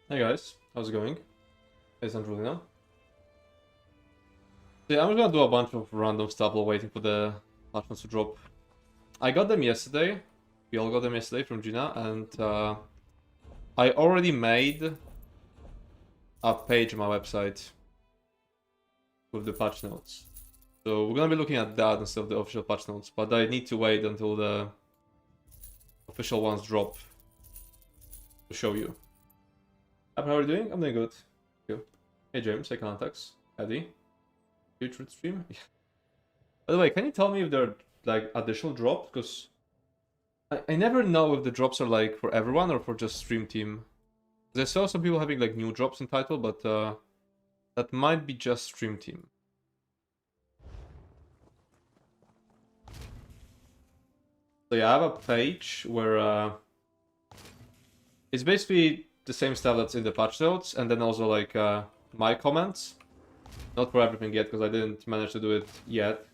Hey guys, how's it going? It's Androlina. So yeah, I'm just gonna do a bunch of random stuff while waiting for the patch notes to drop. I got them yesterday. We all got them yesterday from Gina, and I already made a page on my website with the patch notes. So we're gonna be looking at that instead of the official patch notes, but I need to wait until the official ones drop to show you. How are you doing? I'm doing good. Thank you. Hey James, hey Contacts. Eddie. Future stream? By the way, can you tell me if there are like additional drops? Because I never know if the drops are like for everyone or for just stream team. I saw some people having like new drops in title, but that might be just stream team. So yeah, I have a page where it's basically the same stuff that's in the patch notes, and then also like my comments. Not for everything yet, because I didn't manage to do it yet.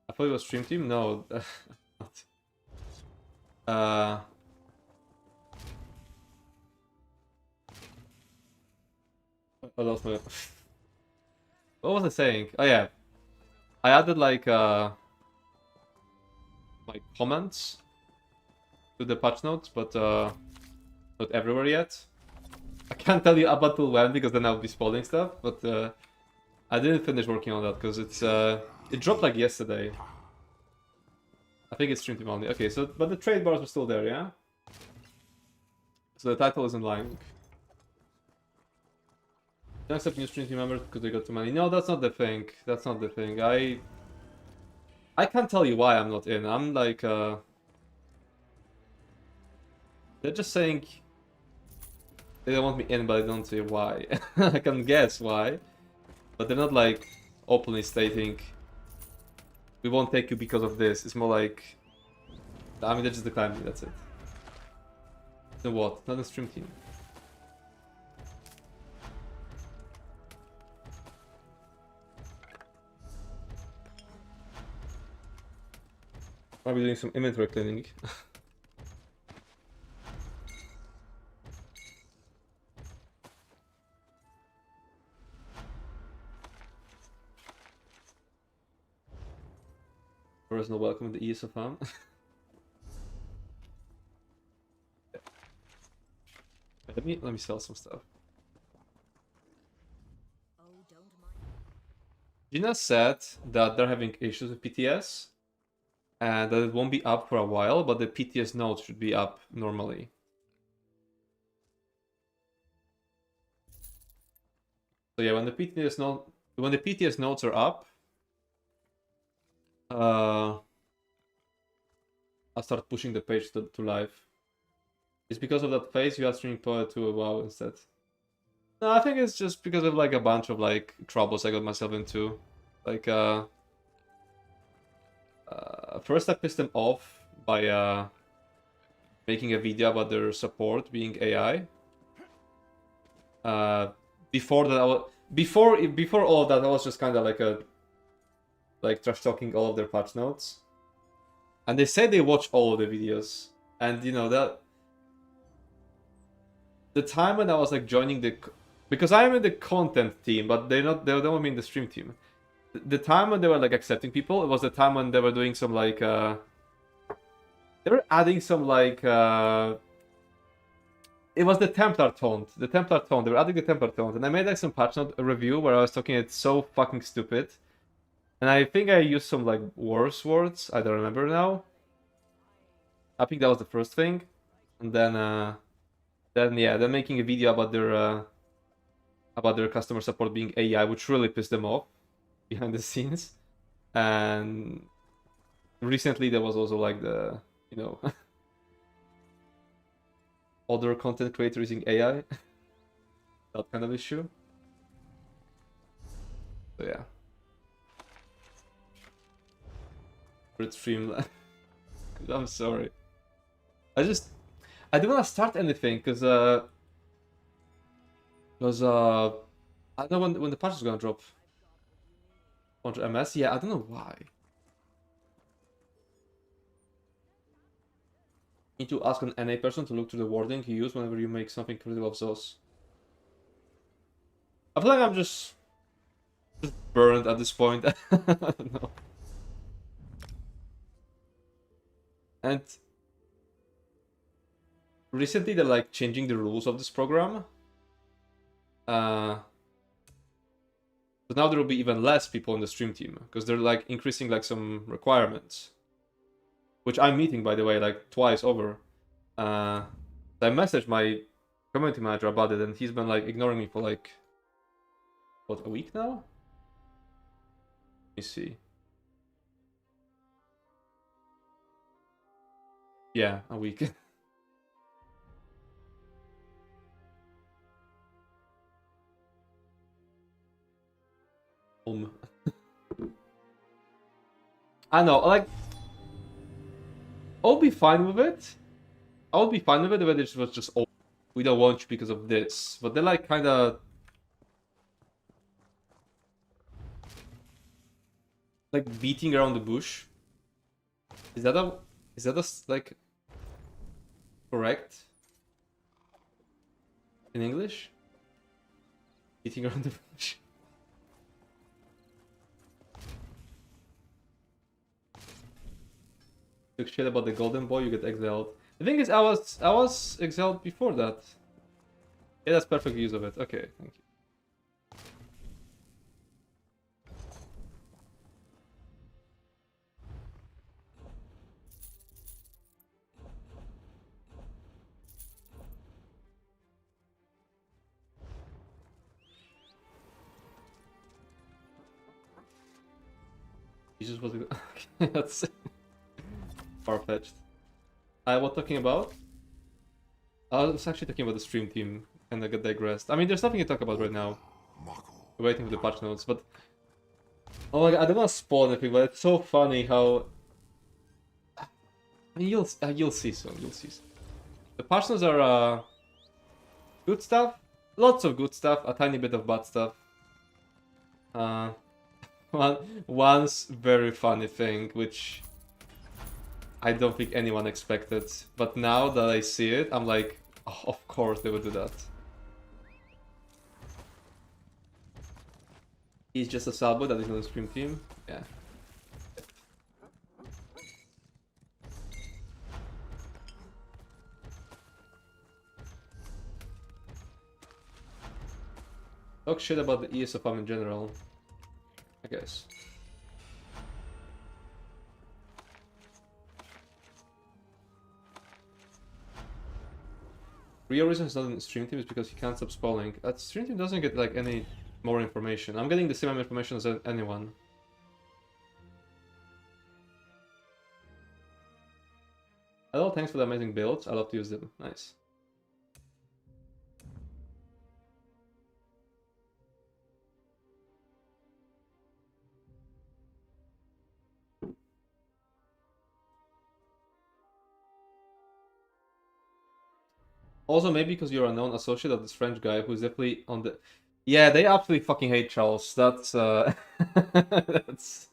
I thought it was stream team. No, not. I lost my. What was I saying? Oh yeah, I added like my comments to the patch notes, but not everywhere yet. I can't tell you up until when because then I'll be spoiling stuff. But I didn't finish working on that because it dropped like yesterday. I think it's stream team only. Okay, so but the trade bars are still there, yeah. So the title isn't lying. Don't accept new stream team members because they got too many. No, that's not the thing. That's not the thing. I can't tell you why I'm not in. I'm like they're just saying they don't want me in, but they don't say why. I can guess why, but they're not like openly stating we won't take you because of this. It's more like I mean they just declined me. That's it. So what? Not a stream team. I'll be doing some inventory cleaning. Personal welcome to the ESO fam. Let me sell some stuff. Gina said that they're having issues with PTS and that it won't be up for a while, but the PTS nodes should be up normally. So yeah, when the PTS nodes are up, I'll start pushing the page to live. It's because of that phase you are streaming Poet to a WoW instead. No, I think it's just because of like a bunch of like troubles I got myself into. Like first I pissed them off by making a video about their support being AI. Before that, before all of that, I was just kind of like trash talking all of their patch notes. And they say they watch all of the videos, and you know that the time when I was like joining because I'm in the content team, but they don't want me in the stream team. The time when they were like accepting people, it was the time when they were doing some like they were adding some like it was the Templar taunt. The Templar taunt. They were adding the Templar taunt, and I made like some patch note review where I was talking it's so fucking stupid. And I think I used some like worse words. I don't remember now. I think that was the first thing, and then yeah, they're making a video about their customer support being AI, which really pissed them off behind the scenes. And recently there was also like the other content creators using AI, that kind of issue. So yeah. Stream. I'm sorry. I don't want to start anything because I don't know when the patch is gonna drop. 100 MS? Yeah, I don't know why. Need to ask an NA person to look through the wording you use whenever you make something critical of those. I feel like I'm just burned at this point. I don't know. And recently they're like changing the rules of this program. But now there will be even less people in the stream team because they're like increasing like some requirements, which I'm meeting, by the way, like twice over. I messaged my community manager about it, and he's been like ignoring me for like what, a week now? Let me see. Yeah, a week. I know, like, I'll be fine with it. I would be fine with it if it was just, oh, we don't want you because of this. But they're like kind of like beating around the bush. Is that like correct in English? Beating around the bush. Took shit about the golden boy, you get exiled. The thing is, I was exiled before that. Yeah, that's perfect use of it. Okay, thank you. Jesus was okay, that's far-fetched. I was talking about? I was actually talking about the stream team, and I got digressed. I mean, there's nothing to talk about right now. We're waiting for the patch notes, but oh my god, I don't want to spoil anything, but it's so funny how. I mean, you'll see soon. You'll see soon. The patch notes are good stuff, lots of good stuff, a tiny bit of bad stuff. One's very funny thing, which I don't think anyone expected. But now that I see it, I'm like, oh, of course they would do that. He's just a salvo that is on the stream team. Yeah. Talk shit about the ESO farm in general, I guess. Real reason he's not in the stream team is because he can't stop spawning. Stream team doesn't get like any more information. I'm getting the same information as anyone. Hello, thanks for the amazing builds. I love to use them. Nice. Also, maybe because you're a known associate of this French guy who's definitely on the... Yeah, they absolutely fucking hate Charles. That's... that's...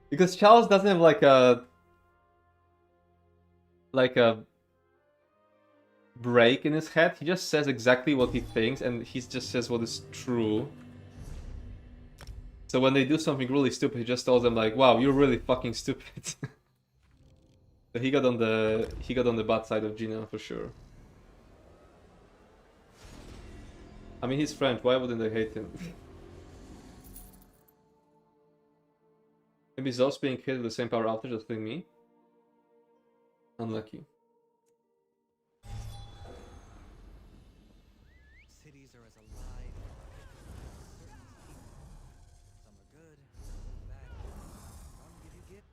Because Charles doesn't have like a... like a... break in his head. He just says exactly what he thinks and he just says what is true. So when they do something really stupid, he just tells them like, wow, you're really fucking stupid. So he got on the bad side of Gina for sure. I mean, he's French. Why wouldn't they hate him? Maybe Zos being hit with the same power outage as killing me. Unlucky. Cities are as alive. Some are good, some are bad. Some give you gift,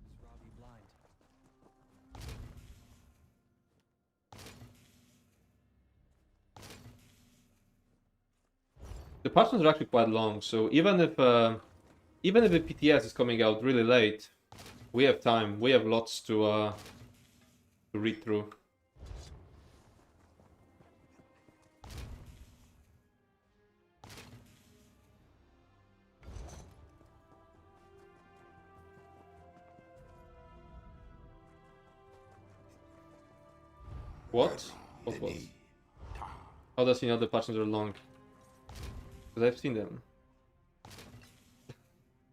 just rob you blind. The patch notes are actually quite long, so even if the PTS is coming out really late, we have time. We have lots to read through. What? What? How does he know the patch notes are long? Because I've seen them.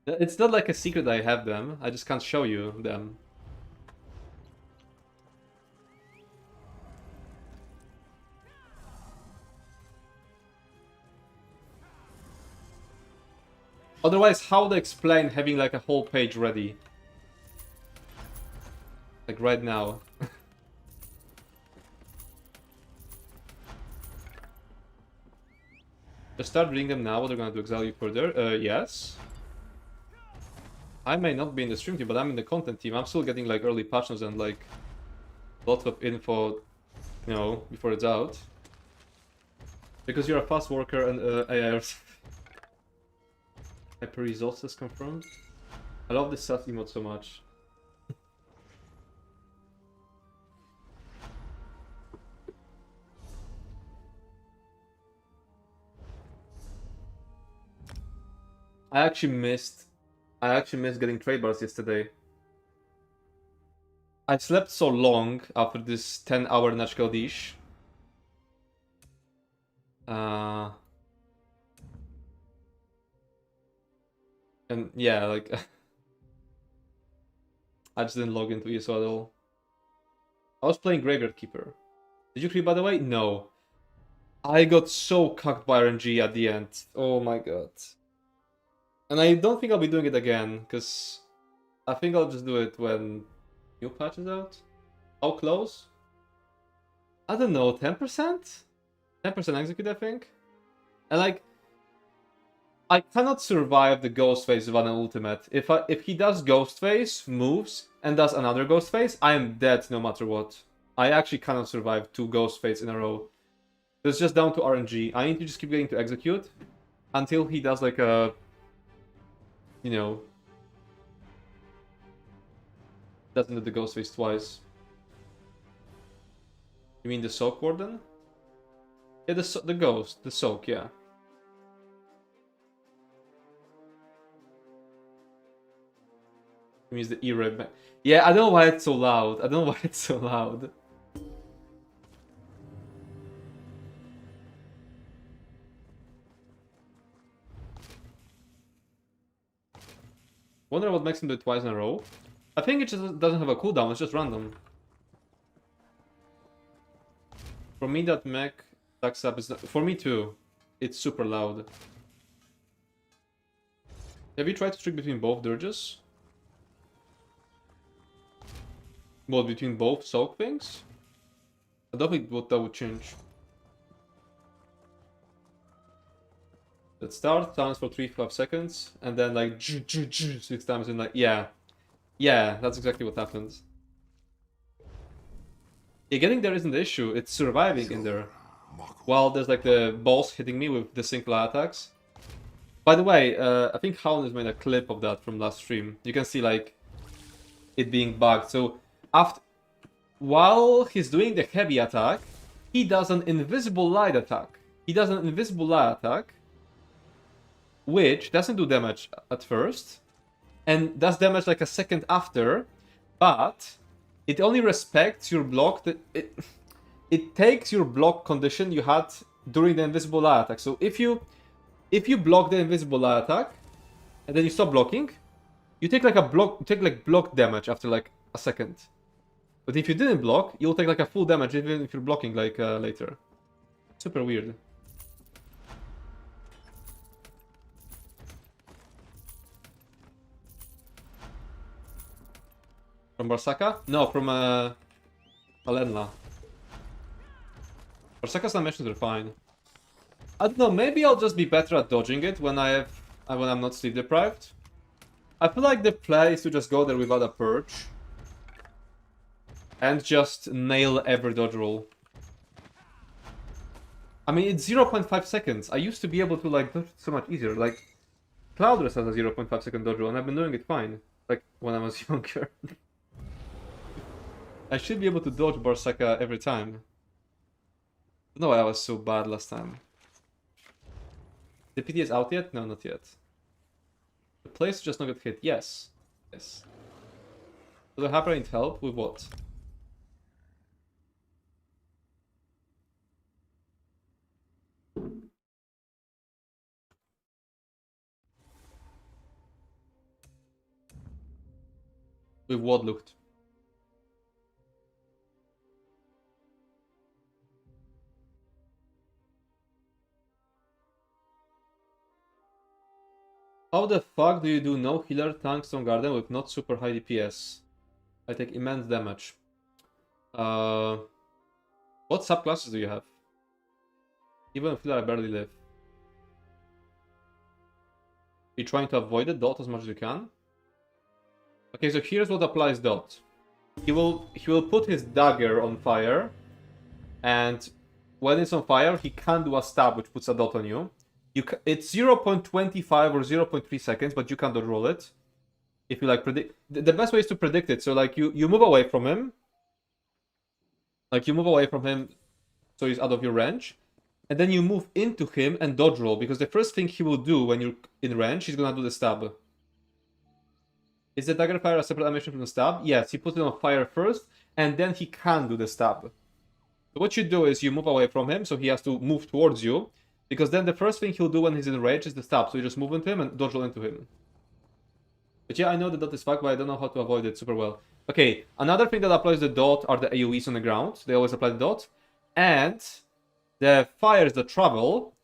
It's not like a secret I have them, I just can't show you them. Otherwise, how would I explain having like a whole page ready? Like right now. Just start reading them now, what they're gonna do, exile you further? Yes. I may not be in the stream team, but I'm in the content team. I'm still getting like early patch notes and like lots of info, you know, before it's out. Because you're a fast worker and AIRs. Hyper results is confirmed. I love this sus emote so much. I actually missed getting trade bars yesterday. I slept so long after this 10-hour Nachko dish. And yeah, like I just didn't log into ESO at all. I was playing Graveyard Keeper. Did you creep by the way? No. I got so cucked by RNG at the end. Oh my god. And I don't think I'll be doing it again, because I think I'll just do it when new patch is out. How close? I don't know, 10%? 10% execute, I think. And like, I cannot survive the ghost phase without an ultimate. If he does ghost phase, moves, and does another ghost phase, I am dead no matter what. I actually cannot survive 2 ghost phases in a row. It's just down to RNG. I need to just keep getting to execute until he does like a, you know, doesn't do the ghost phase twice. You mean the soak warden? Yeah, the ghost, the soak, yeah. It means the E-Rib. Yeah, I don't know why it's so loud. I don't know why it's so loud. Wonder what makes him do it twice in a row. I think it just doesn't have a cooldown, it's just random. For me, that mech stacks up is not, for me too. It's super loud. Have you tried to trick between both dirges? Well, between both soak things? I don't think what that would change. Let's start, sounds for 3-5 seconds, and then like 6 times and like, yeah. Yeah, that's exactly what happens. Yeah, getting there isn't the issue, it's surviving in there. While there's like the balls hitting me with the single attacks. By the way, I think Hound has made a clip of that from last stream. You can see like it being bugged. So while he's doing the heavy attack, he does an invisible light attack. Which doesn't do damage at first, and does damage like a second after, but it only respects your block. It takes your block condition you had during the invisible light attack. So if you block the invisible light attack, and then you stop blocking, you take like block damage after like a second. But if you didn't block, you'll take like a full damage even if you're blocking like later. Super weird. From Barsaka? No, from Alenla. Barsaka's animations are fine. I don't know, maybe I'll just be better at dodging it when I'm not sleep deprived. I feel like the play is to just go there without a purge. And just nail every dodge roll. I mean, it's 0.5 seconds. I used to be able to like dodge it so much easier. Like, Cloudress has a 0.5 second dodge roll and I've been doing it fine. Like, when I was younger. I should be able to dodge Barsaka every time. No, I was so bad last time. The PTS out yet? No, not yet. The place just not get hit. Yes. Yes. So the Hyper need help with what? With what looked. How the fuck do you do no healer tank Stone Garden with not super high DPS? I take immense damage. What subclasses do you have? Even if I barely live. You're trying to avoid the dot as much as you can. Okay, so here's what applies dot. He will put his dagger on fire, and when it's on fire, he can do a stab which puts a dot on you. It's 0.25 or 0.3 seconds, but you can dodge roll it. If you like predict, the best way is to predict it. So like you move away from him. Like you move away from him, so he's out of your range, and then you move into him and dodge roll, because the first thing he will do when you're in range, he's gonna do the stab. Is the dagger fire a separate animation from the stab? Yes, he puts it on fire first, and then he can do the stab. So what you do is you move away from him, so he has to move towards you, because then the first thing he'll do when he's in rage is the stab. So you just move into him and dodge roll into him. But yeah, I know the dot is fucked, but I don't know how to avoid it super well. Okay, another thing that applies the dot are the AoEs on the ground. They always apply the dot. And the fires that travel,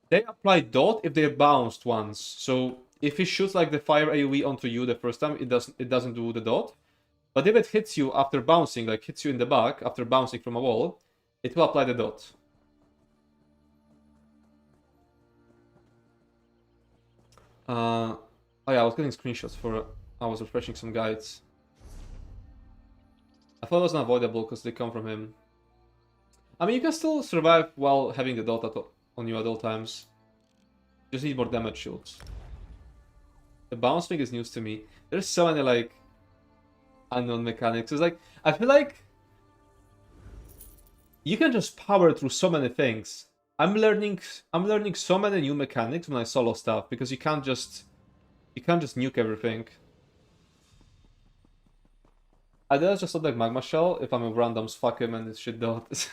they apply dot if they're bounced once. So if he shoots like the fire AoE onto you the first time, it doesn't do the dot. But if it hits you after bouncing, like hits you in the back after bouncing from a wall, it will apply the dot. Oh yeah, I was getting screenshots for... I was refreshing some guides. I thought it was unavoidable because they come from him. I mean, you can still survive while having the dot on you at all times. You just need more damage shields. The bounce thing is news to me. There's so many, like, unknown mechanics. It's like, I feel like you can just power through so many things. I'm learning so many new mechanics when I solo stuff, because you can't just nuke everything. I did just like Magma Shell. If I'm in randoms, fuck him and this shit dot.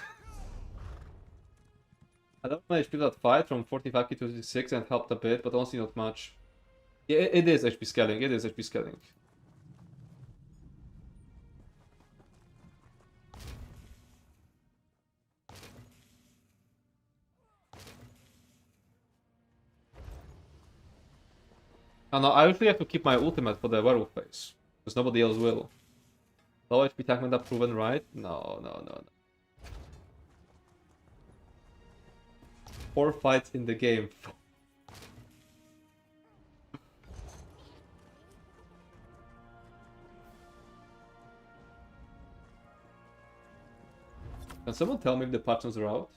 I don't manage people that fight from 45k to 56 and it helped a bit, but honestly not much. Yeah, it is HP scaling. It is HP scaling. Oh no, I usually have to keep my ultimate for the werewolf phase, because nobody else will. Low HP tank meta proven right? No. 4 fights in the game. Can someone tell me if the patterns are out?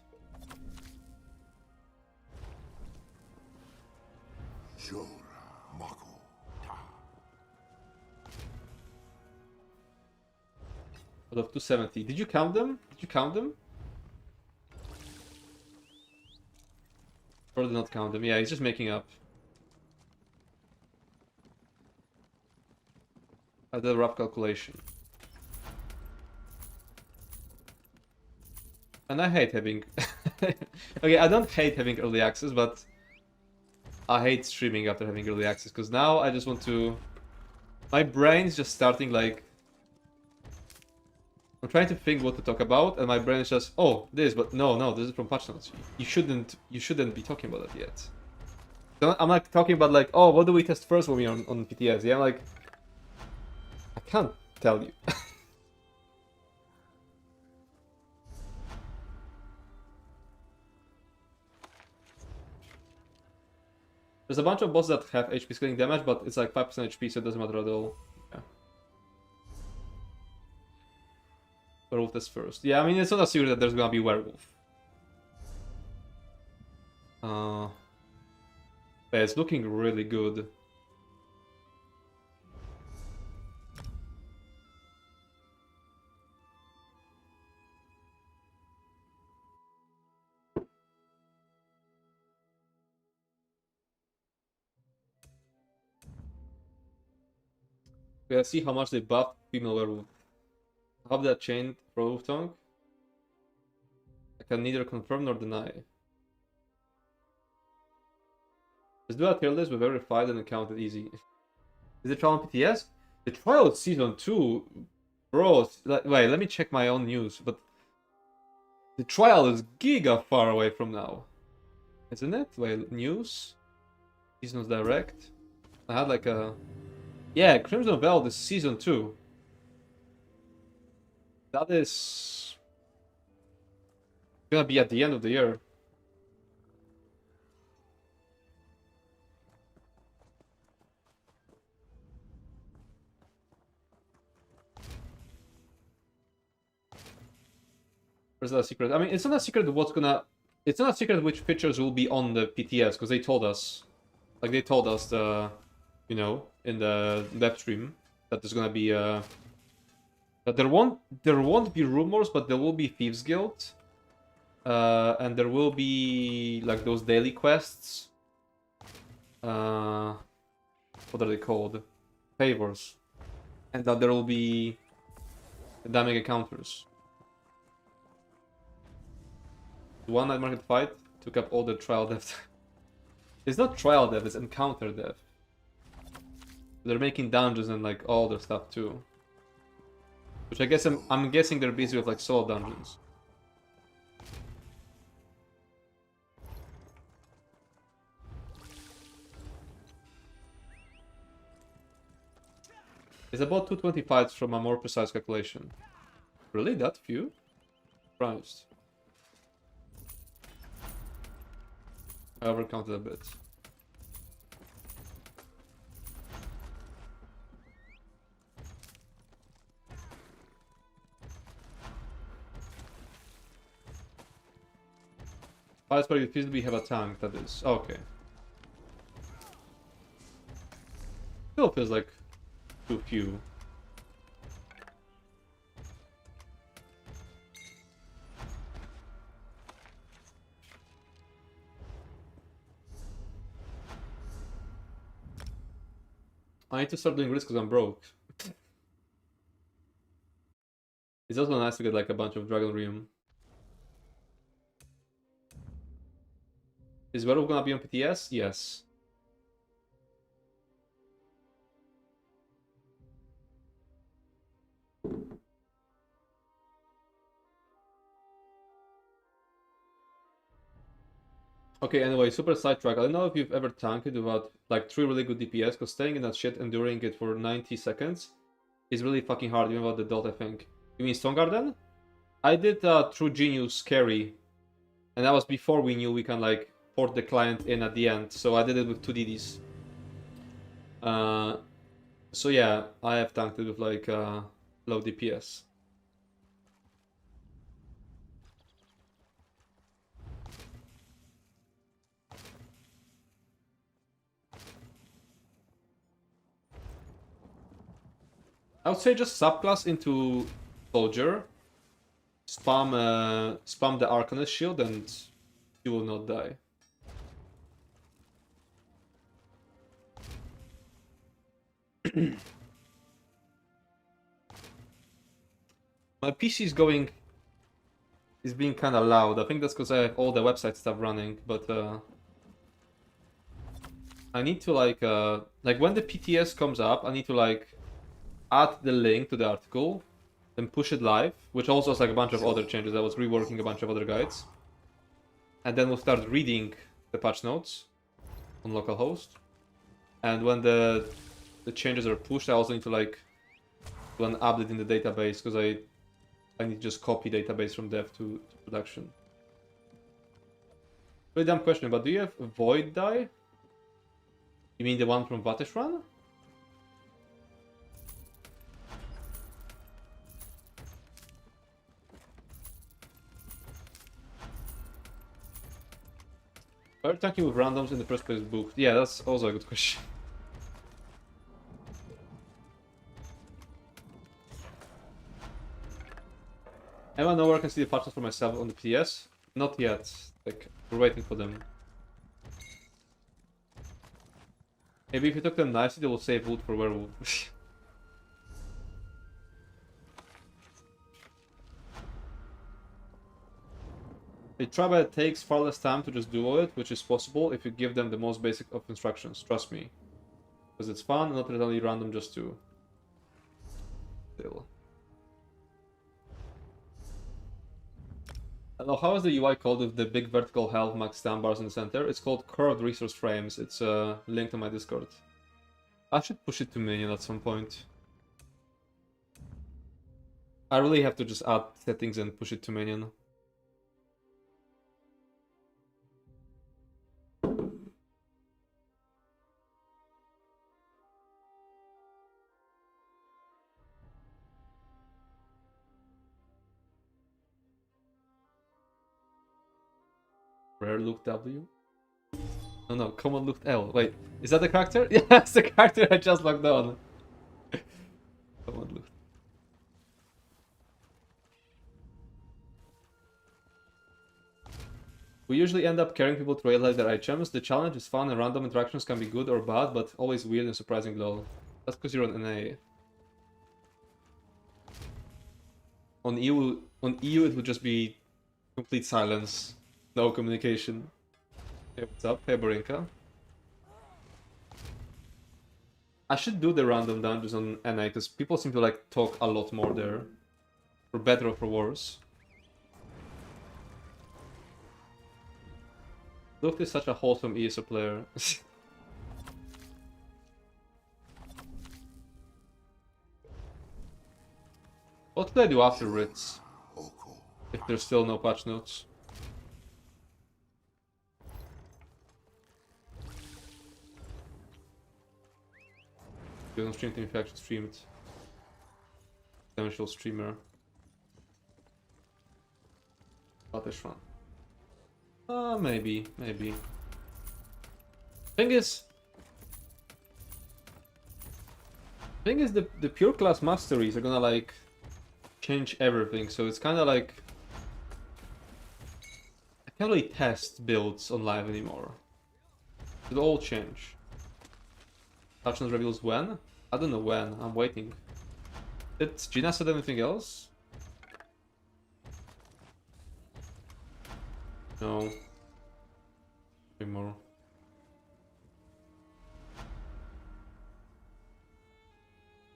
Out of 270. Did you count them? Did you count them? Or did not count them? Yeah, he's just making up. I did a rough calculation. And I hate having... Okay, I don't hate having early access, but I hate streaming after having early access, because now I just want to... My brain's just starting like... I'm trying to think what to talk about, and my brain is just, oh, this, but no, this is from patch notes. You shouldn't be talking about it yet. So I'm like talking about like, oh, what do we test first when we're on PTS? Yeah, I'm like, I can't tell you. There's a bunch of bosses that have HP scaling damage, but it's like 5% HP, so it doesn't matter at all. Yeah. Werewolf is first. Yeah, I mean, it's not a secret that there's gonna be werewolf. Yeah, it's looking really good. We see how much they buffed female werewolf. Have that chained for wolf tongue? I can neither confirm nor deny. Let's do a tier list with every fight and count it easy. Is it on PTS? The trial is season 2, bro. Wait, let me check my own news. But the trial is giga far away from now, isn't it? Wait, news, seasons direct. I had like a yeah, Crimson Veil is season 2. That is gonna be at the end of the year. Or is that a secret? I mean, it's not a secret what's gonna. It's not a secret which features will be on the PTS because they told us, like they told us the, you know, in the live stream that there's gonna be that there won't be rumors, but there will be Thieves Guild, and there will be like those daily quests. What are they called? Favors, and that there will be damage encounters. The one night market fight took up all the trial depth. It's not trial depth, it's encounter depth. They're making dungeons and like all their stuff too. Which I guess I'm guessing they're busy with like solo dungeons. It's about 220 fights from a more precise calculation. Really? That few? Surprised. I overcounted a bit. Fights where you physically have a tank, that is. Okay. Still feels like too few. I need to start doing risks because I'm broke. It's also nice to get like a bunch of Dragon Realm. Is Werewolf gonna be on PTS? Yes. Okay, anyway, super sidetrack. I don't know if you've ever tanked it without like 3 really good DPS, because staying in that shit, enduring it for 90 seconds is really fucking hard, even without the dot, I think. You mean Stone Garden? I did True Genius Carry, and that was before we knew we can like port the client in at the end, so I did it with 2 DDs. So yeah, I have tanked it with like low DPS. I would say just subclass into Soldier, spam the Arcanist shield, and you will not die. My PC is being kind of loud. I think that's because I have all the website stuff running, but I need to like when the PTS comes up, I need to like add the link to the article, then push it live, which also has like a bunch of other changes. I was reworking a bunch of other guides, and then we'll start reading the patch notes on localhost. And when the changes are pushed, I also need to like do an update in the database because I need to just copy database from dev to production. Really dumb question, but do you have Void die? You mean the one from Vatish Run? Why are you talking with randoms in the first place book? Yeah, that's also a good question. Anyone know where I can see the patches for myself on the PS? Not yet. Like, we're waiting for them. Maybe if you took them nicely, they will save wood for Werewolf. A tribe takes far less time to just do it, which is possible if you give them the most basic of instructions. Trust me. Because it's fun and not really random just to... Still. I don't know, how is the UI called with the big vertical health max stam bars in the center? It's called curved resource frames. It's linked to my Discord. I should push it to minion at some point. I really have to just add settings and push it to minion. Rare look W? No, common look L. Wait, is that the character? Yeah, that's the character I just logged on. Common look. We usually end up carrying people to realize their items. The challenge is fun and random interactions can be good or bad, but always weird and surprising low. That's because you're on NA. On EU it would just be complete silence. No communication. Hey, what's up? Hey, Borinka. I should do the random dungeons on NA because people seem to like talk a lot more there. For better or for worse. Luke is such a wholesome ESO player. What should I do after Ritz? If there's still no patch notes. You don't stream if you actually stream it. Potential streamer. Scottish one. Maybe. Thing is the pure class masteries are gonna like change everything, so it's kinda like I can't really test builds on live anymore. It'll all change. Touchdown reveals when? I don't know when, I'm waiting. Did Gina said anything else? No. More.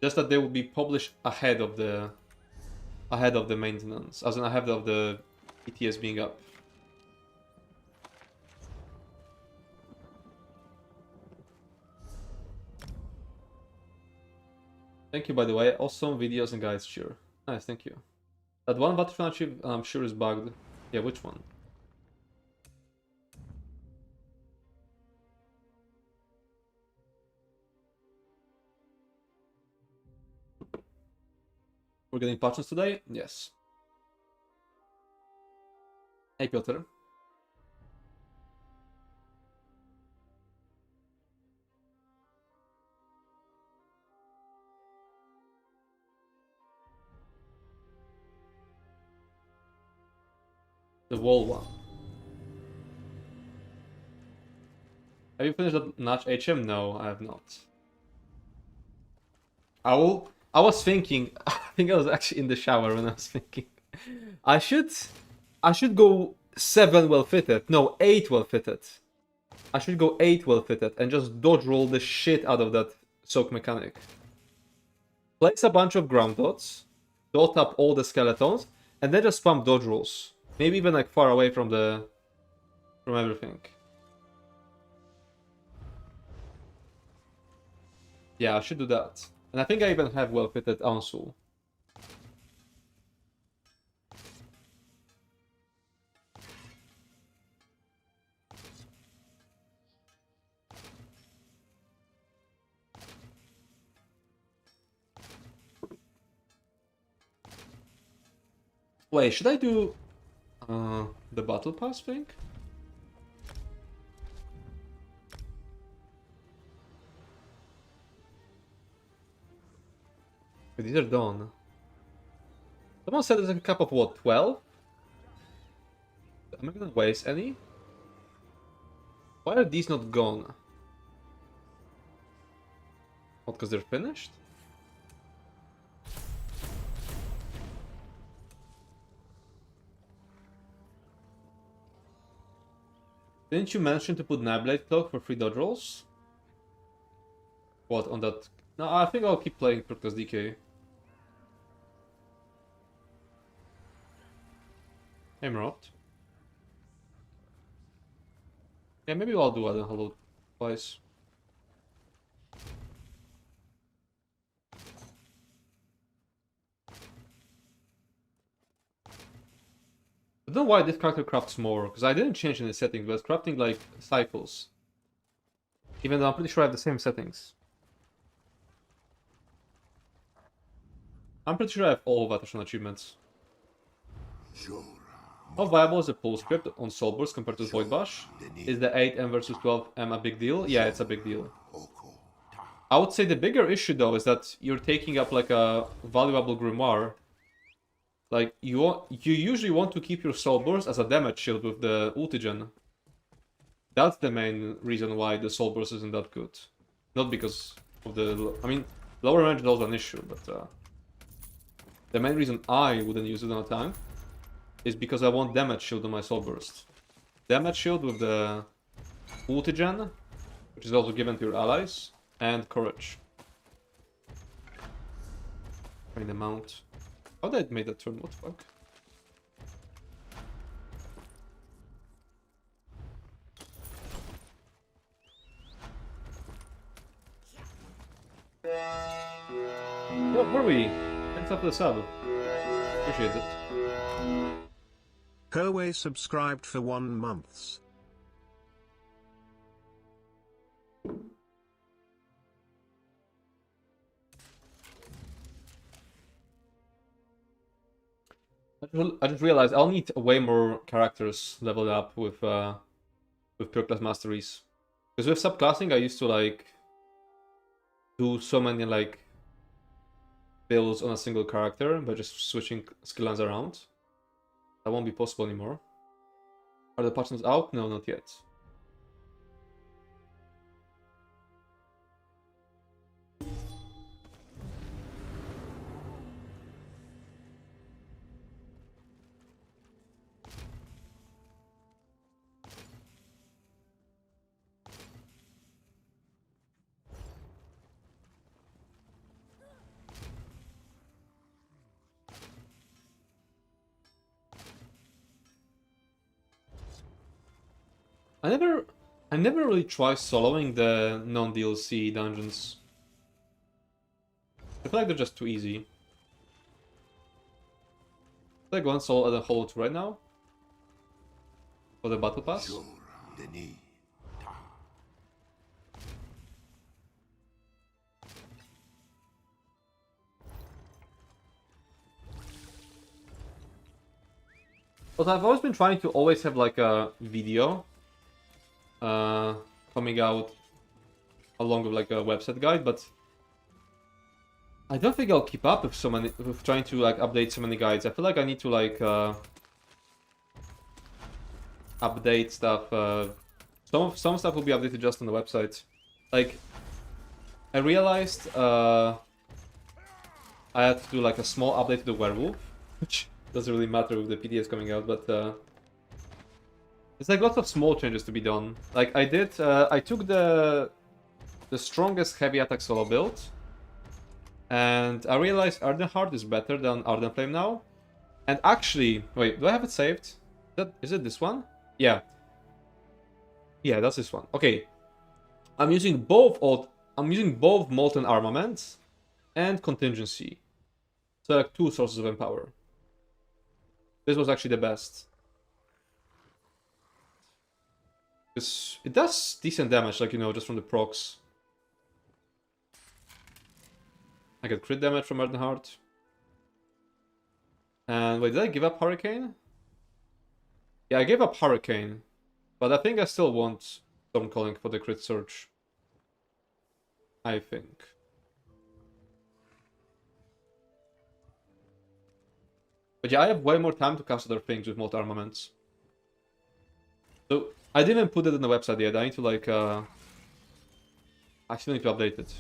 Just that they will be published ahead of the maintenance, as in ahead of the PTS being up. Thank you, by the way. Awesome videos and guides, sure. Nice, thank you. That one Battlefield achieve, I'm sure is bugged. Yeah, which one? We're getting patches today? Yes. Hey, Piotr. The wall one. Have you finished that Natch HM? No, I have not. I was thinking, I think I was actually in the shower when I was thinking. I should go 7 well fitted. No, 8 well fitted. I should go 8 well fitted and just dodge roll the shit out of that soak mechanic. Place a bunch of ground dots, dot up all the skeletons, and then just spam dodge rolls. Maybe even like far away from everything. Yeah, I should do that. And I think I even have well fitted Ansul. Wait, should I do the battle pass thing? But these are done. Someone said there's a cap of what, 12? Am I gonna waste any? Why are these not gone? What, because they're finished? Didn't you mention to put Nightblade Cloak for free dodge rolls? What, on that? No, I think I'll keep playing Proctus DK. Emerald. Yeah, maybe I'll do other hollow twice. I don't know why this character crafts more, because I didn't change any settings, but it's crafting like cycles. Even though I'm pretty sure I have the same settings. I'm pretty sure I have all of Vatashan achievements. How viable is a pull script on Soulburst compared to Void Bash? Is the 8M versus 12M a big deal? Yeah, it's a big deal. I would say the bigger issue though is that you're taking up like a valuable grimoire. Like you usually want to keep your Soulburst as a damage shield with the Ultigen. That's the main reason why the Soulburst isn't that good. Not because of the... I mean, lower range is also an issue, but... the main reason I wouldn't use it on a tank is because I want damage shield on my Soulburst. Damage shield with the Ultigen, which is also given to your allies, and Courage. Find the mount. How did I make that turn? What the fuck? Yo, where are we? Thanks up for the sub. Appreciate it. Koei subscribed for 1 month. I just realized I'll need way more characters leveled up with pure class masteries. Because with subclassing I used to like do so many like builds on a single character by just switching skill lines around. That won't be possible anymore. Are the patch notes out? No, not yet. I never really tried soloing the non-DLC dungeons. I feel like they're just too easy. Should I go and solo the Hollow 2 right now? For the Battle Pass? But I've always been trying to always have like a video coming out along with like a website guide, but I don't think I'll keep up with trying to like update so many guides. I feel like I need to like update stuff. Some stuff will be updated just on the website. Like I realized I had to do like a small update to the Werewolf, which doesn't really matter with the PTS coming out, but there's like lots of small changes to be done. Like I took the strongest heavy attack solo build, and I realized Ardenheart is better than Ardenflame now. And actually, wait, do I have it saved? Is it this one? Yeah. Yeah, that's this one. Okay. I'm using both Molten Armament and Contingency. So like 2 sources of Empower. This was actually the best. It does decent damage, like, you know, just from the procs. I get crit damage from Ardenheart. And wait, did I give up Hurricane? Yeah, I gave up Hurricane. But I think I still want Stormcalling for the crit surge. I think. But yeah, I have way more time to cast other things with multi armaments. So I didn't even put it on the website yet. I need to like I still need to update it.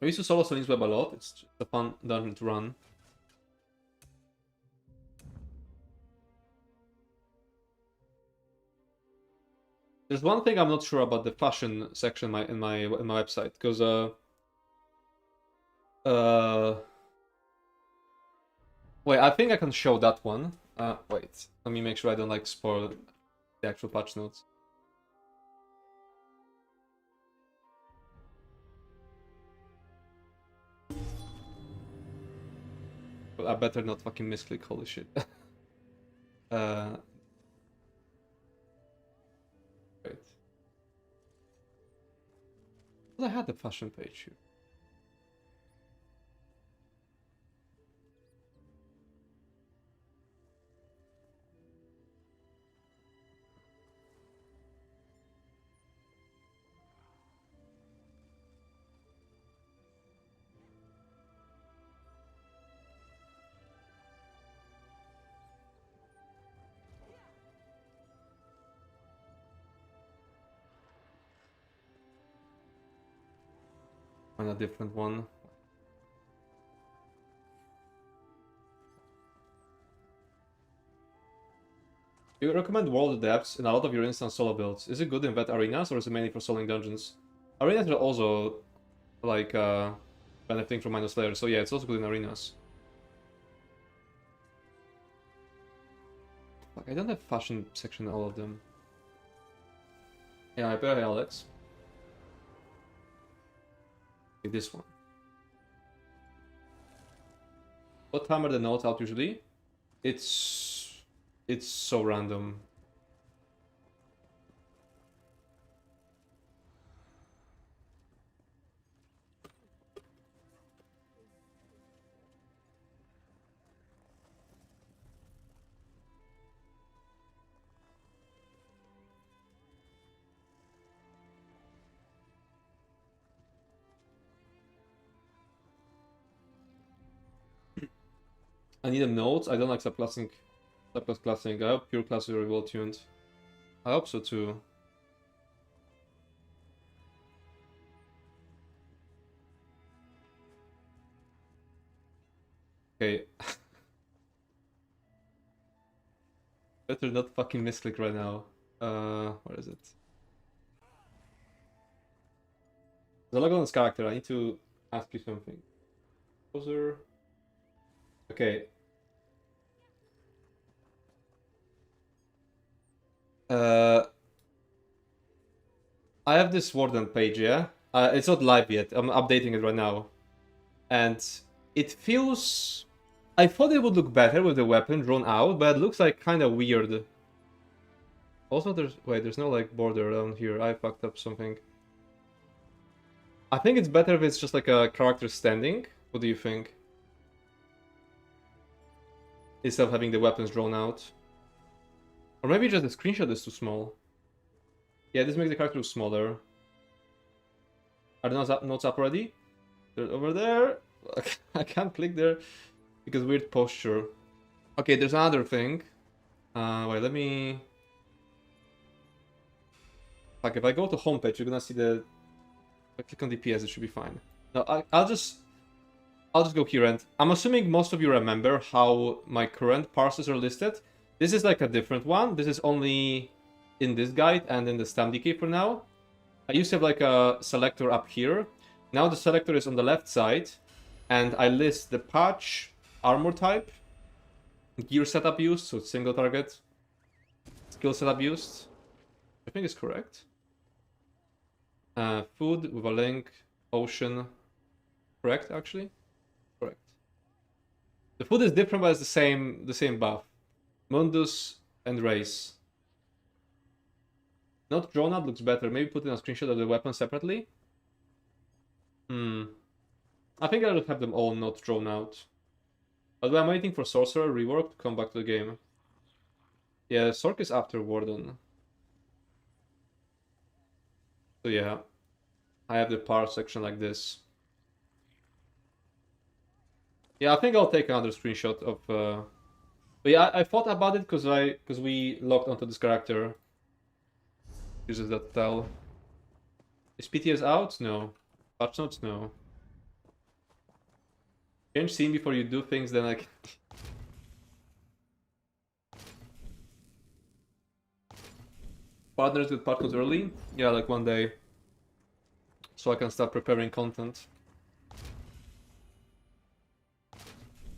I used to solo Selin's Web a lot. It's just a fun dungeon to run. There's one thing I'm not sure about the fashion section in my website, because wait, I think I can show that one. Wait, let me make sure I don't like spoil the actual patch notes. But I better not fucking misclick, holy shit. Wait. Well, I had the fashion page here. Find a different one. You recommend World Depths in a lot of your instant solo builds. Is it good in vet arenas or is it mainly for soloing dungeons? Arenas are also like benefiting from minus layers, so yeah, it's also good in arenas. Like, I don't have fashion section in all of them. Yeah, I better Alex. Okay, this one. What time are the notes out usually? It's so random. I need them notes. I don't like subclassing. I hope pure class is very well tuned. I hope so too. Okay. Better not fucking misclick right now. Where is it? The logo on this character, I need to ask you something. Closer. Okay. I have this Warden page, yeah? It's not live yet. I'm updating it right now. And it feels... I thought it would look better with the weapon drawn out, but it looks like kind of weird. Also, there's no like border around here. I fucked up something. I think it's better if it's just like a character standing. What do you think? Instead of having the weapons drawn out. Or maybe just the screenshot is too small. Yeah, this makes the character look smaller. Are the notes up already? They're over there. I can't click there because weird posture. Okay, there's another thing. Wait, let me... Like, if I go to homepage, you're gonna see the... If I click on DPS, it should be fine. No, I'll just go here, and I'm assuming most of you remember how my current parsers are listed. This is like a different one. This is only in this guide and in the StamDK for now. I used to have like a selector up here. Now the selector is on the left side, and I list the patch, armor type, gear setup used, so it's single target, skill setup used. I think it's correct. Food with a link, ocean. Correct, actually? Correct. The food is different, but it's the same buff. Mundus and race. Not drawn out looks better. Maybe put in a screenshot of the weapon separately. I think I'll have them all not drawn out. Although I'm waiting for Sorcerer rework to come back to the game. Yeah, Sork is after Warden. So yeah, I have the power section like this. Yeah, I think I'll take another screenshot of... But yeah, I thought about it because we logged onto this character. Uses that style. Is PTS out? No. Patch notes? No. Change scene before you do things, then like... Partners get patch notes early? Yeah, like one day. So I can start preparing content.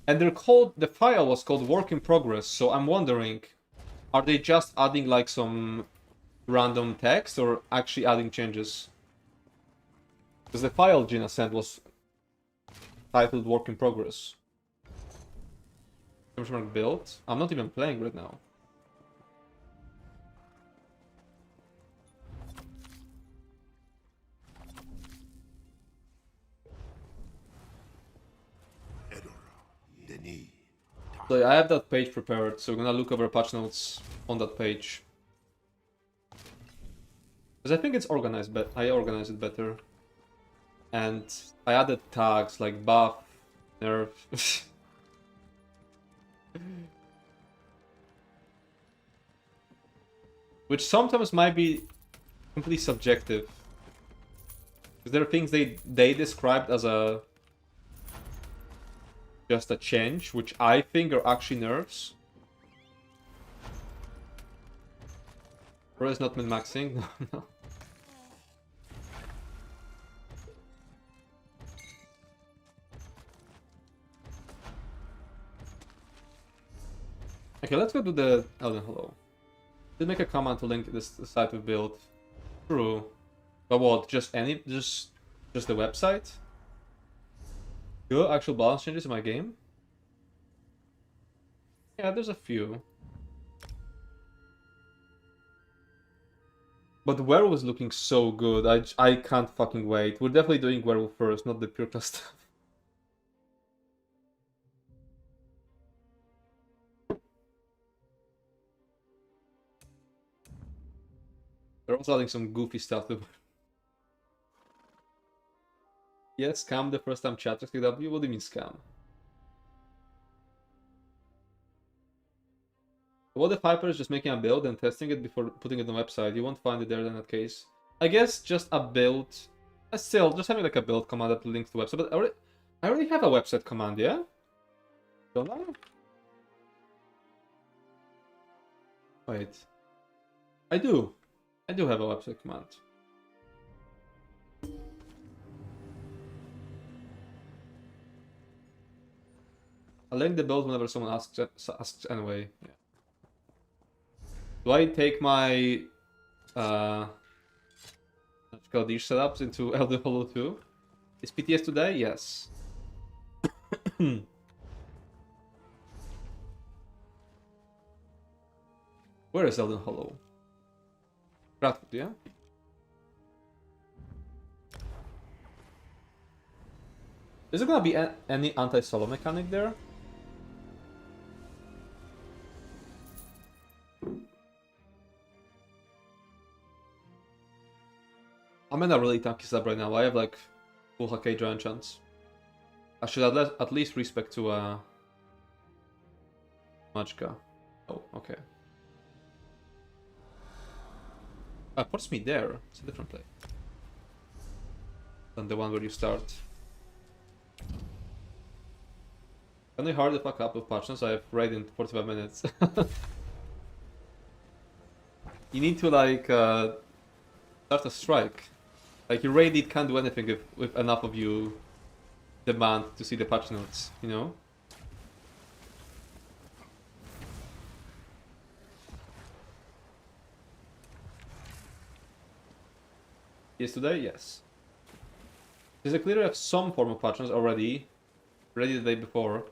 And they're called, the file was called work in progress, so I'm wondering, are they just adding like some random text or actually adding changes? Because the file Gina sent was titled work in progress. Build? I'm not even playing right now. So I have that page prepared, so we're gonna look over patch notes on that page. Because I think it's organized, but I organized it better. And I added tags like buff, nerf. Which sometimes might be completely subjective. Because there are things they described as a just a change, which I think are actually nerfs. Bro is not min-maxing. No. Okay, let's go to the Elden Hollow. Did make a command to link this site we built. True. But what? Just the website? Good actual balance changes in my game? Yeah, there's a few. But Werewolf is looking so good. I can't fucking wait. We're definitely doing Werewolf first, not the pure class stuff. They're also adding some goofy stuff to. Yes, scam the first time chat with KW? What do you mean scam? What if Hyper is just making a build and testing it before putting it on the website? You won't find it there in that case. I guess just a build. Still, just having like a build command that links to the website. But I already have a website command, yeah? Don't I? Wait. I do. I do have a website command. I'll link the build whenever someone asks anyway. Yeah. Do I take my these setups into Elden Hollow 2? Is PTS today? Yes. Where is Elden Hollow? Bradford, yeah? Is there gonna be any anti-solo mechanic there? I'm in a really tanky sub right now. I have like full Hake giant chance. I should at least respect to Majka. Oh, okay. Puts me there. It's a different play than the one where you start. Can I hard the fuck up with patches? I have raid in 45 minutes. You need to like start a strike. Like your raid lead can't do anything if enough of you demand to see the patch notes, you know? Yes, today? Yes. There's a clear have some form of patch notes already. Ready the day before.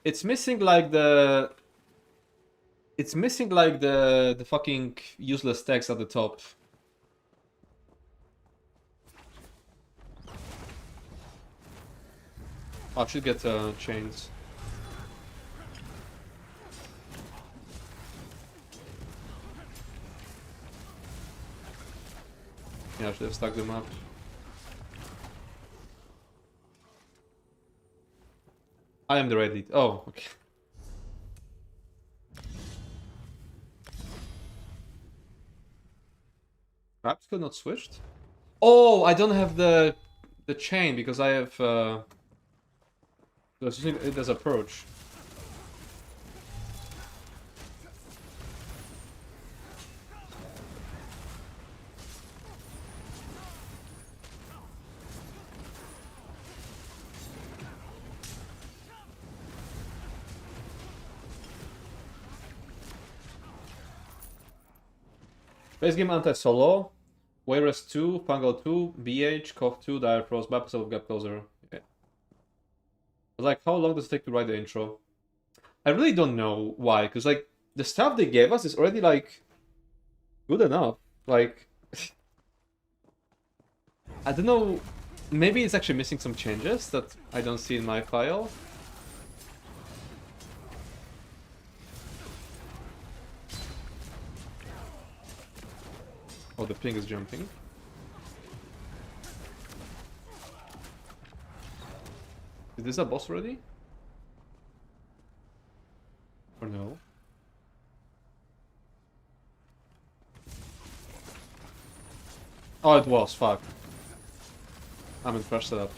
It's missing like the... It's missing like the fucking useless text at the top. I should get chains. Yeah, I should have stacked them up. I am the red lead. Oh, okay. Perhaps could not switched. Oh, I don't have the chain because I have there's approach. Base game anti-solo. Wayres 2, Fungal 2, BH, Cough 2, Dire Frost, Bapasol, Gap Closer. Yeah. But like, how long does it take to write the intro? I really don't know why, because like, the stuff they gave us is already like, good enough. Like, I don't know, maybe it's actually missing some changes that I don't see in my file. Oh, the ping is jumping. Is this a boss already? Or no? Oh, it was, fuck. I'm in fresh setup.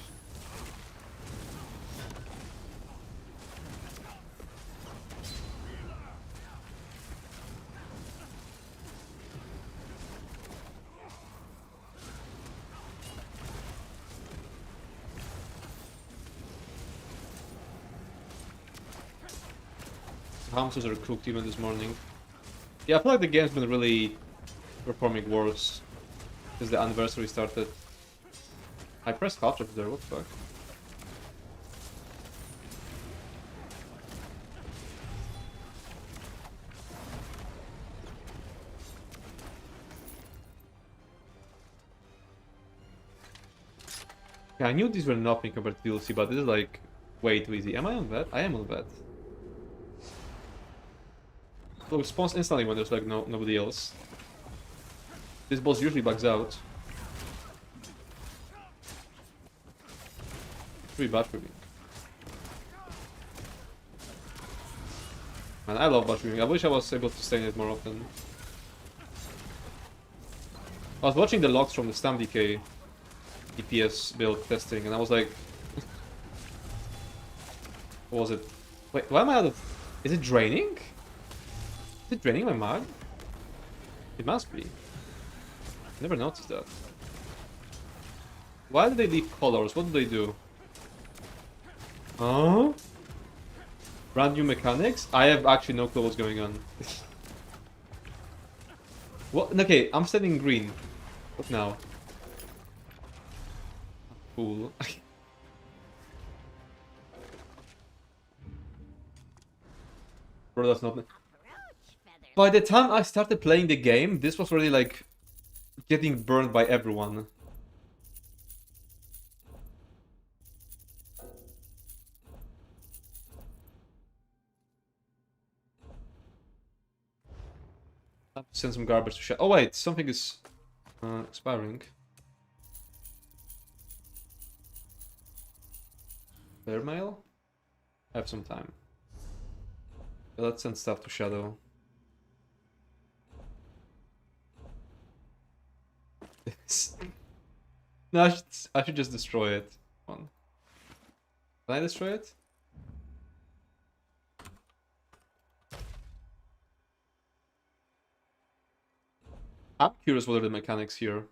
Hamsters are cooked even this morning. Yeah, I feel like the game's been really performing worse since the anniversary started. I pressed culture there, what the fuck? Yeah, I knew these were nothing compared to DLC, but this is like way too easy. Am I on vet? I am on vet. So it spawns instantly when there's like nobody else. This boss usually bugs out. It's pretty bad for me. Man, I love batch weaving. I wish I was able to stay in it more often. I was watching the logs from the StamDK PTS build testing, and I was like, what was it? Wait, why am I out of... Is it draining? Is it draining my mag? It must be. Never noticed that. Why do they leave colors? What do they do? Huh? Brand new mechanics? I have actually no clue what's going on. What? Okay, I'm setting green. What now? Cool. Bro, that's not... By the time I started playing the game, this was already like getting burned by everyone. I have to send some garbage to shit. Oh wait, something is expiring. Fair mail? I have some time. Let's send stuff to Shadow. No, I should just destroy it. Come on. Can I destroy it? I'm curious what are the mechanics here.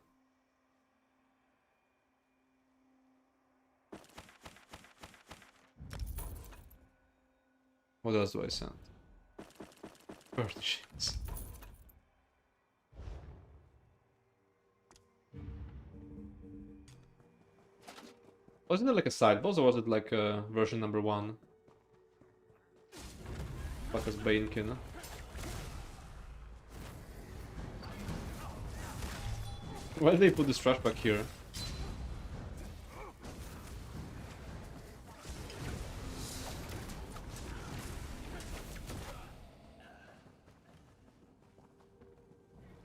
What else do I send? Birthday shades. Wasn't it like a side boss or was it like version number 1? Fuck as Banekin. Why did they put this trash back here?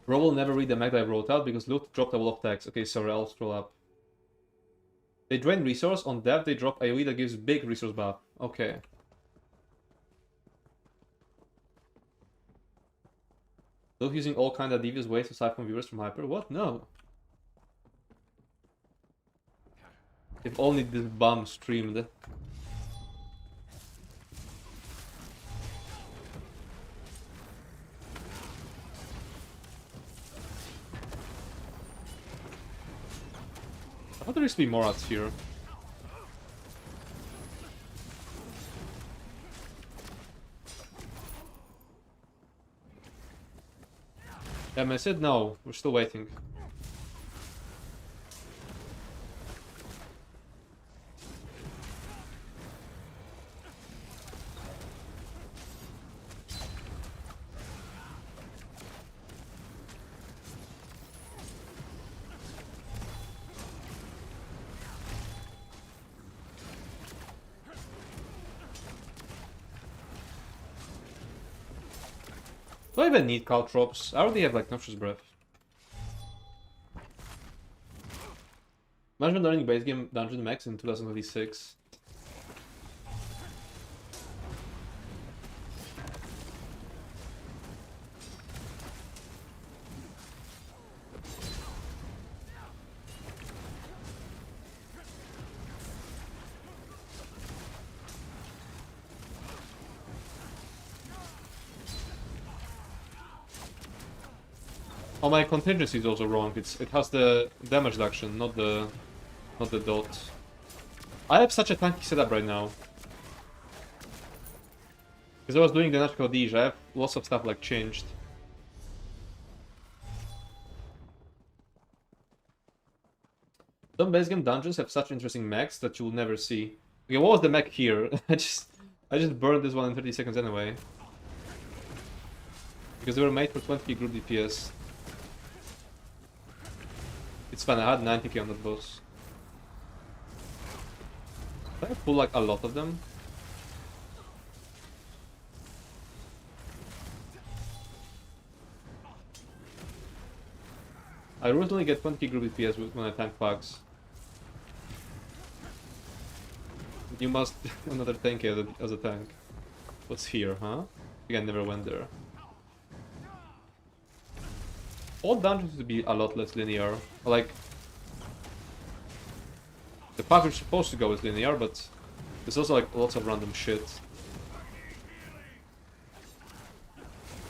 Bro will never read the mag that I wrote out because loot dropped a wall of text. Okay, sorry, I'll scroll up. They drain resource. On death, they drop AoE that gives big resource buff. Okay. Look using all kind of devious ways to siphon viewers from Hyper. What? No. If only this bum streamed. I thought there used to be more ads here. Yeah, I said no. We're still waiting. Do I even need caltrops? I already have like Noxious Breath. Imagine learning base game dungeon max in 2026. Oh, my contingency is also wrong. It has the damage reduction, not the dot. I have such a tanky setup right now. Because I was doing the natural Dige, I have lots of stuff like changed. Some base game dungeons have such interesting mechs that you will never see. Okay, what was the mech here? I just burned this one in 30 seconds anyway. Because they were made for 20k group DPS. It's fine, I had 90k on that boss. Did I pull like a lot of them? I originally get 20k group DPS when I tank packs. You must another 10k as a tank. What's here, huh? I think I never went there. All dungeons would be a lot less linear. Like, the path you're supposed to go is linear, but there's also like lots of random shit.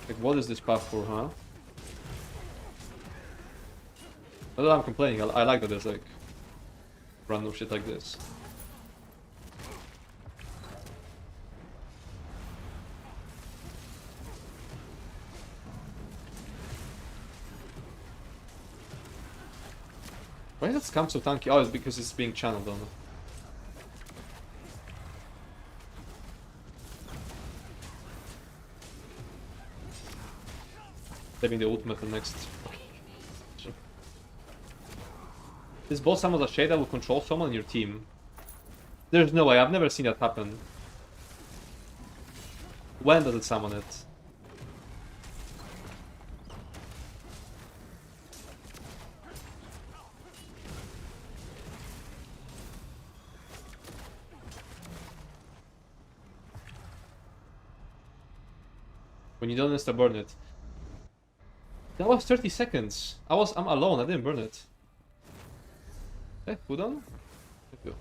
Like, what is this path for, huh? Not that I'm complaining, I like that there's like random shit like this. Why is that scam so tanky? Oh, it's because it's being channeled on. Saving the ultimate the next. This boss summons a shade that will control someone in your team. There's no way, I've never seen that happen. When does it summon it? When you don't insta burn it. That was 30 seconds. I'm alone, I didn't burn it. Cooldown? Thank you.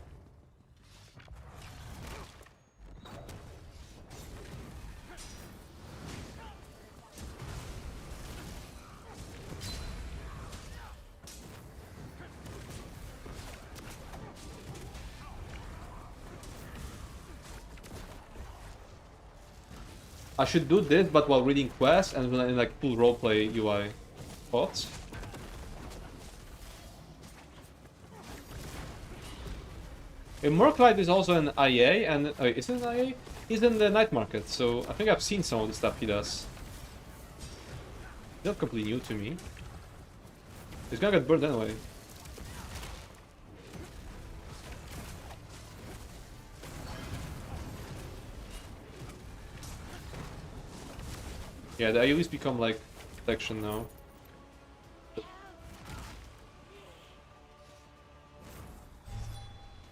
I should do this, but while reading quests and in like full roleplay UI. Thoughts? Merclite is also an IA, and is it an IA? He's in the night market, so I think I've seen some of the stuff he does. Not completely new to me. He's gonna get burned anyway. Yeah, the AoEs become like protection now.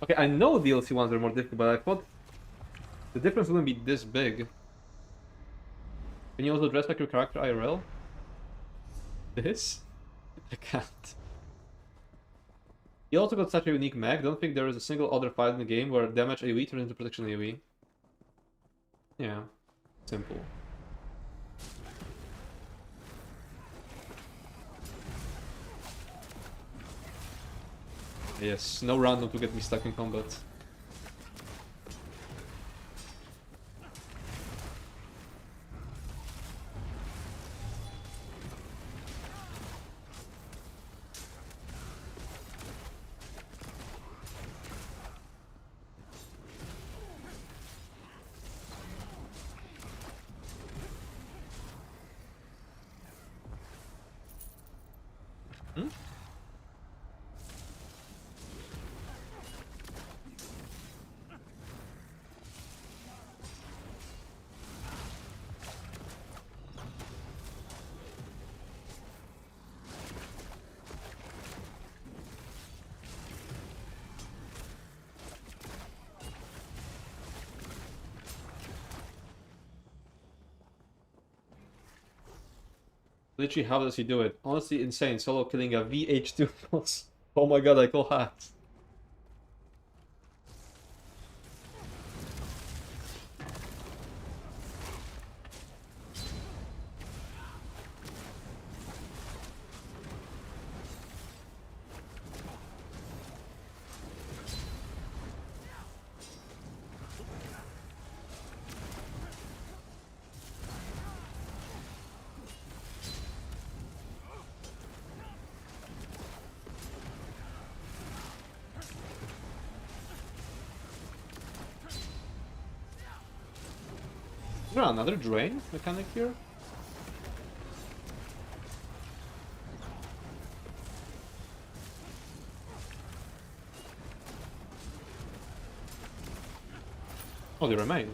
Okay, I know DLC ones are more difficult, but I thought the difference wouldn't be this big. Can you also dress like your character IRL? This? I can't. You also got such a unique mech. Don't think there is a single other fight in the game where damage AoE turns into protection AoE. Yeah, simple. Yes, no random to get me stuck in combat. Hmm? Literally, how does he do it? Honestly, insane. Solo killing a VH2 boss. Oh my god, I call hacks. Is there another drain mechanic here? Oh, they remain.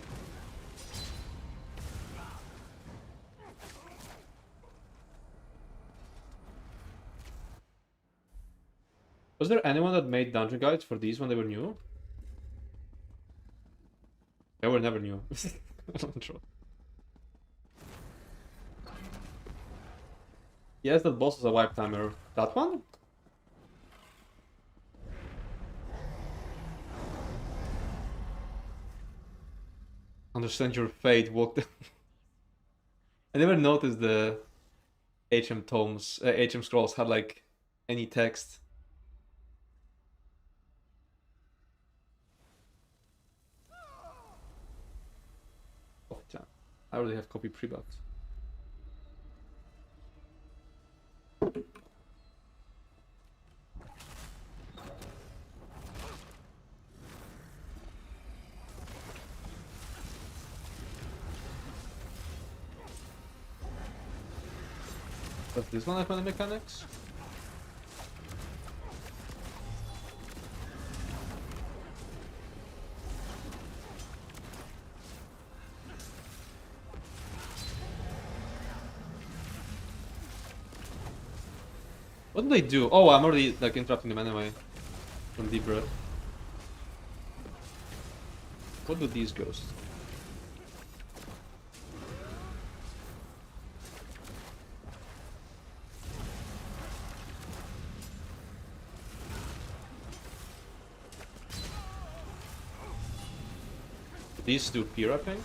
Was there anyone that made dungeon guides for these when they were new? They were never new. I'm not sure. Yes, that boss is a wipe timer. That one? Understand your fate. Walk. I never noticed the HM tomes, HM scrolls had like any text. Oh, damn. I already have copy pre-buffed. Does this one have any mechanics? What do they do? Oh, I'm already like interrupting them anyway. From deep breath. What do these ghosts? These do peer wrapping?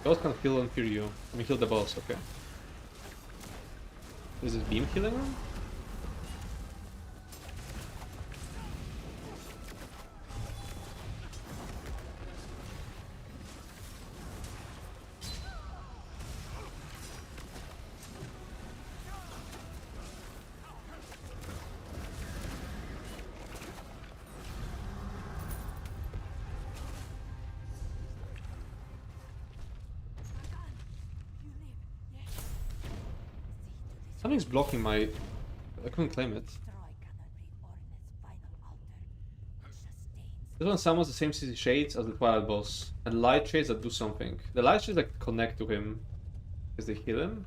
Those can heal and fear you. I mean, heal the boss, okay. Is this beam killing him? Something's blocking my... I couldn't claim it. This one summons the same city shades as the Twilight boss, and light shades that do something. The light shades like connect to him because they heal him.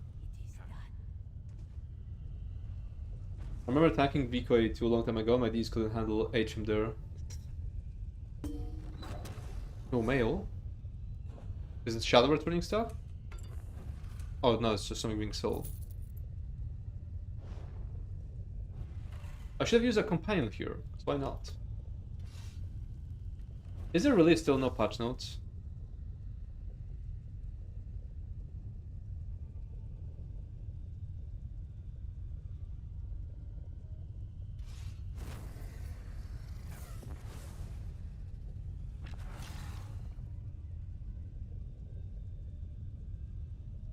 I remember attacking Vico 82 a long time ago, my Ds couldn't handle HM there. No mail? Is it shadow returning stuff? Oh no, it's just something being sold. I should have used a companion here, so why not? Is there really still no patch notes?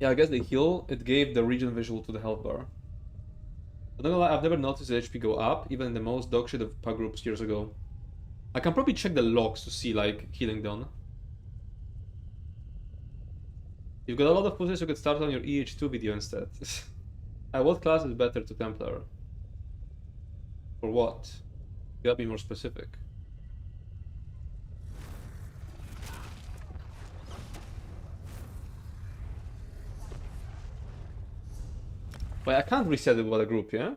Yeah, I guess the heal, it gave the region visual to the health bar. I'm not gonna lie, I've never noticed the HP go up, even in the most dogshit of pug groups years ago. I can probably check the logs to see, like, healing done. You've got a lot of footage, you could start on your EH2 video instead. What class is better to Templar? For what? You gotta be more specific. Wait, I can't reset it with a group, yeah?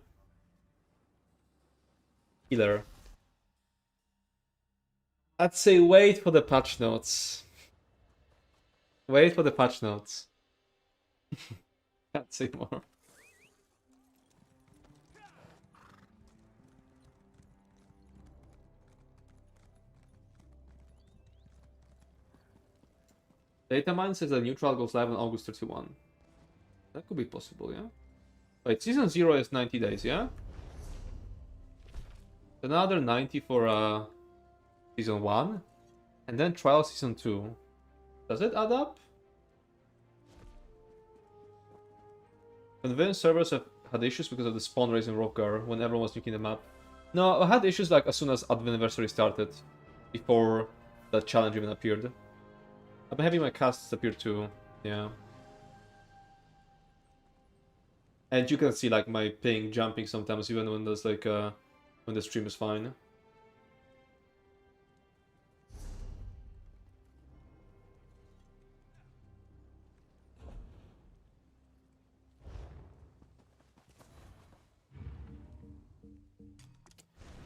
Healer. I'd say wait for the patch notes. Wait for the patch notes. Can't say more. Datamine says that neutral goes live on August 31. That could be possible, yeah? Wait, season 0 is 90 days, yeah? Another 90 for season 1. And then trial season 2. Does it add up? Convinced servers have had issues because of the spawn raise in Rockgar when everyone was nuking the map. No, I had issues like as soon as Advaniversary started. Before that challenge even appeared. I've been having my casts appear too, yeah. And you can see like my ping jumping sometimes even when there's like when the stream is fine.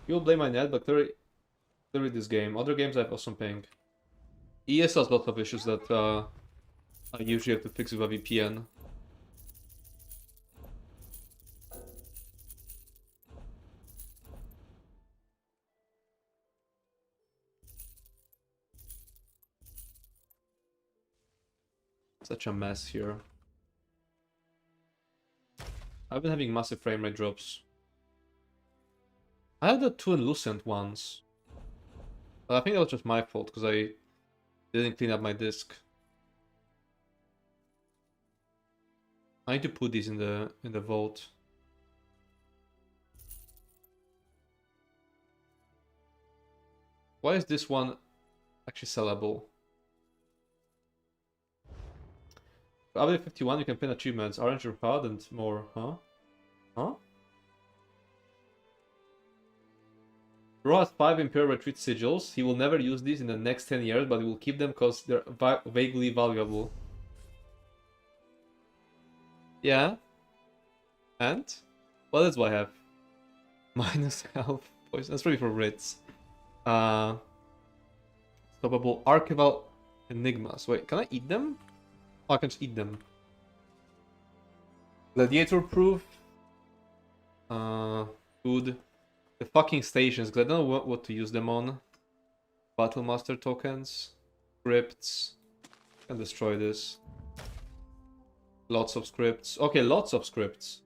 You'll blame my net, but clearly this game. Other games I have awesome ping. ESO has lots of issues that I usually have to fix with a VPN. Such a mess here. I've been having massive frame rate drops. I had the 2 in Lucent once. But I think that was just my fault because I didn't clean up my disk. I need to put these in the vault. Why is this one actually sellable? For update 51 you can pin achievements, orange or HUD and more, huh? Huh? Bro has 5 Imperial Retreat sigils. He will never use these in the next 10 years, but he will keep them because they're vaguely valuable. Yeah. And? Well, that's what I have. Minus health poison. That's really for Ritz. Stoppable archival enigmas. Wait, can I eat them? Oh, I can just eat them. Gladiator proof. Food. The fucking stations, because I don't know what to use them on. Battlemaster tokens. Scripts. Can destroy this. Lots of scripts. Okay, lots of scripts.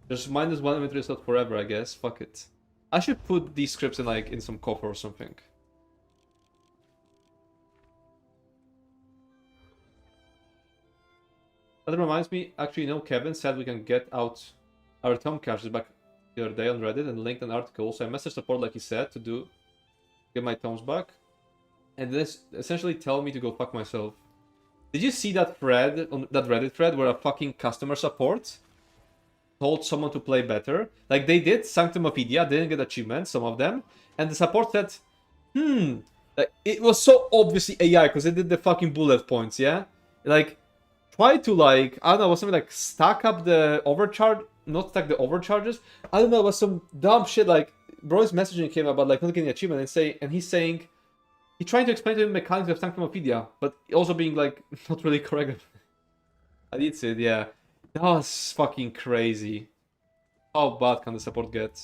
There's minus 1 inventory slot forever, I guess. Fuck it. I should put these scripts in like in some coffer or something. That reminds me, actually, you know, Kevin said we can get out our Tom caches back the other day on Reddit and linked an article. So I messaged support like he said to get my Toms back. And this essentially tell me to go fuck myself. Did you see that thread, on that Reddit thread where a fucking customer support told someone to play better? Like they did Sanctum of Idia, didn't get achievements, some of them. And the support said, like, it was so obviously AI because they did the fucking bullet points, yeah? Like, try to like, I don't know, was something like stack up the overcharge, not stack the overcharges. I don't know, it was some dumb shit like, bro's messaging came about like not getting achievement and he's saying, he's trying to explain to him mechanics of Sanctomopedia, but also being like, not really correct. I did see it, yeah. That was fucking crazy. How bad can the support get?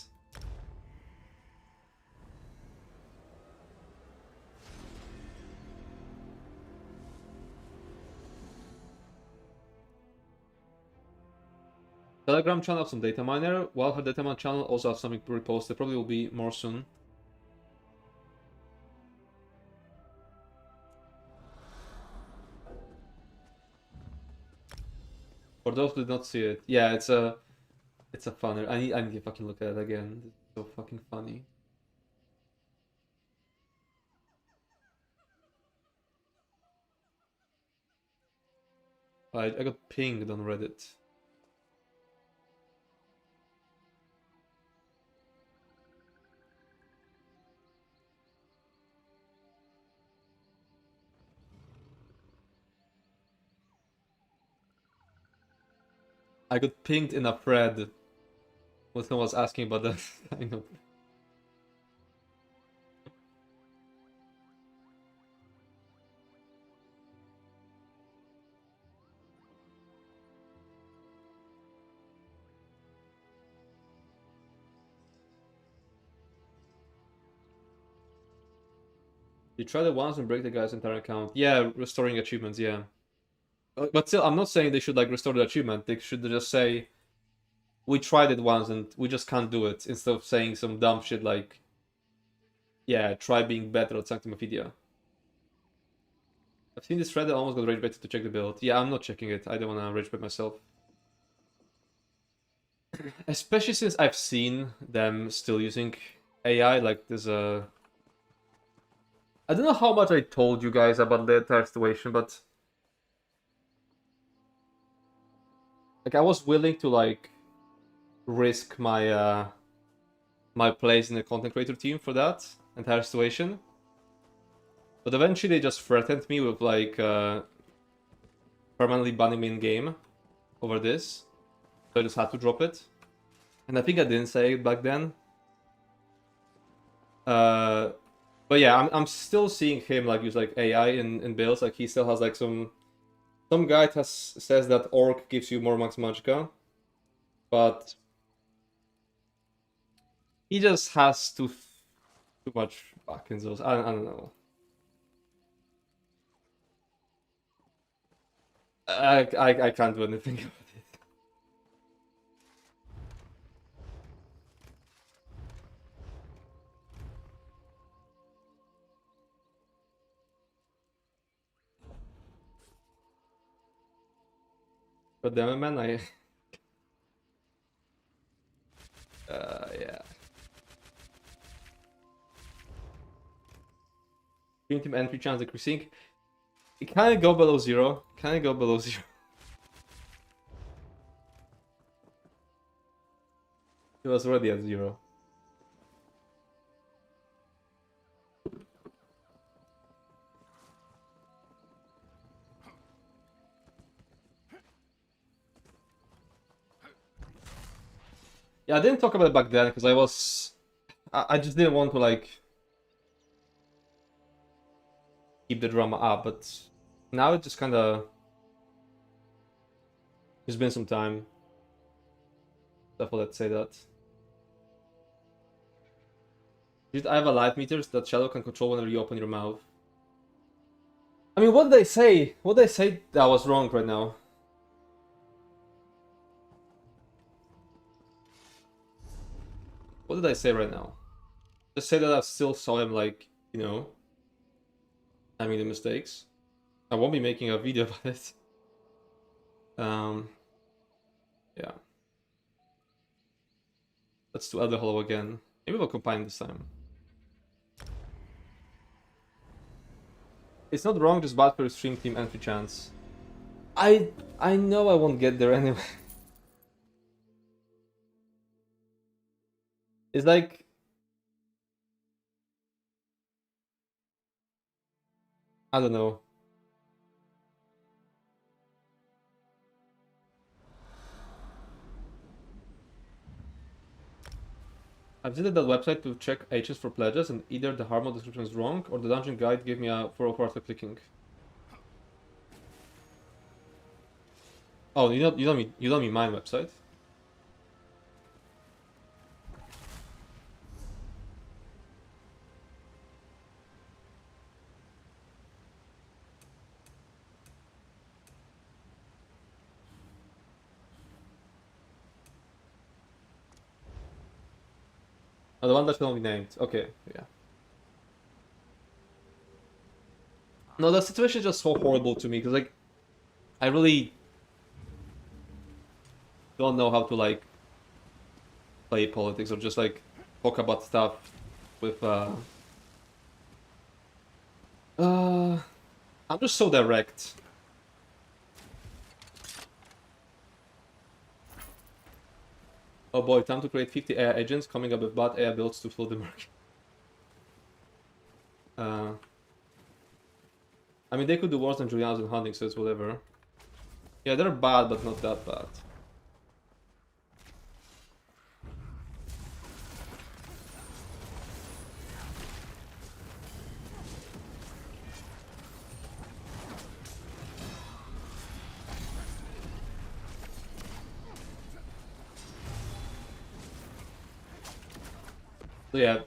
Telegram channel have some data miner, while her data miner channel also has something to repost. There probably will be more soon. For those who did not see it, yeah, it's a funny. I need to fucking look at it again. It's so fucking funny. I got pinged on Reddit. I got pinged in a thread when someone was asking about the I know. You tried it once and break the guy's entire account. Yeah, restoring achievements, yeah. But still, I'm not saying they should like restore the achievement. They should just say, we tried it once and we just can't do it, instead of saying some dumb shit like, yeah, try being better at Sanctum Ophidia. I've seen this thread, I almost got rage baited to check the build. Yeah, I'm not checking it. I don't want to rage bait myself. Especially since I've seen them still using AI, like there's a... I don't know how much I told you guys about the entire situation, but... Like, I was willing to, like, risk my, my place in the content creator team for that entire situation. But eventually they just threatened me with, like, permanently banning me in game over this. So I just had to drop it. And I think I didn't say it back then. But yeah, I'm still seeing him like use like AI in builds. Like he still has like some guide says that Orc gives you more Max Magicka, but he just has too much back in those. I don't know. I can't do anything about it. But damn it, man, yeah. Dream team entry chance decreasing. It can't go below 0. Can it go below 0? It was already at 0. Yeah, I didn't talk about it back then because I just didn't want to like keep the drama up, but now it just kind of, it's been some time. Therefore, let's say that. I have a light meter that Shadow can control whenever you open your mouth. I mean, what did they say? What did they say that was wrong right now? What did I say right now? Just say that I still saw him, like, you know, I made the mistakes. I won't be making a video about it. Yeah. Let's do Elder Hollow again. Maybe we'll combine this time. It's not wrong, just bad for your stream team entry chance. I know I won't get there anyway. It's like... I don't know. I visited that website to check H's for pledges, and either the Harmon description is wrong, or the dungeon guide gave me a 404 after clicking. Oh, you don't mean mine website? Oh, the one that will be named. Okay, yeah. No, the situation is just so horrible to me, because, like, I really... don't know how to like play politics or just like talk about stuff with I'm just so direct. Oh boy, time to create 50 AI agents coming up with bad AI builds to flood the market. I mean, they could do worse than Juliana's and hunting, so it's whatever. Yeah, they're bad, but not that bad. So yeah,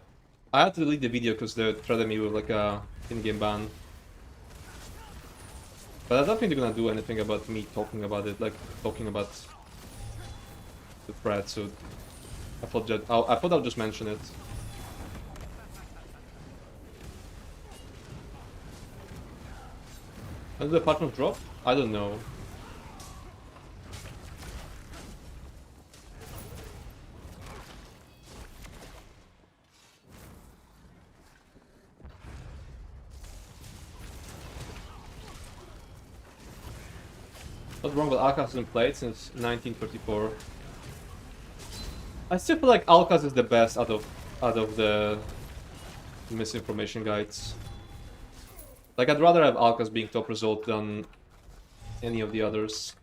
I had to delete the video because they threatened me with like a in-game ban. But I don't think they're gonna do anything about me talking about it, like talking about the threat. So I thought I'll just mention it. When did the patron drop? I don't know. What's wrong with Alcaz hasn't played since 1934? I still feel like Alcaz is the best out of the misinformation guides. Like, I'd rather have Alcaz being top result than any of the others.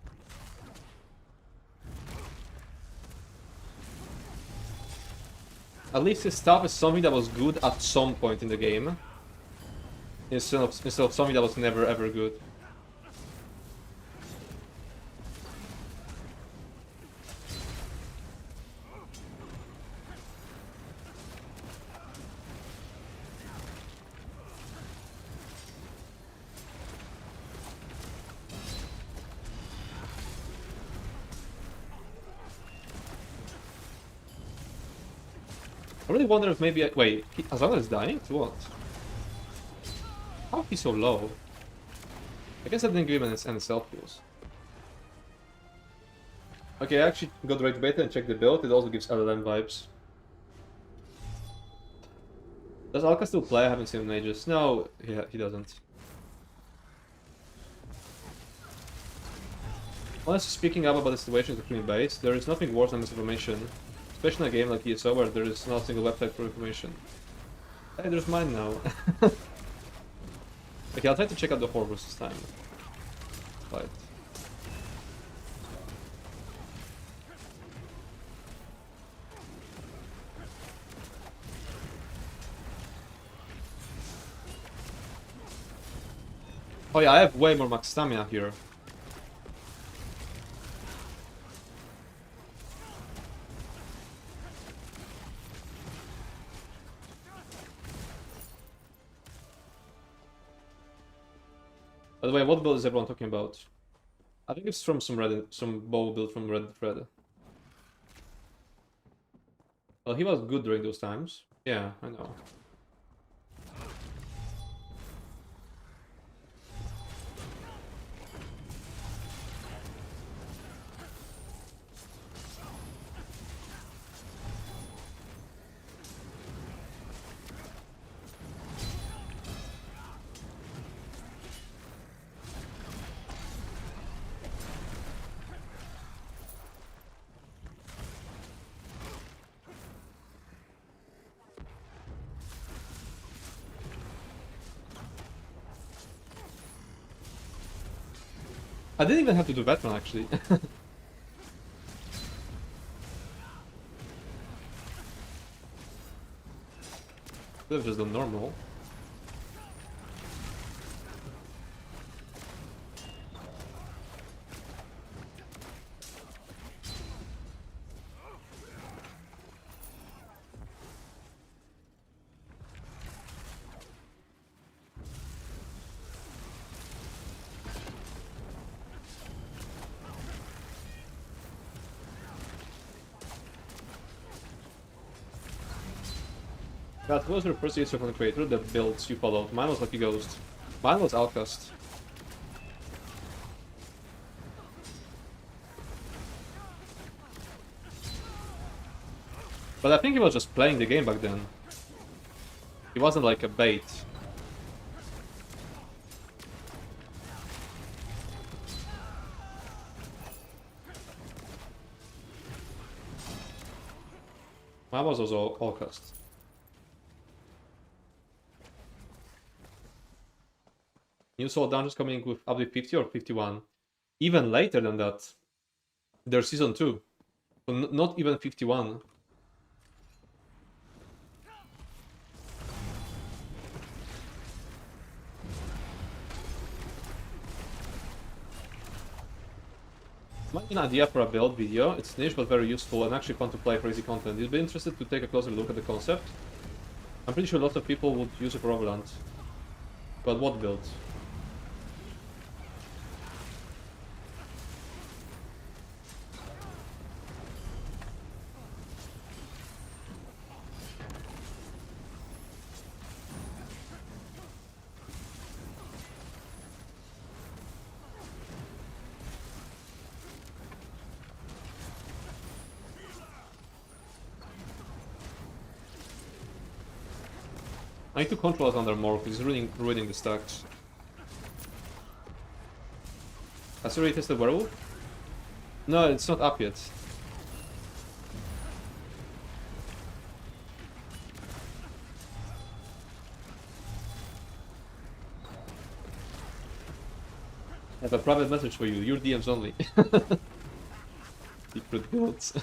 At least his stuff is something that was good at some point in the game, instead of something that was never ever good. I really wonder if maybe wait, Azala is dying? To what? How is he so low? I guess I didn't give him any self heals. Okay, I actually got right beta and checked the build. It also gives LLM vibes. Does Alka still play? I haven't seen him in ages. No, he doesn't. Honestly, speaking up about the situation of the Queen base, there is nothing worse than misinformation. Especially in a game like ESO where there is not a single website for information. Hey, there's mine now. Okay, I'll try to check out the Horrors this time. Fight. Oh yeah, I have way more max stamina here. By the way, what build is everyone talking about? I think it's from some bow build from Reddit thread. Well, he was good during those times. Yeah, I know. I didn't even have to do veteran actually. Could have just done normal. God, who was your first ESO content creator? The builds you followed. Mine was Lucky Ghost. Mine was Outcast. But I think he was just playing the game back then. He wasn't like a bait. Mine was also all cost. You saw dungeons coming with update 50 or 51. Even later than that. There's season 2. So not even 51. Might be an idea for a build video. It's niche but very useful and actually fun to play for easy content. You'd be interested to take a closer look at the concept. I'm pretty sure lots of people would use it for Overland. But what build? I need to control it under more because it's ruining the stacks. Has you already tested Werewolf? No, it's not up yet. I have a private message for you, your DMs only. Secret builds.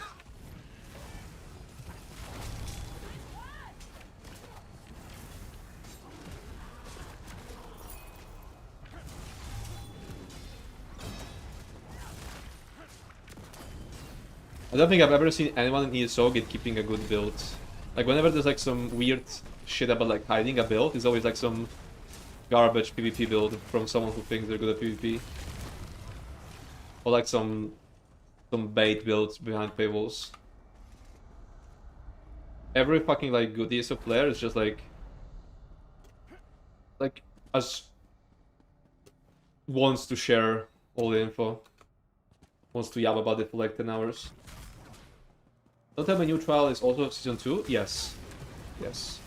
I don't think I've ever seen anyone in ESO get keeping a good build. Like whenever there's like some weird shit about like hiding a build, it's always like some garbage PvP build from someone who thinks they're good at PvP. Or like some bait builds behind paywalls. Every fucking like good ESO player is just like as wants to share all the info. Wants to yab about it for like 10 hours. Don't tell me new trial is also season 2? Yes. Yes.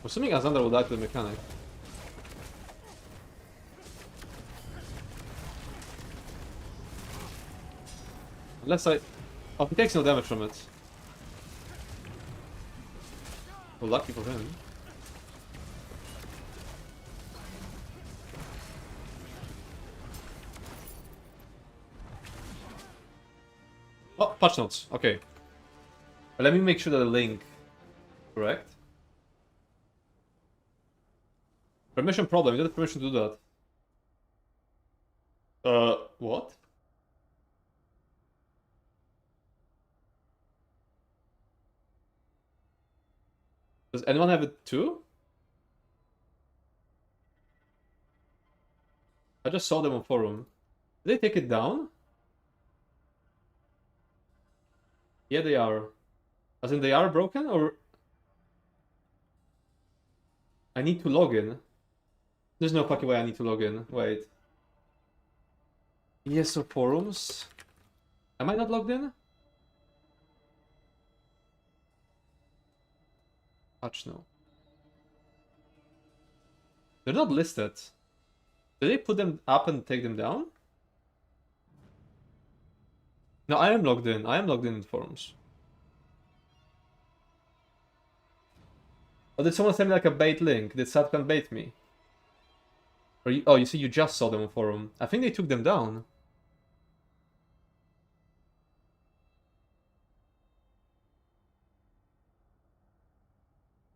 I'm assuming Azander would like the mechanic. Unless I... Oh, he takes no damage from it. Well, lucky for him. Oh, patch notes. Okay. Let me make sure that the link... Correct? Permission problem. You don't have permission to do that. What? Does anyone have it too? I just saw them on forum. Did they take it down? Yeah, they are. As in they are broken, or... I need to log in. There's no fucking way I need to log in. Wait. ESO forums? Am I not logged in? Patch no. They're not listed. Did they put them up and take them down? No, I am logged in. I am logged in the forums. Or did someone send me like a bait link? Did Satkan bait me? Or you, oh, you see, you just saw them on forum. I think they took them down.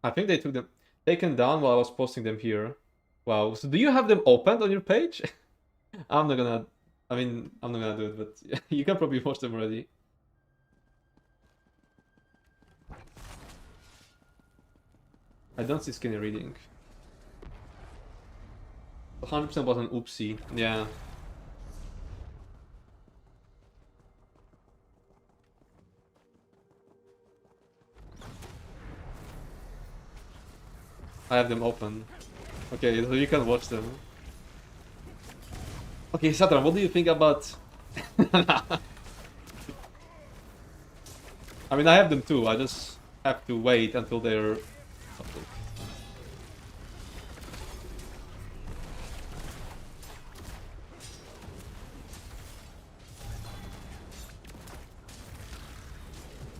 I think they took them taken down while I was posting them here. Wow. So do you have them opened on your page? I'm not gonna. I mean, I'm not gonna do it, but you can probably watch them already. I don't see skinny reading. 100% was an oopsie. Yeah. I have them open. Okay, so you can watch them. Okay, Satran, what do you think about... I mean, I have them too, I just have to wait until they're...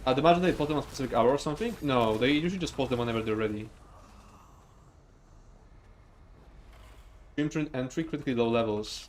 I'd imagine they post them on a specific hour or something? No, they usually just post them whenever they're ready. Stream trend entry, critically low levels.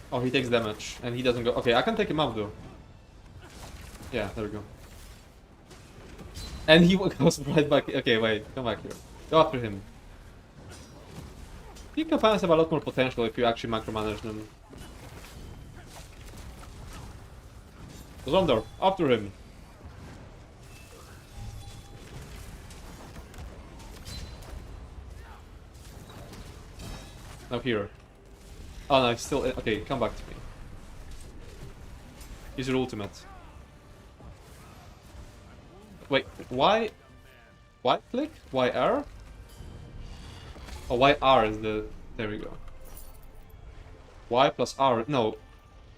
Oh, he takes damage, and he doesn't go... Okay, I can take him up, though. Yeah, there we go. And he goes right back... Okay, wait, come back here. Go after him. I think companions have a lot more potential if you actually micromanage them. Zondor, after him. Now here. Oh no, he's still... Okay, come back to me. Use your ultimate. Wait, why... Why click? Why R? Oh, why R is the... There we go. Y plus R... No.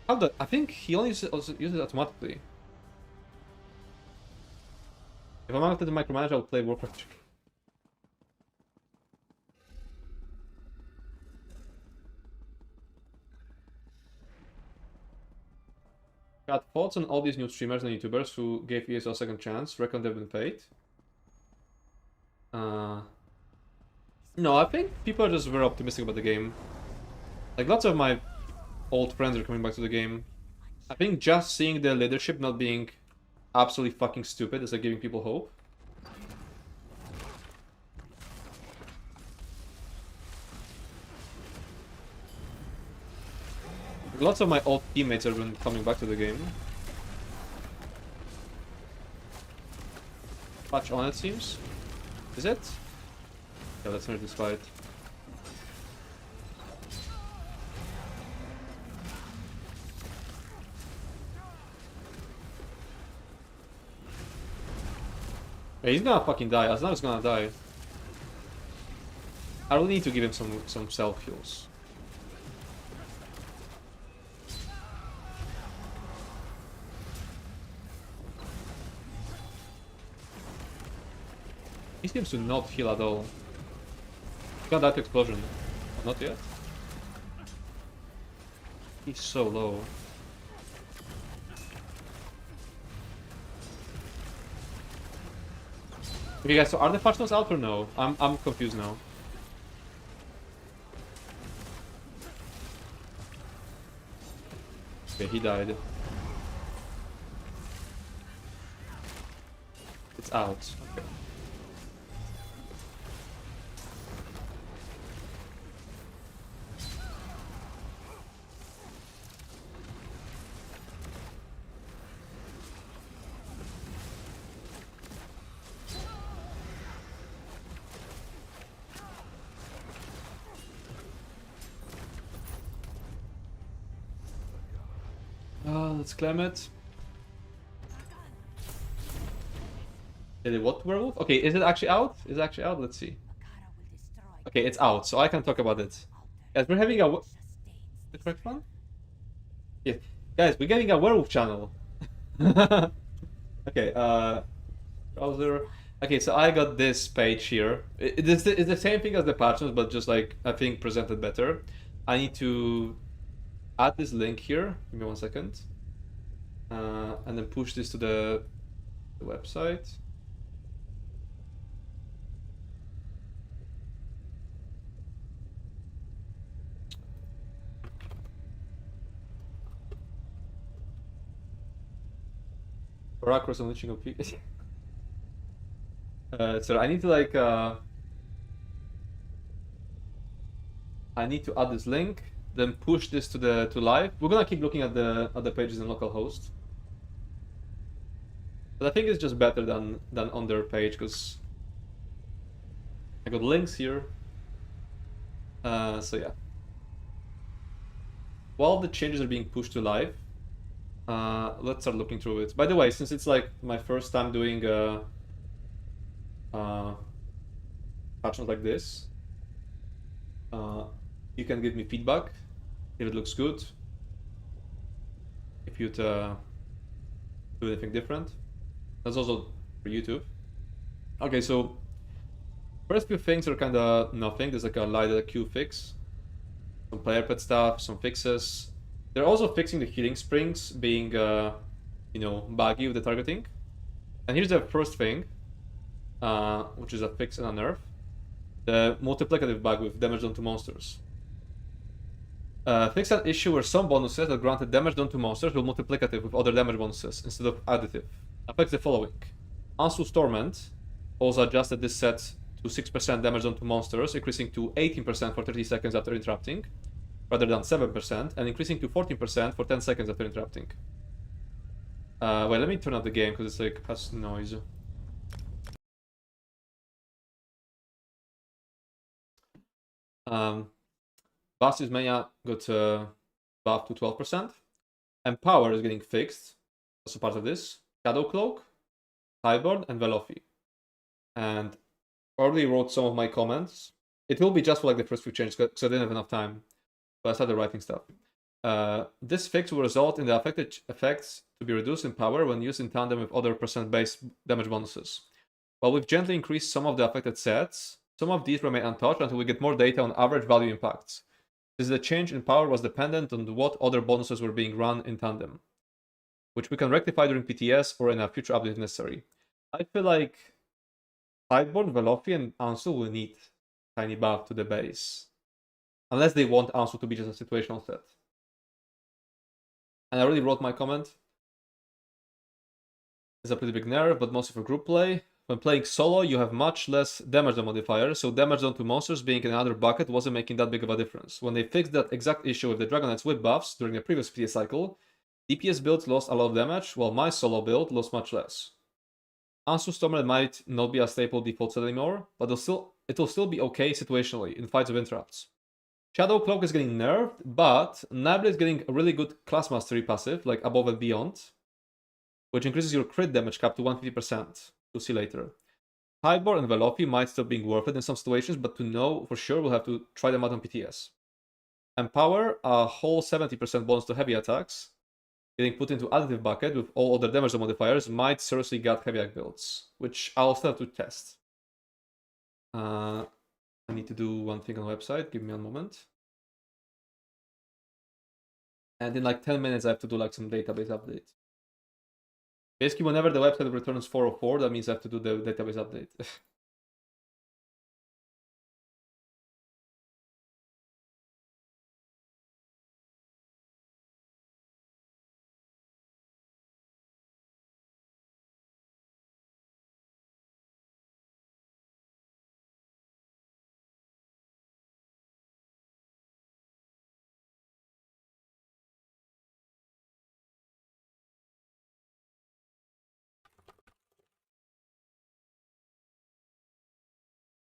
How the... I think he only uses it automatically. If I'm out of the micromanage, I'll play Warcraft 3. Got thoughts on all these new streamers and YouTubers who gave ESO a second chance? Reckon they've been paid? No, I think people are just very optimistic about the game. Like, lots of my old friends are coming back to the game. I think just seeing the leadership not being absolutely fucking stupid is like giving people hope. Lots of my old teammates have been coming back to the game. Patch on, it seems. Is it? Yeah, let's finish this fight. Yeah, he's gonna fucking die. As long as he's gonna die. I really need to give him some self heals. He seems to not heal at all. Got that explosion. Not yet. He's so low. Okay guys, so are the patch notes out or no? I'm confused now. Okay, he died. It's out. Okay. Let's claim it. What werewolf? Okay, is it actually out? Is it actually out? Let's see. Okay, it's out, so I can talk about it. Guys, we're having a... The correct one? Yeah. Guys, we're getting a werewolf channel. Okay, browser. Okay, so I got this page here. It's the same thing as the patch notes, but just like, I think presented better. I need to add this link here. Give me 1 second. And then push this to the website. Across unleashing OP. So I need to like I need to add this link, then push this to live. We're gonna keep looking at the pages in localhost. But I think it's just better than on their page because I got links here. So yeah. While the changes are being pushed to live, let's start looking through it. By the way, since it's like my first time doing patch notes like this, you can give me feedback if it looks good, if you'd do anything different. That's also for YouTube. Okay, so first few things are kind of nothing. There's like a light queue fix, some player pet stuff, some fixes. They're also fixing the healing springs being, you know, buggy with the targeting. And here's the first thing, which is a fix and a nerf: the multiplicative bug with damage done to monsters. Fix an issue where some bonuses that granted damage done to monsters will multiplicative with other damage bonuses instead of additive. Affects the following: Ansu's Torment also adjusted this set to 6% damage done to monsters, increasing to 18% for 30 seconds after interrupting, rather than 7%, and increasing to 14% for 10 seconds after interrupting. Well, let me turn off the game because it's like has noise. Basti's Mania got buffed to 12%. And Power is getting fixed. Also part of this. Shadow Cloak, Highborn, and Velofi. And I already wrote some of my comments. It will be just for like the first few changes because I didn't have enough time. But I started writing stuff. This fix will result in the affected effects to be reduced in power when used in tandem with other percent-based damage bonuses. While we've gently increased some of the affected sets, some of these remain untouched until we get more data on average value impacts. Since the change in power was dependent on what other bonuses were being run in tandem, which we can rectify during PTS or in a future update if necessary. I feel like Highborn, Velofi, and Ansu will need tiny buff to the base. Unless they want Ansu to be just a situational set. And I already wrote my comment. It's a pretty big nerf, but mostly for group play. When playing solo, you have much less damage done modifier, so damage done to monsters being in another bucket wasn't making that big of a difference. When they fixed that exact issue with the Dragonite's whip buffs during the previous PTS cycle, DPS builds lost a lot of damage, while my solo build lost much less. Ansu Stormer might not be a staple default set anymore, but it'll still be okay situationally in fights of interrupts. Shadow Cloak is getting nerfed, but Nibble is getting a really good class mastery passive, like Above and Beyond, which increases your crit damage cap to 150%. We'll see later. Highborn and Velofi might still be worth it in some situations, but to know for sure, we'll have to try them out on PTS. And Power, a whole 70% bonus to heavy attacks, getting put into additive bucket with all other damage modifiers, might seriously gut heavy attack builds, which I'll still have to test. I need to do one thing on the website, give me a moment. And in like 10 minutes, I have to do like some database update. Basically, whenever the website returns 404, that means I have to do the database update.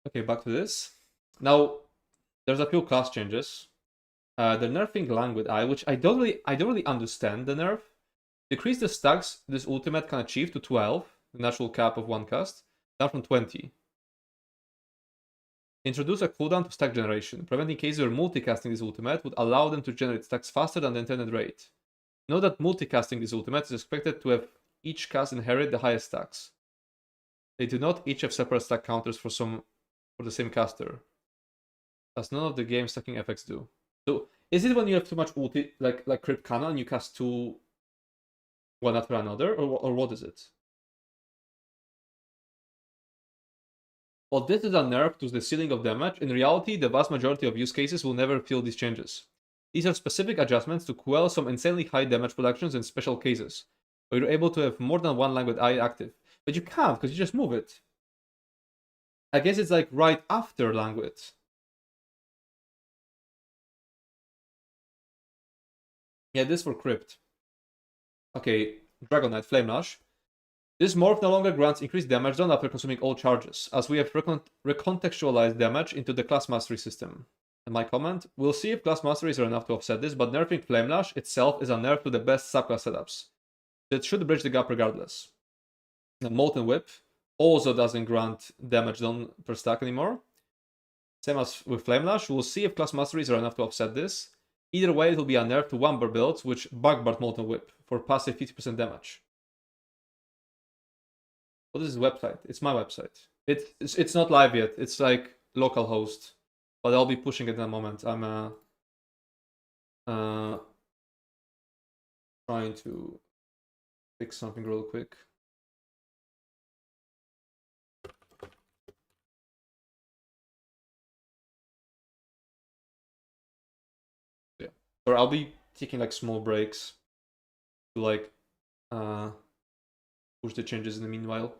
Okay, back to this. Now, there's a few class changes. The nerfing Languid Eye, which I don't really understand the nerf. Decrease the stacks this ultimate can achieve to 12, the natural cap of one cast, down from 20. Introduce a cooldown to stack generation, preventing cases where multicasting this ultimate would allow them to generate stacks faster than the intended rate. Note that multicasting this ultimate is expected to have each cast inherit the highest stacks. They do not each have separate stack counters for the same caster, as none of the game stacking effects do. So, is it when you have too much ulti, like Crypt Cannon, you cast two one after another, or what is it? Well, this is a nerf to the ceiling of damage. In reality, the vast majority of use cases will never feel these changes. These are specific adjustments to quell some insanely high damage productions in special cases, Or you're able to have more than one language AI active. But you can't, because you just move it. I guess it's like right after language. Yeah, this for crypt. Okay, Dragon Knight, Flame Lash. This morph no longer grants increased damage done after consuming all charges, as we have recontextualized damage into the class mastery system. And my comment, we'll see if class masteries are enough to offset this, but nerfing Flame Lash itself is a nerf to the best subclass setups. So it should bridge the gap regardless. And Molten Whip also doesn't grant damage done per stack anymore. Same as with Flame Lash, we'll see if class masteries are enough to offset this. Either way, it will be a nerf to Wambar builds, which bugbarred Molten Whip for passive 50% damage. What is this website? It's my website. It's not live yet. It's like localhost, but I'll be pushing it in a moment. I'm trying to fix something real quick. Yeah, or I'll be taking like small breaks to like push the changes in the meanwhile.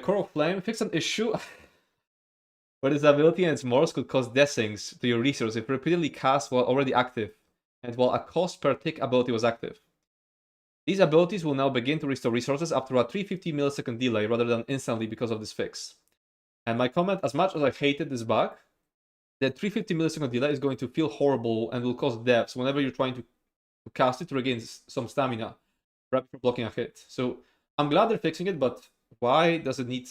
Core of Flame fixed an issue where this ability and its morphs could cause deathings to your resource if repeatedly cast while already active, and while a cost per tick ability was active. These abilities will now begin to restore resources after a 350 millisecond delay rather than instantly because of this fix. And my comment, as much as I hated this bug, the 350 millisecond delay is going to feel horrible and will cause deaths whenever you're trying to cast it to regain some stamina right before blocking a hit. So I'm glad they're fixing it, but why does it need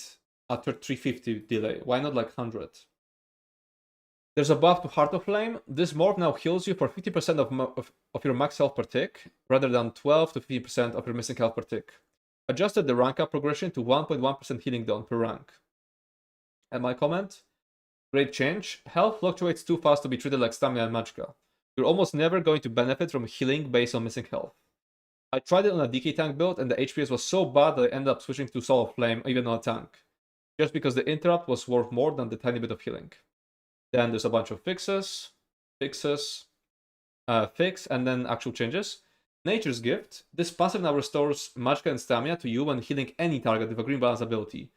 a 350 delay? Why not like 100? There's a buff to Heart of Flame. This morph now heals you for 50% of your max health per tick, rather than 12 to 50% of your missing health per tick. Adjusted the rank up progression to 1.1% healing down per rank. And my comment? Great change. Health fluctuates too fast to be treated like stamina and magicka. You're almost never going to benefit from healing based on missing health. I tried it on a DK tank build and the HPS was so bad that I ended up switching to Soul of Flame even on a tank. Just because the interrupt was worth more than the tiny bit of healing. Then there's a bunch of fix, and then actual changes. Nature's Gift. This passive now restores magicka and stamina to you when healing any target with a green balance ability,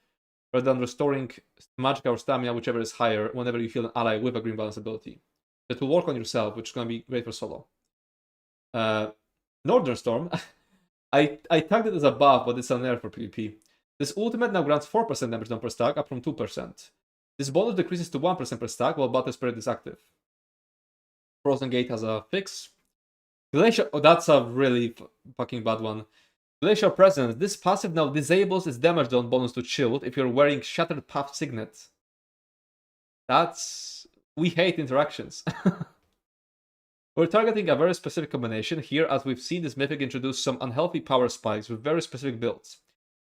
rather than restoring magicka or stamina, whichever is higher, whenever you heal an ally with a green balance ability. It will work on yourself, which is going to be great for solo. Northern Storm. I tagged it as a buff, but it's an nerf for PvP. This ultimate now grants 4% damage done per stack, up from 2%. This bonus decreases to 1% per stack while Battle Spirit is active. Frozen Gate has a fix. Glacial... Oh, that's a really fucking bad one. Glacial Presence. This passive now disables its damage done bonus to shield if you're wearing Shattered Path Signet. That's... We hate interactions. We're targeting a very specific combination here, as we've seen this mythic introduce some unhealthy power spikes with very specific builds.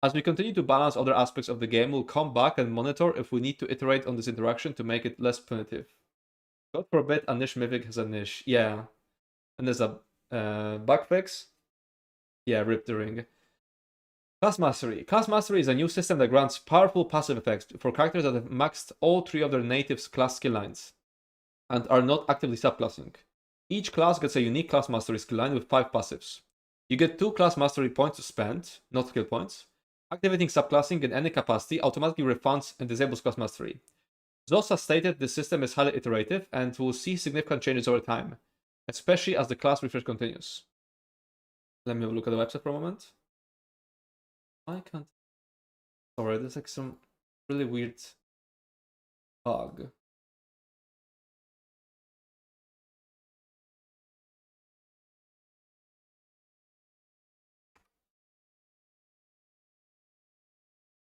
As we continue to balance other aspects of the game, we'll come back and monitor if we need to iterate on this interaction to make it less punitive. God forbid a niche mythic has a niche. Yeah. And there's a bug fix. Yeah, rip the ring. Class Mastery. Class Mastery is a new system that grants powerful passive effects for characters that have maxed all 3 of their native class skill lines and are not actively subclassing. Each class gets a unique Class Mastery skill line with 5 passives. You get 2 Class Mastery points to spend, not skill points. Activating subclassing in any capacity automatically refunds and disables Class Mastery. Zosa stated this system is highly iterative and will see significant changes over time, especially as the class refresh continues. Let me have a look at the website for a moment. I can't... Sorry, there's like some really weird bug.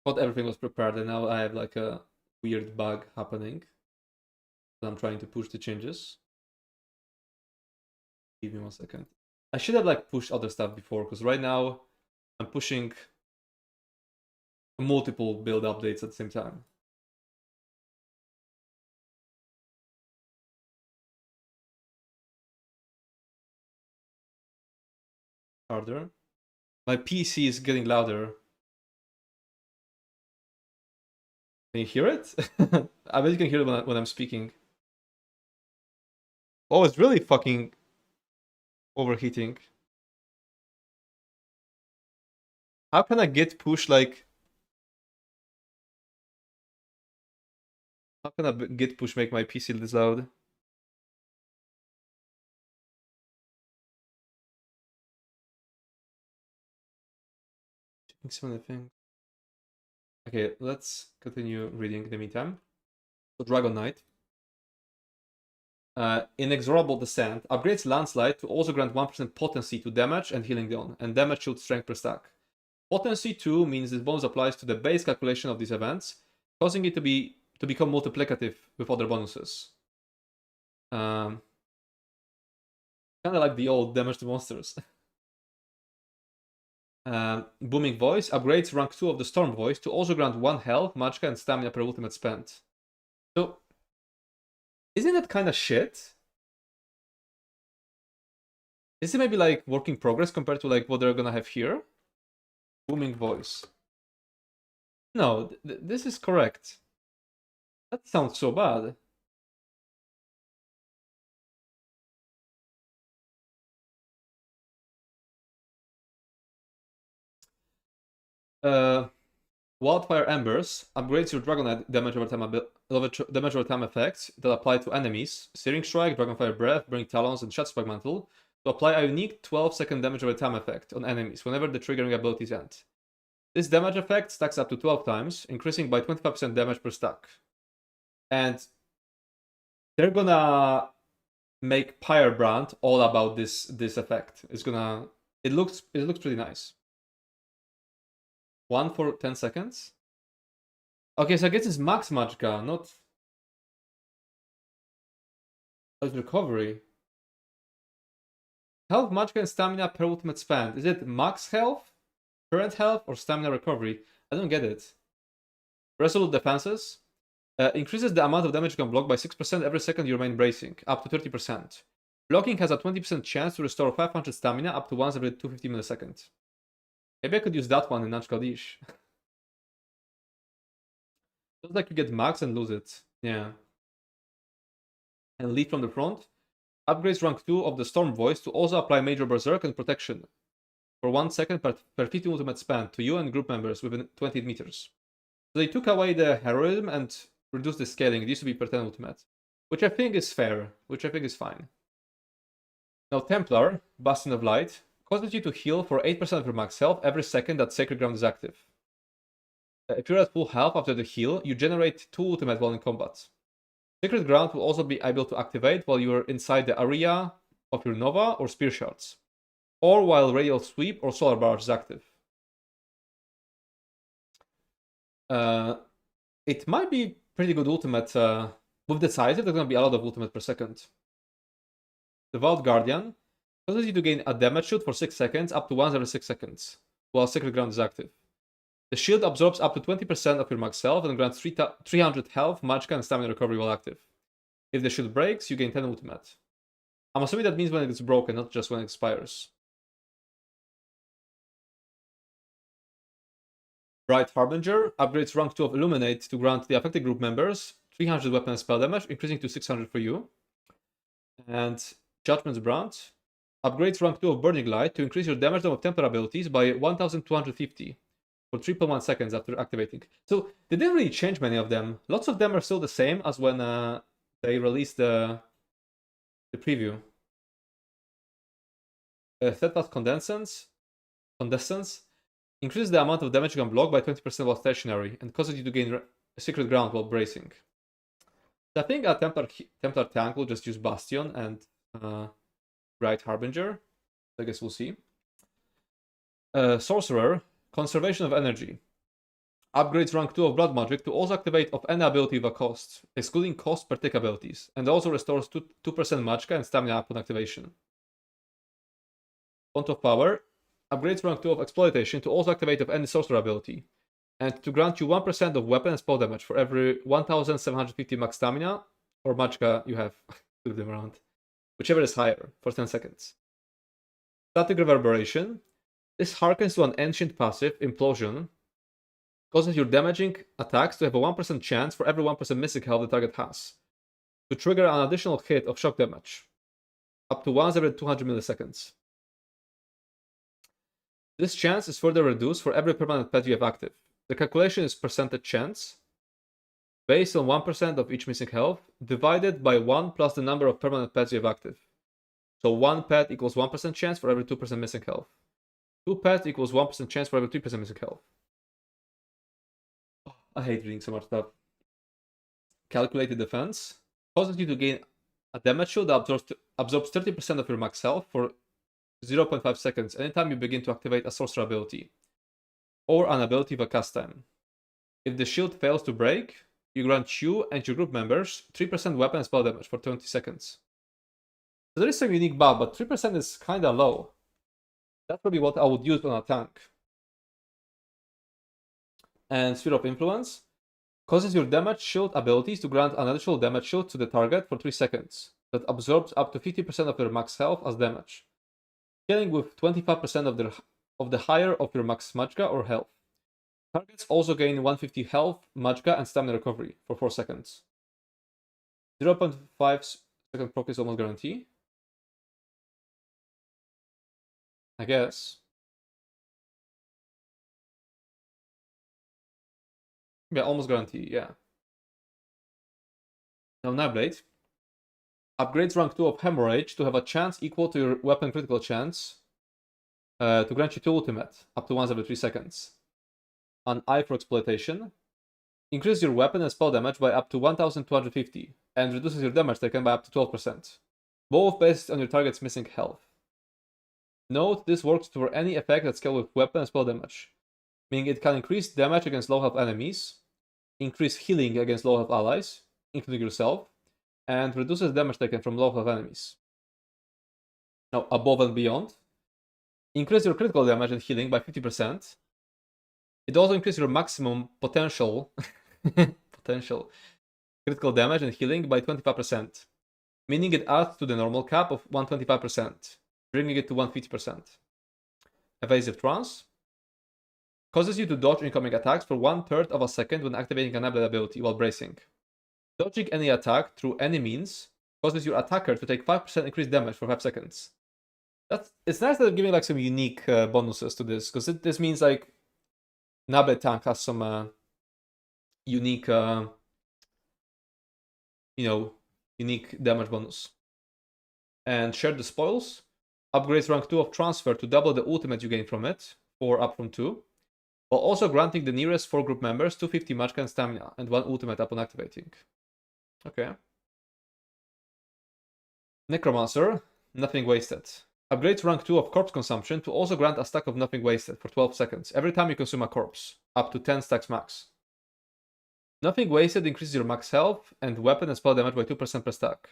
Thought everything was prepared and now I have like a weird bug happening. I'm trying to push the changes. Give me 1 second. I should have like pushed other stuff before, because right now I'm pushing multiple build updates at the same time. Harder. My PC is getting louder. Can you hear it? I bet you can hear it when I'm speaking. Oh, it's really fucking overheating. How can a git push like... How can a git push make my PC this loud? Checking so many things. Okay, let's continue reading in the meantime. So Dragon Knight. Inexorable Descent upgrades Landslide to also grant 1% potency to damage and healing done, and damage shield strength per stack. Potency 2 means this bonus applies to the base calculation of these events, causing it to become multiplicative with other bonuses. Kind of like the old damage to monsters. Booming Voice upgrades rank 2 of the Storm Voice to also grant 1 health, magicka, and stamina per ultimate spent. So, isn't that kind of shit? Is it maybe like work in progress compared to like what they're gonna have here? Booming Voice. No, this is correct. That sounds so bad. Wildfire Embers upgrades your Dragon Knight damage over time effects that apply to enemies. Searing Strike, Dragonfire Breath, Burning Talons, and Shadowspike Mantle to apply a unique 12-second damage over time effect on enemies whenever the triggering abilities end. This damage effect stacks up to 12 times, increasing by 25% damage per stack. And they're gonna make Pyrebrand all about this effect. It looks pretty nice. 1 for 10 seconds. Okay, so I guess it's max magicka, not recovery. Health, magicka, and stamina per ultimate spend. Is it max health, current health, or stamina recovery? I don't get it. Resolute defenses. Increases the amount of damage you can block by 6% every second you remain bracing, up to 30%. Blocking has a 20% chance to restore 500 stamina up to once every 250 milliseconds. Maybe I could use that one in Naj Kadish. Feels like you get max and lose it. Yeah. And lead from the front. Upgrades rank 2 of the Storm Voice to also apply Major Berserk and Protection for 1 second per 50 ultimate span to you and group members within 20 meters. So they took away the heroism and reduced the scaling. It used to be per 10 ultimate, which I think is fair, which I think is fine. Now Templar, Bastion of Light, causes you to heal for 8% of your max health every second that Sacred Ground is active. If you're at full health after the heal, you generate 2 ultimate while in combat. Sacred Ground will also be able to activate while you are inside the area of your Nova or Spear Shards, or while Radial Sweep or Solar Barrage is active. It might be pretty good ultimate. With Decisive, there's going to be a lot of ultimate per second. Devout Guardian causes you to gain a damage shield for 6 seconds, up to once every 6 seconds, while Sacred Ground is active. The shield absorbs up to 20% of your max health and grants 300 health, magicka, and stamina recovery while active. If the shield breaks, you gain 10 ultimate. I'm assuming that means when it gets broken, not just when it expires. Bright Harbinger upgrades rank 2 of Illuminate to grant the affected group members 300 weapon and spell damage, increasing to 600 for you. And Judgment's Brand upgrades rank 2 of Burning Light to increase your damage of Templar abilities by 1250 for 3.1 seconds after activating. So they didn't really change many of them. Lots of them are still the same as when they released the preview. Steadfast Condescence increases the amount of damage you can block by 20% while stationary and causes you to gain Secret Ground while bracing. So I think a Templar tank will just use Bastion and Bright Harbinger. I guess we'll see. Sorcerer, Conservation of Energy. Upgrades rank 2 of Blood Magic to also activate of any ability with a cost, excluding cost per tick abilities, and also restores 2% magicka and stamina upon activation. Font of Power upgrades rank 2 of Exploitation to also activate of any sorcerer ability, and to grant you 1% of weapon and spell damage for every 1750 max stamina or magicka you have. Move them around. Whichever is higher, for 10 seconds. Static Reverberation. This harkens to an ancient passive, Implosion. Causes your damaging attacks to have a 1% chance for every 1% missing health the target has, to trigger an additional hit of shock damage, up to once every 200 milliseconds. This chance is further reduced for every permanent pet you have active. The calculation is percentage chance, based on 1% of each missing health, divided by 1 plus the number of permanent pets you have active. So 1 pet equals 1% chance for every 2% missing health. 2 pets equals 1% chance for every 3% missing health. I hate reading so much stuff. Calculated defense causes you to gain a damage shield that absorbs 30% of your max health for 0.5 seconds anytime you begin to activate a sorcerer ability or an ability with a cast time. If the shield fails to break, you grant you and your group members 3% weapon and spell damage for 20 seconds. So there is some unique buff, but 3% is kinda low. That's probably what I would use on a tank. And Sphere of Influence causes your damage shield abilities to grant an additional damage shield to the target for 3 seconds that absorbs up to 50% of your max health as damage, killing with 25% of the higher of your max magicka or health. Targets also gain 150 health, magicka, and stamina recovery for 4 seconds. 0.5 second proc is almost guarantee. I guess. Yeah, almost guarantee, yeah. Now Nightblade upgrades rank 2 of Hemorrhage to have a chance equal to your weapon critical chance to grant you 2 ultimate, up to once every 3 seconds. An Eye for Exploitation increases your weapon and spell damage by up to 1250 and reduces your damage taken by up to 12%, both based on your target's missing health. Note, this works for any effect that scales with weapon and spell damage, meaning it can increase damage against low health enemies, increase healing against low health allies, including yourself, and reduces damage taken from low health enemies. Now, above and beyond, increase your critical damage and healing by 50%. It also increases your maximum potential critical damage and healing by 25%, meaning it adds to the normal cap of 125%, bringing it to 150%. Evasive Trance causes you to dodge incoming attacks for 1/3 of a second when activating an ability while bracing. Dodging any attack through any means causes your attacker to take 5% increased damage for 5 seconds. It's nice that they're giving like some unique bonuses to this, because this means like Nablet tank has some unique, unique damage bonus. And Share the Spoils upgrades rank 2 of Transfer to double the ultimate you gain from it, 4 up from 2, while also granting the nearest 4 group members 250 magicka and stamina and 1 ultimate upon activating. Okay. Necromancer, Nothing Wasted. Upgrades rank 2 of Corpse Consumption to also grant a stack of Nothing Wasted for 12 seconds every time you consume a corpse, up to 10 stacks max. Nothing Wasted increases your max health and weapon and spell damage by 2% per stack.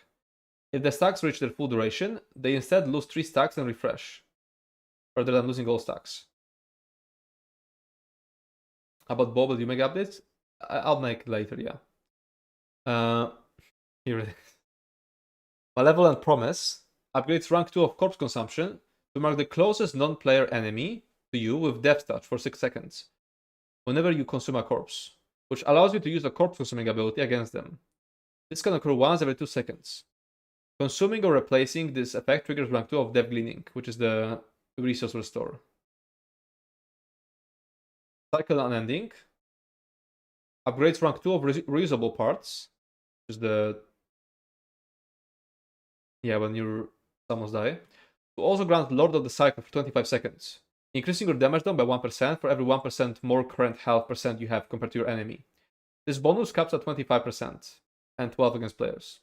If the stacks reach their full duration, they instead lose 3 stacks and refresh, rather than losing all stacks. About Bob, do you make updates? I'll make later, yeah. Here it is. Malevolent Promise upgrades rank 2 of Corpse Consumption to mark the closest non-player enemy to you with Death Touch for 6 seconds, whenever you consume a corpse, which allows you to use a corpse consuming ability against them. This can occur once every 2 seconds. Consuming or replacing this effect triggers rank 2 of Death Gleaning, which is the resource restore. Cycle Unending upgrades rank 2 of reusable parts, which is the... yeah, when your summons die, to also grant Lord of the Cycle for 25 seconds, increasing your damage done by 1% for every 1% more current health percent you have compared to your enemy. This bonus caps at 25% and 12 against players.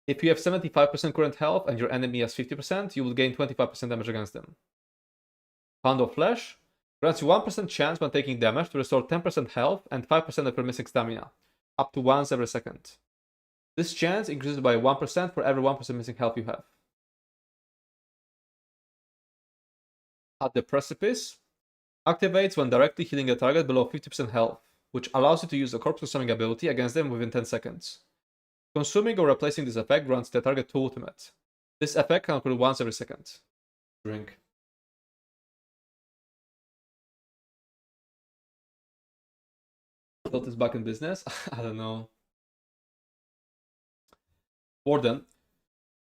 If you have 75% current health and your enemy has 50%, you will gain 25% damage against them. Pound of Flesh grants you 1% chance when taking damage to restore 10% health and 5% of your missing stamina, up to once every second. This chance increases by 1% for every 1% missing health you have. At the Precipice activates when directly healing a target below 50% health, which allows you to use the corpse consuming ability against them within 10 seconds. Consuming or replacing this effect grants the target 2 ultimate. This effect can occur once every second. Drink. Tilt is back in business? I don't know. Warden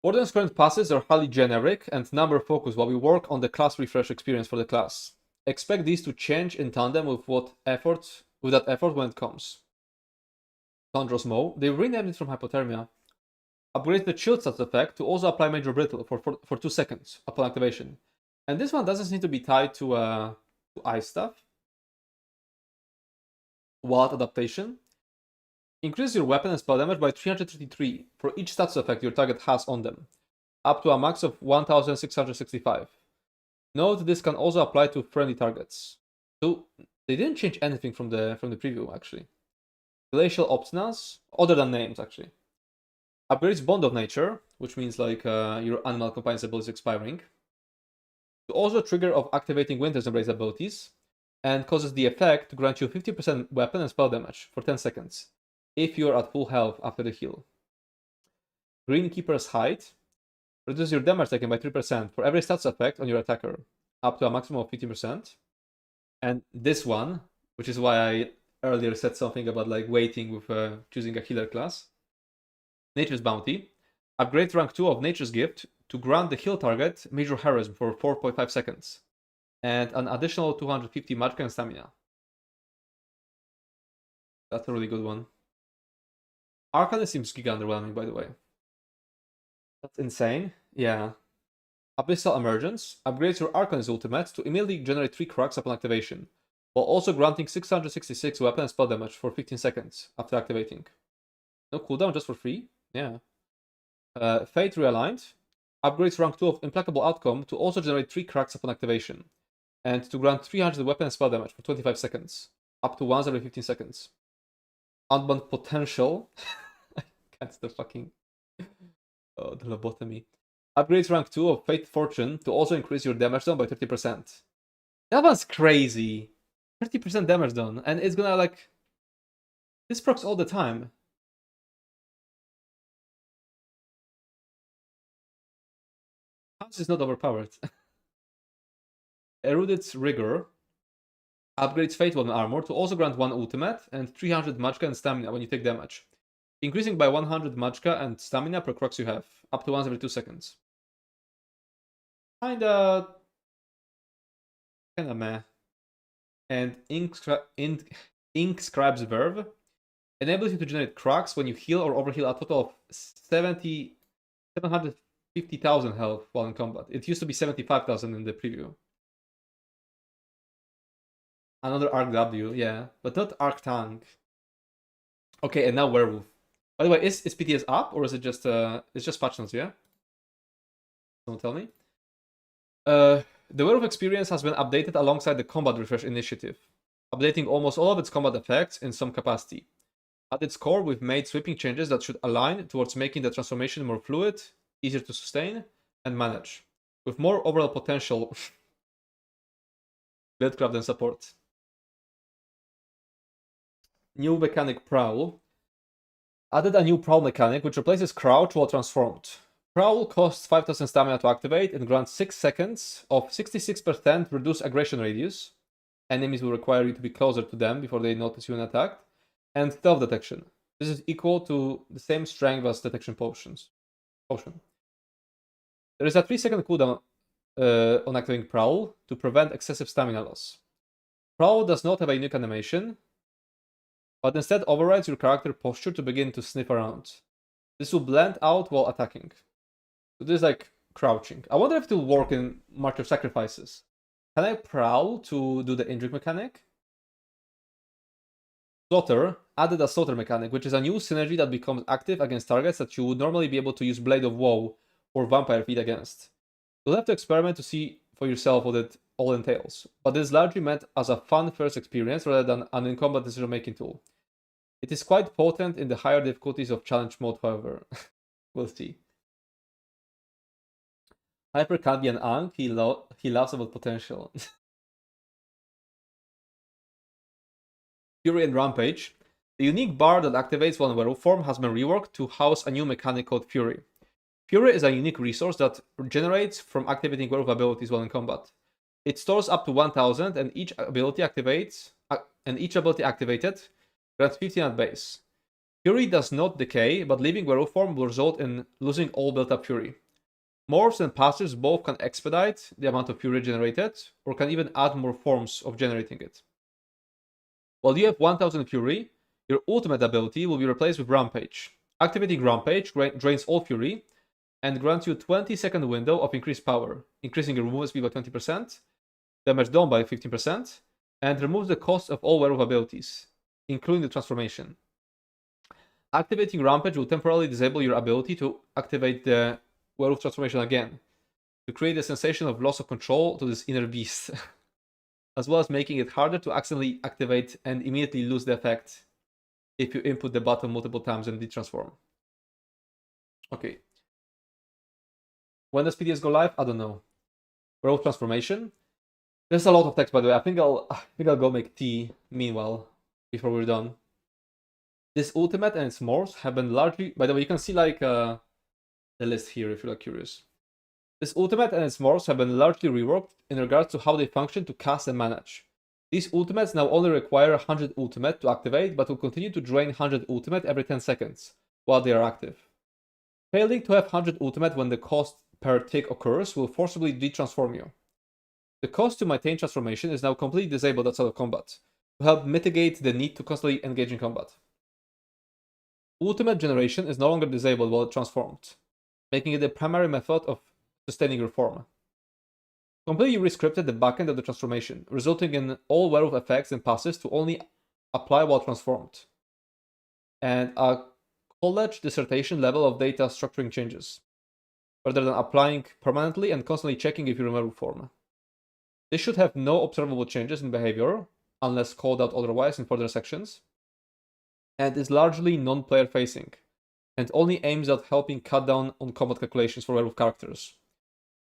Warden's current passes are highly generic and number focused while we work on the class refresh experience for the class. Expect these to change in tandem with that effort when it comes. Tundros Mo, they renamed it from Hypothermia. Upgrade the chill stats effect to also apply Major Brittle for 2 seconds upon activation. And this one doesn't seem to be tied to ice stuff. Wild adaptation. Increase your weapon and spell damage by 333 for each stats effect your target has on them, up to a max of 1665. Note this can also apply to friendly targets. So they didn't change anything from the preview actually. Glacial Obstinance, other than names actually. Upgrades Bond of Nature, which means like your animal companion's ability is expiring. To also trigger of activating Winter's Embrace abilities, and causes the effect to grant you 50% weapon and spell damage for 10 seconds, if you are at full health after the heal. Greenkeeper's Height, reduces your damage taken by 3% for every stats effect on your attacker, up to a maximum of 50%. And this one, which is why I earlier said something about like waiting with choosing a healer class. Nature's Bounty. Upgrade rank 2 of Nature's Gift to grant the heal target Major Heroism for 4.5 seconds. And an additional 250 magicka and stamina. That's a really good one. Arcana seems giga underwhelming, by the way. That's insane. Yeah. Abyssal Emergence upgrades your Arcanist ultimate to immediately generate 3 cracks upon activation, while also granting 666 weapon and spell damage for 15 seconds after activating. No cooldown, just for free? Yeah. Fate Realigned upgrades rank 2 of Implacable Outcome to also generate 3 cracks upon activation, and to grant 300 weapon and spell damage for 25 seconds, up to once every 15 seconds. Unbound Potential. That's the fucking... Oh, the lobotomy. Upgrades rank 2 of Fate Fortune to also increase your damage done by 30%. That one's crazy. 30% damage done, and it's gonna like... This procs all the time. How is this not overpowered? Erudite's Rigor upgrades Fate Weapon Armor to also grant 1 ultimate and 300 magicka and stamina when you take damage, increasing by 100 magicka and stamina per crux you have, up to once every 2 seconds. Kinda meh. And Inkscribe's Verve enables you to generate cracks when you heal or overheal a total of 750,000 health while in combat. It used to be 75,000 in the preview. Another Arc W, yeah, but not Arc Tank. Okay, and now Werewolf. By the way, is PTS up or is it just it's just patch notes, yeah? Don't tell me. The Werewolf experience has been updated alongside the Combat Refresh initiative, updating almost all of its combat effects in some capacity. At its core, we've made sweeping changes that should align towards making the transformation more fluid, easier to sustain, and manage, with more overall potential buildcraft and support. New mechanic Prowl. Added a new Prowl mechanic which replaces Crouch while transformed. Prowl costs 5000 stamina to activate and grants 6 seconds of 66% reduced aggression radius. Enemies will require you to be closer to them before they notice you when attacked. And stealth detection. This is equal to the same strength as detection potion. There is a 3-second cooldown on activating Prowl to prevent excessive stamina loss. Prowl does not have a unique animation, but instead overrides your character posture to begin to sniff around. This will blend out while attacking. So this is like crouching. I wonder if it will work in March of Sacrifices. Can I Prowl to do the Indrik mechanic? Slaughter added a Slaughter mechanic, which is a new synergy that becomes active against targets that you would normally be able to use Blade of Woe or Vampire Feet against. You'll have to experiment to see for yourself what it all entails, but it is largely meant as a fun first experience rather than an in-combat decision-making tool. It is quite potent in the higher difficulties of challenge mode, however. We'll see. Hyper can be an Ankh, he laughs about potential. Fury and Rampage. The unique bar that activates one werewolf form has been reworked to house a new mechanic called Fury. Fury is a unique resource that generates from activating werewolf abilities while in combat. It stores up to 1000 and each ability activated grants 15 at base. Fury does not decay, but leaving werewolf form will result in losing all built-up fury. Morphs and passives both can expedite the amount of fury generated, or can even add more forms of generating it. While you have 1000 fury, your ultimate ability will be replaced with Rampage. Activating Rampage drains all fury, and grants you a 20-second window of increased power, increasing your movement speed by 20%, damage done by 15%, and removes the cost of all werewolf abilities, including the transformation. Activating Rampage will temporarily disable your ability to activate the werewolf transformation again, to create a sensation of loss of control to this inner beast, as well as making it harder to accidentally activate and immediately lose the effect if you input the button multiple times and detransform. Okay. When does PTS go live? I don't know. Werewolf transformation. There's a lot of text, by the way. I think I'll go make tea meanwhile before we're done. This ultimate and its morphs have been largely. By the way, you can see like the list here if you're like curious. This ultimate and its morphs have been largely reworked in regards to how they function to cast and manage. These ultimates now only require 100 ultimate to activate, but will continue to drain 100 ultimate every 10 seconds while they are active. Failing to have 100 ultimate when the cost per tick occurs will forcibly detransform you. The cost to maintain transformation is now completely disabled outside of combat, to help mitigate the need to constantly engage in combat. Ultimate generation is no longer disabled while transformed, making it the primary method of sustaining your form. Completely rescripted the backend of the transformation, resulting in all werewolf effects and passes to only apply while transformed, and a college dissertation level of data structuring changes, rather than applying permanently and constantly checking if you remember form. This should have no observable changes in behavior, unless called out otherwise in further sections, and is largely non-player facing, and only aims at helping cut down on combat calculations for werewolf characters.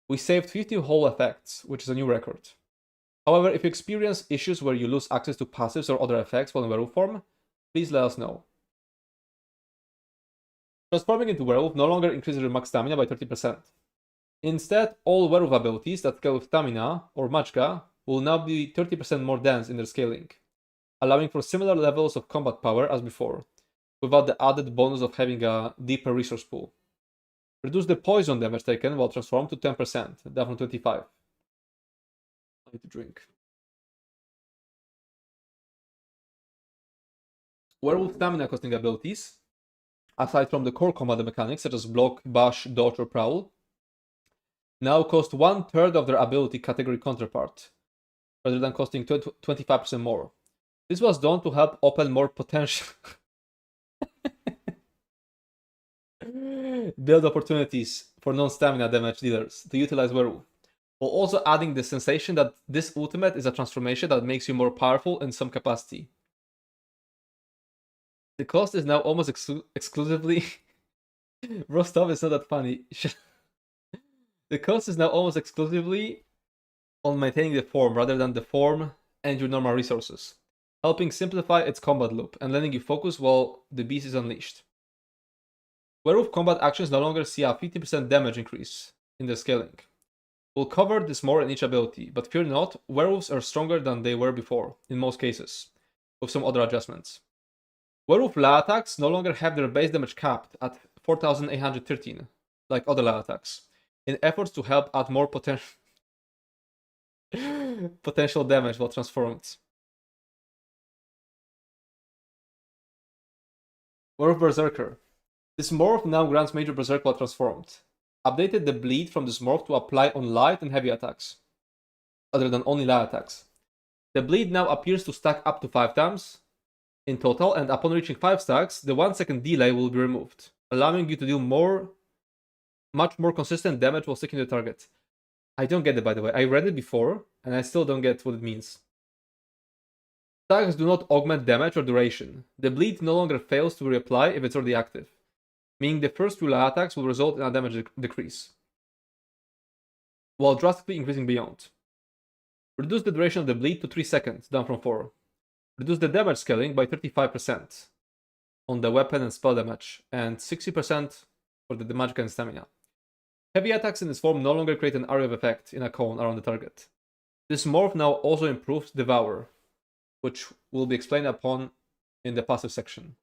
We saved 50 whole effects, which is a new record. However, if you experience issues where you lose access to passives or other effects while in werewolf form, please let us know. Transforming into werewolf no longer increases your max stamina by 30%. Instead, all werewolf abilities that scale with stamina, or magicka, will now be 30% more dense in their scaling, allowing for similar levels of combat power as before, without the added bonus of having a deeper resource pool. Reduce the poison damage taken while transformed to 10%, down from 25%. I need to drink. Werewolf stamina costing abilities, aside from the core combat mechanics such as block, bash, dodge, or prowl, now cost 1/3 of their ability category counterpart, rather than costing 25% more. This was done to help open more potential build opportunities for non-stamina damage dealers to utilize werewolf, while also adding the sensation that this ultimate is a transformation that makes you more powerful in some capacity. The cost is now almost exclusively Rostov is not that funny. The cost is now almost exclusively on maintaining the form rather than the form and your normal resources, helping simplify its combat loop and letting you focus while the beast is unleashed. Werewolf combat actions no longer see a 50% damage increase in their scaling. We'll cover this more in each ability, but fear not, werewolves are stronger than they were before, in most cases, with some other adjustments. Werewolf Law attacks no longer have their base damage capped at 4813, like other Law attacks, in efforts to help add more potential damage while transformed. Werewolf Berserker. This morph now grants major berserk while transformed. Updated the bleed from this morph to apply on light and heavy attacks, other than only light attacks. The bleed now appears to stack up to 5 times in total, and upon reaching 5 stacks, the 1-second delay will be removed, allowing you to deal much more consistent damage while sticking to the target. I don't get it, by the way. I read it before, and I still don't get what it means. Stacks do not augment damage or duration. The bleed no longer fails to reapply if it's already active, meaning the first 2 light attacks will result in a damage decrease, while drastically increasing beyond. Reduce the duration of the bleed to 3 seconds, down from 4. Reduce the damage scaling by 35% on the weapon and spell damage, and 60% for the magicka and stamina. Heavy attacks in this form no longer create an area of effect in a cone around the target. This morph now also improves Devour, which will be explained upon in the passive section.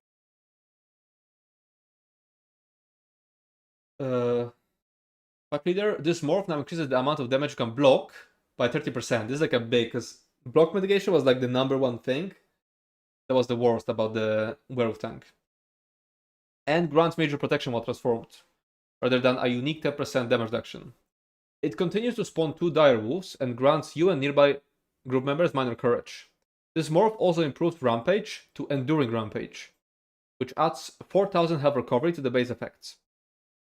Pack leader, this morph now increases the amount of damage you can block by 30%. This is like a big, because block mitigation was like the #1 thing. That was the worst about the werewolf tank. And grants major protection while transformed, rather than a unique 10% damage reduction. It continues to spawn 2 dire wolves and grants you and nearby group members minor courage. This morph also improves rampage to enduring rampage, which adds 4000 health recovery to the base effects.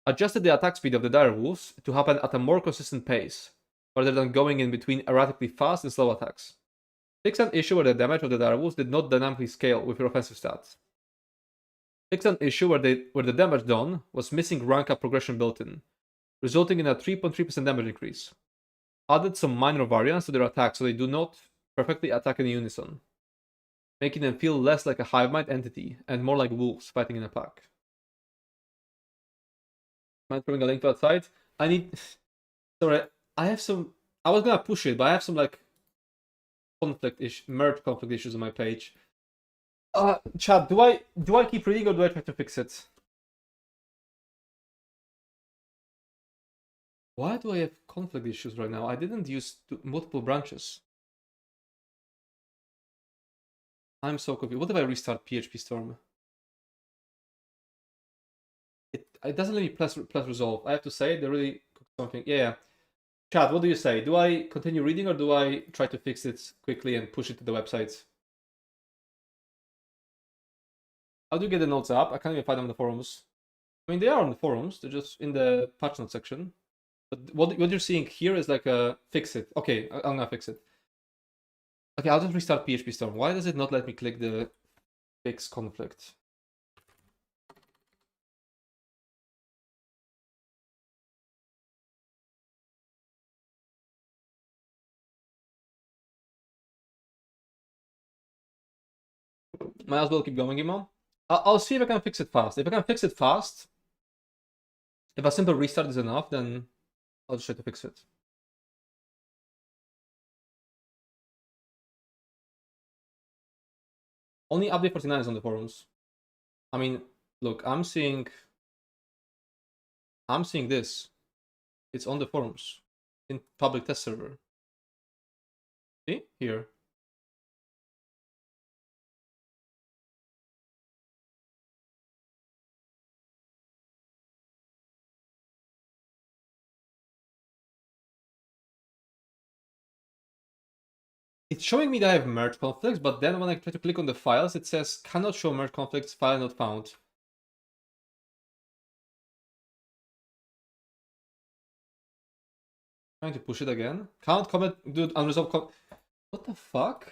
Adjusted the attack speed of the dire wolves to happen at a more consistent pace, rather than going in between erratically fast and slow attacks. Fixed an issue where the damage of the dire wolves did not dynamically scale with your offensive stats. Fixed an issue where the damage done was missing rank up progression built in, resulting in a 3.3% damage increase. Added some minor variance to their attacks so they do not perfectly attack in unison, making them feel less like a hive mind entity and more like wolves fighting in a pack. Mind throwing a link to that site? I need... Sorry, I have some... I was gonna push it, but I have some like merge conflict issues on my page. Chat, do I keep reading or do I try to fix it? Why do I have conflict issues right now? I didn't use multiple branches. I'm so confused. What if I restart PHP Storm? It doesn't let me plus resolve. I have to say, they really cooked something. Yeah. Chat, what do you say? Do I continue reading or do I try to fix it quickly and push it to the website? How do you get the notes up? I can't even find them on the forums. I mean, they are on the forums. They're just in the patch notes section. But what you're seeing here is like a fix it. Okay, I'm gonna fix it. Okay, I'll just restart PHP Storm. Why does it not let me click the fix conflict? Might as well keep going, Imo. I'll see if I can fix it fast. If I can fix it fast, if a simple restart is enough, then I'll just try to fix it. Only update 49 is on the forums. I mean, look, I'm seeing this. It's on the forums in public test server. See here. It's showing me that I have merge conflicts, but then when I try to click on the files, it says cannot show merge conflicts, file not found. Trying to push it again. Can't comment, dude, unresolved what the fuck?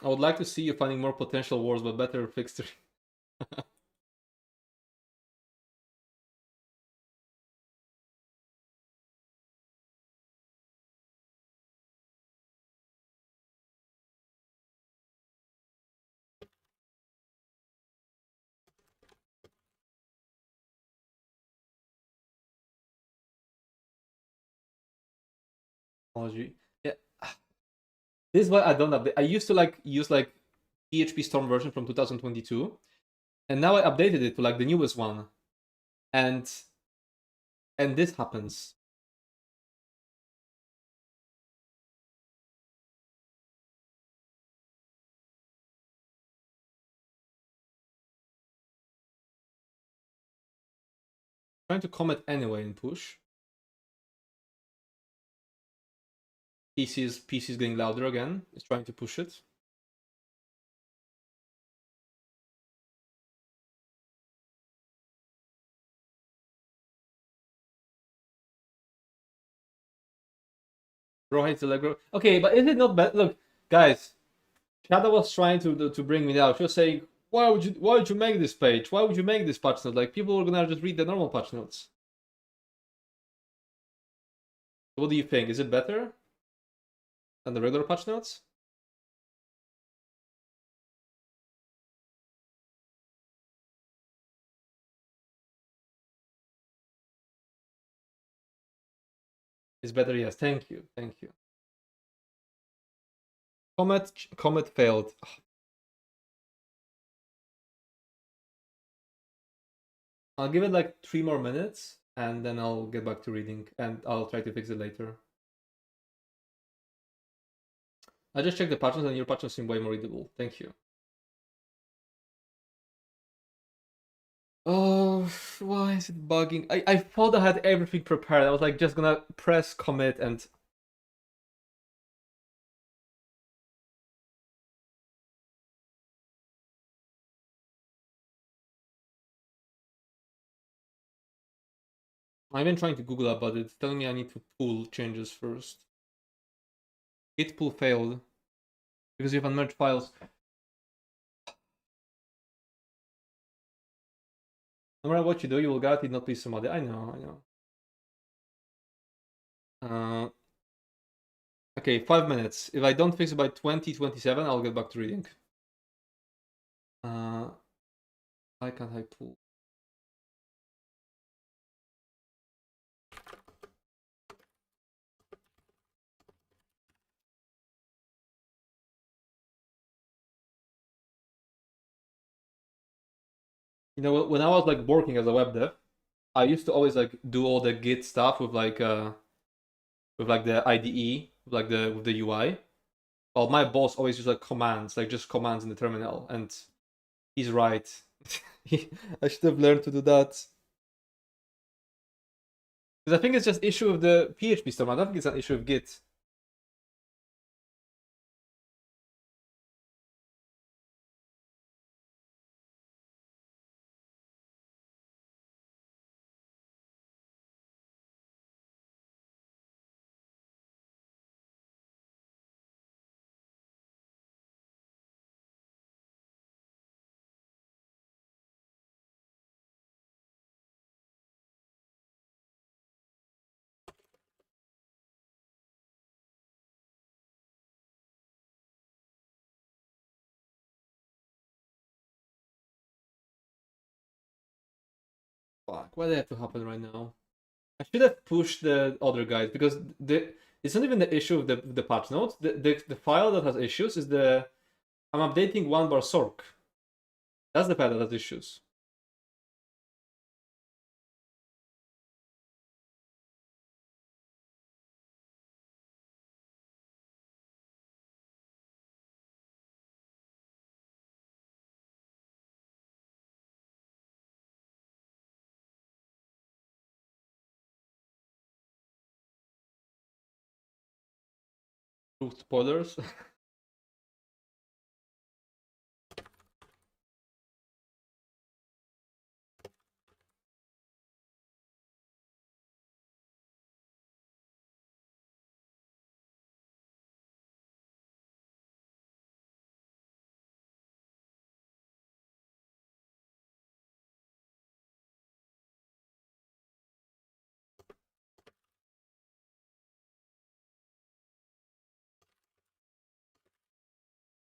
I would like to see you finding more potential wars, but better fixed. Technology. Yeah. This is why I don't update. I used to like use like PHP Storm version from 2022, and now I updated it to like the newest one, and this happens. Trying to comment anyway and push. PC's getting louder again. It's trying to push it. Bro hates Allegro. Okay, but is it not bad? Look, guys, Shadow was trying to bring me down. She was saying, why would you make this page? Why would you make this patch note? Like, people are gonna just read the normal patch notes. What do you think? Is it better than the regular patch notes? It's better, yes. Thank you. Thank you. Comet failed. I'll give it like 3 more minutes and then I'll get back to reading and I'll try to fix it later. I just checked the patterns and your patterns seem way more readable. Thank you. Oh, why is it bugging? I thought I had everything prepared. I was like just gonna press commit and... I've been trying to Google about it. It's telling me I need to pull changes first. Git pull failed because you have unmerged files. No matter what you do, you will guarantee not please somebody. I know. Okay, 5 minutes. If I don't fix it by 2027, I'll get back to reading. Why can't I pull? You know, when I was like working as a web dev, I used to always like do all the Git stuff with like the IDE, with the UI. Well, my boss always used like commands, like just commands in the terminal, and he's right. I should have learned to do that. Because I think it's just issue of the PHP stuff. I don't think it's an issue of Git. Fuck, why did it have to happen right now? I should have pushed the other guys because it's not even the issue of the patch notes. The file that has issues is I'm updating 1 bar sork. That's the file that has issues. Truth spoilers.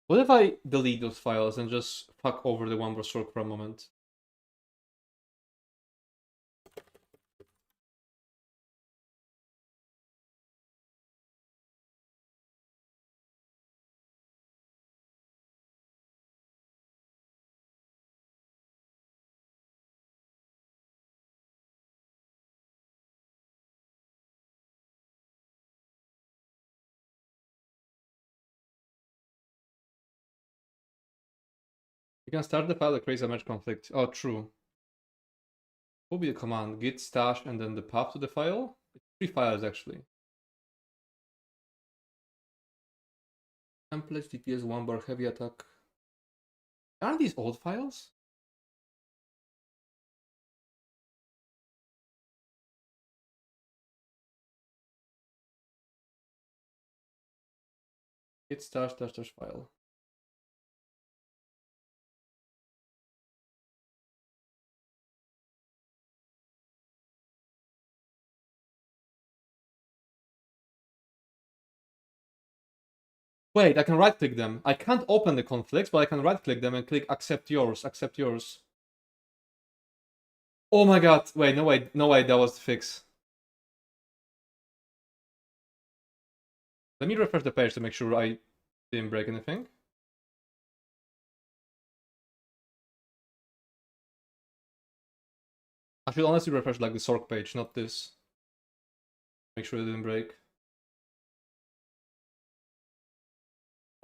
What if I delete those files and just fuck over the 1 bar sork for a moment? You can start the file that creates a match conflict. Oh, true. What would be the command? Git stash and then the path to the file? It's 3 files actually. Templates, TPS, 1 bar, heavy attack. Aren't these old files? Git stash dash file. Wait, I can right click them. I can't open the conflicts, but I can right click them and click accept yours, accept yours. Oh my god, wait, no way, that was the fix. Let me refresh the page to make sure I didn't break anything. I should honestly refresh like the Sork page, not this. Make sure it didn't break.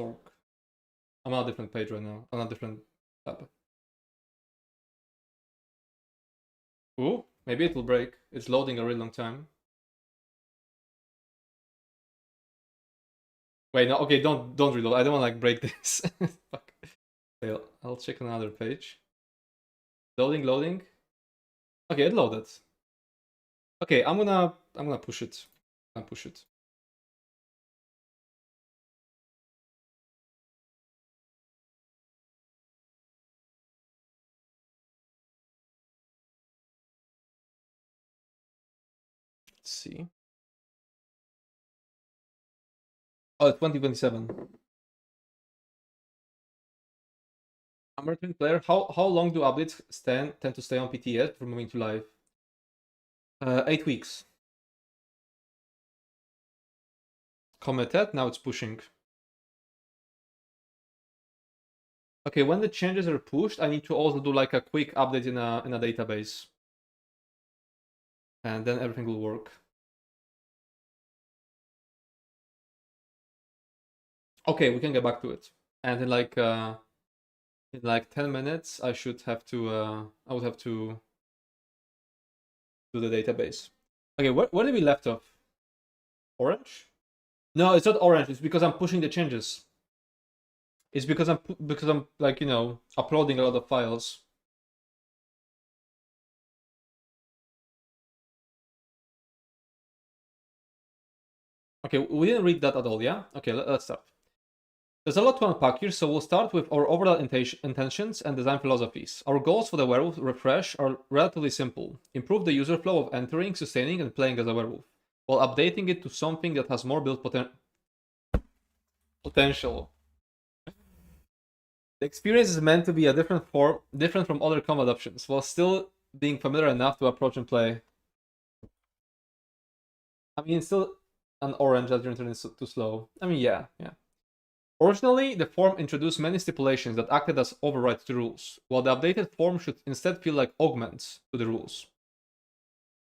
Sork. I'm on a different page right now. On a different tab. Ooh, maybe it will break. It's loading a really long time. Wait, no, okay, don't reload. I don't want to like break this. Fuck. Okay, I'll check another page. Loading. Okay, it loaded. Okay, I'm gonna push it. Push it. Let's see. Oh, 2027. American player. How long do updates tend to stay on PTS before moving to live? 8 weeks. Committed. Now it's pushing. Okay, when the changes are pushed, I need to also do like a quick update in a database, and then everything will work. Okay, we can get back to it. And in like 10 minutes, I should have to. I would have to do the database. Okay, where did we left off? Orange? No, it's not orange. It's because I'm pushing the changes. It's because I'm like, you know, uploading a lot of files. Okay, we didn't read that at all, yeah? Okay, let's start. There's a lot to unpack here, so we'll start with our overall intentions and design philosophies. Our goals for the Werewolf refresh are relatively simple. Improve the user flow of entering, sustaining, and playing as a werewolf, while updating it to something that has more build potential. The experience is meant to be a different from other combat options, while still being familiar enough to approach and play. I mean, it's still an orange as your internet is too slow. I mean, yeah. Originally, the form introduced many stipulations that acted as overrides to rules, while the updated form should instead feel like augments to the rules.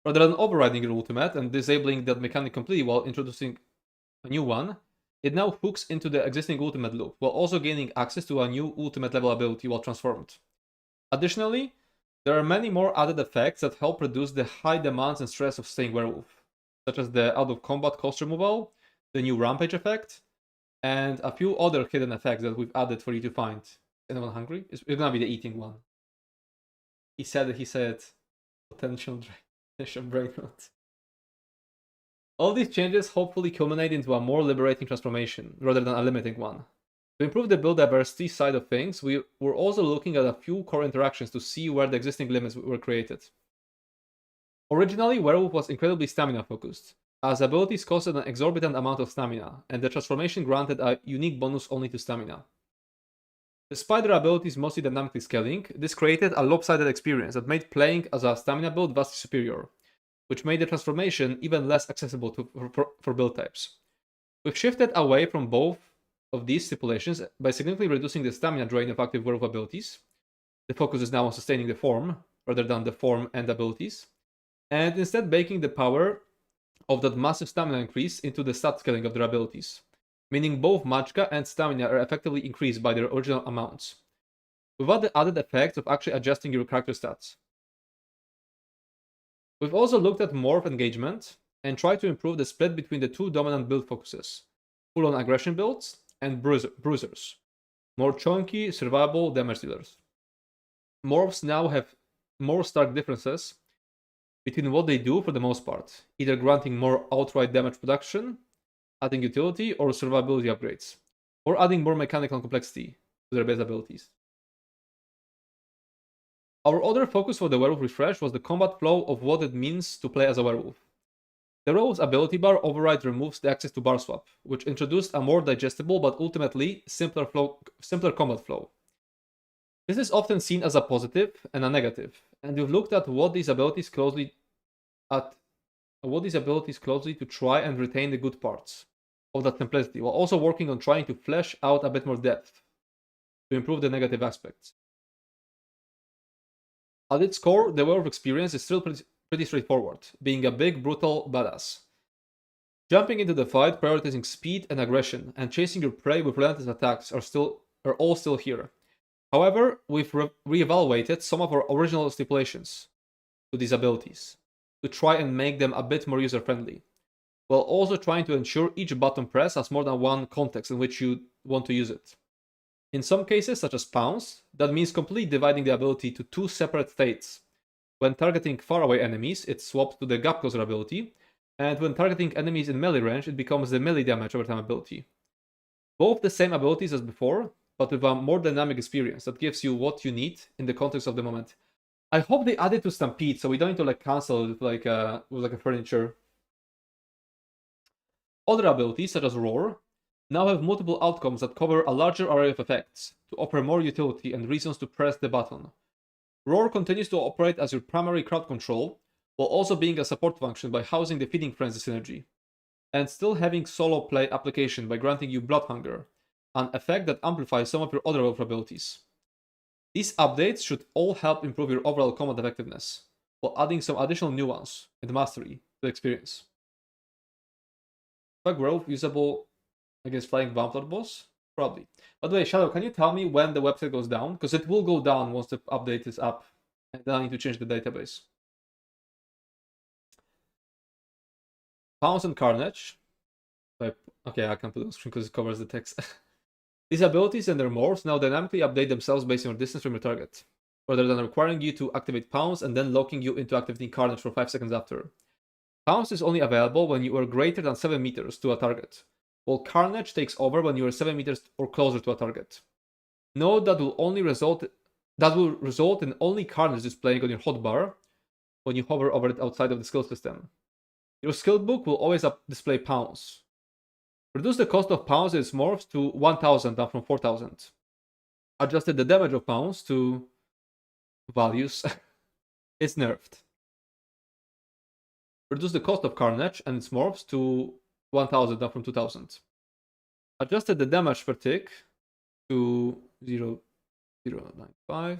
Rather than overriding your ultimate and disabling that mechanic completely while introducing a new one, it now hooks into the existing ultimate loop, while also gaining access to a new ultimate level ability while transformed. Additionally, there are many more added effects that help reduce the high demands and stress of staying werewolf, such as the out of combat cost removal, the new rampage effect, and a few other hidden effects that we've added for you to find. Anyone hungry? It's gonna be the eating one. He said potential brain rot. All these changes hopefully culminate into a more liberating transformation, rather than a limiting one. To improve the build diversity side of things, we were also looking at a few core interactions to see where the existing limits were created. Originally, Werewolf was incredibly stamina focused, as abilities costed an exorbitant amount of stamina, and the transformation granted a unique bonus only to stamina. Despite their abilities mostly dynamically scaling, this created a lopsided experience that made playing as a stamina build vastly superior, which made the transformation even less accessible for build types. We've shifted away from both of these stipulations by significantly reducing the stamina drain of active werewolf abilities. The focus is now on sustaining the form, rather than the form and abilities, and instead baking the power of that massive stamina increase into the stat scaling of their abilities, meaning both magicka and stamina are effectively increased by their original amounts, without the added effect of actually adjusting your character stats. We've also looked at morph engagement and tried to improve the split between the two dominant build focuses, full-on aggression builds and bruisers, more chunky, survivable damage dealers. Morphs now have more stark differences between what they do for the most part, either granting more outright damage production, adding utility or survivability upgrades, or adding more mechanical complexity to their base abilities. Our other focus for the Werewolf refresh was the combat flow of what it means to play as a werewolf. The Werewolf's ability bar override removes the access to bar swap, which introduced a more digestible but ultimately simpler combat flow. This is often seen as a positive and a negative, and we've looked at what these abilities closely to try and retain the good parts, of that simplicity, while also working on trying to flesh out a bit more depth to improve the negative aspects. At its core, the Werewolf experience is still pretty straightforward, being a big, brutal badass. Jumping into the fight, prioritizing speed and aggression, and chasing your prey with relentless attacks are all still here. However, we've reevaluated some of our original stipulations to these abilities to try and make them a bit more user-friendly, while also trying to ensure each button press has more than one context in which you want to use it. In some cases, such as Pounce, that means completely dividing the ability to two separate states. When targeting faraway enemies, it's swapped to the Gap Closer ability, and when targeting enemies in melee range, it becomes the melee damage over time ability. Both the same abilities as before, but with a more dynamic experience that gives you what you need in the context of the moment. I hope they added to Stampede, so we don't need to like cancel it with a furniture. Other abilities, such as Roar, now have multiple outcomes that cover a larger array of effects to offer more utility and reasons to press the button. Roar continues to operate as your primary crowd control, while also being a support function by housing the Feeding Frenzy synergy, and still having solo play application by granting you Blood Hunger, an effect that amplifies some of your other Werewolf abilities. These updates should all help improve your overall combat effectiveness, while adding some additional nuance and mastery to the experience. Bug Werewolf usable against Flying Vampire boss? Probably. By the way, Shadow, can you tell me when the website goes down? Because it will go down once the update is up, and then I need to change the database. Pounce and Carnage. Okay, I can put it on screen because it covers the text. These abilities and their morphs now dynamically update themselves based on your distance from your target, rather than requiring you to activate Pounce and then locking you into activating Carnage for 5 seconds after. Pounce is only available when you are greater than 7 meters to a target, while Carnage takes over when you are 7 meters or closer to a target. Note that will result in only Carnage displaying on your hotbar when you hover over it outside of the skill system. Your skill book will always display Pounce. Reduce the cost of Pounce and its morphs to 1000 down from 4000. Adjusted the damage of Pounce to values. It's nerfed. Reduce the cost of Carnage and its morphs to 1000 down from 2000. Adjusted the damage per tick to 0.095.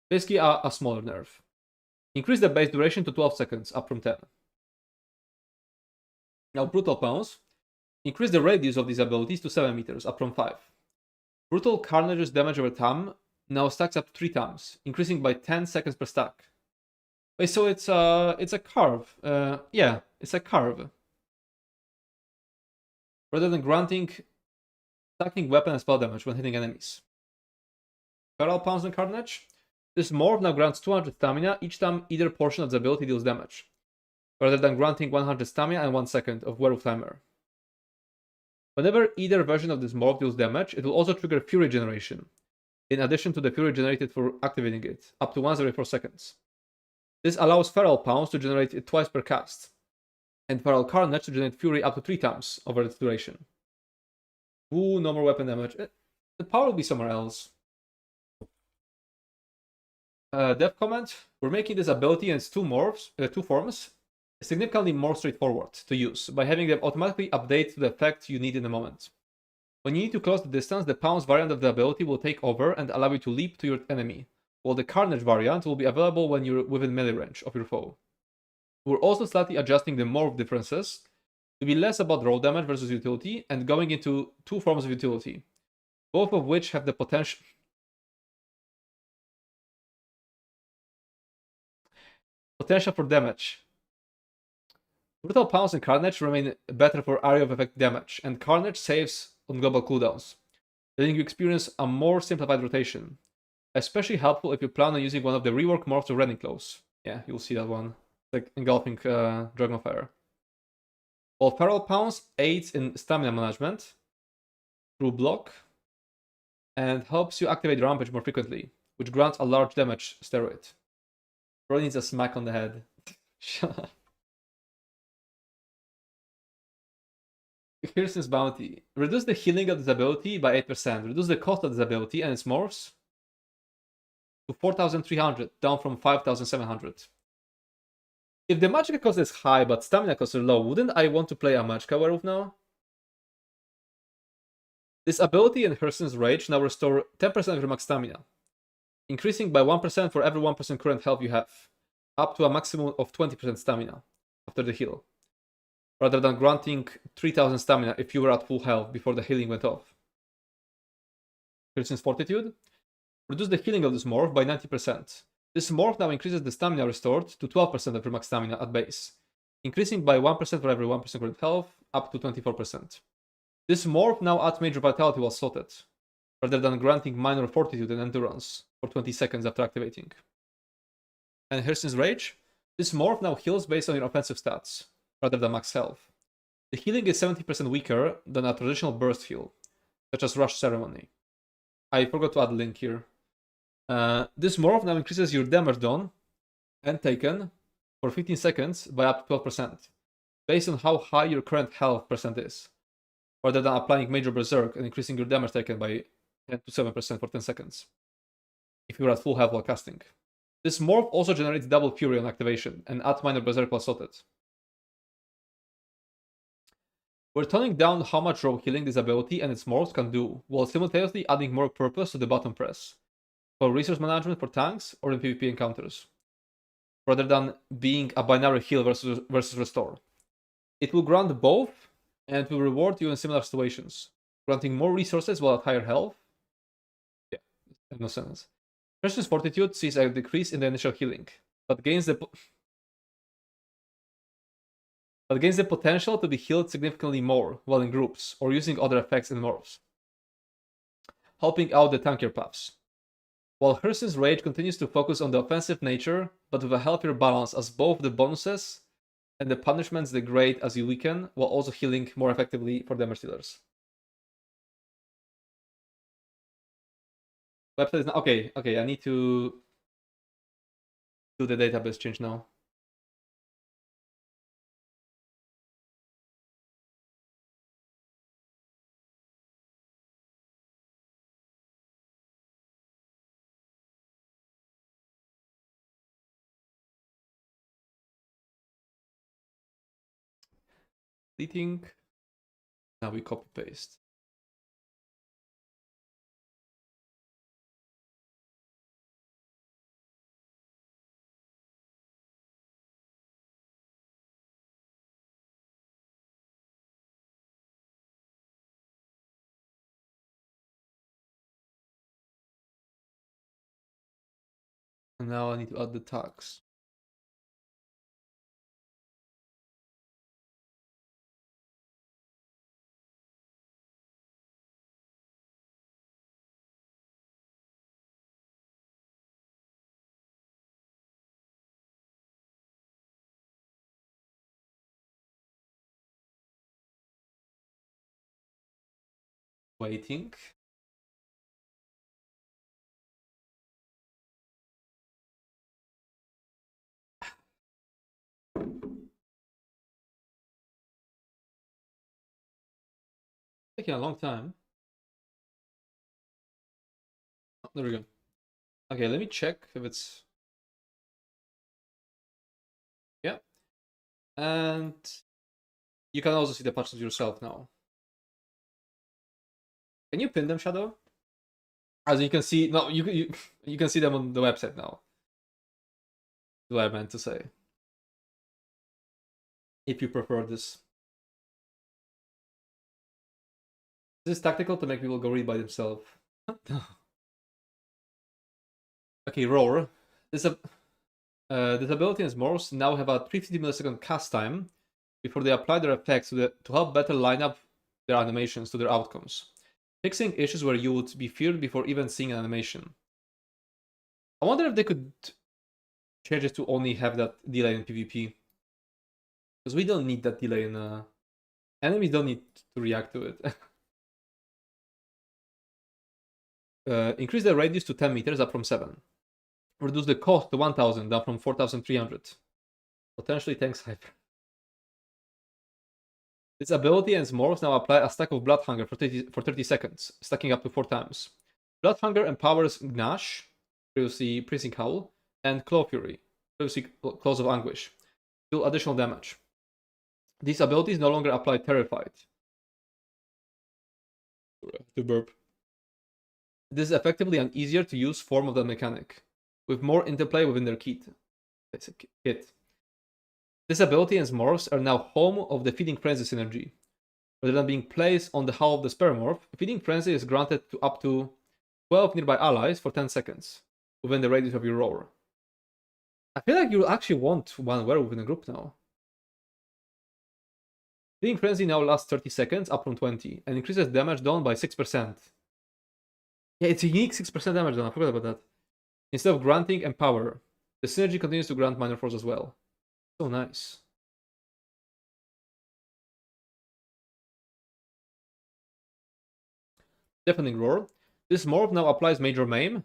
Basically a smaller nerf. Increase the base duration to 12 seconds, up from 10. Now Brutal Pounce. Increase the radius of these abilities to 7 meters, up from 5. Brutal Carnage's damage over time now stacks up 3 times, increasing by 10 seconds per stack. Wait, so it's a carve. Yeah, it's a carve. Rather than granting stacking weapon and spell damage when hitting enemies. Feral Pounce and Carnage. This morph now grants 200 stamina each time either portion of the ability deals damage, rather than granting 100 stamina and 1 second of Werewolf timer. Whenever either version of this morph deals damage, it will also trigger Fury generation, in addition to the Fury generated for activating it, up to once every 4 seconds. This allows Feral Pounce to generate it twice per cast, and Feral Carnage to generate Fury up to 3 times over its duration. Ooh, no more weapon damage. The power will be somewhere else. Dev comment, we're making this ability and its two forms significantly more straightforward to use by having them automatically update to the effect you need in the moment. When you need to close the distance, the Pounce variant of the ability will take over and allow you to leap to your enemy, while the Carnage variant will be available when you're within melee range of your foe. We're also slightly adjusting the morph differences to be less about raw damage versus utility and going into 2 forms of utility, both of which have the potential for damage. Brutal Pounce and Carnage remain better for area of effect damage, and Carnage saves on global cooldowns, letting you experience a more simplified rotation. Especially helpful if you plan on using one of the rework morphs of Rending Close. Yeah, you'll see that one. It's like engulfing Dragonfire. While Feral Pounce aids in stamina management through block and helps you activate Rampage more frequently, which grants a large damage steroid. Bro needs a smack on the head. Shut up. Pearson's Bounty. Reduce the healing of this ability by 8%. Reduce the cost of this ability and its morphs to 4,300, down from 5,700. If the magicka cost is high but stamina costs are low, wouldn't I want to play a magicka werewolf now? This ability and Hurston's Rage now restore 10% of your max stamina, increasing by 1% for every 1% current health you have, up to a maximum of 20% stamina after the heal, rather than granting 3000 stamina if you were at full health before the healing went off. Hurston's Fortitude. Reduce the healing of this morph by 90%. This morph now increases the stamina restored to 12% of your max stamina at base, increasing by 1% for every 1% current health, up to 24%. This morph now adds major vitality while slotted, rather than granting minor fortitude and endurance for 20 seconds after activating. And Hurston's Rage. This morph now heals based on your offensive stats, rather than max health. The healing is 70% weaker than a traditional burst heal, such as Rush Ceremony. I forgot to add a link here. This morph now increases your damage done and taken for 15 seconds by up to 12%, based on how high your current health percent is, rather than applying Major Berserk and increasing your damage taken by 10 to 7% for 10 seconds, if you are at full health while casting. This morph also generates double Fury on activation, and adds Minor Berserk while slotted. We're toning down how much rogue healing this ability and its morphs can do, while simultaneously adding more purpose to the button press, for resource management for tanks or in PvP encounters, rather than being a binary heal versus restore. It will grant both, and will reward you in similar situations, granting more resources while at higher health. Yeah, no sense. Hurston's Fortitude sees a decrease in the initial healing, but gains the potential to be healed significantly more while in groups or using other effects and morphs, helping out the tankier paths. While Hurston's Rage continues to focus on the offensive nature, but with a healthier balance as both the bonuses and the punishments degrade as you weaken, while also healing more effectively for damage dealers. Website is not okay. I need to do the database change now. Deleting. Now we copy paste. And now I need to add the tags. Waiting. Taking a long time. Oh, there we go. Okay, let me check if it's... Yeah. And you can also see the patches yourself now. Can you pin them, Shadow? As you can see, no, you can see them on the website now. That's what I meant to say. If you prefer this. This is tactical to make people go read by themselves. Okay, Roar. This ability and morphs now have a 350 millisecond cast time before they apply their effects to help better line up their animations to their outcomes, fixing issues where you would be feared before even seeing an animation. I wonder if they could change it to only have that delay in PvP, because we don't need that delay in enemies don't need to react to it. Increase the radius to 10 meters, up from 7. Reduce the cost to 1,000, down from 4,300. Potentially tanks hyper. This ability and morphs now apply a stack of Blood Hunger for 30 seconds, stacking up to 4 times. Blood Hunger empowers Gnash, previously Piercing Howl, and Claw Fury, previously Claws of Anguish. deal additional damage. These abilities no longer apply Terrified. To burp. This is effectively an easier to use form of the mechanic, with more interplay within their kit. This ability and Morphs are now home of the Feeding Frenzy synergy. Rather than being placed on the hull of the Spearmorph, Feeding Frenzy is granted to up to 12 nearby allies for 10 seconds, within the radius of your roar. I feel like you actually want one werewolf in a group now. Feeding Frenzy now lasts 30 seconds, up from 20, and increases damage done by 6%. Yeah, it's a unique 6% damage done, I forgot about that. Instead of granting Empower, the synergy continues to grant Minor Force as well. So nice. Deafening Roar. This morph now applies Major Maim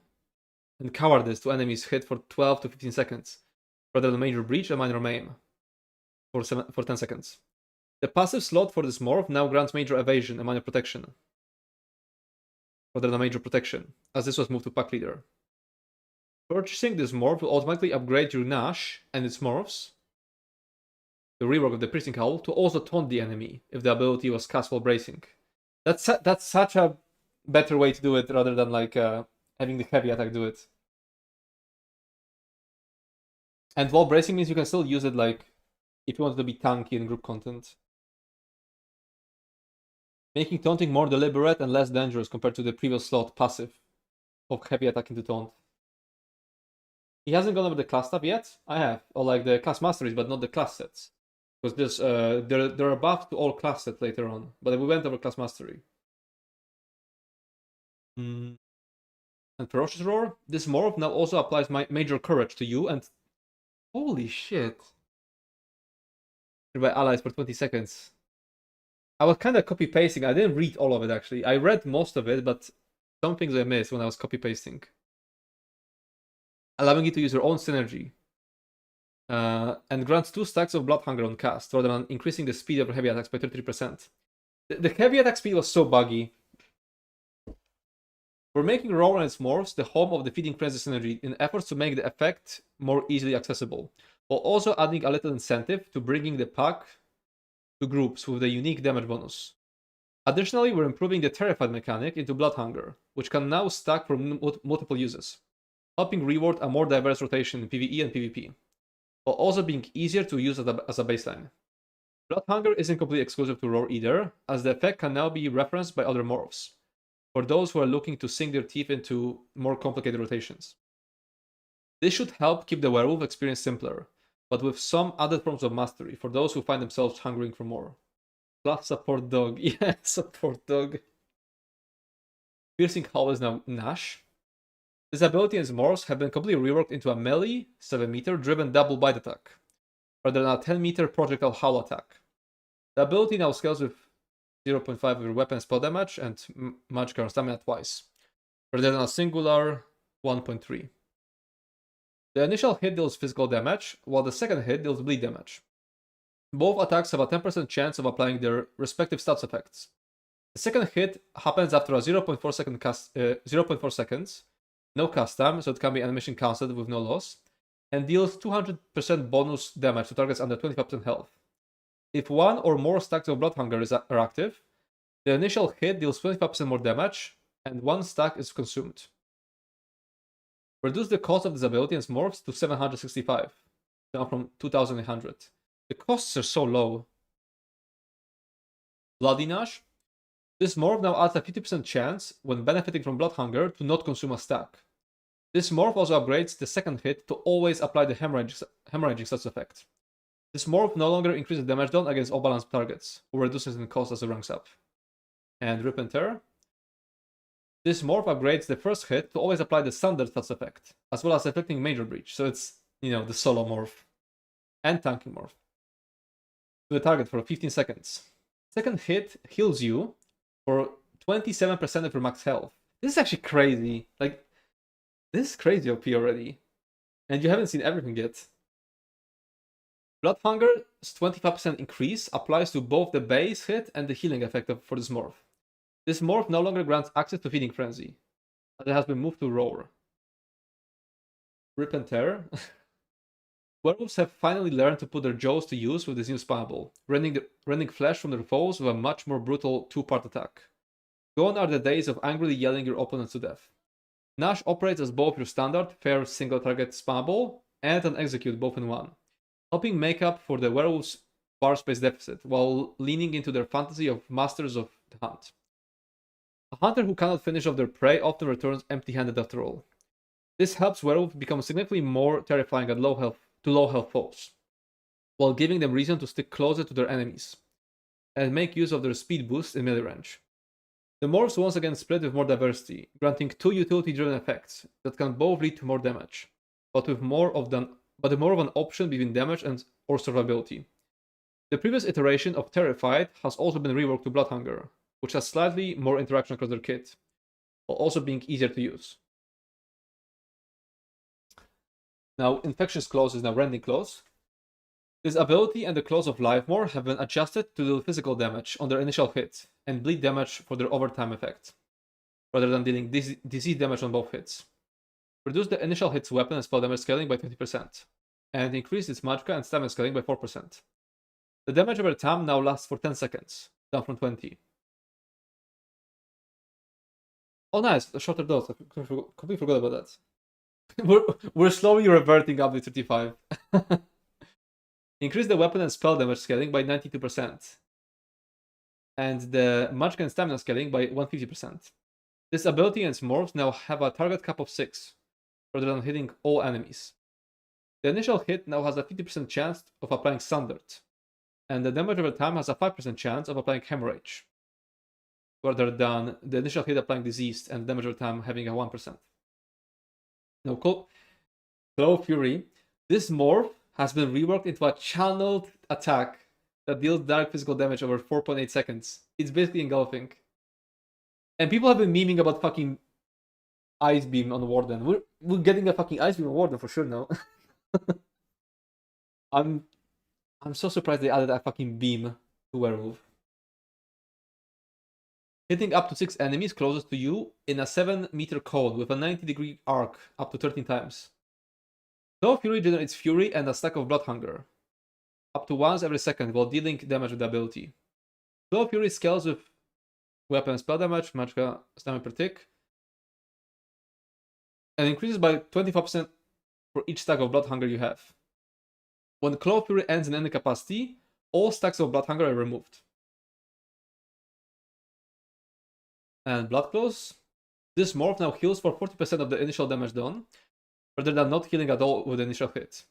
and Cowardice to enemies hit for 12 to 15 seconds, rather than Major Breach and Minor Maim for 10 seconds. The passive slot for this morph now grants Major Evasion and Minor Protection, rather than Major Protection, as this was moved to Pack Leader. Purchasing this morph will automatically upgrade your Nash and its morphs, the rework of the Piercing Howl, to also taunt the enemy if the ability was cast while bracing. That's such a better way to do it rather than like having the heavy attack do it. And while bracing means you can still use it like if you want to be tanky in group content. Making taunting more deliberate and less dangerous compared to the previous slot passive of heavy attack into taunt. He hasn't gone over the class stuff yet. I have, or like the class masteries, but not the class sets. Because there's there are buffs to all class sets later on, but we went over class mastery. And Ferocious Roar. This morph now also applies Major Courage to you, and holy shit! By allies for 20 seconds. I was kind of copy pasting. I didn't read all of it actually. I read most of it, but some things I missed when I was copy pasting. Allowing you to use your own synergy. And grants 2 stacks of Blood Hunger on cast, rather than increasing the speed of heavy attacks by 33%. The heavy attack speed was so buggy. We're making Roar and its morphs the home of the Feeding Frenzy synergy in efforts to make the effect more easily accessible, while also adding a little incentive to bringing the pack to groups with a unique damage bonus. Additionally, we're improving the Terrified mechanic into Blood Hunger, which can now stack for multiple uses, helping reward a more diverse rotation in PvE and PvP, while also being easier to use as a baseline. Blood Hunger isn't completely exclusive to Roar either, as the effect can now be referenced by other morphs, for those who are looking to sink their teeth into more complicated rotations. This should help keep the werewolf experience simpler, but with some added forms of mastery for those who find themselves hungering for more. Plus support dog. Yeah, support dog. Piercing Howl is now Nash. This ability and its morphs have been completely reworked into a melee, 7 meter driven double bite attack, rather than a 10 meter projectile howl attack. The ability now scales with 0.5 of your weapon spell damage and magic and stamina twice, rather than a singular 1.3. The initial hit deals physical damage, while the second hit deals bleed damage. Both attacks have a 10% chance of applying their respective stats effects. The second hit happens after a 0.4 seconds, no cast time, so it can be animation cancelled with no loss, and deals 200% bonus damage to targets under 25% health. If one or more stacks of Blood Hunger are active, the initial hit deals 25% more damage, and 1 stack is consumed. Reduce the cost of this ability and morphs to 765, down from 2800. The costs are so low. Bloody Nash. This morph now adds a 50% chance, when benefiting from Blood Hunger, to not consume a stack. This morph also upgrades the second hit to always apply the hemorrhaging stats effect. This morph no longer increases damage done against all balanced targets, or reduces in cost as it ranks up. And Rip and Tear. This morph upgrades the first hit to always apply the standard stats effect, as well as affecting Major Breach, so it's, the solo morph. And tanking morph. To the target for 15 seconds. Second hit heals you for 27% of your max health. This is actually crazy. Like, this is crazy OP already. And you haven't seen everything yet. Blood Hunger's 25% increase applies to both the base hit and the healing effect for this morph. This morph no longer grants access to Feeding Frenzy, as it has been moved to Roar. Rip and Tear. Werewolves have finally learned to put their jaws to use with this new spammable, rending flesh from their foes with a much more brutal two-part attack. Gone are the days of angrily yelling your opponents to death. Nash operates as both your standard, fair single-target spammable and an execute both in one, helping make up for the werewolves' bar space deficit while leaning into their fantasy of masters of the hunt. A hunter who cannot finish off their prey often returns empty-handed after all. This helps werewolves become significantly more terrifying at low health foes, while giving them reason to stick closer to their enemies and make use of their speed boost in melee range. The morphs once again split with more diversity, granting two utility-driven effects that can both lead to more damage, but with more of an option between damage and or survivability. The previous iteration of Terrified has also been reworked to Bloodhunger, which has slightly more interaction across their kit, while also being easier to use. Now, Infectious Claws is now Rending Claws. This ability and the Claws of Livemore have been adjusted to deal physical damage on their initial hit, and bleed damage for their overtime effect, rather than dealing disease damage on both hits. Reduce the initial hit's weapon and spell damage scaling by 20%, and increase its magicka and stamina scaling by 4%. The damage over time now lasts for 10 seconds, down from 20. Oh nice, a shorter dose, I completely forgot about that. We're slowly reverting up to 35. Increase the weapon and spell damage scaling by 92%. And the magicka and stamina scaling by 150%. This ability and its morphs now have a target cap of 6, rather than hitting all enemies. The initial hit now has a 50% chance of applying Standard, and the damage over time has a 5% chance of applying Hemorrhage, rather than the initial hit applying Diseased and damage over time having a 1%. Now, Claw Fury. This morph has been reworked into a channeled attack that deals direct physical damage over 4.8 seconds. It's basically engulfing. And people have been memeing about fucking Ice Beam on Warden. We're getting a fucking Ice Beam on Warden for sure now. I'm so surprised they added a fucking beam to Werewolf. Hitting up to 6 enemies closest to you in a 7-meter cone with a 90-degree arc up to 13 times. Claw Fury generates Fury and a stack of Bloodhunger, up to once every second while dealing damage with the ability. Claw Fury scales with weapon and spell damage, magicka, stamina per tick, and increases by 25% for each stack of Bloodhunger you have. When Claw Fury ends in any capacity, all stacks of Bloodhunger are removed. And Blood Claws. This morph now heals for 40% of the initial damage done, rather than not healing at all with the initial hit.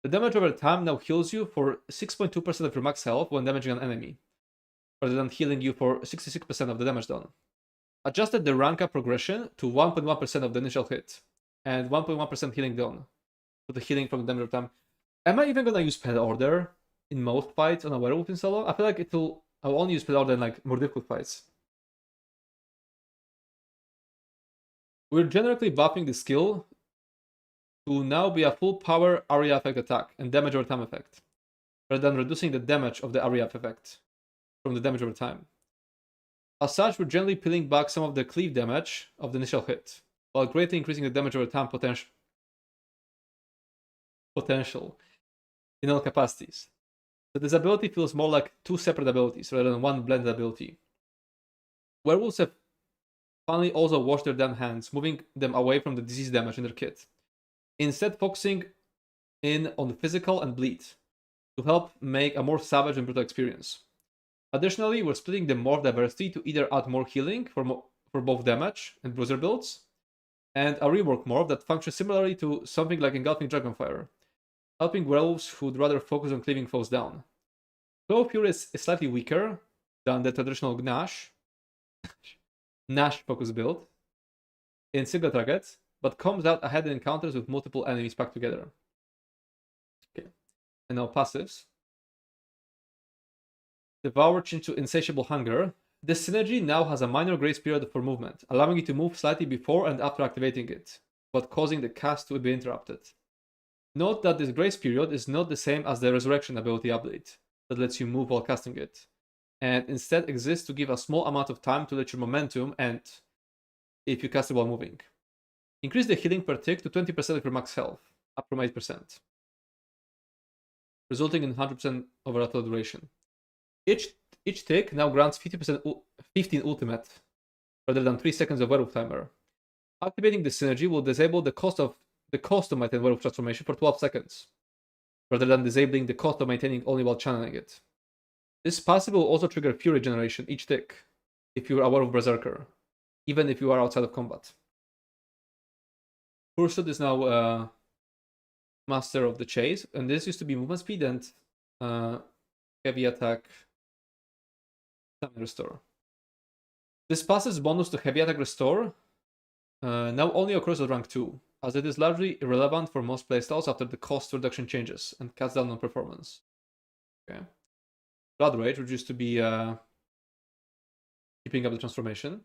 The damage over time now heals you for 6.2% of your max health when damaging an enemy, rather than healing you for 66% of the damage done. Adjusted the rank up progression to 1.1% of the initial hit, and 1.1% healing done, for the healing from the damage over time. Am I even gonna use Spell Order in most fights on a Werewolf in solo? I feel like I'll only use Spell Order in like more difficult fights. We're generally buffing the skill to now be a full power area effect attack and damage over time effect, rather than reducing the damage of the area effect from the damage over time. As such, we're generally peeling back some of the cleave damage of the initial hit, while greatly increasing the damage over time potential in all capacities. So this ability feels more like two separate abilities rather than one blended ability. Werewolves have finally also washed their damn hands, moving them away from the disease damage in their kit, instead focusing in on the physical and bleed to help make a more savage and brutal experience. Additionally, we're splitting the morph diversity to either add more healing for both damage and bruiser builds, and a rework morph that functions similarly to something like Engulfing Dragonfire, helping werewolves who'd rather focus on cleaving foes down. Claw Fury is slightly weaker than the traditional Nash focus build in single targets, but comes out ahead in encounters with multiple enemies packed together. Okay, and now passives. Devour changed to Insatiable Hunger. This synergy now has a minor grace period for movement, allowing you to move slightly before and after activating it, but causing the cast to be interrupted. Note that this grace period is not the same as the Resurrection ability update that lets you move while casting it, and instead exists to give a small amount of time to let your momentum end if you cast it while moving. Increase the healing per tick to 20% of your max health, up from 8%. resulting in 100% overall duration. Each tick now grants 15 ultimate, rather than 3 seconds of werewolf timer. Activating this synergy will disable the cost of maintain werewolf transformation for 12 seconds, rather than disabling the cost of maintaining only while channeling it. This passive will also trigger fury generation each tick, if you are a werewolf berserker, even if you are outside of combat. Pursuit is now master of the chase, and this used to be movement speed and heavy attack stamina restore. This passive's bonus to heavy attack restore now only occurs at rank 2, as it is largely irrelevant for most playstyles after the cost reduction changes and cuts down on performance. Okay. Blood Rage, which used to be keeping up the transformation.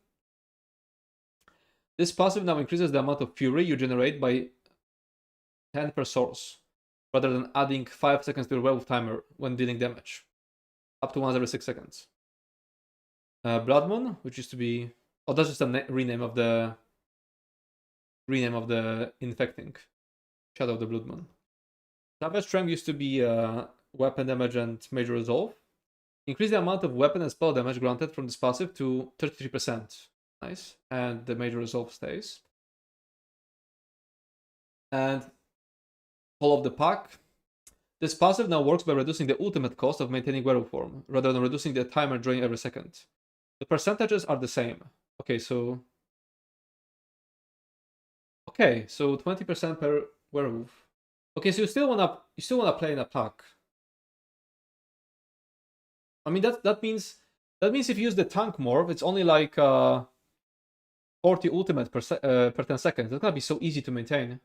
This passive now increases the amount of fury you generate by 10 per source, rather than adding 5 seconds to your werewolf timer when dealing damage, up to once every 6 seconds. Blood Moon, which used to be... Oh, that's just a rename of the infecting. Shadow of the Blood Moon. Savage Strength used to be weapon damage and major resolve. Increase the amount of weapon and spell damage granted from this passive to 33%. Nice. And the major resolve stays. And Whole of the Pack. This passive now works by reducing the ultimate cost of maintaining werewolf form, rather than reducing the timer drain every second. The percentages are the same. Okay, so 20% per werewolf. Okay, so you still wanna play in a pack. I mean that means if you use the tank morph, it's only like 40 ultimate per 10 seconds. That's gonna be so easy to maintain.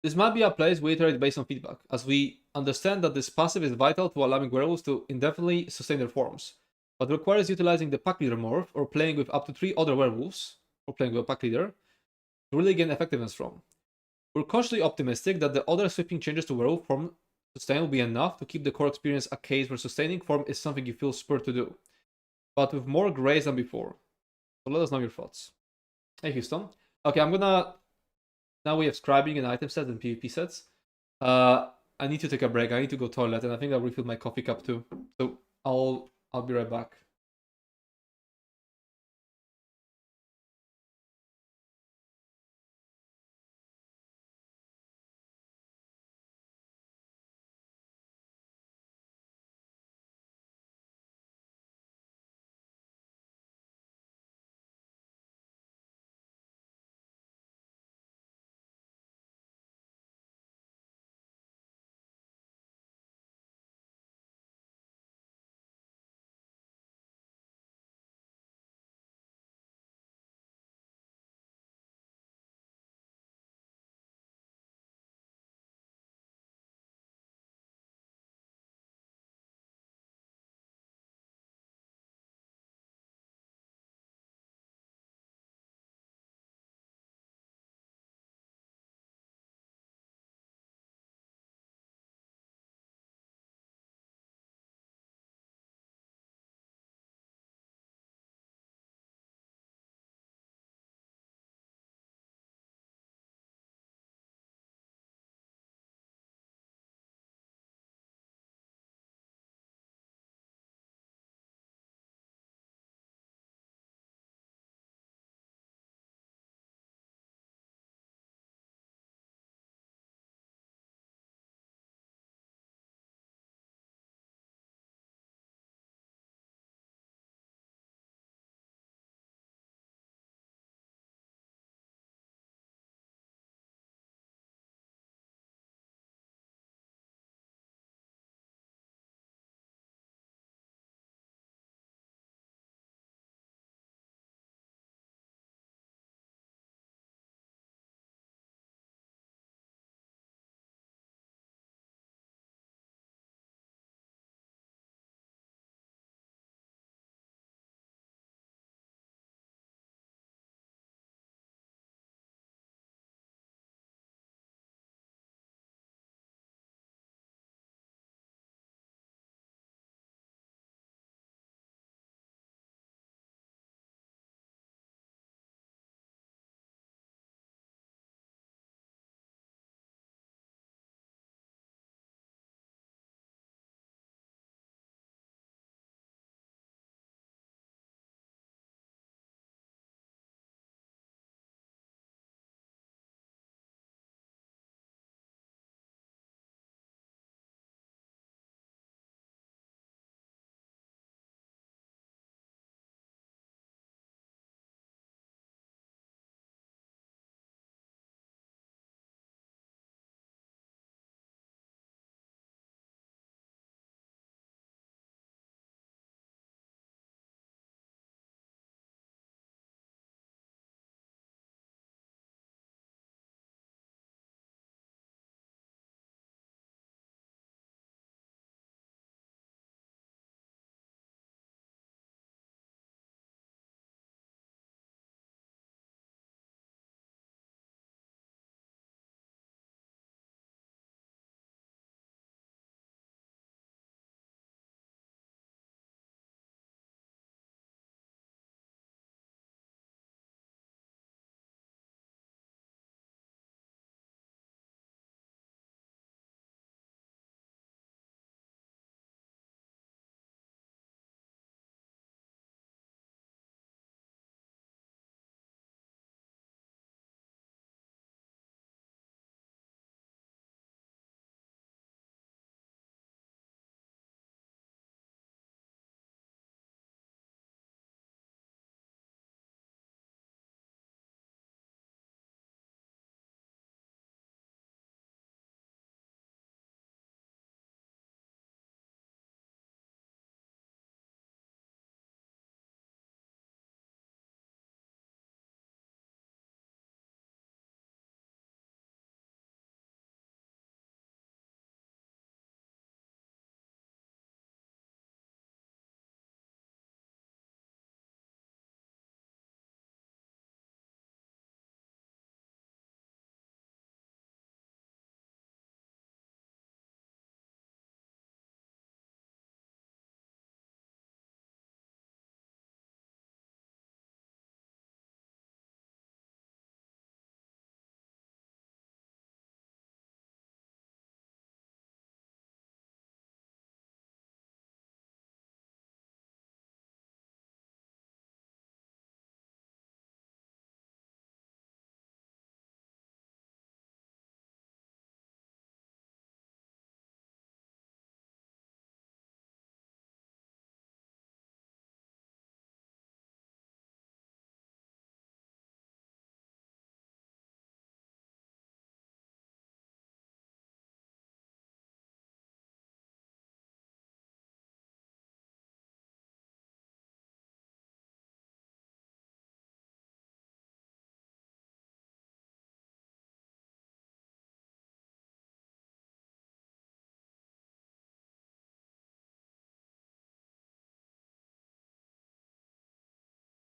This might be a place we iterate based on feedback, as we understand that this passive is vital to allowing werewolves to indefinitely sustain their forms, but requires utilizing the pack leader morph or playing with up to 3 other werewolves, or playing with a pack leader, to really gain effectiveness from. We're cautiously optimistic that the other sweeping changes to werewolf form sustain will be enough to keep the core experience a case where sustaining form is something you feel spurred to do, but with more grace than before. So let us know your thoughts. Hey Houston. Okay, I'm gonna... Now we have scribing and item sets and PvP sets. I need to take a break. I need to go toilet, and I think I'll refill my coffee cup too. So I'll be right back.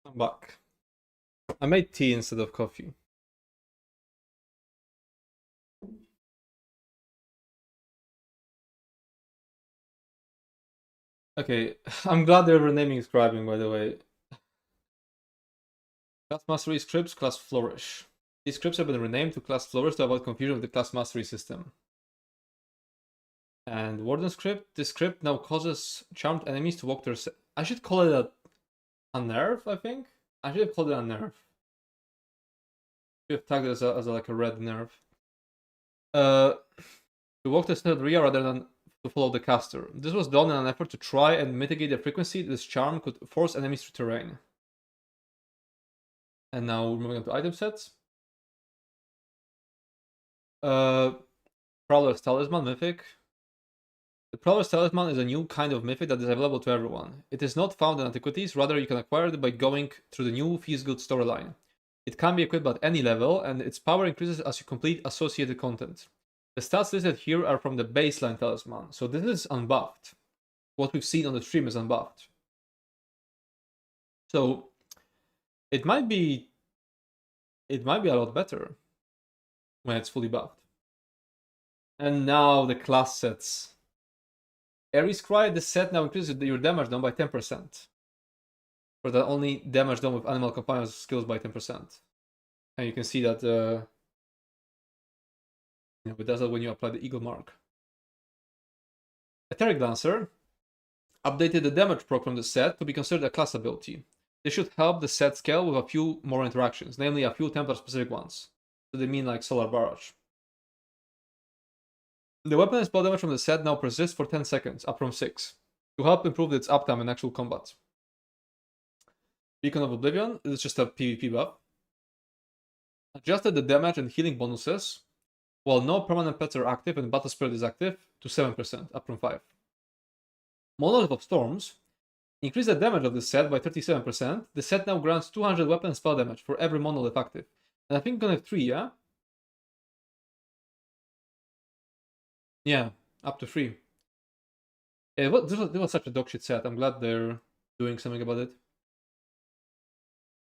I'm back. I made tea instead of coffee. Okay, I'm glad they're renaming scribing, by the way. Class Mastery scripts, Class Flourish. These scripts have been renamed to Class Flourish to avoid confusion with the Class Mastery system. And Warden script, this script now causes charmed enemies to walk their... I should call it a nerf, I think? I should have called it a nerf. Should have tagged it as like a red nerf. To walk the standard rear rather than to follow the caster. This was done in an effort to try and mitigate the frequency this charm could force enemies through terrain. And now we're moving on to item sets. Prowler's Talisman, Mythic. The Prowler's Talisman is a new kind of Mythic that is available to everyone. It is not found in Antiquities, rather you can acquire it by going through the new Feast Good storyline. It can be equipped at any level, and its power increases as you complete associated content. The stats listed here are from the baseline Talisman, so this is unbuffed. What we've seen on the stream is unbuffed. So it might be a lot better when it's fully buffed. And now the class sets. Ares Cry, this set now increases your damage done by 10%. For that only damage done with animal companions skills by 10%. And you can see that it does that when you apply the eagle mark. Etheric Dancer updated the damage proc from the set to be considered a class ability. This should help the set scale with a few more interactions, namely a few Templar specific ones. So they mean like Solar Barrage. The weapon and spell damage from the set now persists for 10 seconds, up from 6, to help improve its uptime in actual combat. Beacon of Oblivion is just a PvP buff. Adjusted the damage and healing bonuses, while no permanent pets are active and Battle Spirit is active, to 7%, up from 5. Monolith of Storms increased the damage of the set by 37%. The set now grants 200 weapon and spell damage for every monolith active. And I think gonna have 3, yeah? Yeah, up to 3. This was such a dogshit set. I'm glad they're doing something about it.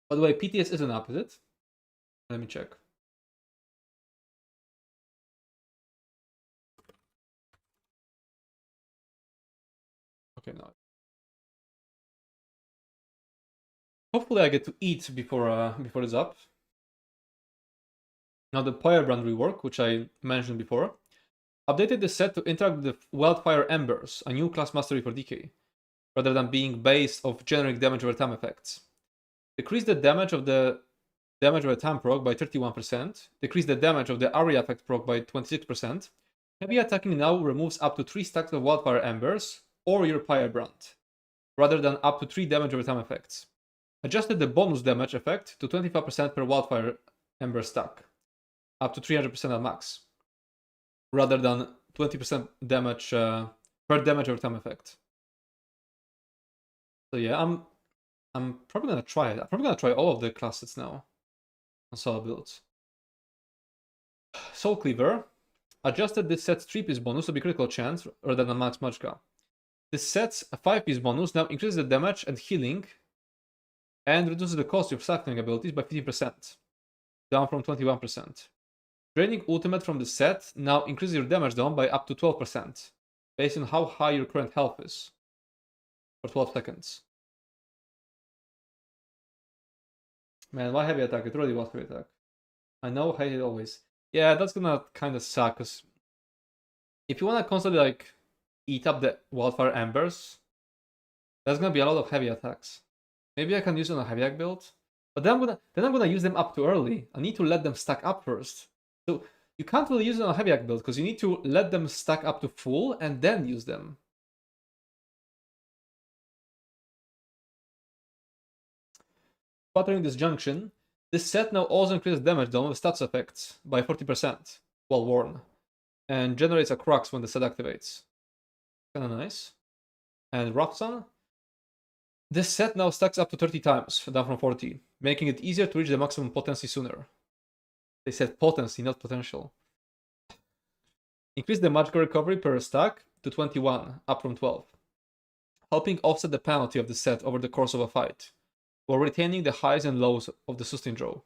By the way, PTS isn't up, is it? Let me check. Okay, no. Hopefully I get to eat before it's up. Now the Firebrand rework, which I mentioned before, updated the set to interact with the Wildfire Embers, a new class mastery for DK, rather than being based off generic damage over time effects. Decrease the damage of the damage over time proc by 31%, decrease the damage of the area effect proc by 26%. Heavy attacking now removes up to 3 stacks of Wildfire Embers or your Firebrand, rather than up to 3 damage over time effects. Adjusted the bonus damage effect to 25% per Wildfire Ember stack, up to 300% at max, rather than 20% damage per damage over time effect. So yeah, I'm probably gonna try it. I'm probably gonna try all of the classes now on solo builds. Soul Cleaver adjusted this set's 3-piece bonus to be critical chance rather than max magicka. This set's 5-piece bonus now increases the damage and healing and reduces the cost of cycling abilities by 15%, down from 21%. Draining ultimate from the set now increases your damage down by up to 12%, based on how high your current health is, for 12 seconds. Man, why heavy attack? It really was heavy attack. I know, I hate it always. Yeah, that's gonna kind of suck, because if you want to constantly like eat up the Wildfire Embers, that's gonna be a lot of heavy attacks. Maybe I can use it on a heavy attack build, but then I'm gonna use them up too early. I need to let them stack up first. So you can't really use it on a heavy attack build because you need to let them stack up to full and then use them. Sputtering Disjunction. This set now also increases damage done with stats effects by 40% while worn, and generates a crux when the set activates. Kinda nice. And Roxanne. This set now stacks up to 30 times, down from 40, making it easier to reach the maximum potency sooner. They said potency, not potential. Increase the magical recovery per stack to 21, up from 12, helping offset the penalty of the set over the course of a fight. while retaining the highs and lows of the sustain draw.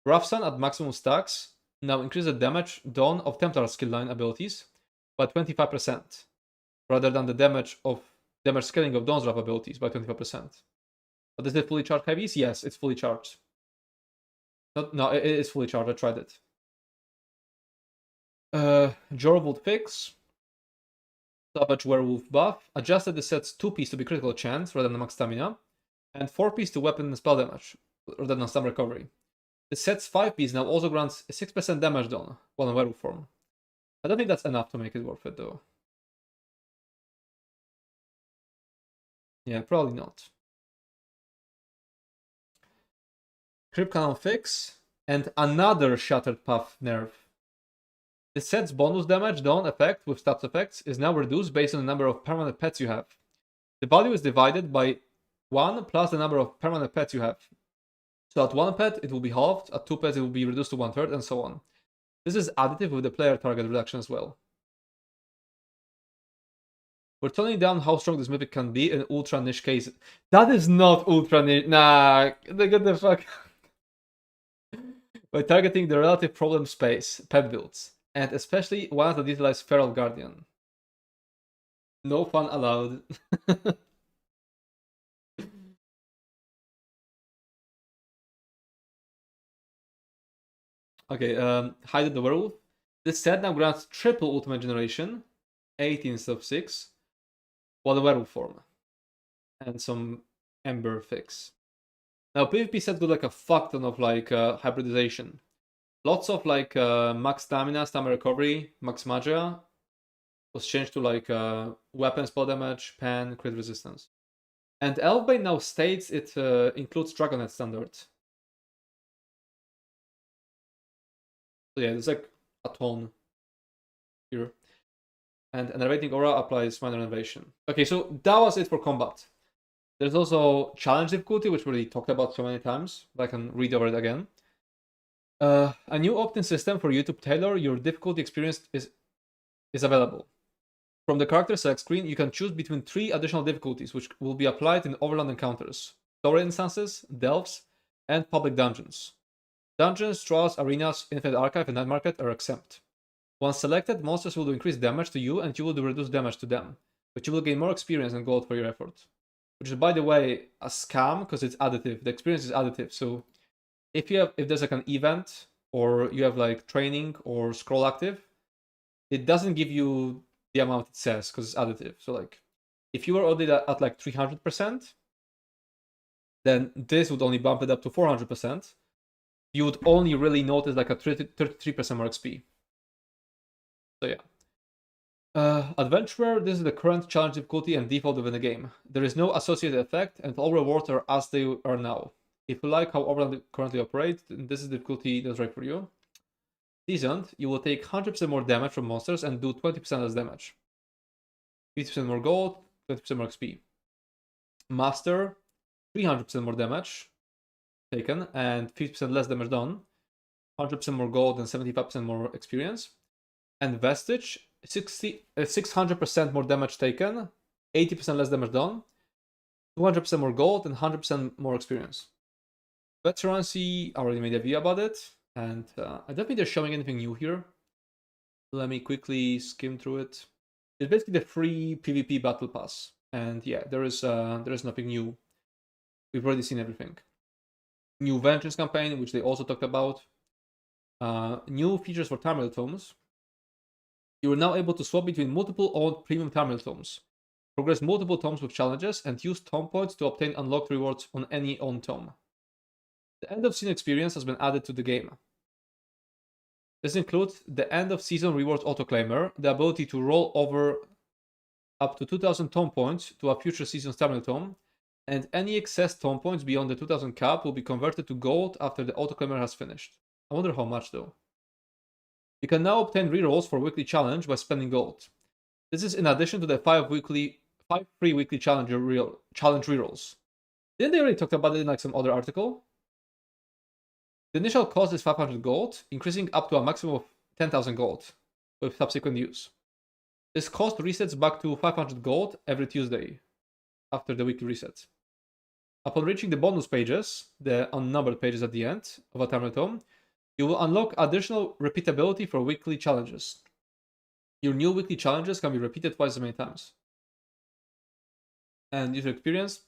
Rough Sun at maximum stacks now increase the damage done of Templar skill line abilities by 25%, rather than the damage scaling of Dawn's Wrath abilities by 25%. But is it fully charged heavies? Yes, it's fully charged. No, it is fully charged. I tried it. Jorvold fix. Savage Werewolf buff. Adjusted the set's 2-piece to be critical chance rather than max stamina, and 4-piece to weapon and spell damage rather than stam recovery. The set's 5-piece now also grants 6% damage done while in werewolf form. I don't think that's enough to make it worth it though. Yeah, probably not. Crypt Cannon fix, and another Shattered Path nerf. The set's bonus damage done effect with stats effects is now reduced based on the number of permanent pets you have. The value is divided by 1 plus the number of permanent pets you have. So at 1 pet, it will be halved, at 2 pets, it will be reduced to 1/3, and so on. This is additive with the player target reduction as well. We're toning down how strong this mythic can be in ultra niche cases. That is not ultra niche. Nah, get the fuck. By targeting the relative problem space, pet builds, and especially ones that utilize Feral Guardian. No fun allowed. Okay, Hide the Werewolf. This set now grants triple ultimate generation, 18 instead of 6, while the werewolf form, and some Ember fix. Now PvP set got like a fuck ton of like hybridization. Lots of like max stamina, stamina recovery, max magia was changed to like weapon spell damage, pen, crit resistance. And Elfbane now states it includes Dragonet standard. So yeah, there's like a ton here. And Enervating Aura applies minor innovation. Okay, so that was it for combat. There's also challenge difficulty, which we already talked about so many times, but I can read over it again. A new opt-in system for you to tailor your difficulty experience is available. From the character select screen, you can choose between 3 additional difficulties, which will be applied in overland encounters, story instances, delves, and public dungeons. Dungeons, trials, arenas, infinite archive, and night market are exempt. Once selected, monsters will do increased damage to you, and you will do reduced damage to them, but you will gain more experience and gold for your effort. Which is, by the way, a scam because it's additive. The experience is additive. So if there's like an event or you have like training or scroll active, it doesn't give you the amount it says because it's additive. So like if you were already at like 300%, then this would only bump it up to 400%. You would only really notice like a 33% more XP. So yeah. Adventurer, this is the current challenge difficulty and default within the game. There is no associated effect, and all rewards are as they are now. If you like how Overland currently operates, then this is the difficulty that's right for you. Seasoned, you will take 100% more damage from monsters and do 20% less damage. 50% more gold, 20% more XP. Master, 300% more damage taken and 50% less damage done. 100% more gold and 75% more experience. And Vestige, 600% more damage taken, 80% less damage done, 200% more gold, and 100% more experience. Veterancy, I already made a video about it, and I don't think they're showing anything new here. Let me quickly skim through it. It's basically the free PvP battle pass, and yeah, there is nothing new. We've already seen everything. New Vengeance campaign, which they also talked about. New features for Tamriel tomes. You are now able to swap between multiple owned premium Tamriel tomes, progress multiple tomes with challenges, and use tome points to obtain unlocked rewards on any owned tome. The end of season experience has been added to the game. This includes the end of season rewards autoclaimer, the ability to roll over up to 2000 tome points to a future season's Tamriel tome, and any excess tome points beyond the 2000 cap will be converted to gold after the autoclaimer has finished. I wonder how much though. You can now obtain rerolls for weekly challenge by spending gold. This is in addition to the 5 free weekly challenge rerolls. Didn't they already talk about it in like some other article? The initial cost is 500 gold, increasing up to a maximum of 10,000 gold with subsequent use. This cost resets back to 500 gold every Tuesday after the weekly resets. Upon reaching the bonus pages, the unnumbered pages at the end of a Tamriel Tome, you will unlock additional repeatability for weekly challenges. Your new weekly challenges can be repeated twice as many times. And user experience,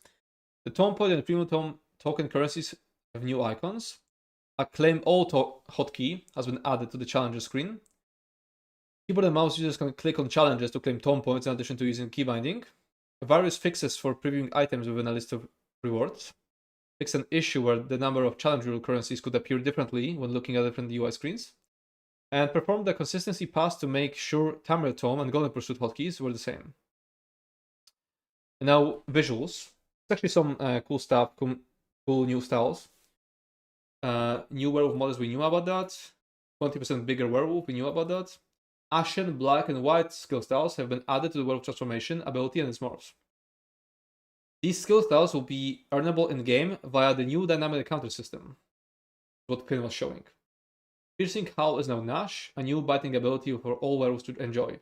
the Tome Point and Premium Tome token currencies have new icons. A claim all hotkey has been added to the challenges screen. Keyboard and mouse users can click on challenges to claim Tome Points in addition to using key binding. Various fixes for previewing items within a list of rewards. Fix an issue where the number of challenge rule currencies could appear differently when looking at different UI screens. And perform the consistency pass to make sure Tamriel Tome and Golden Pursuit hotkeys were the same. And now visuals. It's actually some cool stuff, cool new styles. New werewolf models, we knew about that. 20% bigger werewolf, we knew about that. Ashen, black, and white skill styles have been added to the werewolf transformation ability and its morphs. These skill styles will be earnable in-game via the new dynamic encounter system, what Quinn was showing. Piercing Howl is now Nash, a new biting ability for all werewolves to enjoy.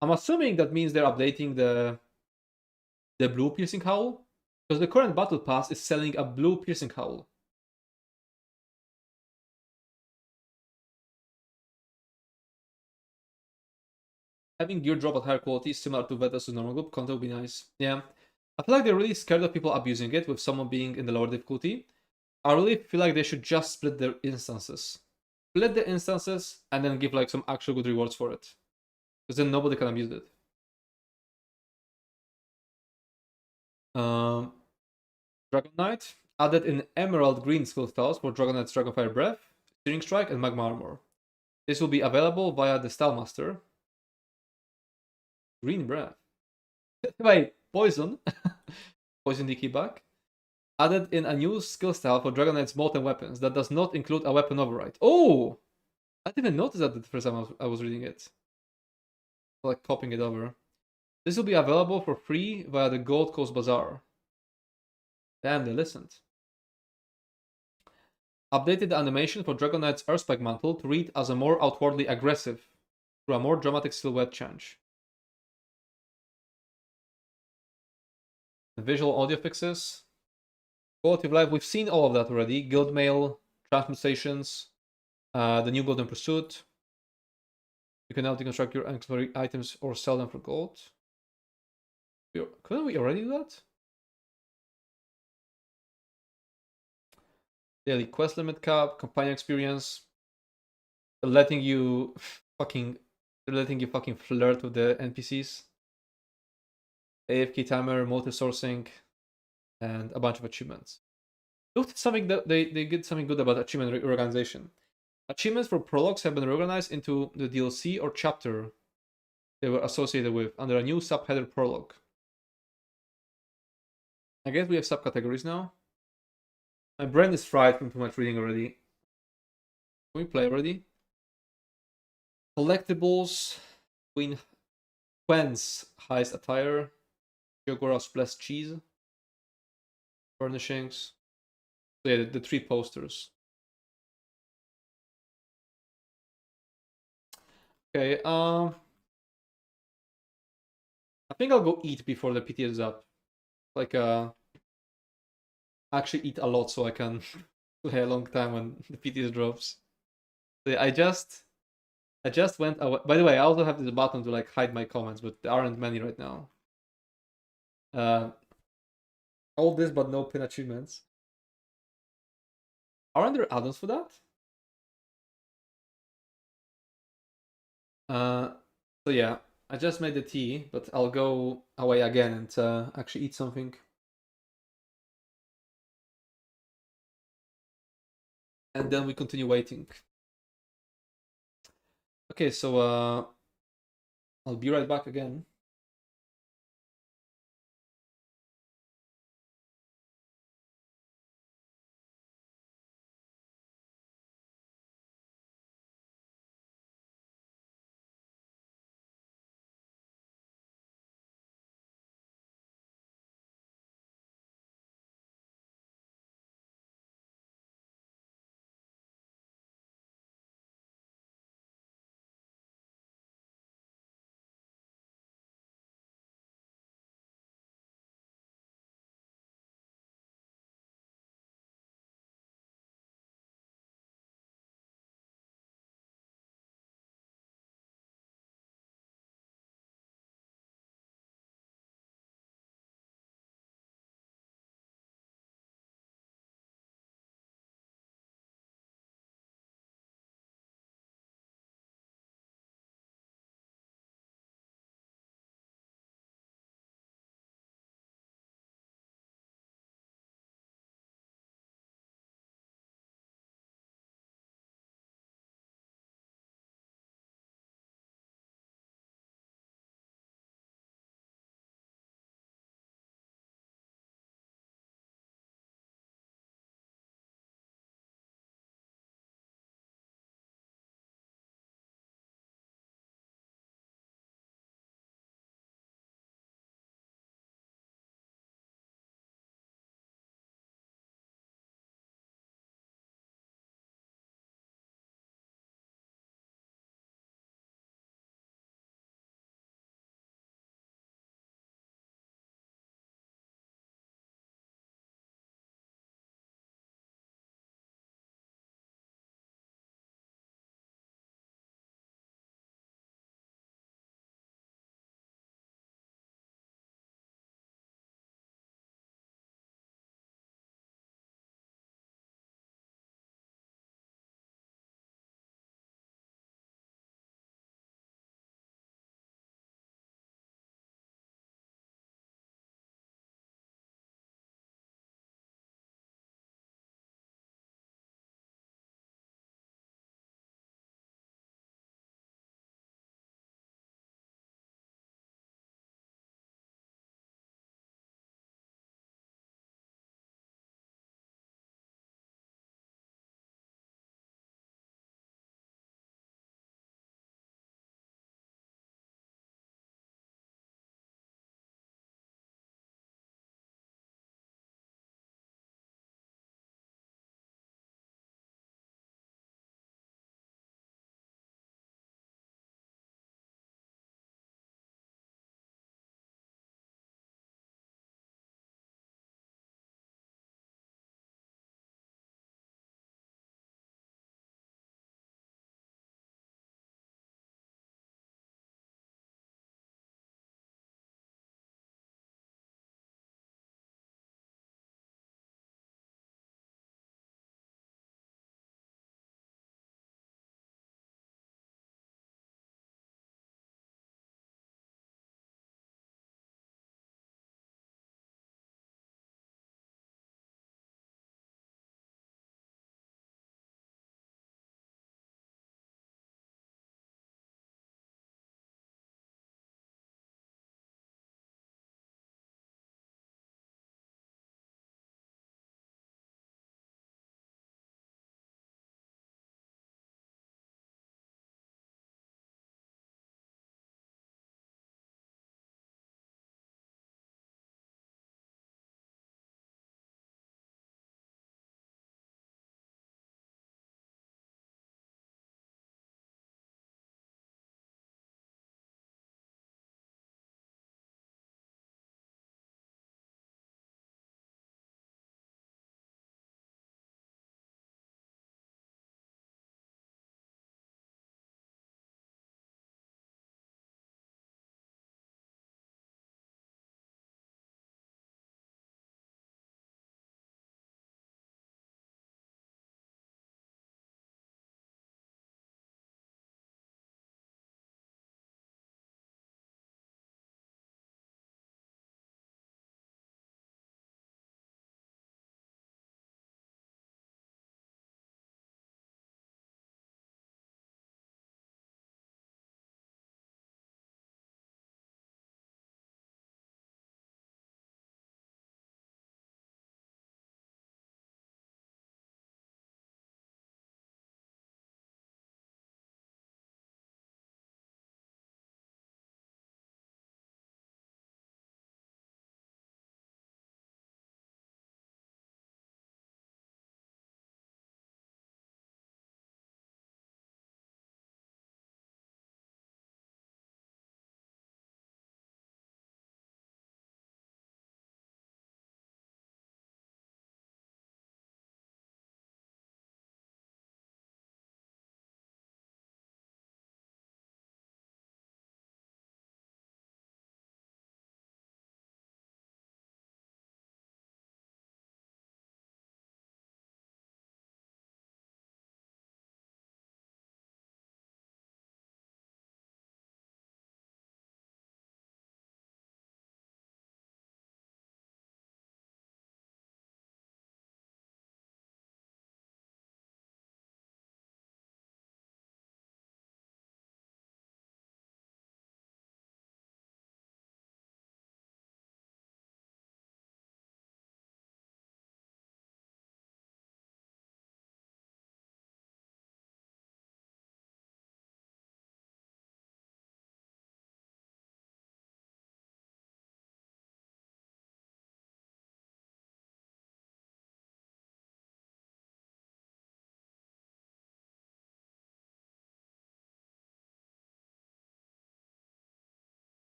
I'm assuming that means they're updating the blue Piercing Howl, because the current battle pass is selling a blue Piercing Howl. Having gear drop at higher quality similar to Vetas' normal group content would be nice. Yeah. I feel like they're really scared of people abusing it with someone being in the lower difficulty. I really feel like they should just split their instances. Split the instances and then give like some actual good rewards for it. Because then nobody can abuse it. Dragon Knight added in emerald green skill styles for Dragon Knight's Dragonfire Breath, Searing Strike, and Magma Armor. This will be available via the Style Master. Green Breath. Wait, Poison. Poison the keyback. Added in a new skill style for Dragon Knight's Molten Weapons that does not include a weapon override. Oh! I didn't even notice that the first time I was reading it. Like copying it over. This will be available for free via the Gold Coast Bazaar. Damn, they listened. Updated the animation for Dragon Knight's Earthspike Mantle to read as a more outwardly aggressive through a more dramatic silhouette change. The visual audio fixes. Quality of life, we've seen all of that already. Guild mail, transmutations, the new Golden Pursuit. You can now deconstruct your ancillary items or sell them for gold. Couldn't we already do that? Daily quest limit cap, companion experience. They're letting you fucking flirt with the NPCs. AFK timer, motive sourcing, and a bunch of achievements. Look at something that they did something good about achievement reorganization. Achievements for prologues have been reorganized into the DLC or chapter they were associated with under a new subheader prologue. I guess we have subcategories now. My brain is fried from too much reading already. Can we play already? Collectibles, Queen Quen's highest attire, Yogora's blessed cheese, furnishings. So yeah, the three posters. Okay, I think I'll go eat before the PTS is up. Like, actually eat a lot so I can play a long time when the PTS drops. So yeah, I just went away. By the way, I also have this button to like hide my comments, but there aren't many right now. All this but no pin achievements. Aren't there add-ons for that? So yeah, I just made the tea, but I'll go away again and actually eat something. And then we continue waiting. Okay, so I'll be right back again.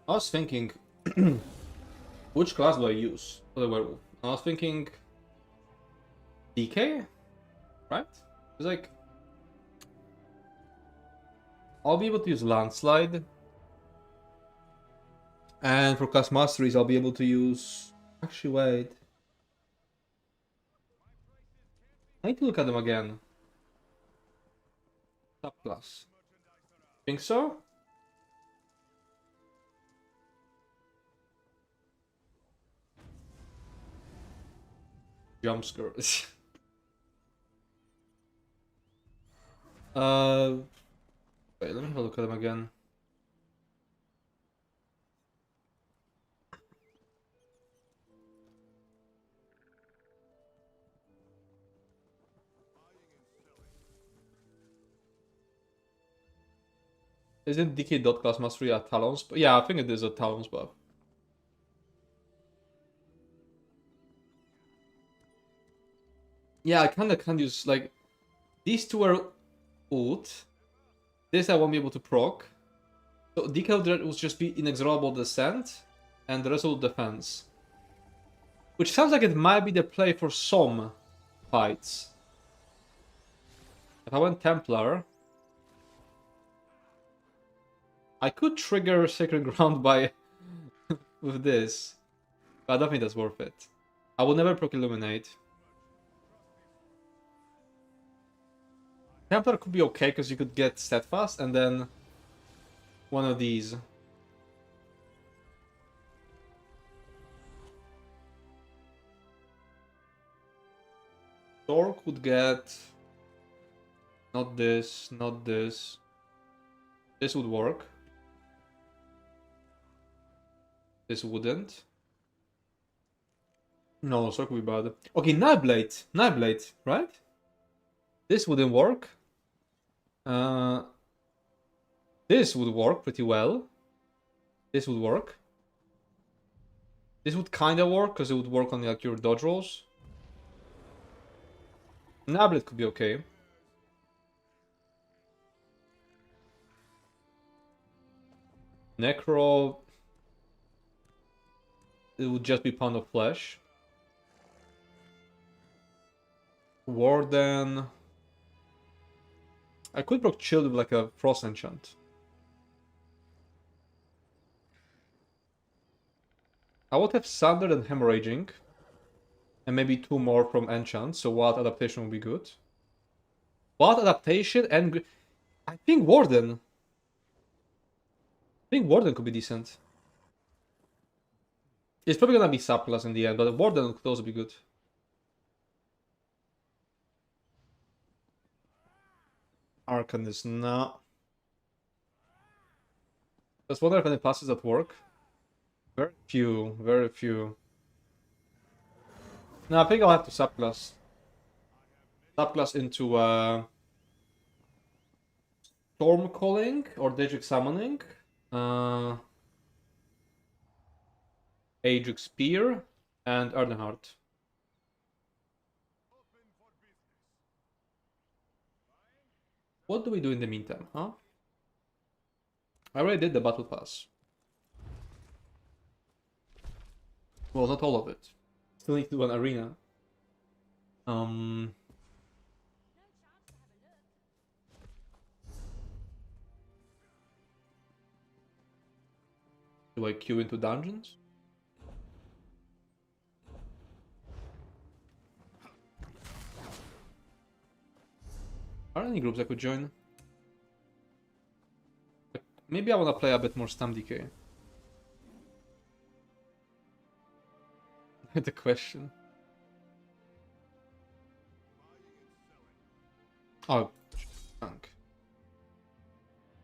I was thinking, which class do I use for the werewolf? I was thinking DK, right? It's like I'll be able to use landslide, and for class masteries I'll be able to use. Actually, wait. I need to look at them again. Subclass. Think so? Jump scares. Wait, let me have a look at them again. Isn't DK dot class mastery a Talons? Yeah, I think it is a Talons buff. Yeah, I kinda can't use, like, these two are ult. This I won't be able to proc. So DK will just be inexorable descent, and the rest will defense. Which sounds like it might be the play for some fights. If I went Templar, I could trigger Sacred Ground by with this, but I don't think that's worth it. I will never proc Illuminate. Templar could be okay because you could get Steadfast and then one of these. Thor could get not this, not this. This would work. This wouldn't. No, Sork would be bad. Okay, Nightblade. Nightblade, right? This wouldn't work. This would work pretty well. This would work. This would kind of work because it would work on like your dodge rolls. Nightblade could be okay. Necro. It would just be Pound of Flesh. Warden. I could proc Chill with like a Frost enchant. I would have Thunder and Hemorrhaging. And maybe 2 more from enchant, so Wild Adaptation would be good. Wild Adaptation and... I think Warden. I think Warden could be decent. It's probably gonna be subclass in the end, but Warden could also be good. Arcanist, no. Just wonder if any classes that work. Very few, very few. No, I think I'll have to subclass. Subclass into Storm Calling or Daedric Summoning. Aedric Spear and Earnhardt. What do we do in the meantime, huh? I already did the battle pass. Well, not all of it. Still need to do an arena. Do I queue into dungeons? Are there any groups I could join? Maybe I want to play a bit more Stam DK. The question. Oh, tank.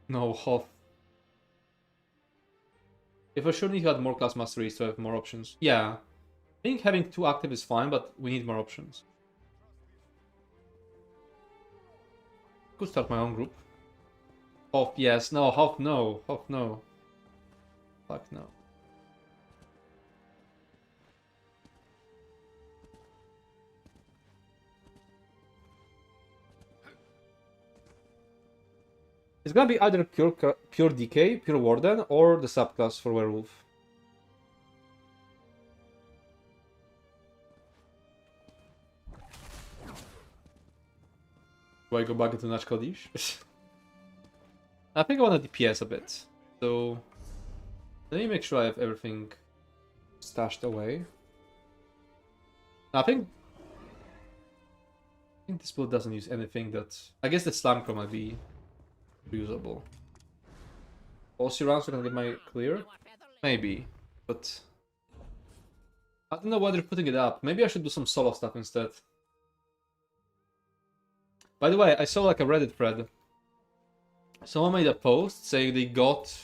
No, Hoff. If I sure need to add more class masteries to have more options. Yeah. I think having 2 active is fine, but we need more options. Could start my own group. Hoff, yes. No, Hoff, no. Hoff, no. Fuck, no. It's gonna be either pure decay, pure warden, or the subclass for werewolf. Do I go back into Natch Kadish? I think I want to DPS a bit. So let me make sure I have everything stashed away. I think this build doesn't use anything that... I guess the Slamcrow might be reusable. All rounds are gonna get my clear? Maybe, but... I don't know why they're putting it up. Maybe I should do some solo stuff instead. By the way, I saw like a Reddit thread. Someone made a post saying they got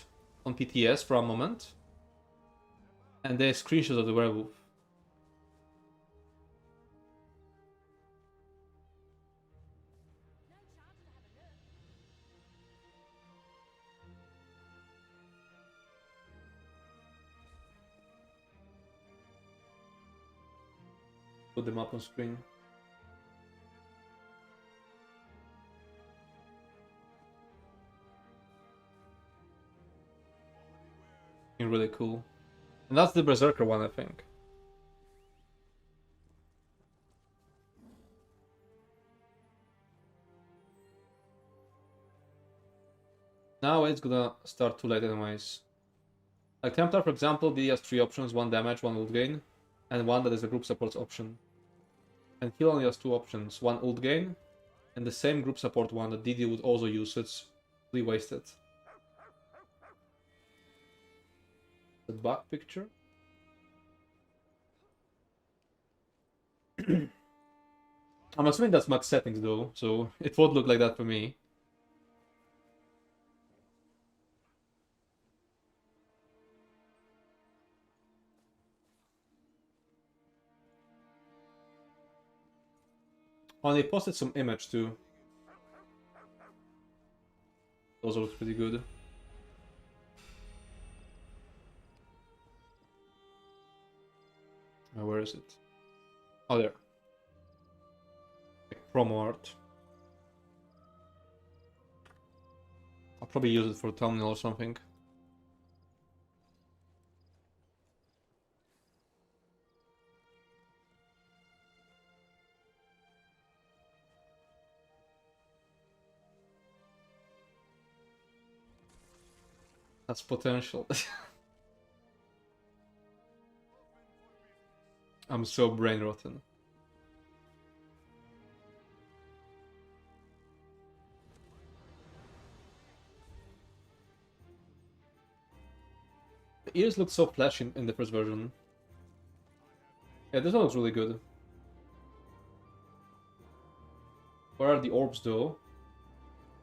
on PTS for a moment. And they screenshots of the werewolf. Put them up on screen. Really cool. And that's the Berserker one, I think. Now it's gonna start too late anyways. Like Templar, for example, DD has 3 options, 1 damage, 1 ult gain, and 1 that is a group support option. And Heal only has 2 options, 1 ult gain, and the same group support one that DD would also use, so it's really wasted. The back picture. I'm assuming that's max settings though, so it won't look like that for me. Oh, and they posted some image too. Those look pretty good. Where is it? Oh, there. Like promo art. I'll probably use it for thumbnail or something. That's potential. I'm so brain rotten. The ears look so flashy in the first version. Yeah, this one looks really good. Where are the orbs though?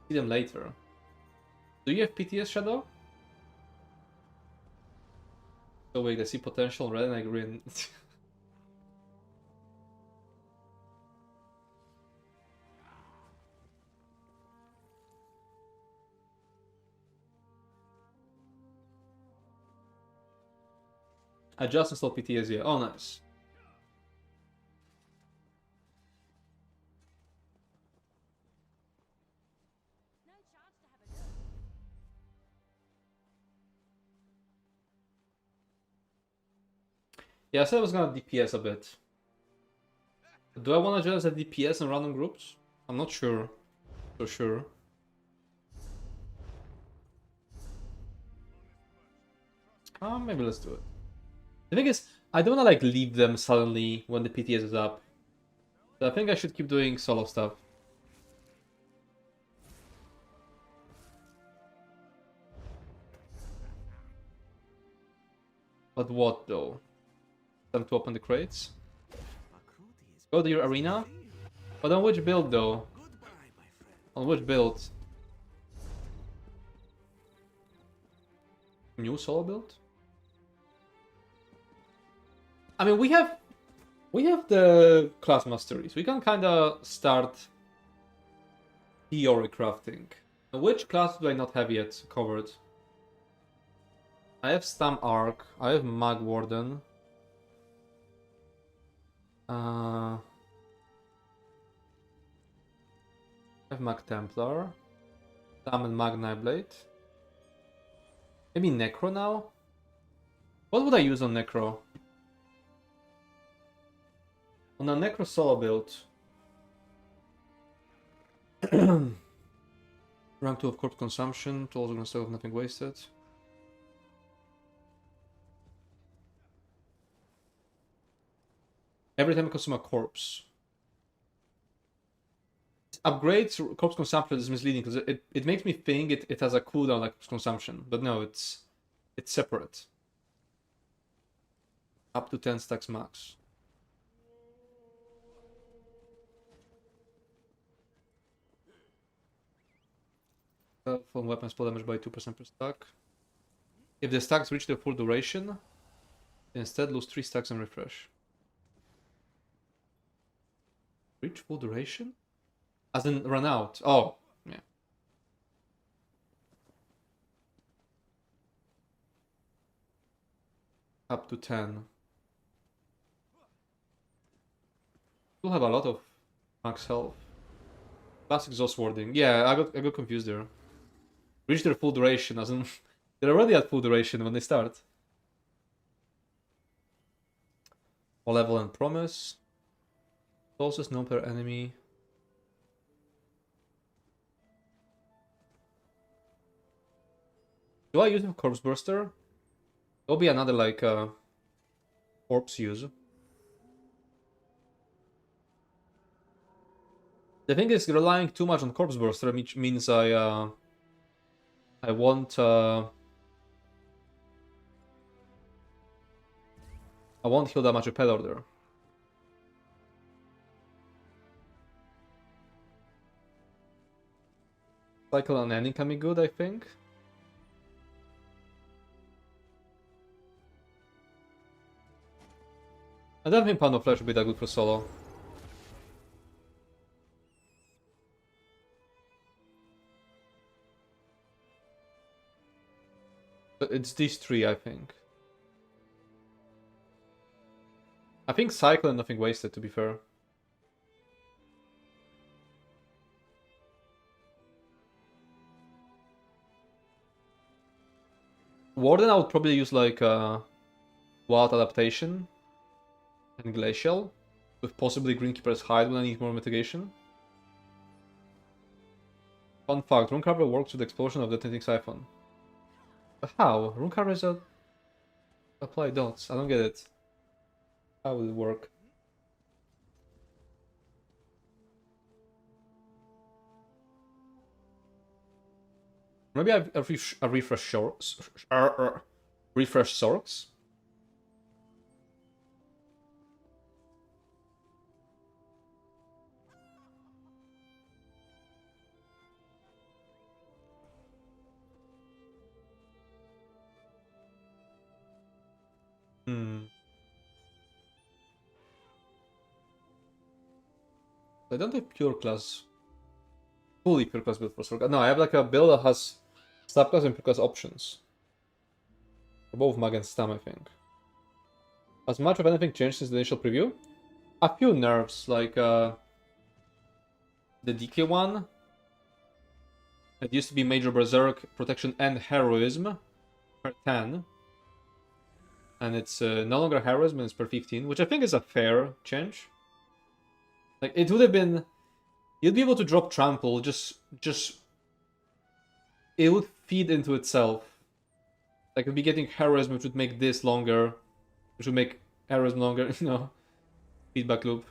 See them later. Do you have PTS Shadow? So wait, I see potential red and I green. I just installed PTS here. Oh, nice. Yeah, I said I was gonna DPS a bit. Do I want to join as a DPS in random groups? I'm not sure. For sure. Maybe let's do it. The thing is, I don't want to like leave them suddenly when the PTS is up. So I think I should keep doing solo stuff. But what though? Time to open the crates? Go to your arena? But on which build though? On which build? New solo build? I mean, we have the class masteries. We can kind of start theory crafting. Which class do I not have yet covered? I have Stam Arc. I have Mag Warden. I have Mag Templar. Summon Magnite Blade. Maybe Necro now? What would I use on Necro? On a Necro solo build. Rank 2 of Corpse Consumption, tools gonna save nothing wasted. Every time I consume a corpse. Upgrades Corpse Consumption is misleading because it makes me think it has a cooldown like Corpse Consumption, but no, it's separate. Up to 10 stacks max. From weapons pull damage by 2% per stack. If the stacks reach their full duration, instead lose 3 stacks and refresh. Reach full duration? As in run out. Oh, yeah. Up to 10. Still have a lot of max health. Classic exhaust warding. Yeah, I got confused there. Reach their full duration, as in they're already at full duration when they start. All level and promise. Closest known per enemy. Do I use a corpse burster? There'll be another like corpse use. The thing is, relying too much on corpse burster, which means I won't heal that much a pet order. Cycle on ending can be good, I think. I don't think Pound of Flesh would be that good for solo. But it's these three, I think. I think Cycle and Nothing Wasted, to be fair. Warden, I would probably use like Wild Adaptation and Glacial, with possibly Greenkeeper's Hide when I need more mitigation. Fun fact, Runecarver works with the explosion of the detonating siphon. But how? Runecarver is a... apply dots, I don't get it. How will it work? Maybe I refresh shorts. Refresh Sorks. I don't have pure class. Fully pure class build for Sork. No, I have like a build that has subclass and pure class options. For both Mag and Stam, I think. Has much of anything changed since the initial preview? A few nerfs, like the DK one. It used to be Major Berserk, Protection and Heroism per 10. And it's no longer Heroism, it's per 15, which I think is a fair change. Like, it would have been... You'd be able to drop Trample, just... It would feed into itself. Like, it'd be getting Heroism, which would make this longer. Which would make Heroism longer, you know. Feedback loop.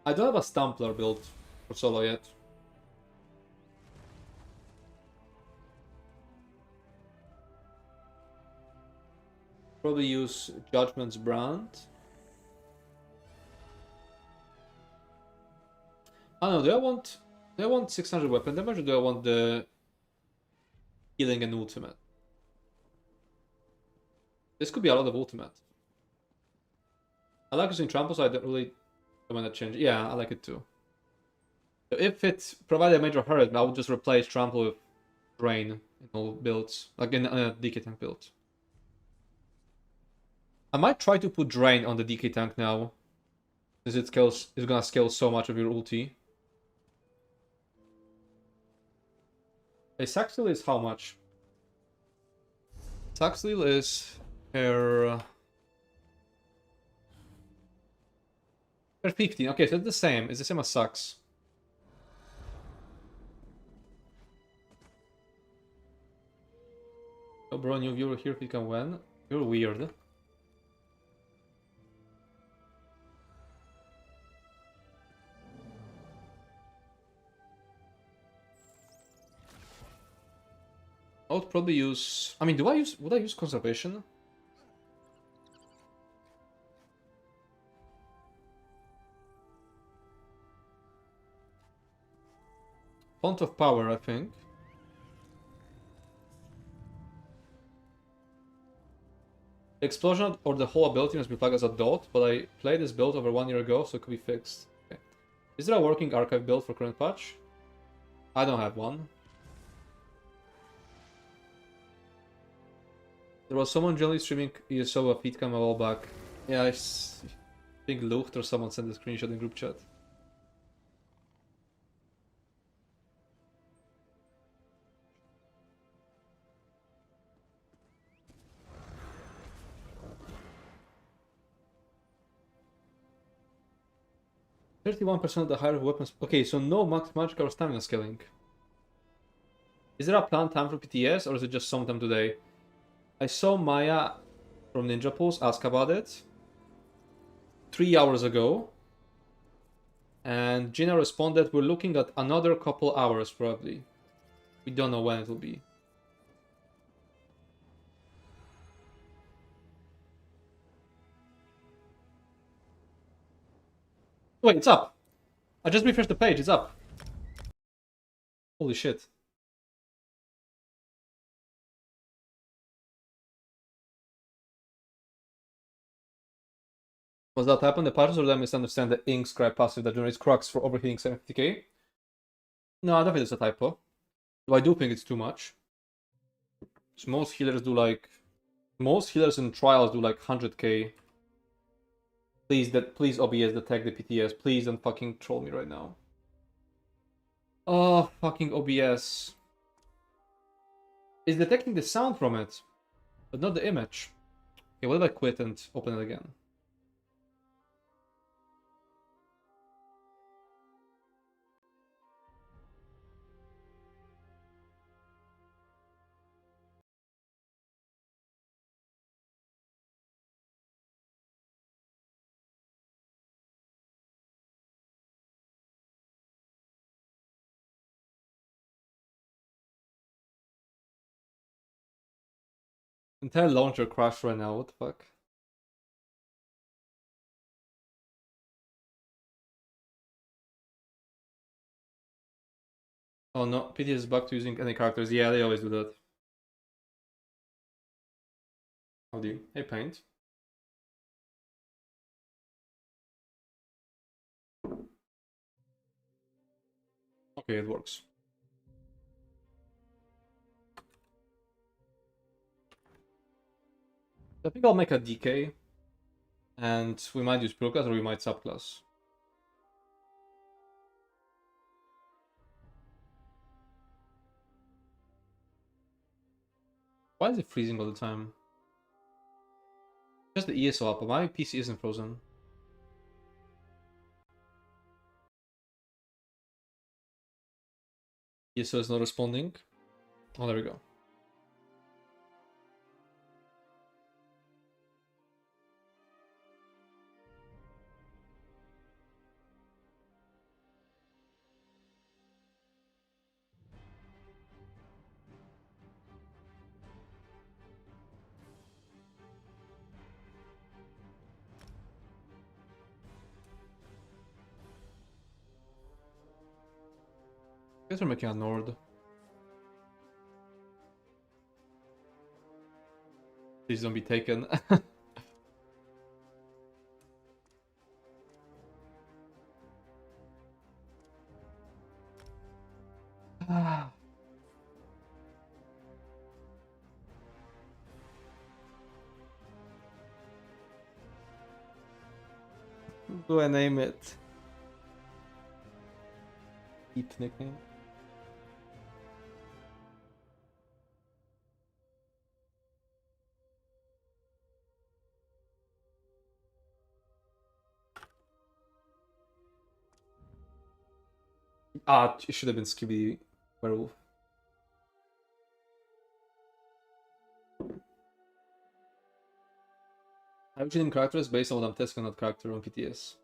I don't have a Stampler built for solo yet. Probably use Judgment's Brand. I don't know, do I want 600 weapon damage or do I want the healing and ultimate? This could be a lot of ultimate. I like using trample, so I don't really want to change. Yeah, I like it too. So if it provided a major hurt, I would just replace trample with drain in all builds, like in a DK tank build. I might try to put Drain on the DK tank now. Since it's gonna scale so much of your ulti. A Saxil is how much? Saxil is her 15. Okay, so it's the same. It's the same as Sax. Oh, bro, new viewer here if you can win. You're weird. I would probably use... I mean, would I use Conservation? Font of Power, I think. The explosion or the whole ability must be flagged as a dot, but I played this build over 1 year ago, so it could be fixed. Okay. Is there a working archive build for current patch? I don't have one. There was someone generally streaming ESO a feed cam a while back. Yeah, I think Lucht or someone sent a screenshot in group chat. %31% of the higher weapons. Okay, so no max magic or stamina scaling. Is there a planned time for PTS or is it just sometime today? I saw Maya from Ninja Pulse ask about it 3 hours ago. And Gina responded, we're looking at another couple hours probably. We don't know when it will be. Wait, it's up. I just refreshed the page, it's up. Holy shit. Was that happen? The patches or did I misunderstand the ink scribe passive that generates crux for overheating 70k? No, I don't think it's a typo. Though I do think it's too much. So most healers do like... Most healers in trials do like 100k. Please OBS detect the PTS. Please don't fucking troll me right now. Oh, fucking OBS. It's detecting the sound from it, but not the image. Okay, what if I quit and open it again? Entire launcher crashed right now, what the fuck? Oh no, PTS is back to using any characters. Yeah, they always do that. How do you? Hey, Paint. Okay, it works. I think I'll make a DK. And we might use Pure Class or we might subclass. Why is it freezing all the time? Just the ESO up, but my PC isn't frozen. ESO is not responding. Oh, there we go. I guess we're making a Nord. Please don't be taken. do I name it? Deep nickname. Ah, it should have been Scooby Werewolf. I'm choosing characters based on what I'm testing on that character on PTS.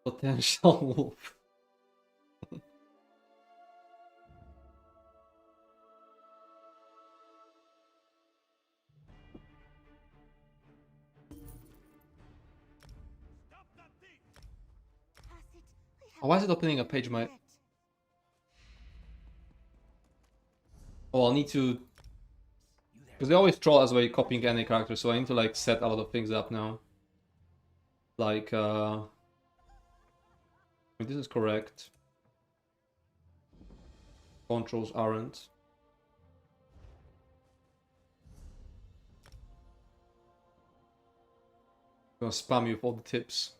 Potential wolf. Oh, why is it opening a page my... Oh, I'll need to... Because they always troll as way copying any character, so I need to like set a lot of things up now. Like, this is correct. Controls aren't. I'm gonna spam you with all the tips.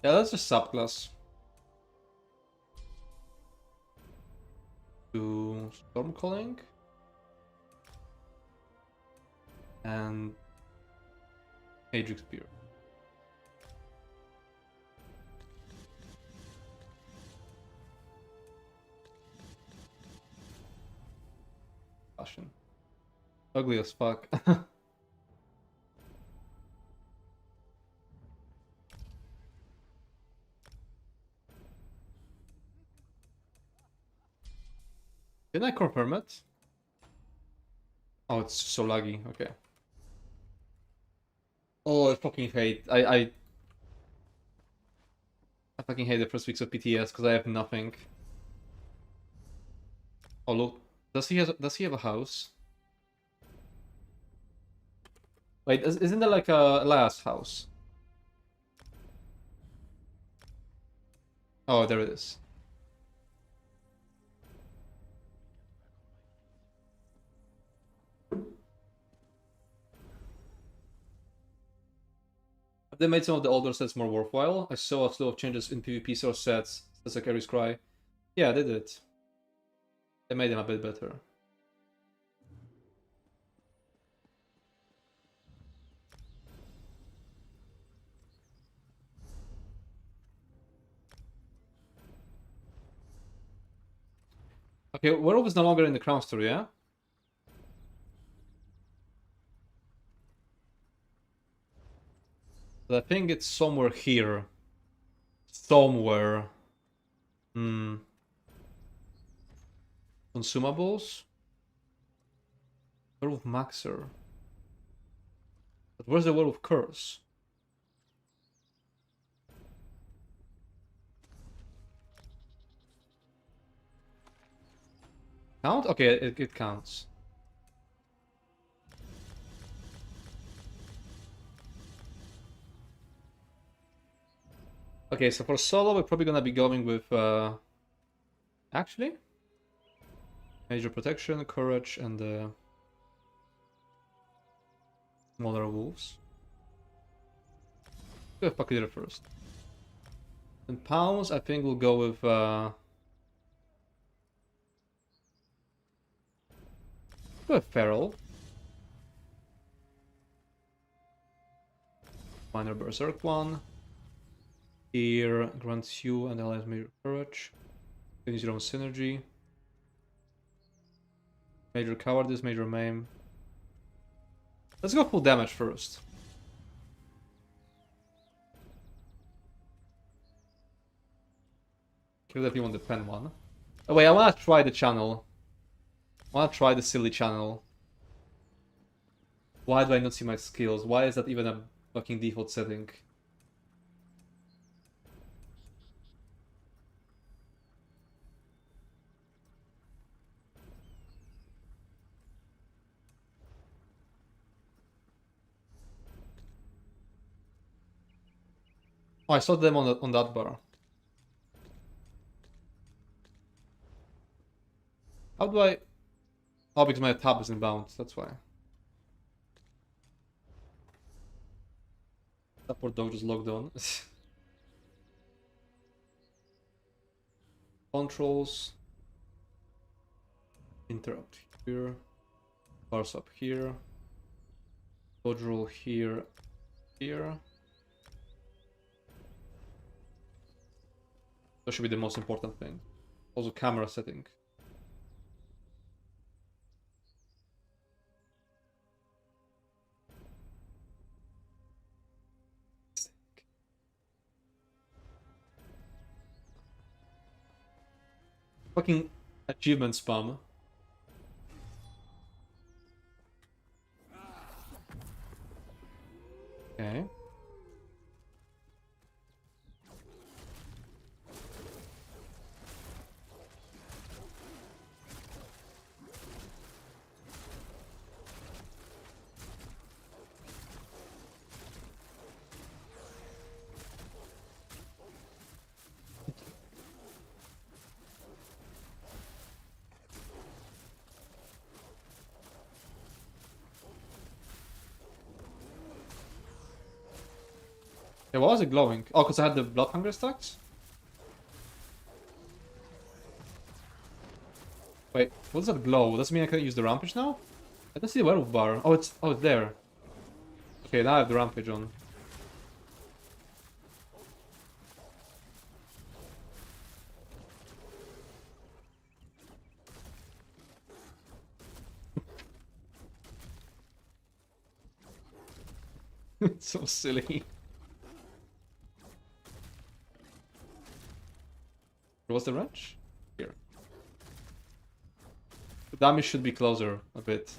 Yeah, that's just subclass. To storm calling. And Adrix Spear. Fashion. Ugly as fuck. Didn't I confirm it? Oh, it's so laggy. Okay. Oh, I fucking hate. I fucking hate the first weeks of PTS because I have nothing. Oh look, does he have a house? Wait, isn't there like a last house? Oh, there it is. Have they made some of the older sets more worthwhile? I saw a slew of changes in PvP source sets. That's like Ares Cry. Yeah, they did. They made them a bit better. Okay, Werewolf is no longer in the Crown Store, yeah? But I think it's somewhere here. Somewhere. Hmm. Consumables? Werewolf Maxer. But where's the Werewolf Curse? Count? Okay, it counts. Okay, so for solo, we're probably gonna be going with, actually? Major Protection, Courage, and, Smaller Wolves. Go with Pakir first. And Pounds, I think we'll go with, go with Feral. Minor Berserk one. Here grants you and allies Major Courage. Finish your own synergy. Major Cowardice, Major Maim. Let's go full damage first. Kill that you want the pen one. Oh wait, I wanna try the channel. I wanna try the silly channel. Why do I not see my skills? Why is that even a fucking default setting? Oh, I saw them on that bar. How do I... Oh, because my tab isn't bound, that's why. Support dog just logged on. Controls. Interrupt here. Parse up here. Dodge roll here. Here. That should be the most important thing. Also camera setting. Fucking achievement spam. Okay. Yeah, why was it glowing? Oh, because I had the blood hunger stacks? Wait, what does that glow? Does it mean I can use the rampage now? I don't see the werewolf bar. Oh, it's there. Okay, now I have the rampage on. It's so silly. Where was the wrench? Here. The damage should be closer a bit.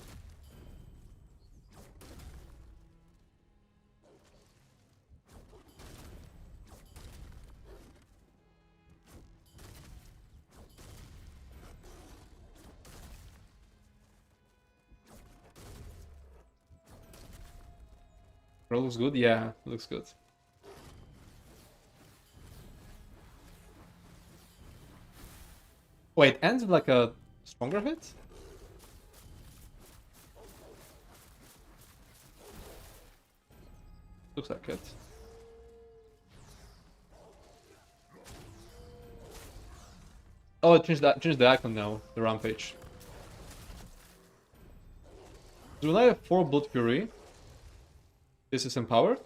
Roll looks good? Yeah, looks good. Wait, ends with like a stronger hit? Looks like it. Oh, it changed the icon now, the rampage. So when I have 4 Blood Fury, this is empowered.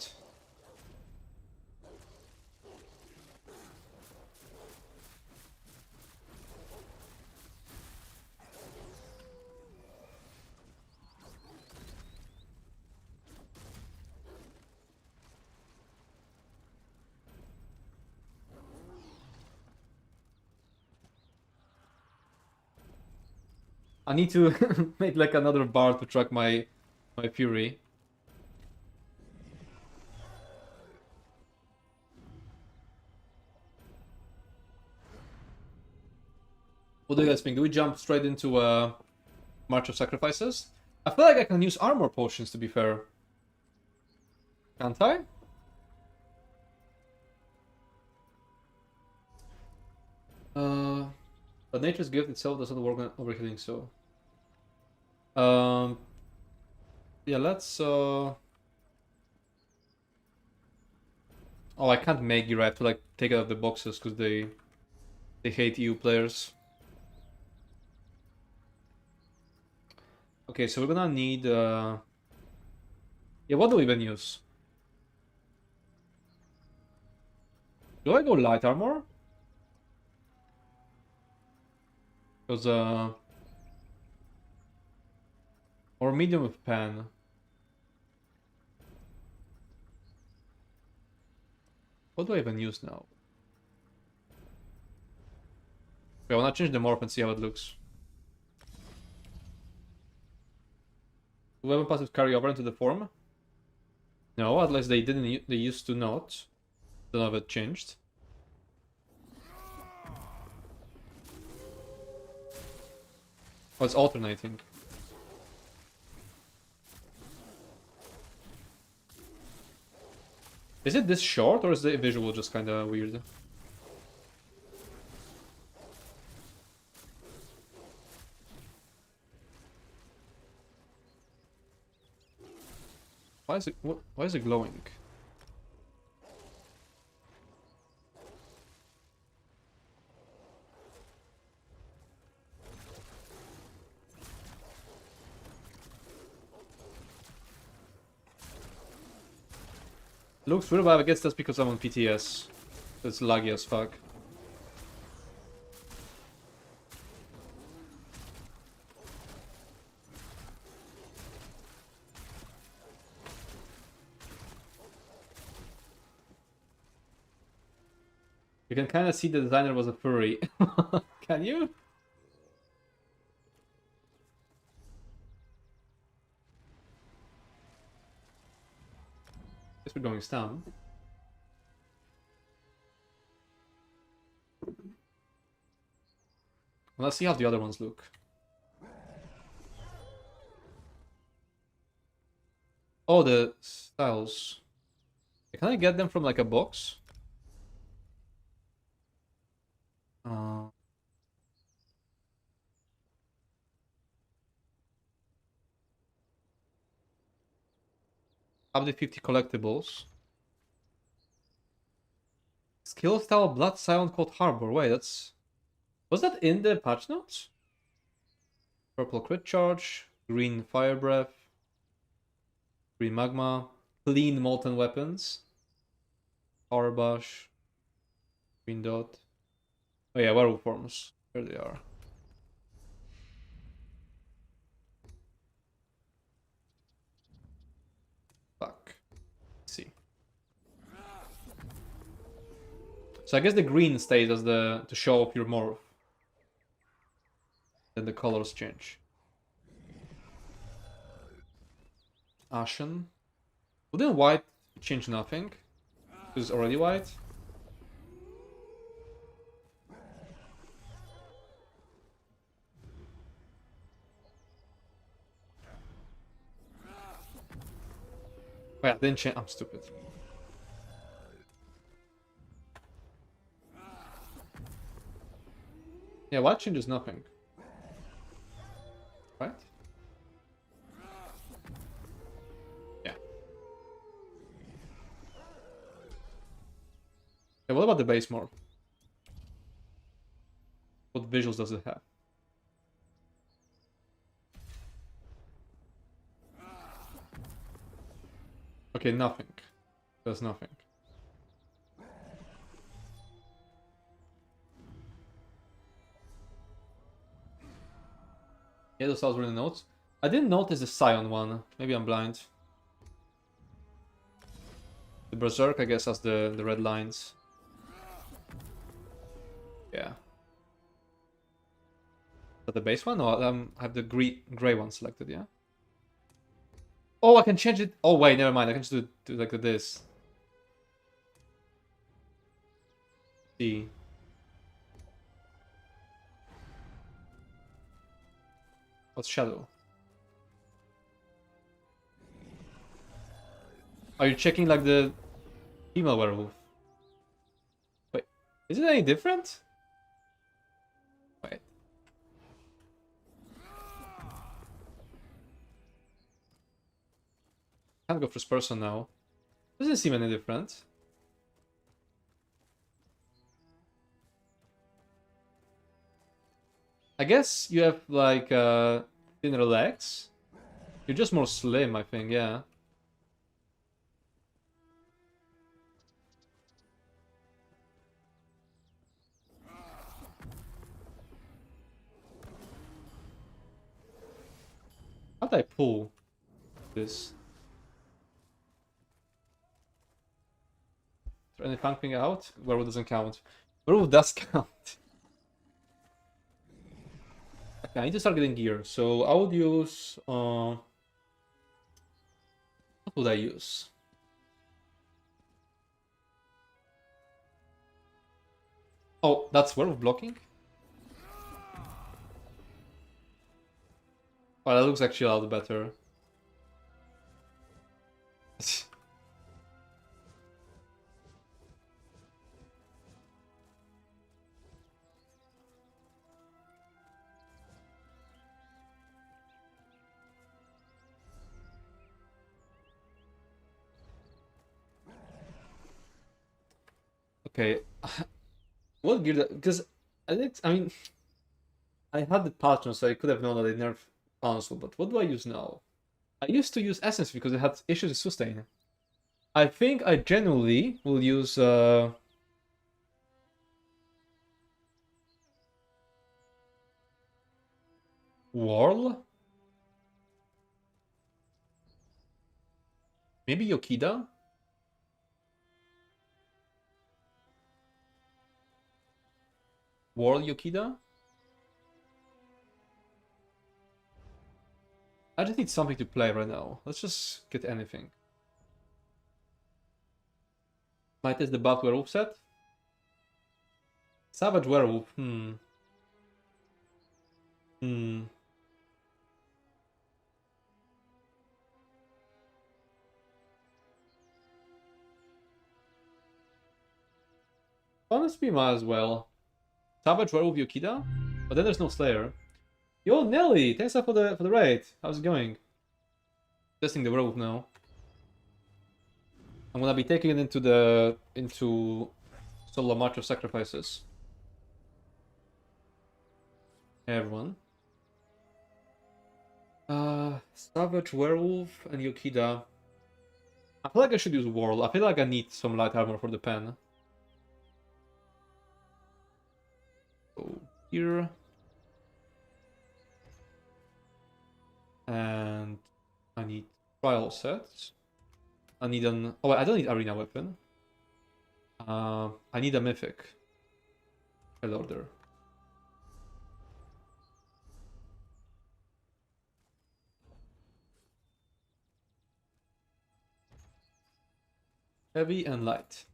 I need to make like another bar to track my fury. What do you guys think? Do we jump straight into March of Sacrifices? I feel like I can use armor potions, to be fair. Can't I? But nature's gift itself doesn't work on overhealing, so... Yeah, let's... Oh, I can't make you. I have to like take it out of the boxes because they hate EU players. Okay, so we're gonna need... Yeah, what do we even use? Do I go light armor? Because, or medium with pen. What do I even use now? Okay, I wanna change the morph and see how it looks. Do weapon passes carry over into the form? No, at least they didn't. They used to not. Don't know if it changed. Oh, it's alternating. Is it this short, or is the visual just kind of weird? Why is it glowing? Looks really bad. I guess that's because I'm on PTS. It's laggy as fuck. You can kind of see the designer was a furry. Can you? Guess we're going down. Let's see how the other ones look. Oh, the styles. Can I get them from like a box? Update 50 collectibles. Skill style Blood Silent Cold Harbor. Wait, that's... Was that in the patch notes? Purple crit charge, green fire breath, green magma, clean molten weapons, power bash, green dot. Oh yeah, werewolf forms. There they are. Fuck. Let's see. So I guess the green stays as the to show off your morph. Then the colors change. Ashen. Wouldn't white change nothing? It's already white. Oh yeah, didn't change. I'm stupid. Yeah, white changes nothing. Right? Yeah. Okay, what about the base morph? What visuals does it have? Okay, nothing. There's nothing. Yeah, those sounds were in the notes. I didn't notice the Scion one. Maybe I'm blind. The Berserk, I guess, has the red lines. Yeah. But the base one? No, I have the gray one selected, yeah? Oh, I can change it. Oh, wait, never mind. I can just do like this. See. What's shadow? Are you checking like the female werewolf? Wait, is it any different? Wait. Can't go first person now. Doesn't seem any different. I guess you have like thinner legs. You're just more slim, I think, yeah. How do I pull this? Is there any pumping out? Werewolf doesn't count. Werewolf does count. Okay, I need to start getting gear. So I would use what would I use? Oh, that's werewolf blocking? Oh, that looks actually a lot better. Okay, what gear? Because I think I had the pattern, so I could have known that they nerf console. But what do I use now? I used to use Essence because it had issues with sustain. I think I genuinely will use Whirl? Maybe Yokida? Whirl Yokida? I just need something to play right now. Let's just get anything. Might test the buff werewolf set? Savage werewolf, Hmm. Honestly, might as well. Savage werewolf Yokida? But then there's no Slayer. Yo, Nelly! Thanks for the raid. How's it going? Testing the werewolf now. I'm gonna be taking it into solo march of sacrifices. Hey everyone. Savage werewolf and Yokida. I feel like I should use Whirl. I feel like I need some light armor for the pen. So here. And I need trial sets. I need an... Oh, I don't need arena weapon. I need a mythic. Hell order. Heavy and light.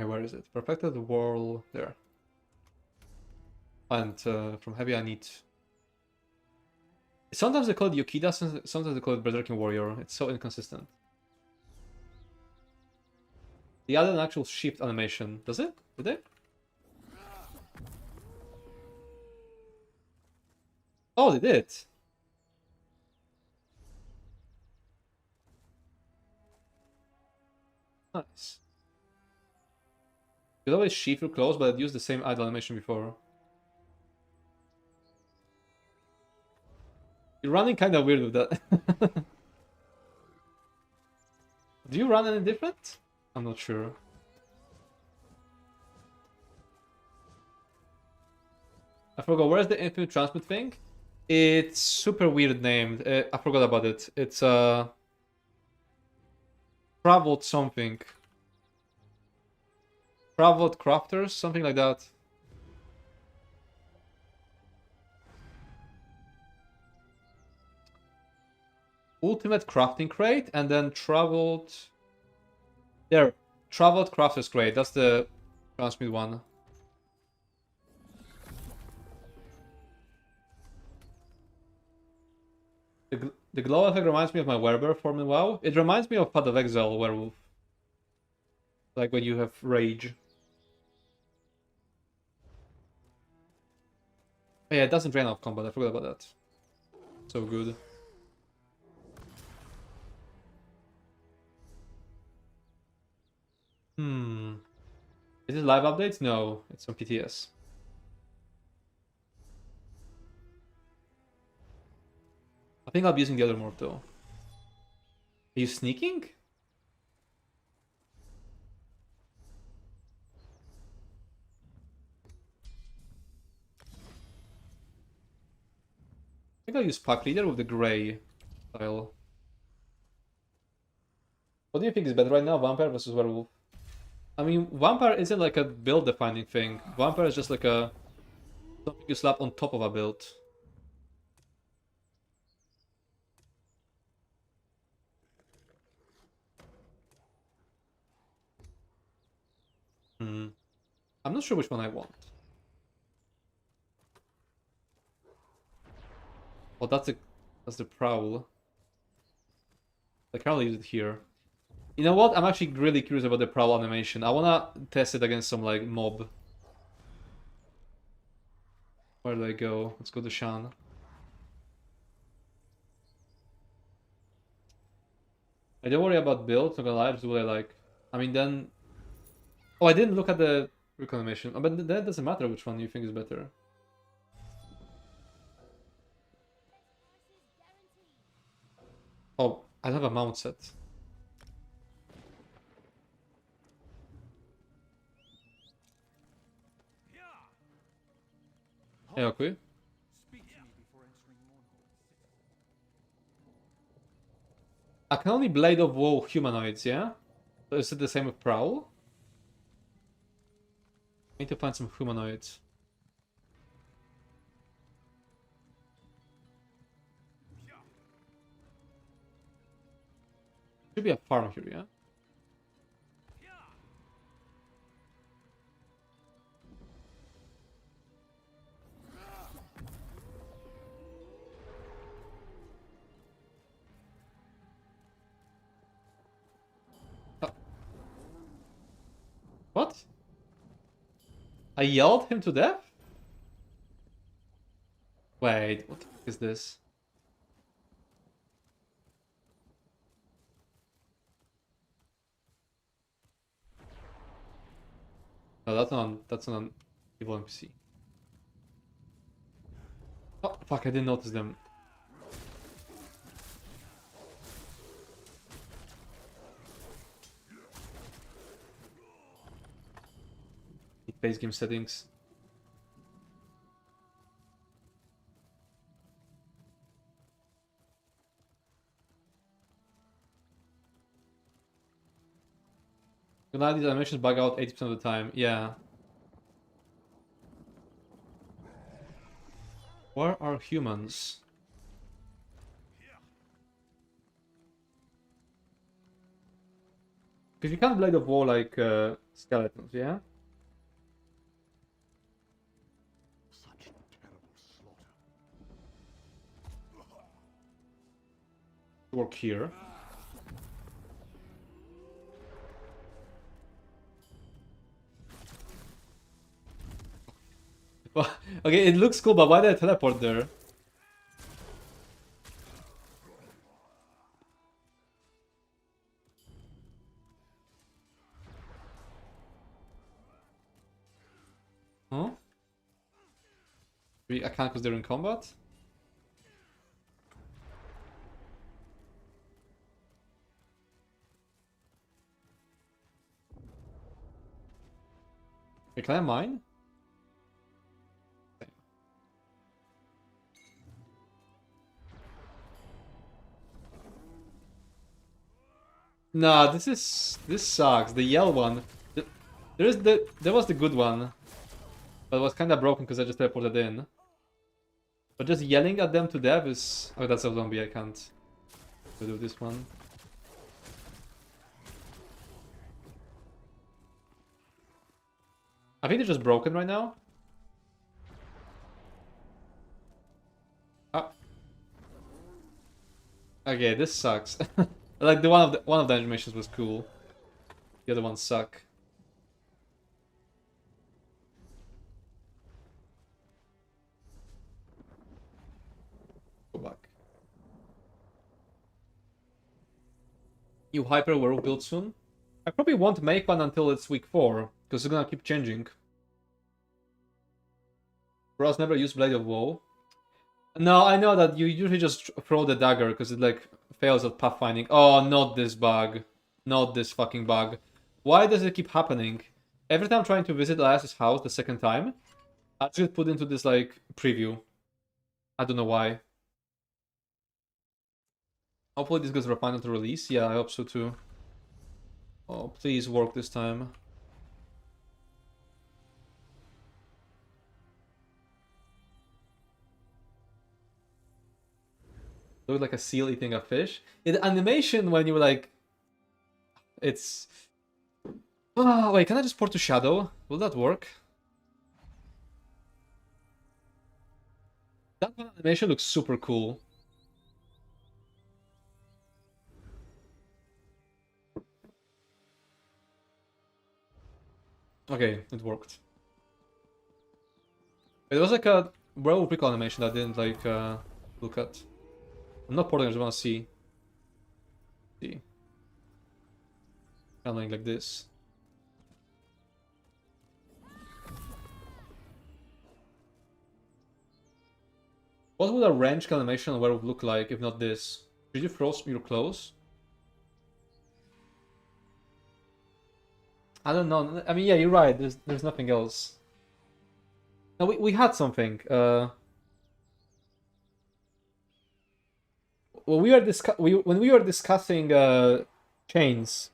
Okay, where is it? Perfected Whirl there. And from heavy I need... Sometimes they call it Yokida, sometimes they call it Berserking Warrior. It's so inconsistent. They added an actual shift animation. Does it? Did they? Oh, they did. Nice. You could always shift your close, but it used the same idle animation before. You're running kind of weird with that. Do you run any different? I'm not sure. I forgot, where's the infinite transmit thing? It's super weird named. I forgot about it. It's Traveled something. Traveled Crafters, something like that. Ultimate Crafting Crate, and then Traveled... There, Traveled Crafters Crate, that's the transmit one. The glow effect reminds me of my Werewolf form in WoW. It reminds me of Path of Exile Werewolf. Like when you have Rage. Oh, yeah, it doesn't drain off combat, I forgot about that. So good. Is it live updates? No, it's on PTS. I think I'll be using the other morph though. Are you sneaking? I think I'll use Pack Leader with the gray style. What do you think is better right now, Vampire versus Werewolf? I mean, Vampire isn't like a build defining thing. Vampire is just like a something you slap on top of a build. I'm not sure which one I want. Well, that's the prowl. I can't use it here. You know what? I'm actually really curious about the prowl animation. I wanna test it against some like mob. Where do I go? Let's go to Shan. I don't worry about builds, not gonna lie, just what I like. I mean then... Oh, I didn't look at the recon animation. Oh, but then it doesn't matter which one you think is better. Oh, I don't have a mount set. Hey, okay. I can only Blade of Woe humanoids, yeah? So is it the same with Prowl? I need to find some humanoids. Should be a farm here, yeah? What? I yelled him to death? Wait, what the fuck is this? No, that's an evil NPC. Oh fuck, I didn't notice them. Base game settings. Now these animations bug out 80% of the time. Yeah. Where are humans? Because you can't Blade of War like skeletons, yeah? Such terrible slaughter. Work here. Okay, it looks cool, but why did I teleport there? Huh? I can't because they're in combat? Wait, can I mine? Nah, this sucks. The yell one. There was the good one, but it was kind of broken because I just teleported in. But just yelling at them to death is... Oh, that's a zombie. I can't do this one. I think they're just broken right now. Ah. Okay, this sucks. Like the one of the animations was cool. The other ones suck. Go back. You hyper werewolf build soon? I probably won't make one until it's week 4, because it's gonna keep changing. Bros never use Blade of Woe. No, I know that you usually just throw the dagger because it like fails at pathfinding. Oh, not this bug. Not this fucking bug. Why does it keep happening? Every time I'm trying to visit Elias's house the second time, I just put into this like preview. I don't know why. Hopefully this gets refined into release. Yeah, I hope so too. Oh, please work this time. Look like a seal eating a fish. Yeah, the animation when you like... It's... Oh, wait, can I just port to Shadow? Will that work? That one animation looks super cool. Okay, it worked. It was like a werewolf recall animation that I didn't like look at. I'm not porting, I just want to see. See. Kind of like this. What would a range animation on werewolf look like if not this? Did you froze your clothes? I don't know. I mean, yeah, you're right. There's nothing else. No, we had something. Well, when we were discussing chains.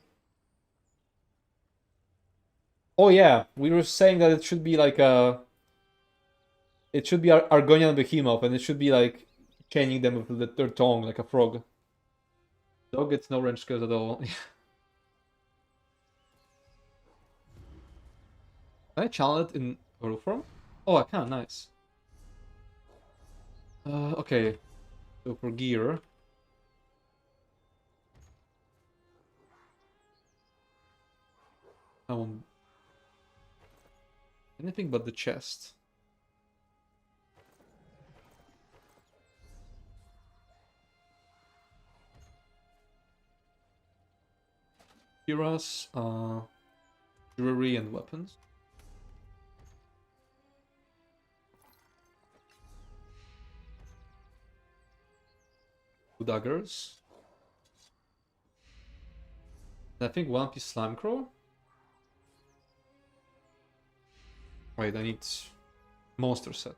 Oh yeah, we were saying that it should be like it should be Argonian behemoth, and it should be like chaining them with their tongue like a frog. Dog gets no range skills at all. Can I channel it in Werewolf form? Oh, I can. Nice. Okay. So for gear, I want anything but the chest. Kiras, jewelry and weapons. Two daggers. And I think one piece slime crow. Wait, I need monster set.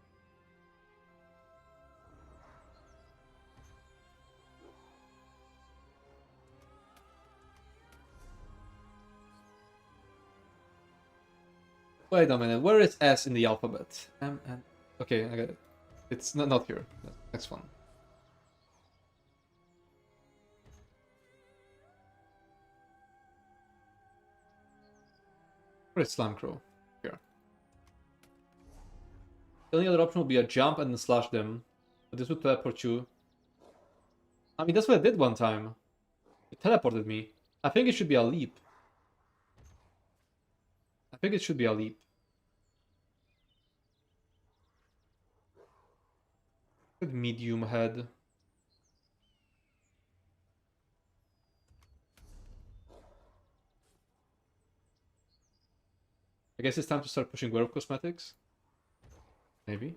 Wait a minute, where is S in the alphabet? M and okay, I got it. It's not here. Next one. Where is Slime Crow? Here. The only other option would be a jump and then slash them. But this would teleport you. I mean, that's what I did one time. It teleported me. I think it should be a leap. I think it should be a leap. Medium head. I guess it's time to start pushing werewolf cosmetics. Maybe.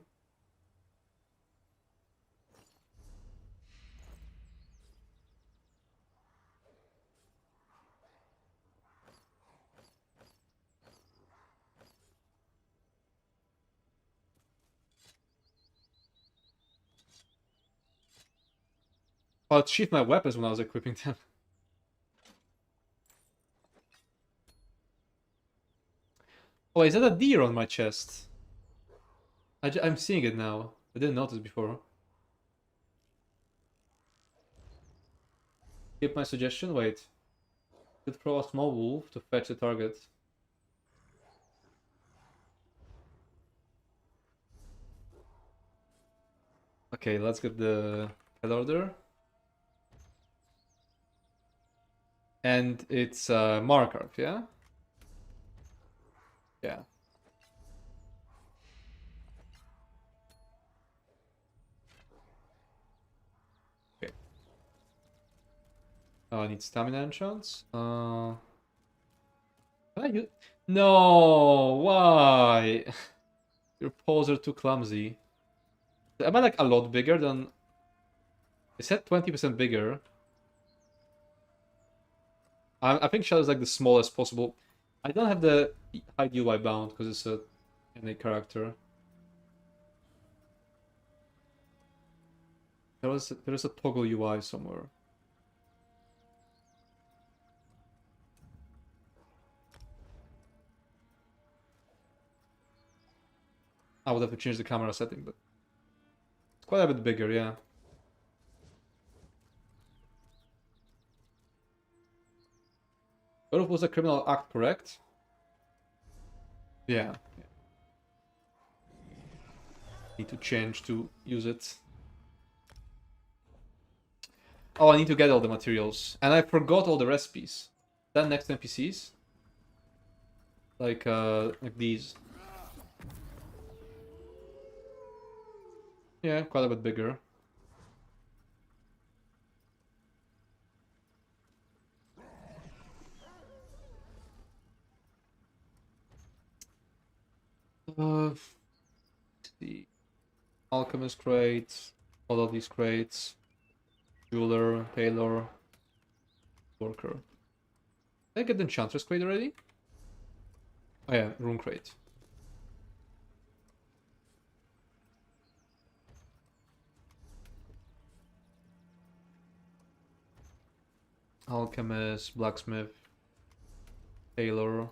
I'll sheath my weapons when I was equipping them. Oh, is that a deer on my chest? I'm seeing it now. I didn't notice before. Keep my suggestion? Wait. Could throw a small wolf to fetch the target. Okay, let's get the head order. And it's Markarth, yeah? Yeah. Okay. I need stamina enchants. Can I use... No! Why? Your paws are too clumsy. Am I like a lot bigger than... It said 20% bigger. I think Shadow's like the smallest possible. I don't have the hide UI bound because it's a NA character. There's a toggle UI somewhere. I would have to change the camera setting, but it's quite a bit bigger, yeah. Werewolf was a criminal act, correct? Yeah. Need to change to use it. Oh, I need to get all the materials. And I forgot all the recipes. Then next NPCs. Like these. Yeah, quite a bit bigger. Let's see. Alchemist crates. All of these crates. Jeweler, tailor, worker. Did I get the enchantress crate already? Oh yeah, rune crate. Alchemist, blacksmith, tailor,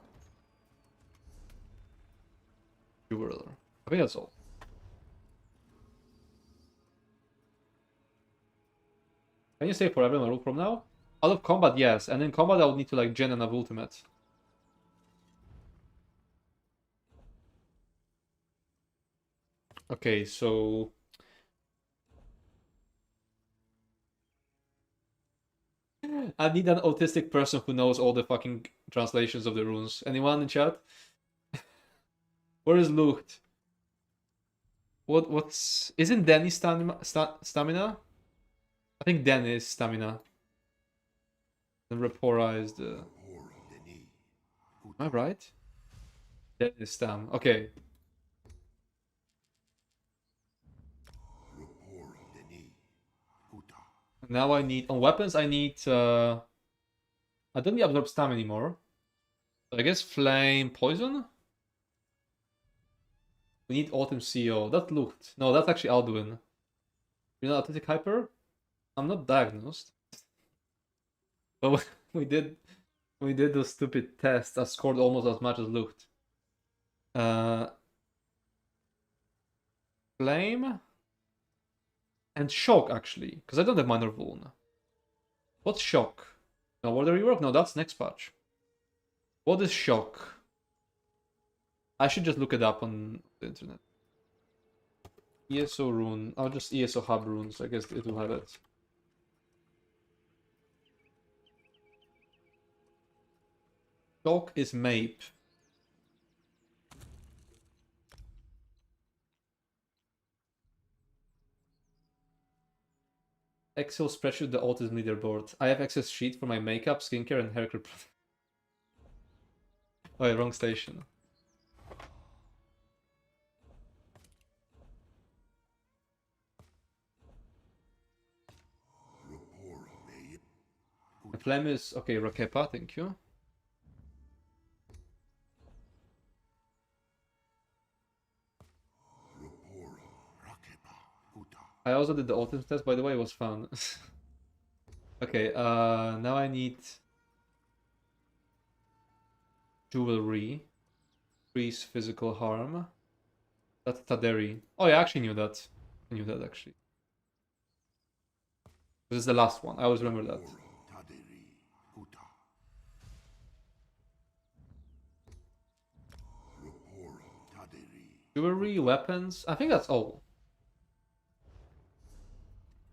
jeweler. I think that's all. Can you stay forever in a room from now? Out of combat, yes. And in combat, I would need to like gen and have ultimate. Okay, so I need an autistic person who knows all the fucking translations of the runes. Anyone in chat? Where is Lucht? What's isn't Danny stamina? I think Danny is stamina. Then Raporized. Am I right? Danny is stam. Okay. Now I need on weapons. I need. I don't need absorb stam anymore. I guess flame, poison. We need autumn CO. That looked. No, that's actually Alduin. You're not autistic hyper. I'm not diagnosed. But we did those stupid tests. I scored almost as much as looked. Flame and shock actually, because I don't have minor vuln. What's shock? No, what the rework? No, that's next patch. What is shock? I should just look it up on the internet. ESO rune. I'll just ESO hub runes. I guess it will have it. Shock is MAPE. Excel spreadsheet, the autism leaderboard. I have access sheet for my makeup, skincare, and haircut. Oh, yeah, wrong station. The flame is okay. Rakepa, thank you. I also did the autism test, by the way. It was fun. Okay, now I need jewelry, increase physical harm. That's Taderi. Oh, yeah, I actually knew that. I knew that actually. This is the last one. I always remember that. Jewelry, weapons. I think that's all.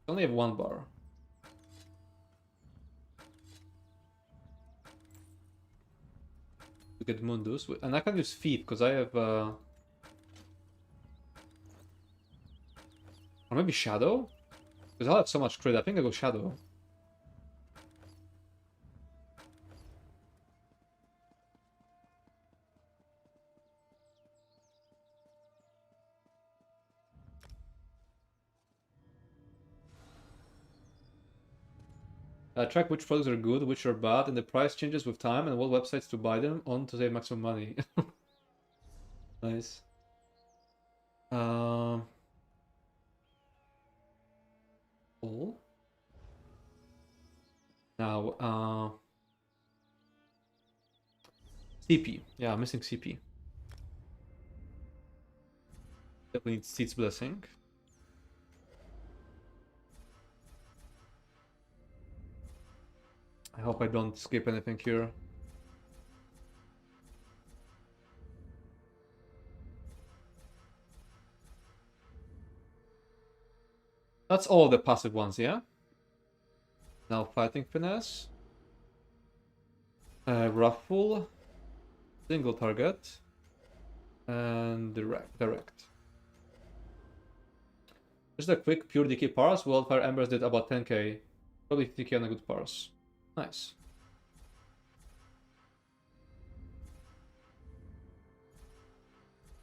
I only have one bar. To get Mundus, and I can use feet because I have. Or maybe Shadow? Because I'll have so much crit. I think I go Shadow. Track which products are good, which are bad, and the price changes with time, and what websites to buy them on to save maximum money. Nice. All. Now, CP. Yeah, I'm missing CP. Definitely need Seed's Blessing. I hope I don't skip anything here. That's all the passive ones, yeah? Now fighting finesse. Ruffle. Single target. And direct. Just a quick pure decay parse. Wildfire Embers did about 10k. Probably 50k on a good parse. Nice.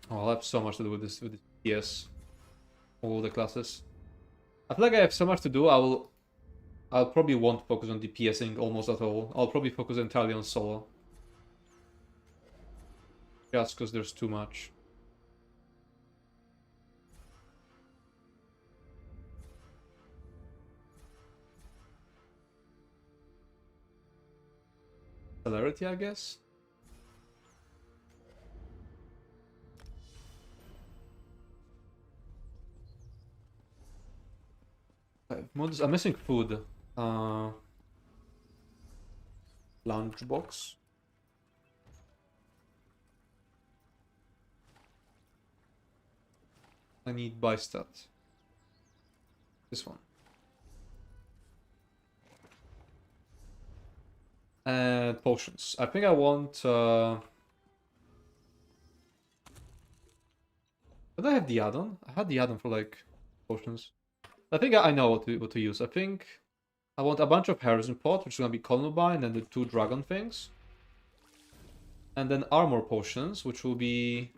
Oh, I'll have so much to do with this PTS. All the classes. I feel like I have so much to do. I will I'll probably won't focus on DPSing almost at all. I'll probably focus entirely on solo. Just because there's too much. Celerity, I guess. I'm missing food. Lunchbox. I need buy stat. This one. And potions. I think I want. Did I have the add-on? I had the add-on for like potions. I think I know what to use. I think I want a bunch of Harrison pot, which is gonna be Columbine, and the 2 dragon things. And then armor potions, which will be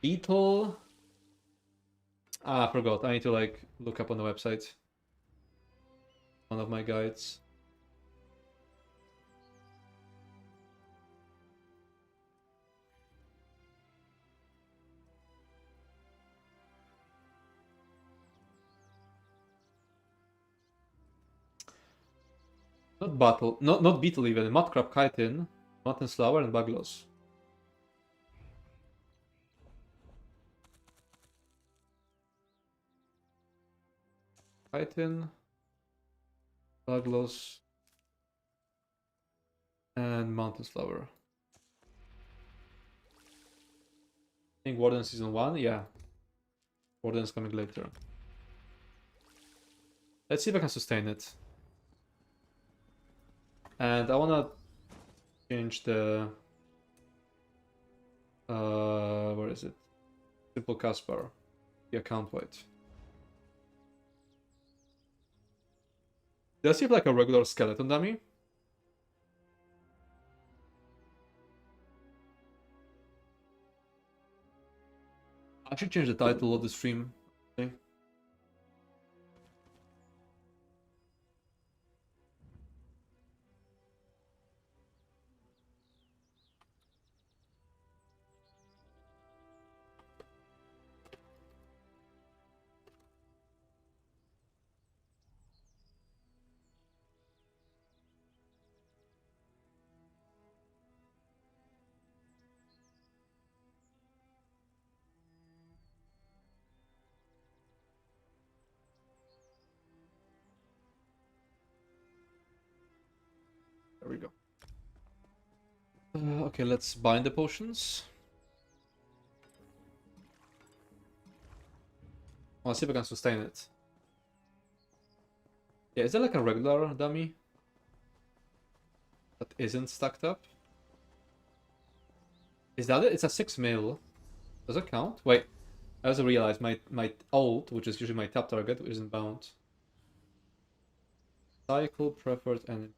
Beetle. Ah, I forgot. I need to like look up on the website. One of my guides. Not battle, not beetle even. Mudcrab, chitin, mutton flower, and baglos. Chitin, baglos, and mountain flower. I think Warden season 1, yeah. Warden's coming later. Let's see if I can sustain it. And I wanna change the where is it? Simple cast bar. The account weight. Does he have like a regular skeleton dummy? I should change the title of the stream. Okay. There we go. Okay, let's bind the potions. I'll see if I can sustain it. Yeah, is there like a regular dummy that isn't stacked up? Is that it? It's a 6 mil. Does it count? Wait, I also realized my ult, which is usually my tap target, isn't bound. Cycle preferred enemy.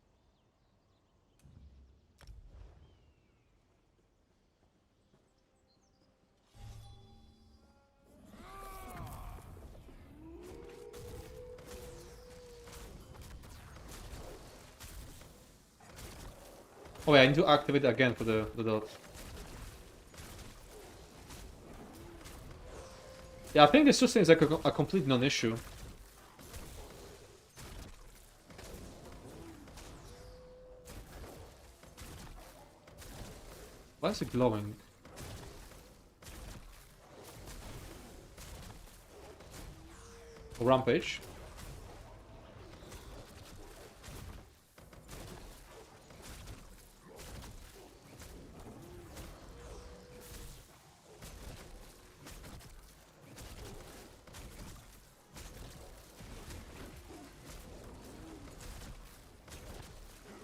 Oh yeah, I need to activate it again for the dot. Yeah, I think this just seems like a complete non-issue. Why is it glowing? Oh, rampage.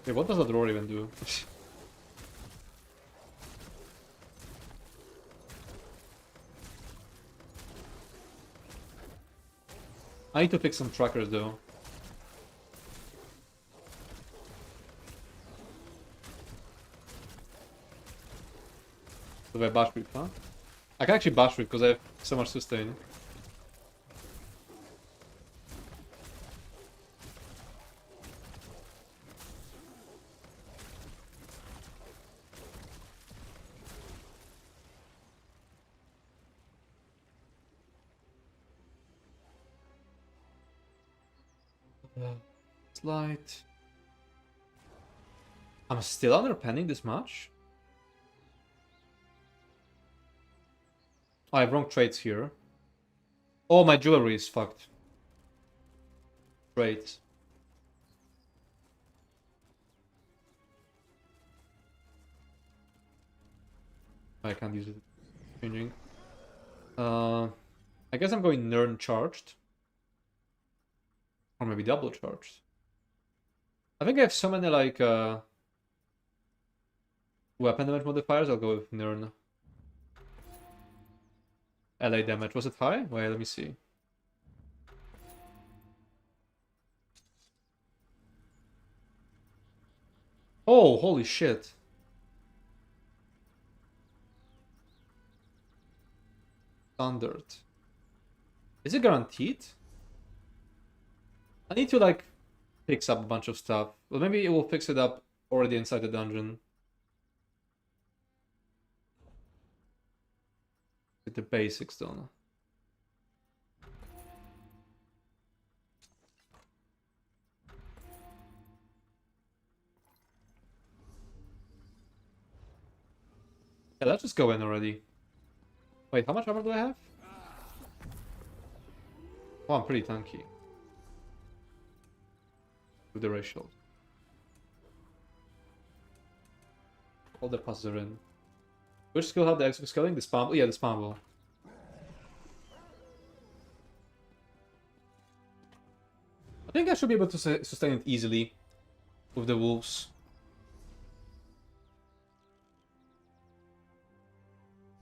Okay, what does that roar even do? I need to fix some trackers though. Do I bash whip, huh? I can actually bash whip because I have so much sustain. Slide. I'm still underpenning this much? I have wrong trades here. Oh, my jewelry is fucked. Trades. I can't use it. Changing. I guess I'm going Nern charged. Or maybe double charged. I think I have so many like weapon damage modifiers, I'll go with Nern. LA damage. Was it high? Wait, let me see. Oh, holy shit. Standard. Is it guaranteed? I need to like fix up a bunch of stuff. Well, maybe it will fix it up already inside the dungeon. Get the basics done. Yeah, let's just go in already. Wait, how much armor do I have? Oh, I'm pretty tanky. With the ray shield. All the passes are in. Which skill had the extra scaling? The spam? Oh, yeah, the spam ball. I think I should be able to sustain it easily with the wolves.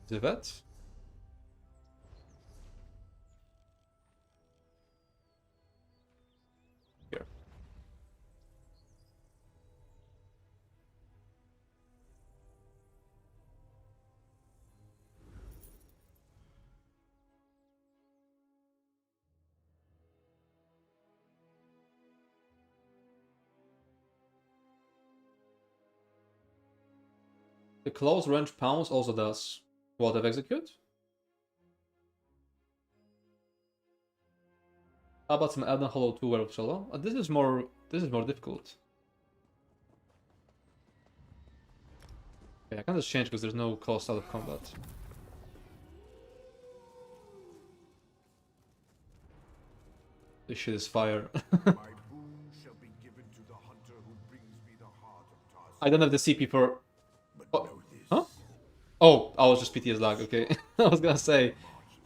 The vet? Here. The close range pounds also does. What, of execute? How about some Elden Hollow 2 Werewolf solo? This is more difficult. Okay, I can just change because there's no cost out of combat. This shit is fire. My boon shall be given to the hunter who brings me the heart of Tarzan. I don't have the CP for... But Oh, know this. huh? Oh, I was just PTS lag, okay. I was gonna say,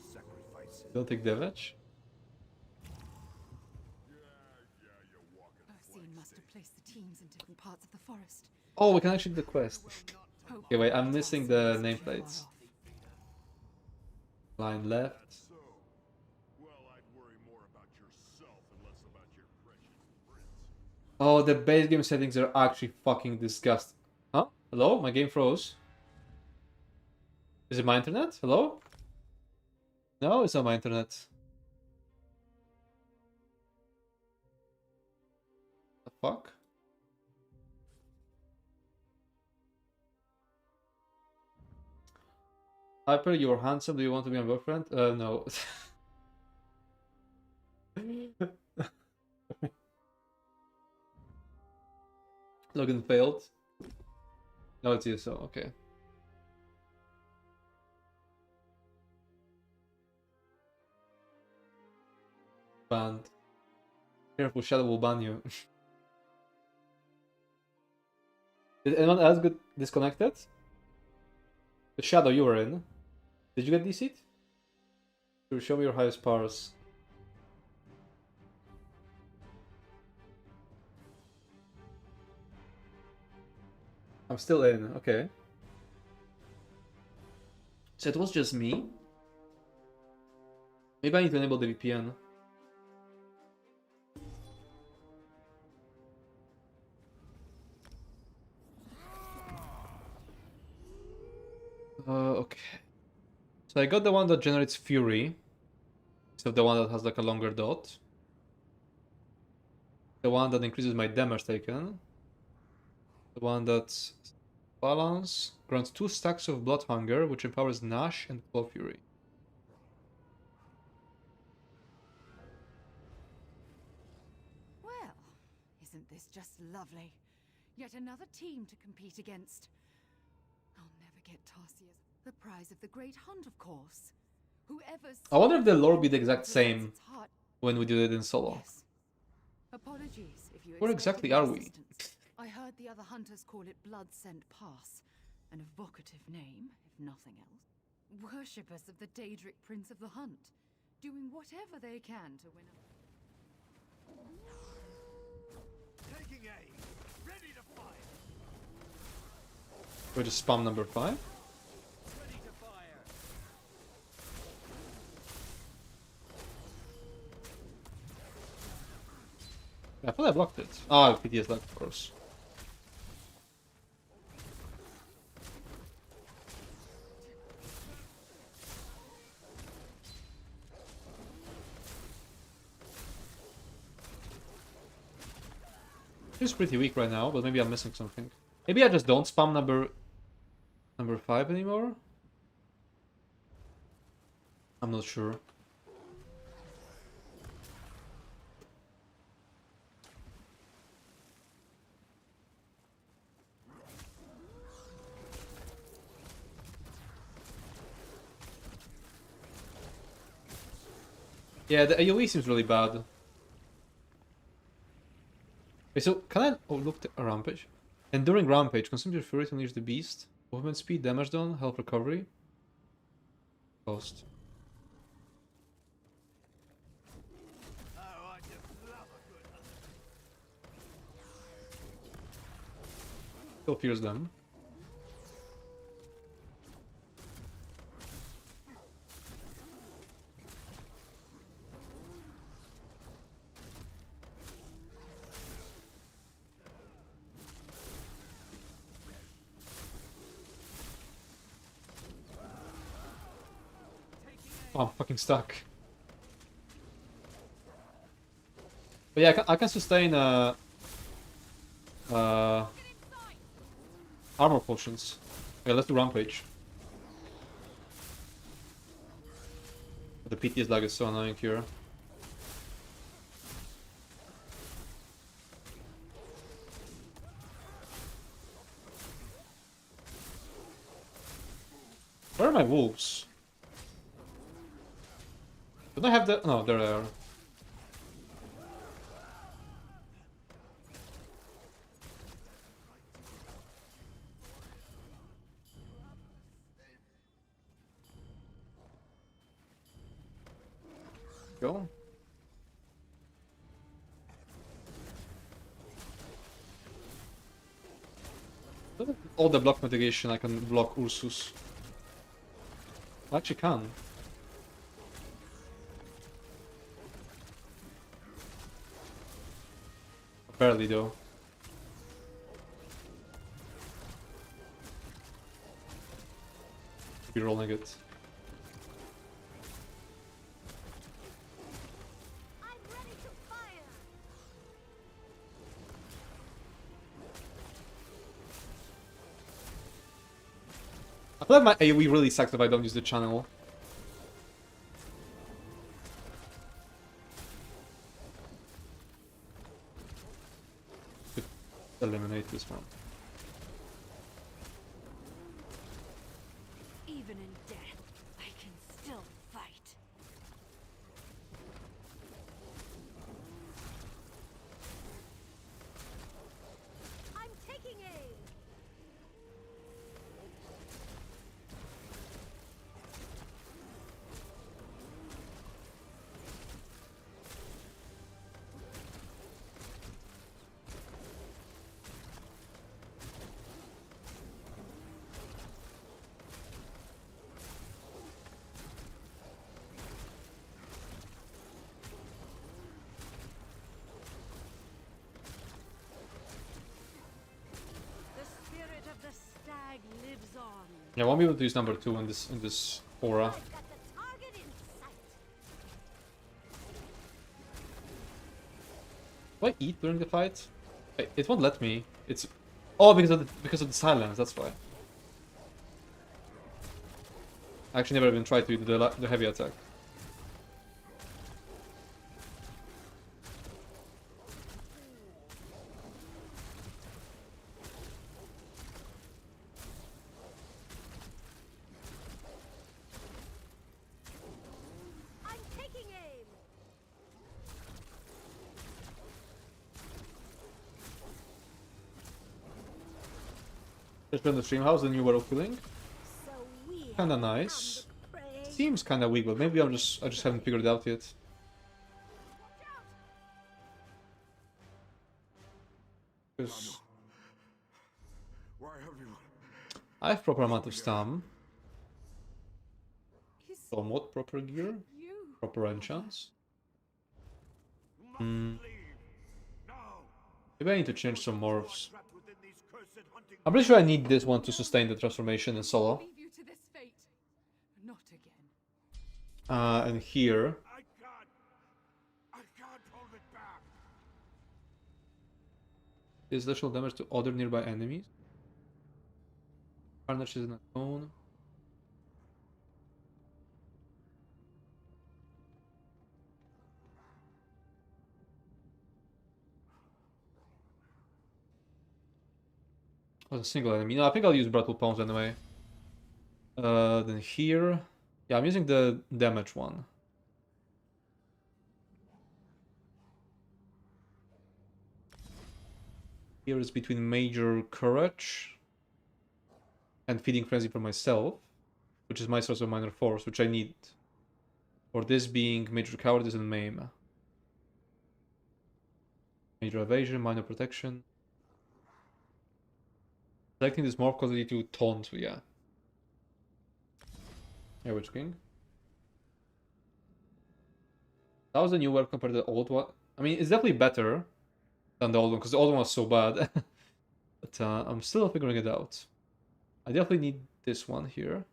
Sacrifices. don't take damage. Ursine must have placed the teams in different parts of the forest. Oh, we can actually do the quest. Hope Okay, wait, I'm that missing Ursine the isn't too nameplates. far off. Line left. So, well, I'd worry more about yourself and less about your precious prince. Oh, the base game settings are actually fucking disgusting. Huh? Hello? My game froze. Is it my internet? Hello? No, it's not my internet. The fuck? Hyper, you're handsome. Do you want to be my boyfriend? No. Login failed. No, it's ESO. Okay. Banned. Careful, Shadow will ban you. Did anyone else get disconnected? The Shadow you were in. Did you get DC'd? Show me your highest powers. I'm still in, okay. So it was just me? Maybe I need to enable the VPN. Okay. So I got the one that generates fury. Instead of the one that has like a longer dot. The one that increases my damage taken. The one that's balance. Grants 2 stacks of blood hunger, which empowers Nash and Claw Fury. Well, Isn't this just lovely? Yet another team to compete against. I'll never get Tarsia's. The prize of the Great Hunt, of course. Whoever's... I wonder if the lore will be the exact same its heart. when we do it in solo. Yes. Apologies if you Where expected exactly my are we? assistance. I heard the other hunters call it Blood Scent Pass. An evocative name, if nothing else. Worshippers of the Daedric Prince of the Hunt, doing whatever they can to win a... Taking aim. Ready to fire. We just spam number 5. Ready to fire. I thought I blocked it. Ah, PTS locked, of course. It's pretty weak right now, but maybe I'm missing something. Maybe I just don't spam number 5 anymore? I'm not sure. Yeah, the AoE seems really bad. Wait, so can I look a rampage? And during rampage, consume your fury to unleash the beast. Movement speed, damage done, health recovery. Cost. Oh, I just love a good hunt. Still fears them. Oh, I'm fucking stuck. But yeah, I can sustain armor potions. Okay, let's do rampage. The PTS lag is so annoying here. Where are my wolves? Don't I have the... No, there they are. Go. All the block mitigation, I can block Ursus. I actually can. Barely though. Be rolling it. I'm ready to fire. I feel like my AoE really sucks if I don't use the channel. Could eliminate this one. Even in death, I can still fight. I'm taking aim. The spirit of the stag lives on. Yeah, I won't be able to use number 2 in this aura. I've got the target in sight. Do I eat during the fight? It won't let me. It's because of the silence. That's why. I actually never even tried to do the heavy attack. Just on the stream, how's the new Werewolf feeling? So we Kinda have nice. found the prey. Seems kinda weak, but maybe I just haven't figured it out yet. Because Why have you? I have proper amount of stam, Is somewhat proper gear, you? proper enchants. Must leave now. Maybe I need to change some morphs. Trapped within these cursed hunting. I'm pretty sure I need this one to sustain the transformation in solo. Leave you to this fate. Not again. And here, I can't hold it back. is additional damage to other nearby enemies. Carnage is not known. Oh, a single enemy. No, I think I'll use Brattle Palms anyway. Then here. Yeah, I'm using the damage one. Here is between Major Courage and Feeding Frenzy for myself, which is my source of minor force, which I need. For this being Major Cowardice and Maim. Major Evasion, Minor Protection. Selecting this morph causes you to taunt, so yeah. Yeah, Witch King. That was the new one compared to the old one. I mean, it's definitely better than the old one, because the old one was so bad. But I'm still figuring it out. I definitely need this one here.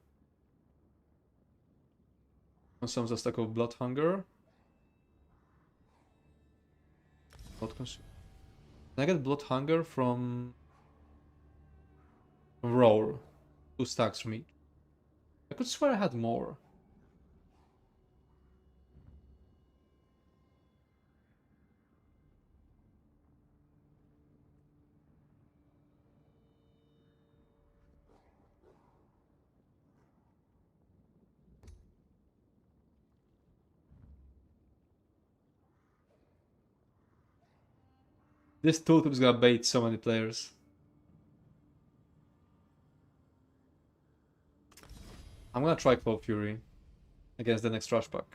Consumes a stack of Blood Hunger. Blood consume. Can I get Blood Hunger from Roar? 2 stacks from each. I could swear I had more. This totem is gonna bait so many players. I'm gonna try Claw Fury against the next Trash Pack.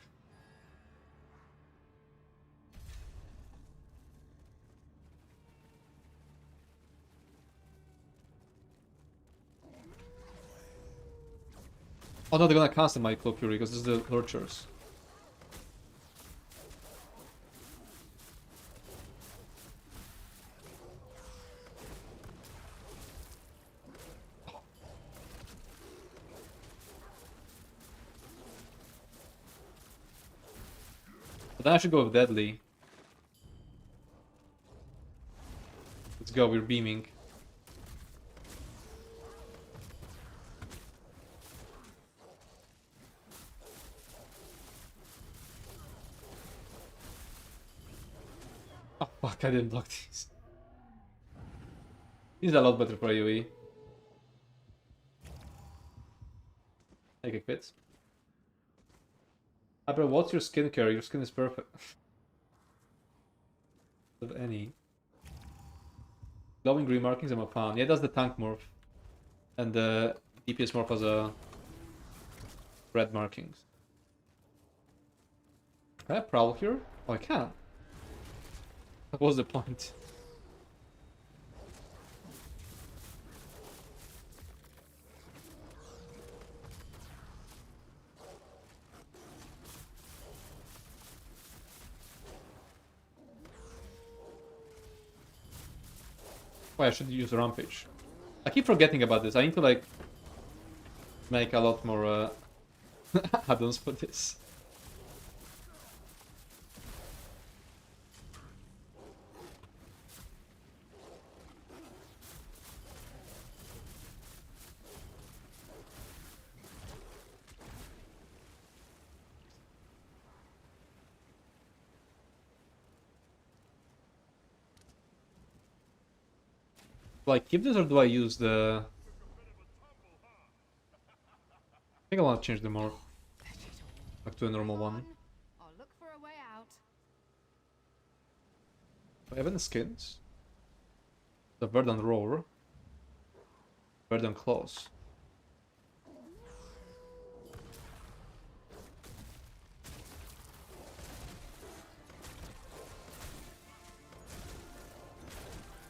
Oh no, they're gonna cancel my Claw Fury because this is the Lurchers. But then I should go with Deadly. Let's go, we're beaming. Oh fuck, I didn't block these. These are a lot better for AoE. Take a quit. Bro, what's your skincare? Your skin is perfect. Of any. Glowing green markings, I'm a fan. Yeah, that's the tank morph. And the DPS morph has a red markings. Can I prowl here? Oh, I can. What was the point? Oh, I should use Rampage. I keep forgetting about this. I need to like make a lot more add-ons for this. Do I keep this or do I use the... I think I want to change the morph back to a normal one. I'll look for a way out. Do I have any skins? The Verdant Roar. Better than claws.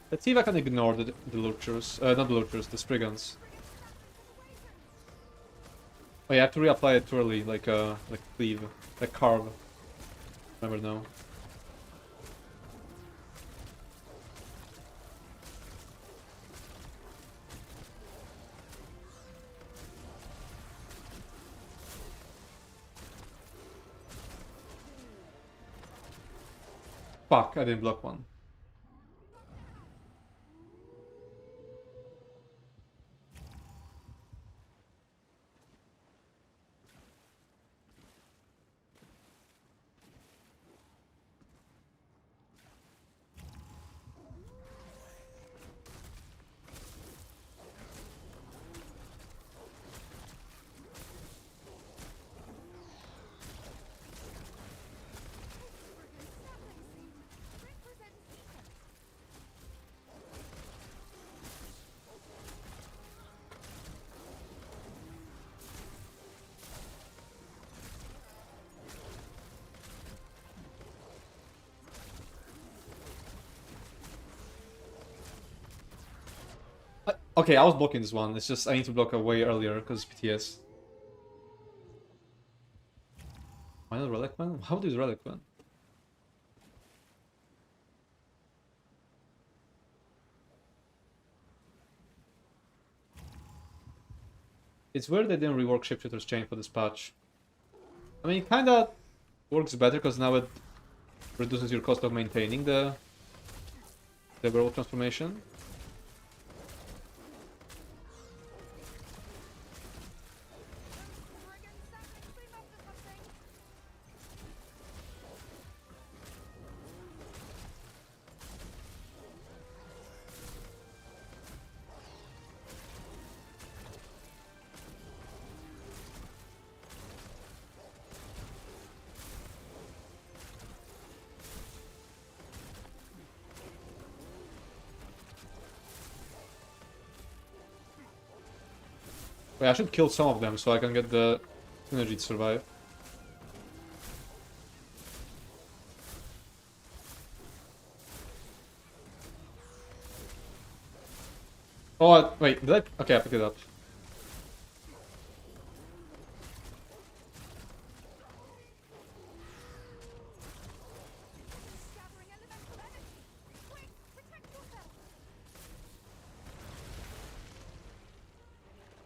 Let's see if I can ignore the lurchers. Not the lurchers, the Spriggans. Oh, yeah, I have to reapply it too early, like cleave, like carve. Never know. Fuck, I didn't block one. Okay, I was blocking this one. It's just I need to block way earlier because PTS. Why not Relic Man? How does Relic Man? It's weird they didn't rework Shapeshifter's Chain for this patch. I mean, it kinda works better because now it reduces your cost of maintaining the werewolf transformation. Wait, I should kill some of them so I can get the energy to survive. Oh, wait, did I? Okay, I picked it up.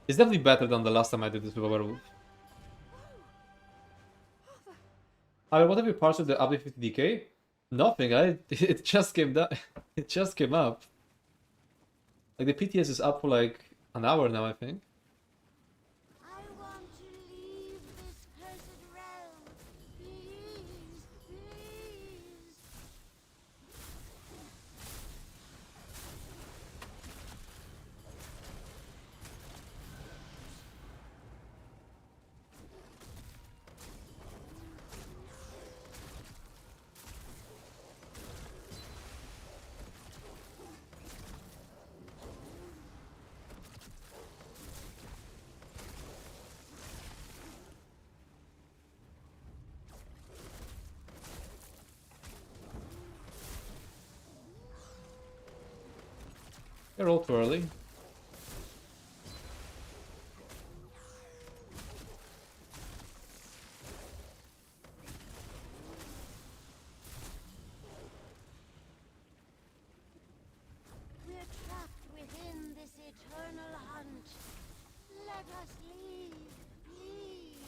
It's definitely better than the last time I did this with a werewolf. What have you parsed with the update 50 DK? Nothing, it just came down. It just came up. Like the PTS is up for like an hour now, I think. I want to leave this cursed realm. Please, please. They're all too early. We're trapped within this eternal hunt. Let us leave, please.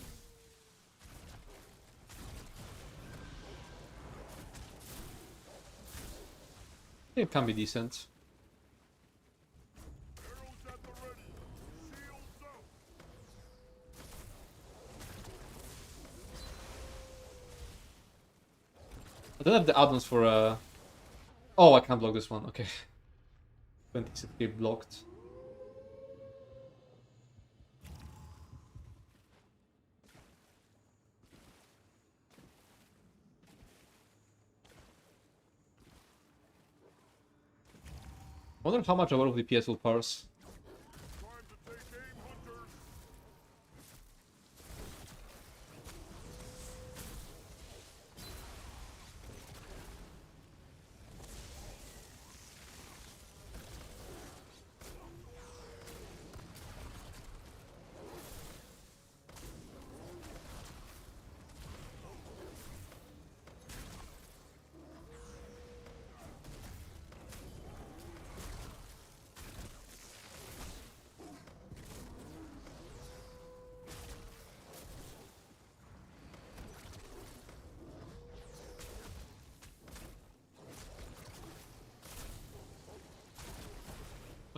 It can be decent. Arrows at the ready. Shields up. I don't have the add-ons for Oh, I can't block this one. Okay. 20 blocked. I wonder how much a lot of DPS will parse. Time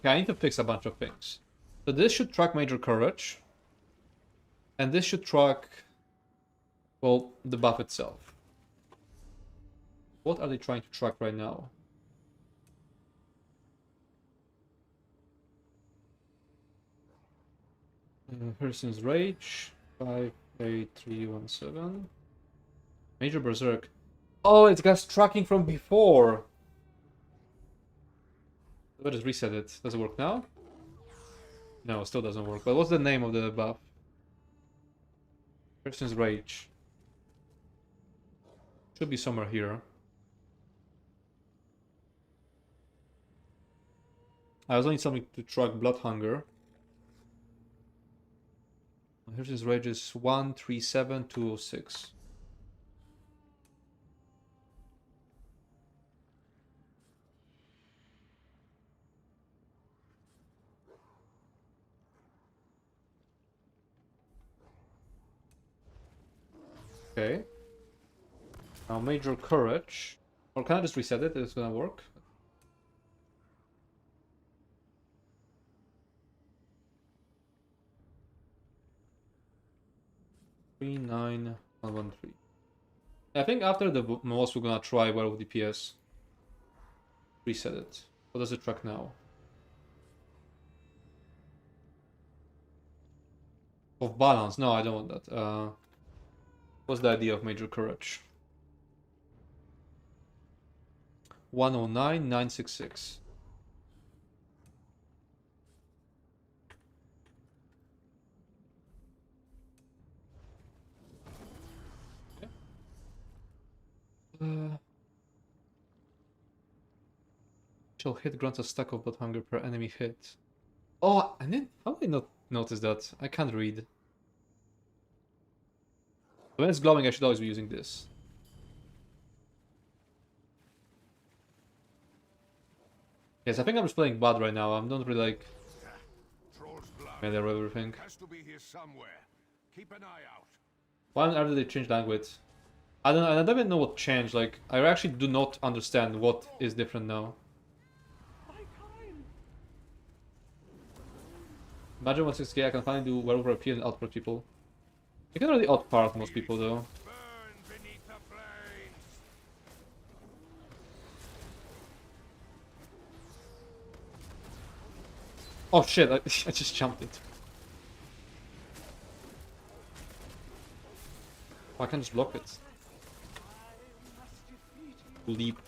Okay, I need to fix a bunch of things. So this should track Major Courage. And this should track, well, the buff itself. What are they trying to track right now? Person's Rage, 58317. Major Berserk. Oh, it's got tracking from before. Let us just reset it. Does it work now? No, it still doesn't work. But what's the name of the buff? Person's Rage. Should be somewhere here. I also need something to track Blood Hunger. Here's his Rage is 137206. Okay. Now Major Courage. Or can I just reset it? It's gonna work. Three 9113. I think after the most we're gonna try Werewolf DPS. Reset it. What does it track now? Of balance? No, I don't want that. What's the idea of Major Courage? 109966. Shall hit grants a stack of blood hunger per enemy hit. Oh, I didn't. How did I not notice that? I can't read. When it's glowing, I should always be using this. Yes, I think I'm just playing bad right now. I'm not really like Troll's blood. familiar with everything. Has to be here somewhere. Keep an eye out. Why on earth did they change language? I don't even know what changed. Like, I actually do not understand what is different now. Imagine 16k, I can finally do Werewolf RP and output people. You can already outpart most people though. Burn beneath the flames. Oh shit, I just jumped it. Oh, I can just block it. Leap.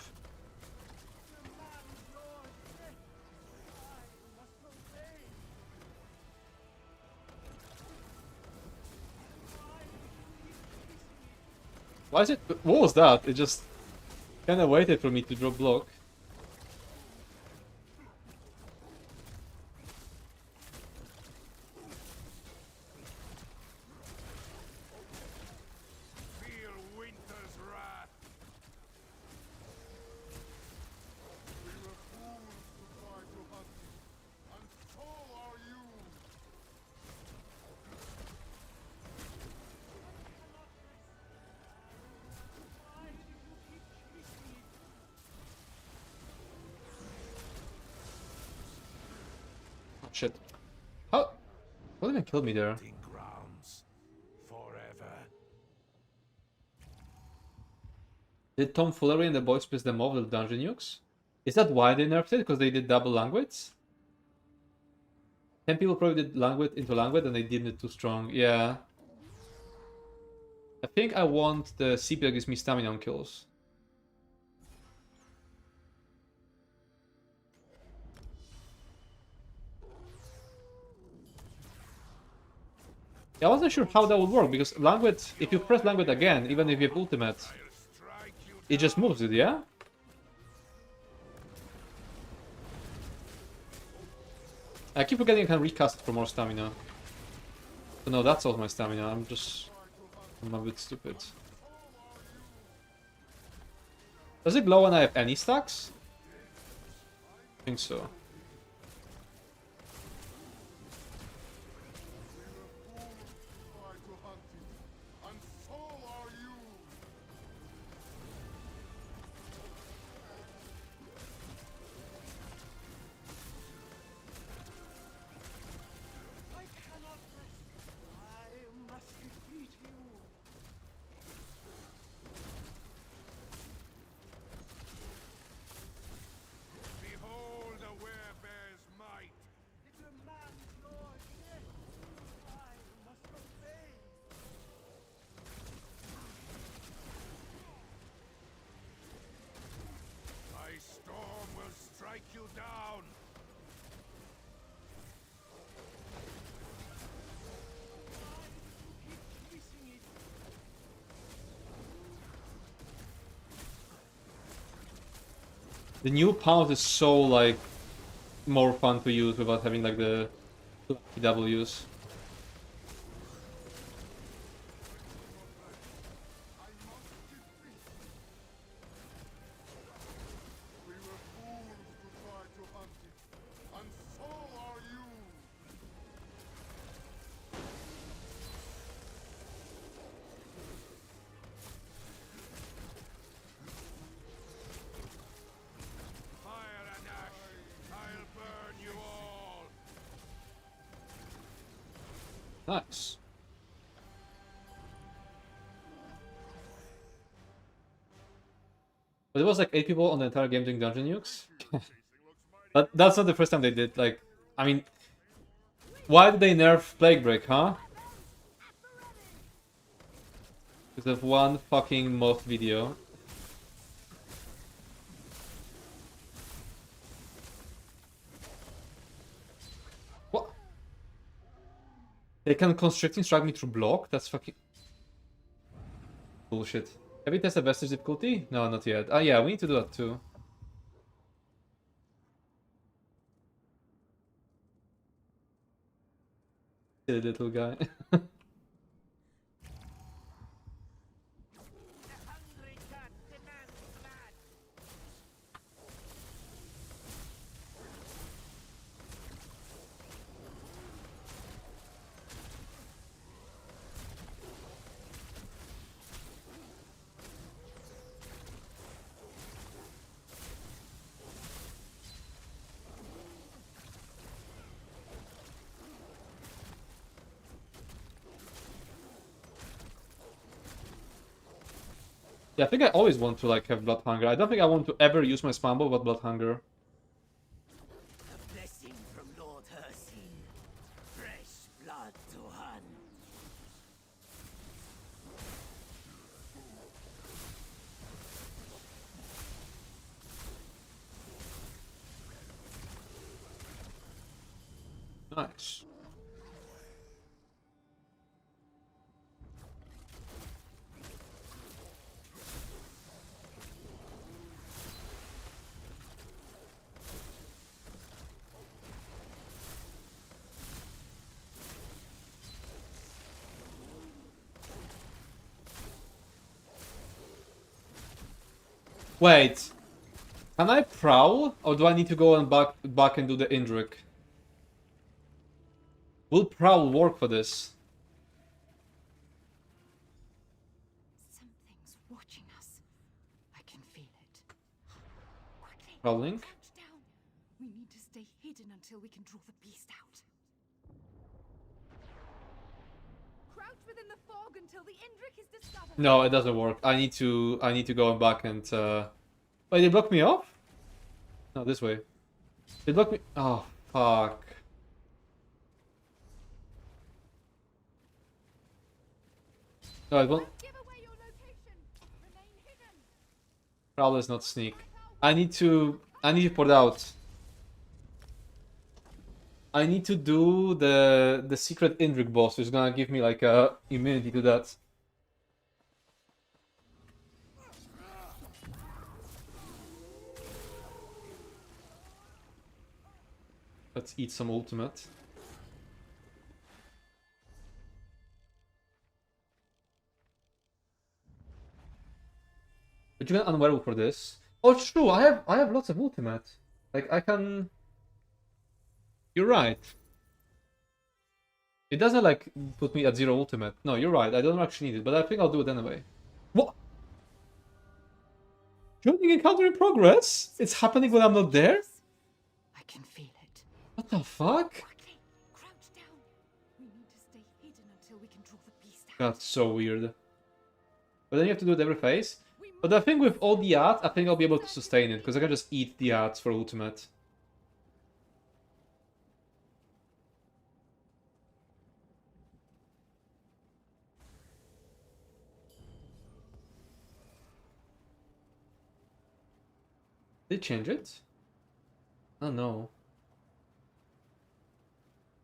Why is it? What was that? It just kind of waited for me to drop block. Feel winter's wrath. We were fools to try to hunt you, and so are you. Oh shit. How? What even killed me there? Hunting grounds forever. Did tomfoolery and the boys piss them off with dungeon nukes? Is that why they nerfed it? Because they did double language? 10 people probably did language into language and they deemed it too strong. Yeah. I think I want the CP that gives me stamina on kills. Yeah, I wasn't sure how that would work because language, if you press language again, even if you have ultimate, I'll strike you it just moves it, yeah? I keep forgetting I can recast it for more stamina. But no, that's all my stamina. I'm a bit stupid. Does it glow when I have any stacks? I think so. try to hunt you, and so are you. The new pounce is so like more fun to use without having like the Ws. We were fools to try to hunt it, and so are you. Fire and ash! I'll burn you all! Nice. But it was like 8 people on the entire game doing dungeon nukes. That's not the first time they did. Like, I mean, why did they nerf Plague Break, huh? Because of one fucking moth video. What? They can constricting strike me through block? That's fucking bullshit. Have you tested Vestige difficulty? No, not yet. Ah, yeah, we need to do that too. Silly little guy. Yeah, I think I always want to like have blood hunger. I don't think I want to ever use my spam ball without blood hunger. A blessing from Lord Hercene. Fresh blood to hunt. Nice. Wait, can I prowl, or do I need to go and back and do the Indrik? Will prowl work for this? Something's watching us. I can feel it. Quickly, Prowling? crouch down. We need to stay hidden until we can draw the beast out. Crouch within the fog until the Indrik is discovered. No, it doesn't work. I need to go and back and wait, they blocked me off? No, this way. They blocked me. Oh fuck. No, it won't. Don't give away your location. Remain hidden. Prowl is not sneak. I need to put out. I need to do the secret Indrik boss, who's gonna give me like a immunity to that. Let's eat some ultimate. But you can unwerewolf for this. Oh, true. I have lots of ultimate. Like I can. You're right. It doesn't like put me at 0 ultimate. No, you're right. I don't actually need it, but I think I'll do it anyway. What? Joining encounter in progress? It's happening when I'm not there? I can feel it. What the fuck? Quickly, crouch down. We need to stay hidden until we can draw the beast out. That's so weird. But then you have to do it every phase. But I think with all the ads, I think I'll be able to sustain it, because I can just eat the ads for ultimate. Did they change it? Oh no.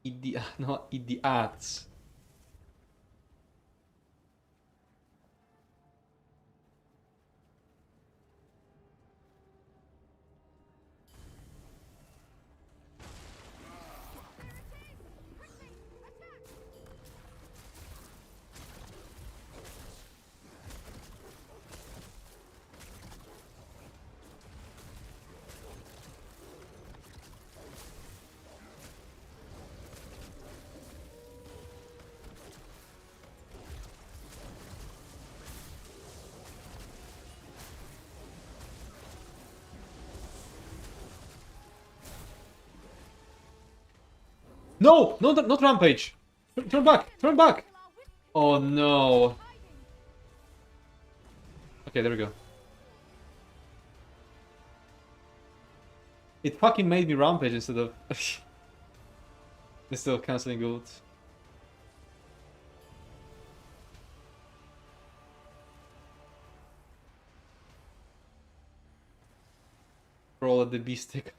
Eat the no, eat the ads. No! No, not rampage! Turn back! Turn back! Oh no. Okay, there we go. It fucking made me rampage instead of cancelling ult. Roll at the B stick.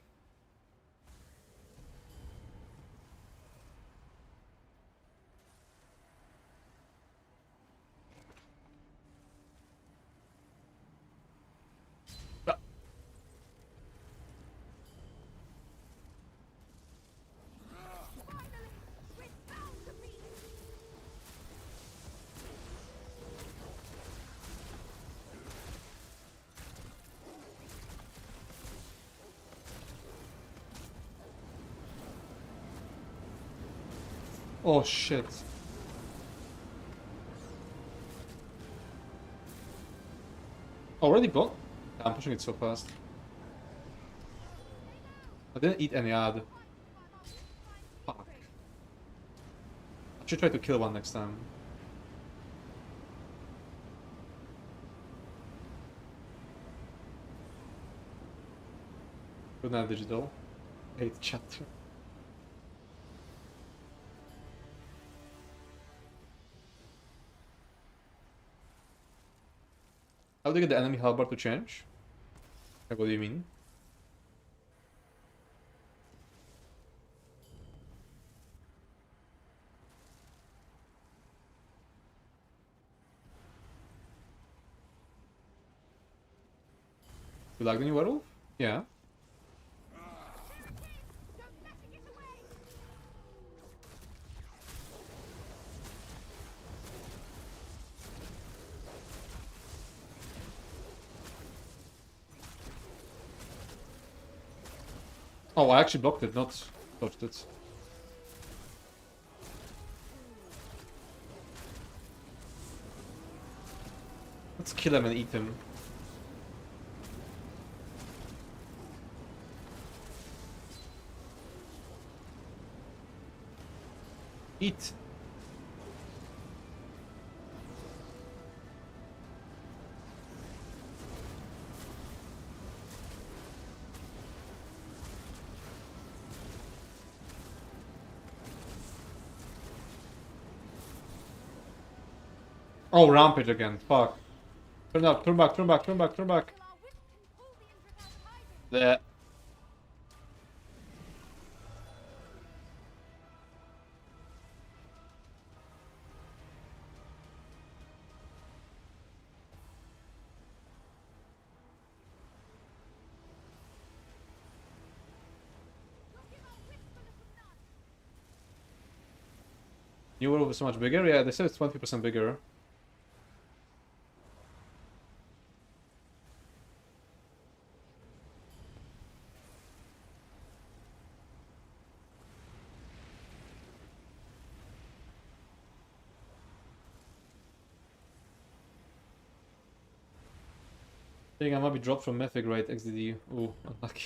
Oh shit. Already blocked? I'm pushing it so fast. I didn't eat any ad. Fuck. I should try to kill one next time. Good night, digital. 8th chapter. How do you get the enemy halberd to change? Like, what do you mean? You like the new werewolf? Yeah. Oh, I actually blocked it, not dodged it. Let's kill him and eat him. Eat. Oh, rampage again. Fuck. Turn up, turn back, turn back, turn back, turn back. There. New werewolf is so much bigger? Yeah, they said it's 20% bigger. I think I might be dropped from Mythic, right? XDD. Ooh, unlucky.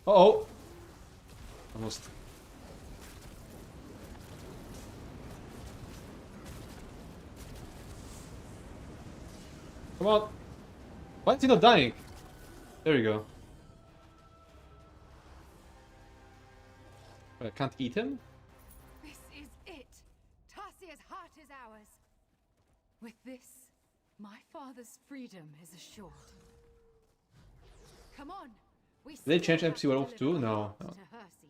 Uh-oh! Almost. Come on! Why is he not dying? There you go. I can't eat him? This is it. Tarsia's heart is ours. With this, my father's freedom is assured. Come on. We Did they still change have MC to Werewolf deliver too? No. heart No. to her scene.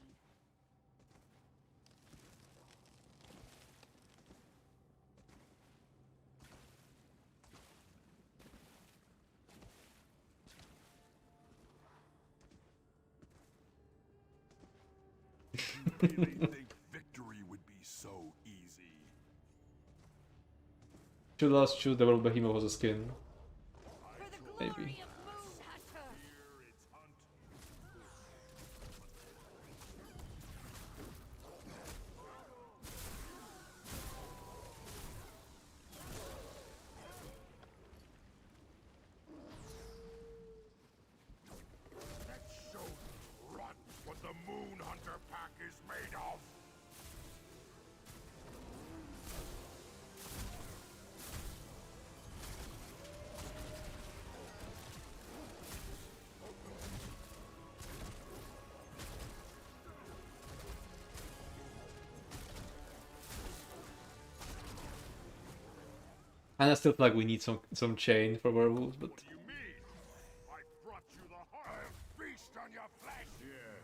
Really think victory would be so easy? Should last choose the Werewolf Behemoth as a skin. For the glory Maybe. of Moonhunter. Here it's hunt. And I still feel like we need some chain for werewolves, but What do you mean? I brought you the hunt. I'll feast on your flesh. Yes,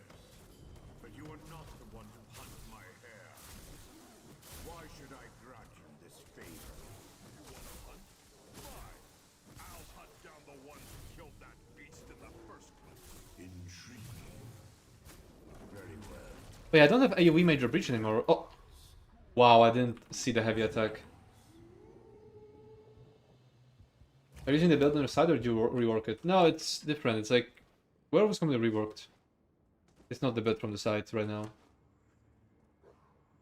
but you are not the one to hunt my hair. Why should I grant you this favor? You want to hunt? Fine. I'll hunt down the ones who killed that beast in the first place. Intriguing. Very well. wait, I don't have AoE major breach anymore. Oh, wow, I didn't see the heavy attack. Are you using the build on your side or do you rework it? No, it's different. It's like werewolf's completely reworked. It's not the build from the side right now.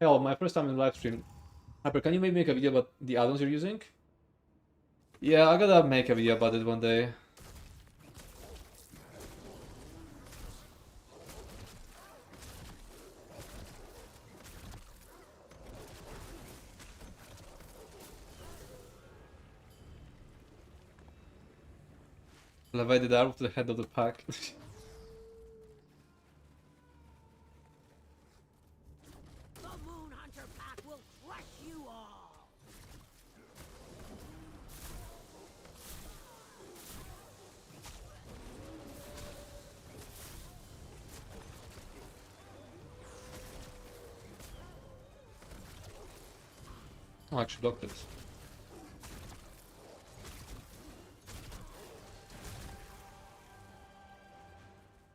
Hell, my first time in live stream. Hyper, can you maybe make a video about the add-ons you're using? Yeah, I gotta make a video about it one day. Elevated arrow to the head of the pack. The Moon Hunter pack will crush you all. Oh, I actually blocked it.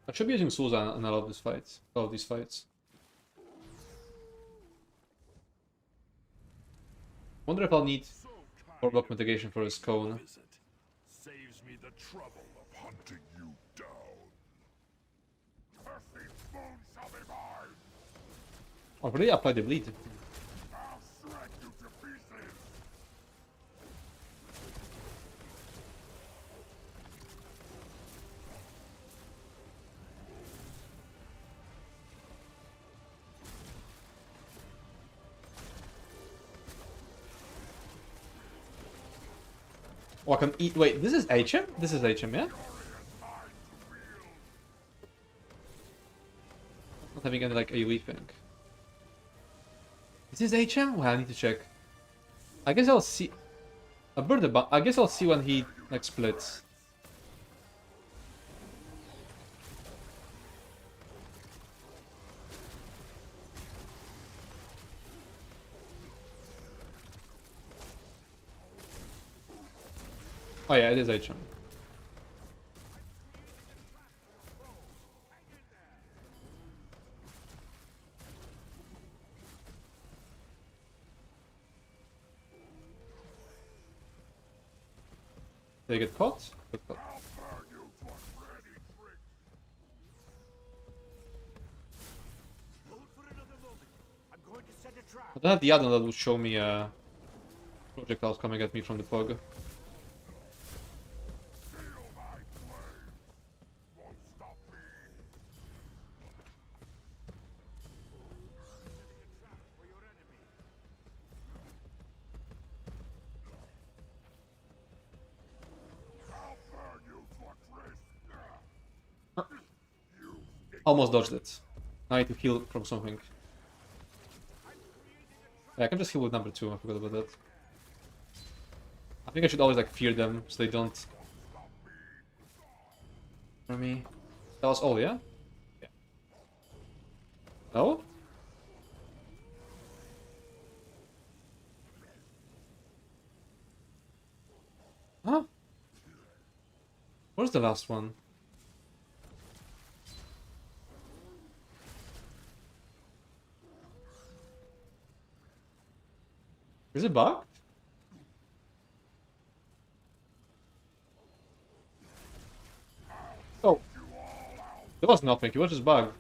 I should be using Susan in a lot of these fights. Wonder if I'll need So more kind block of mitigation for his cone. visit. Saves me the trouble of hunting you down. Earthly spoon shall be mine. Oh, really? Apply the bleed. I'll shred you to pieces. Oh, I can eat. Wait, this is HM? This is HM, yeah? Not having any like AoE thing. Is this HM? Well, I need to check. I guess I'll see. A bird about. I guess I'll see when he like splits. Oh yeah, it is HM. They get caught? Get caught. I'll burn you to a ready drink. Hold for another moment. I'm going to set a trap. I don't have the add-on that will show me projectiles coming at me from the pug. Feel my blade. Won't stop me. For your enemy. I'll burn you to a crisp. Almost dodged it. Now I need to heal from something. Yeah, I can just heal with number 2, I forgot about that. I think I should always like fear them so they don't for me. That was all, yeah? Yeah. No? Huh? Where's the last one? Is it bugged? Oh. There was nothing, it was just bugged.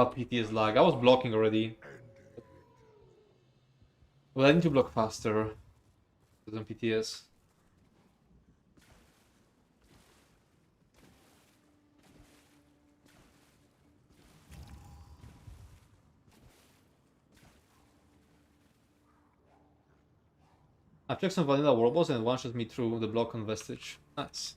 PTS lag. I was blocking already. Well, I need to block faster than PTS. I've checked some vanilla warbles and one shot me through the block on Vestige. Nice.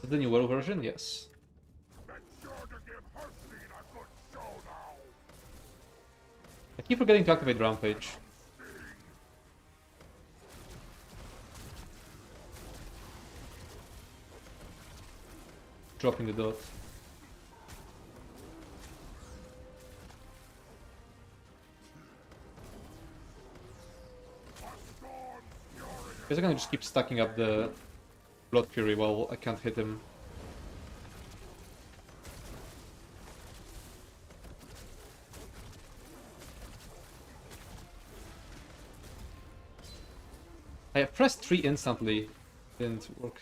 Is the new Werewolf version? Yes. Make sure to give Herstein a good show now. I keep forgetting to activate Rampage. Dropping the dot. Guess I'm gonna just keep stacking up the Blood Fury while I can't hit him. I pressed 3 instantly. Didn't work.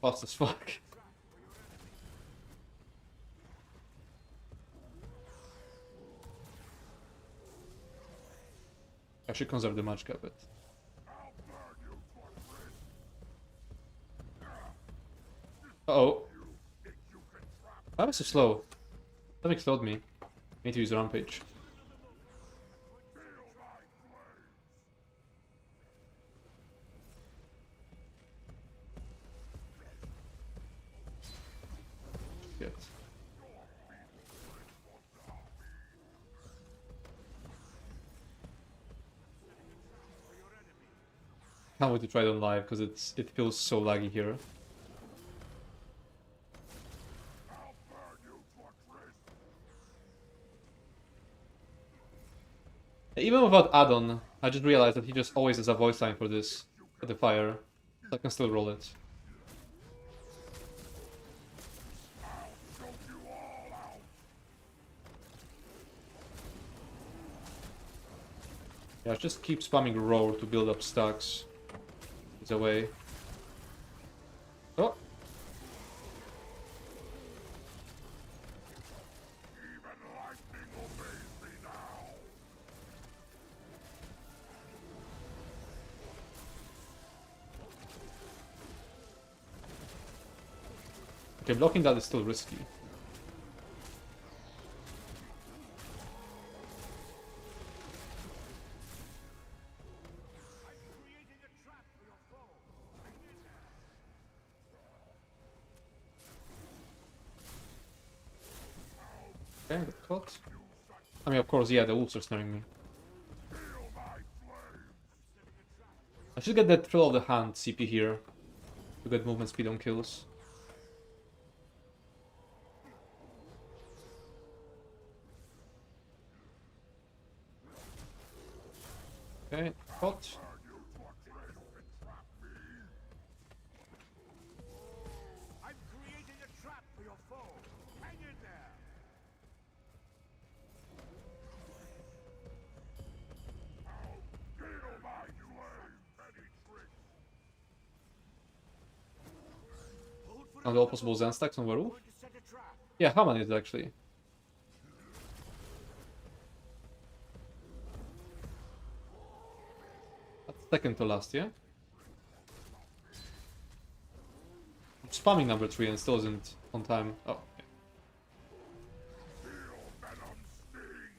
Fast as fuck. I should conserve the match cap it. Uh-oh. That was so slow. That exploded me. Need to use Rampage. Shit. Can't wait to try it on live because it feels so laggy here. Even without add-on, I just realized that he just always has a voice line for this, for the fire. So I can still roll it. Yeah, just keep spamming roar to build up stacks. It's a way. Oh! Okay, blocking that is still risky. Okay, got caught. I mean, of course, yeah, the wolves are snaring me. I should get that Thrill of the Hand CP here to get movement speed on kills. Okay, caught. I'm creating a trap for your foe. Hang in there. Feel my flame, any tricks. And all possible Zen stacks on Werewolf? Going to set a trap. Yeah, how many is it actually? That's second to last, yeah? I'm spamming number 3 and still isn't on time. Oh, okay. Venom sting.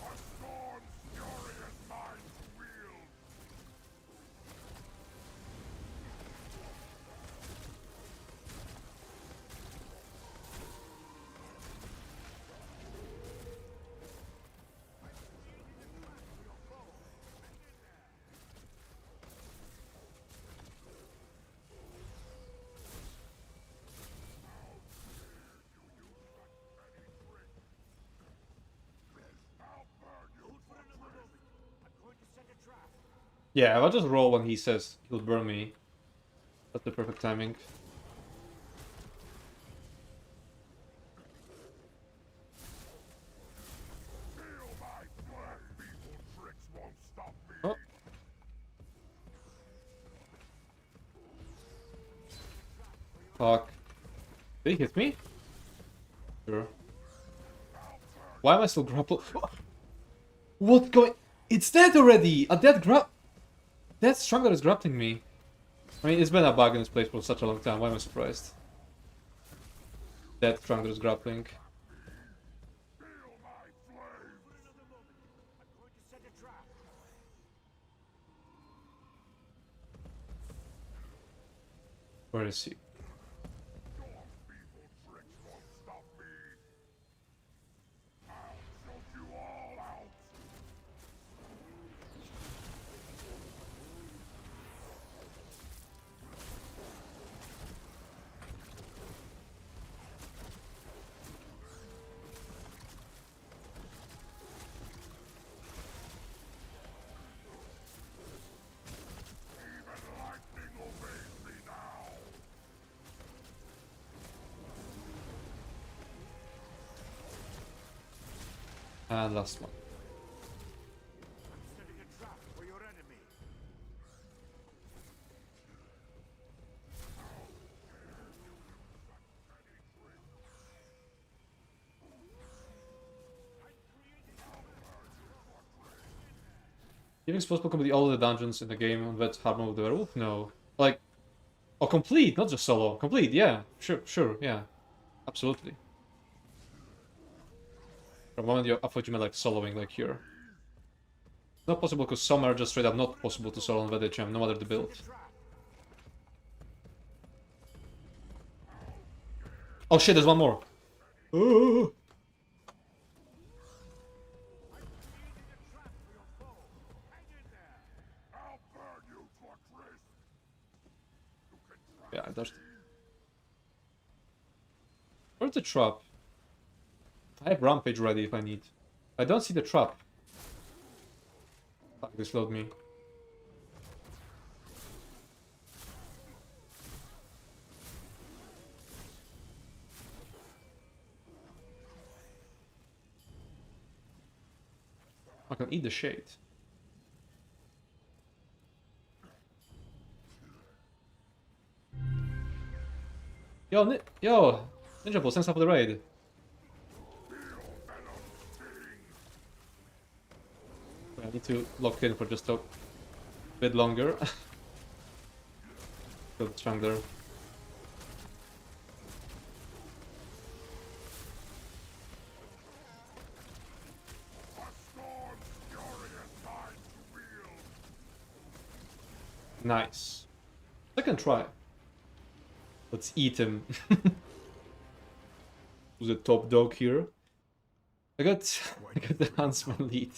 A storm's fury is mine to wield. Yeah, I'll just roll when he says he'll burn me. That's the perfect timing. Fuck. Did he hit me? Sure. Why am I still grappled? What going? It's dead already! A dead That strangler is grappling me. I mean, it's been a bug in this place for such a long time. Why am I surprised? Dead strangler is grappling. Where is he? And last one. Setting a trap for your enemy. You think it's possible to complete all the dungeons in the game on that hard mode with the werewolf? No. Like, oh, complete, not just solo. Complete, yeah. Sure, yeah. Absolutely. For a moment, I thought you meant like soloing, like here. It's not possible because some are just straight up not possible to solo on VDHM, no matter the build. Oh shit, there's one more. Oh. Yeah, I dodged. Where's the trap? I have rampage ready if I need. I don't see the trap. Fuck, this load me. I can eat the shade. Yo, Ninja Boss, thanks for the raid. I need to lock in for just a bit longer. Good strangler. Nice. Second try. Let's eat him. Who's the top dog here? I got the Huntsman lead.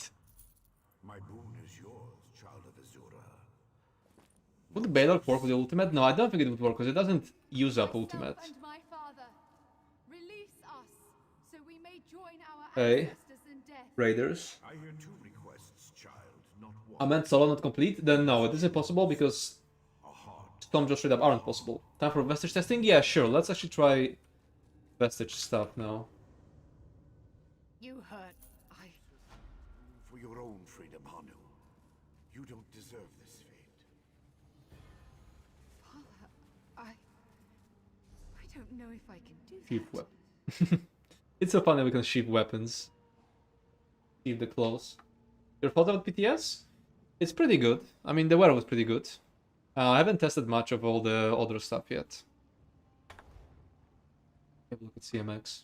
My boon is yours, child of Azura. Would the Baylor work with the ultimate? No, I don't think it would work because it doesn't use up ultimate. Myself and my father, release us, so we may join our Hey, ancestors in death. Raiders. I hear two requests, child, not one. I meant solo not complete? Then no, it isn't possible because A heart. Storm just straight up aren't possible. Time for vestige testing? Yeah, sure. Let's actually try vestige stuff now. You hurt. For your own freedom, Hanu. You don't deserve this fate. Father, I don't know if I can do Sheath that. weapon. It's so funny we can sheath weapons. Sheath the claws. Your thoughts about PTS? It's pretty good. I mean, the wear was pretty good. I haven't tested much of all the other stuff yet. Have a look at CMX.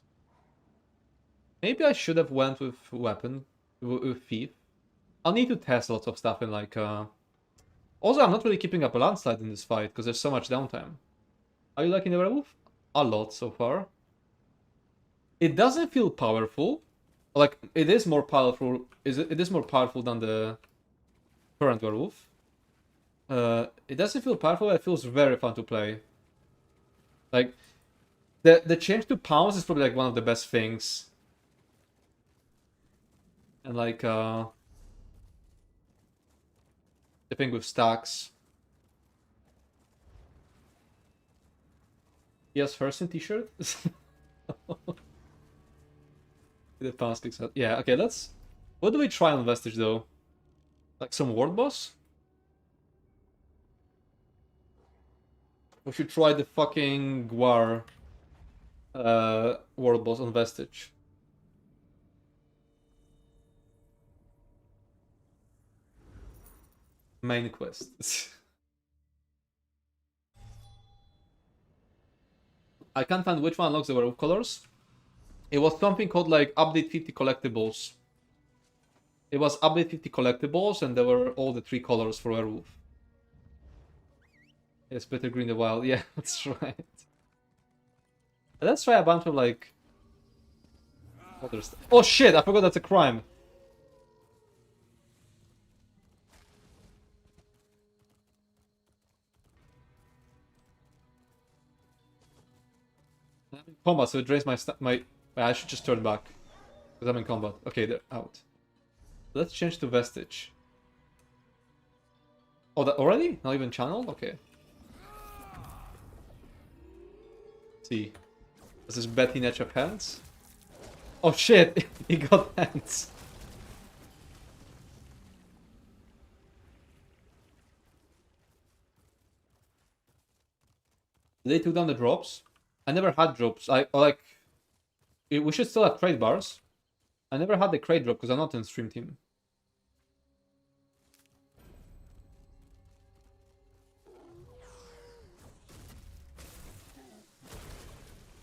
Maybe I should have went with weapon, with thief. I'll need to test lots of stuff in like. Also, I'm not really keeping up a landslide in this fight because there's so much downtime. Are you liking the werewolf? A lot so far. It doesn't feel powerful. Like it is more powerful. It is more powerful than the current werewolf. It doesn't feel powerful. It feels very fun to play. Like the change to pounds is probably like one of the best things. And like the thing with stacks. Yes, first in t-shirt. The pound sticks out. Yeah, okay, let's. What do we try on Vestige though? Like some ward boss? We should try the fucking Gwar world boss on Vestige. Main quest. I can't find which one unlocks the werewolf colors. It was something called like update 50 collectibles. It was update 50 collectibles and there were all the 3 colors for werewolf. It's better green the wild. Yeah, that's right. Let's try a bunch of like other stuff. Oh shit, I forgot that's a crime. I'm in combat, so it drains my. I should just turn back because I'm in combat. Okay, they're out. Let's change to Vestige. Oh, that already? Not even channeled? Okay. See. Does this Betty Netch have hands? Oh shit! He got hands. They took down the drops. I never had drops. We should still have trade bars. I never had the crate drop because I'm not in stream team.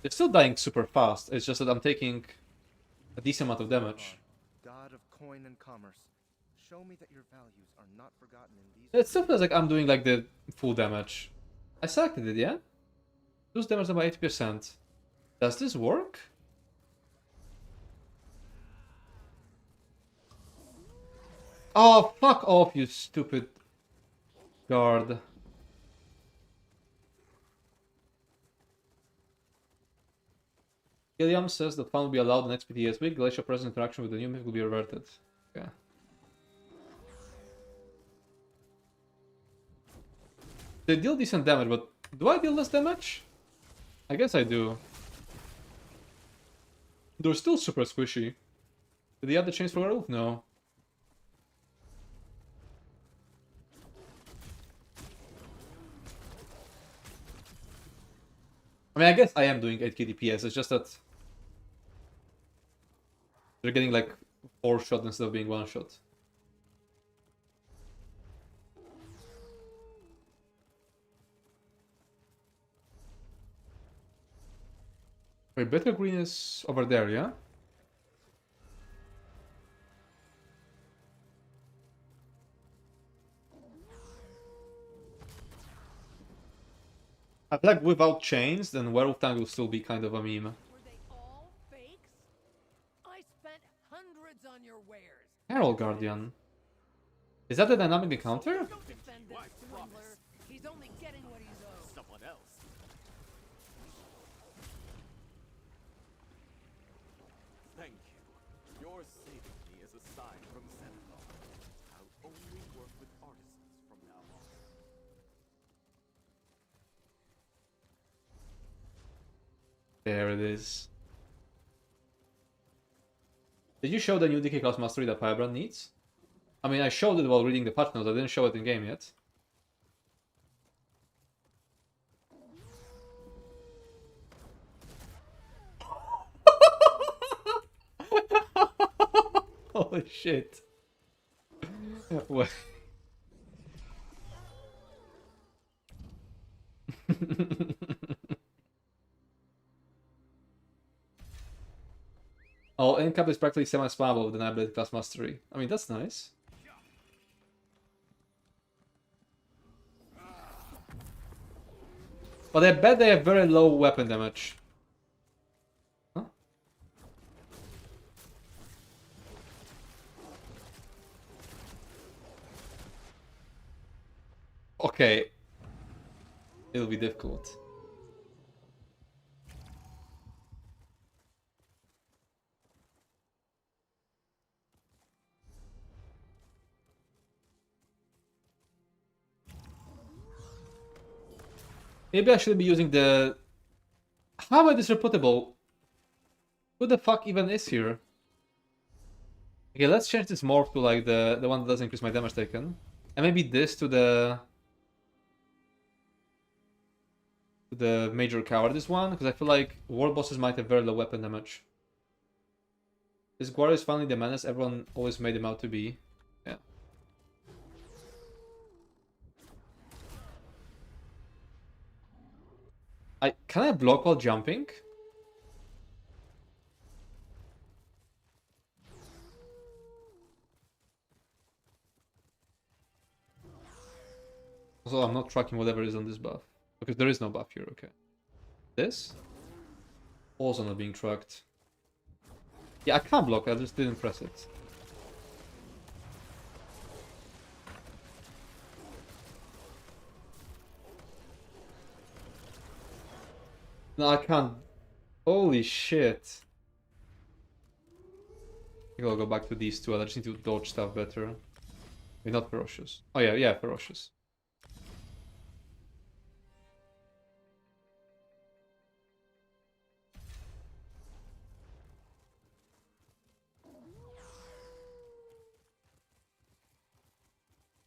They're still dying super fast. It's just that I'm taking a decent amount of damage. God of coin and commerce, show me that your values are not forgotten in these. It still feels like I'm doing like the full damage. I selected it, yeah? Lose damage by 80%. Does this work? Oh, fuck off, you stupid guard. Gilliam says that fun will be allowed next PTS week. Glacial present interaction with the new myth will be reverted. Okay. They deal decent damage, but do I deal less damage? I guess I do. They're still super squishy. Did they have the chains for werewolf? No. I mean, I guess I am doing 8k DPS, it's just that they're getting like 4 shot instead of being 1 shot. Wait, better green is over there, yeah? I feel like without chains, then Werewolf Tank will still be kind of a meme. Were they all fakes? I spent hundreds on your wares. Herald Guardian. Is that the dynamic encounter? Don't defend this swindler. He's only getting what he's owed. Someone else. Thank you. Your saving me is a sign from Senegal. I'll only work with artisans from now on. There it is. Did you show the new DK class mastery that Firebrand needs? I mean, I showed it while reading the patch notes, I didn't show it in game yet. Holy shit. What? Oh, Incap is practically semi-spammable with the Nightblade class mastery. I mean, that's nice. But I bet they have very low weapon damage. Huh? Okay. It'll be difficult. Maybe I shouldn't be using the... How am I disreputable? Who the fuck even is here? Okay, let's change this morph to like the one that doesn't increase my damage taken. And maybe this to the... the major cowardice one, because I feel like world bosses might have very low weapon damage. This Guar is finally the menace everyone always made him out to be. Yeah. Can I block while jumping? Also, I'm not tracking whatever is on this buff. Because there is no buff here, okay. This? Also not being tracked. Yeah, I can't block, I just didn't press it. No, I can't. Holy shit. I think I'll go back to these two. I just need to dodge stuff better. Maybe not ferocious. Oh yeah, yeah, ferocious.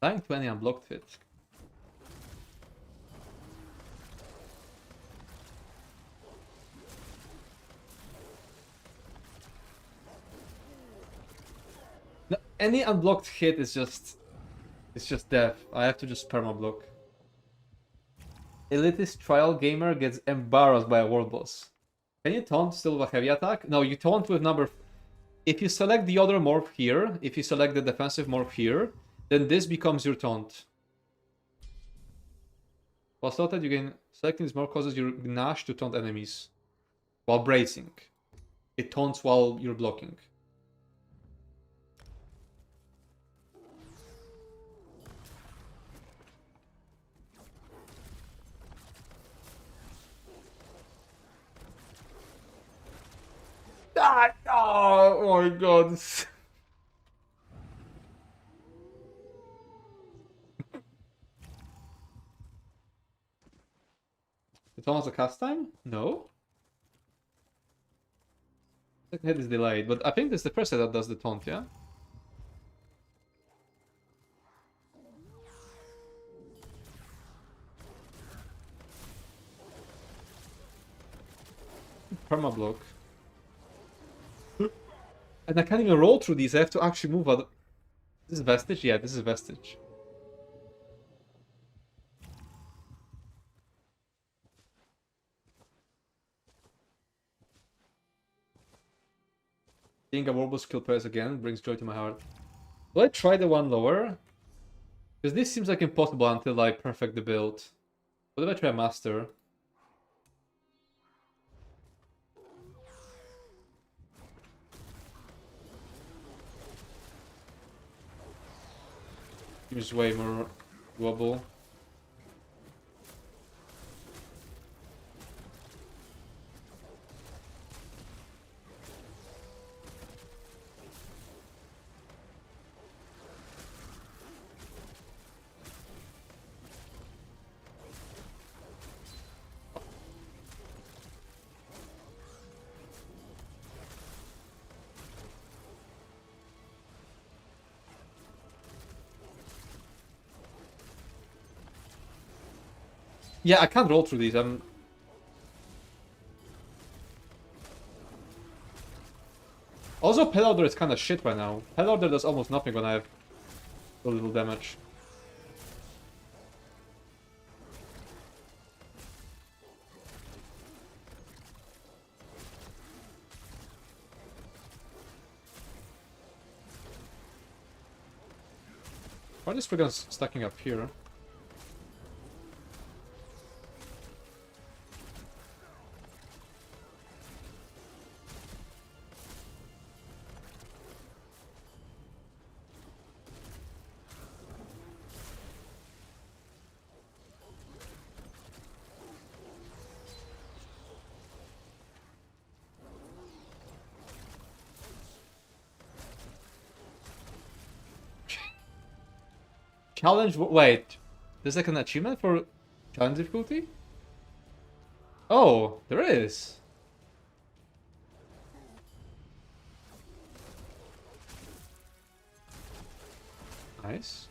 Dying 20 unblocked hit. No, any unblocked hit is just... It's just death. I have to just perma block. Elitist trial gamer gets embarrassed by a world boss. Can you taunt still with a heavy attack? No, you taunt with number... If you select the other morph here, if you select the defensive morph here, then this becomes your taunt. While slotted, you can... Selecting this morph causes your Gnash to taunt enemies. While bracing. It taunts while you're blocking. Ah, oh my god. It almost a cast time? No. Second hit is delayed, but I think this is the first hit that does the taunt, yeah? Perma block. And I can't even roll through these, I have to actually move out. This is Vestige? Yeah, this is Vestige. Seeing a Warboss kill players again brings joy to my heart. Will I try the one lower? Because this seems like impossible until I perfect the build. What if I try Master? Seems way more doable. Yeah, I can't roll through these. Also, Pet Order is kind of shit right now. Pet Order does almost nothing when I have so little damage. Why are these friggin' stacking up here? Challenge, wait, there's like an achievement for challenge difficulty? Oh, there is. Nice.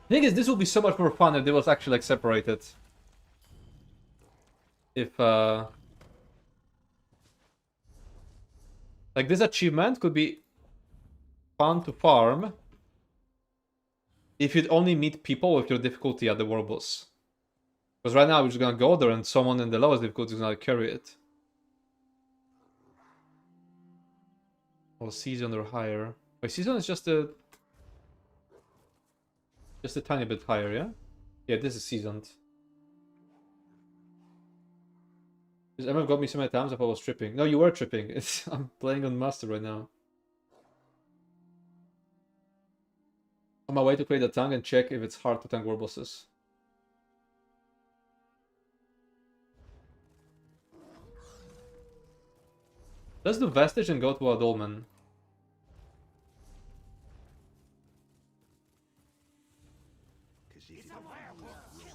thing is, this would be so much more fun if they was actually like separated. If like this achievement could be fun to farm if you'd only meet people with your difficulty at the war boss. Because right now we're just gonna go there and someone in the lowest difficulty is gonna carry it. Or season or higher. Wait, season is just a tiny bit higher, yeah? Yeah, this is seasoned. This MF got me so many times if I was tripping. No, you were tripping. I'm playing on master right now. On my way to create a tank and check if it's hard to tank war bosses. Let's do Vestige and go to a Dolmen.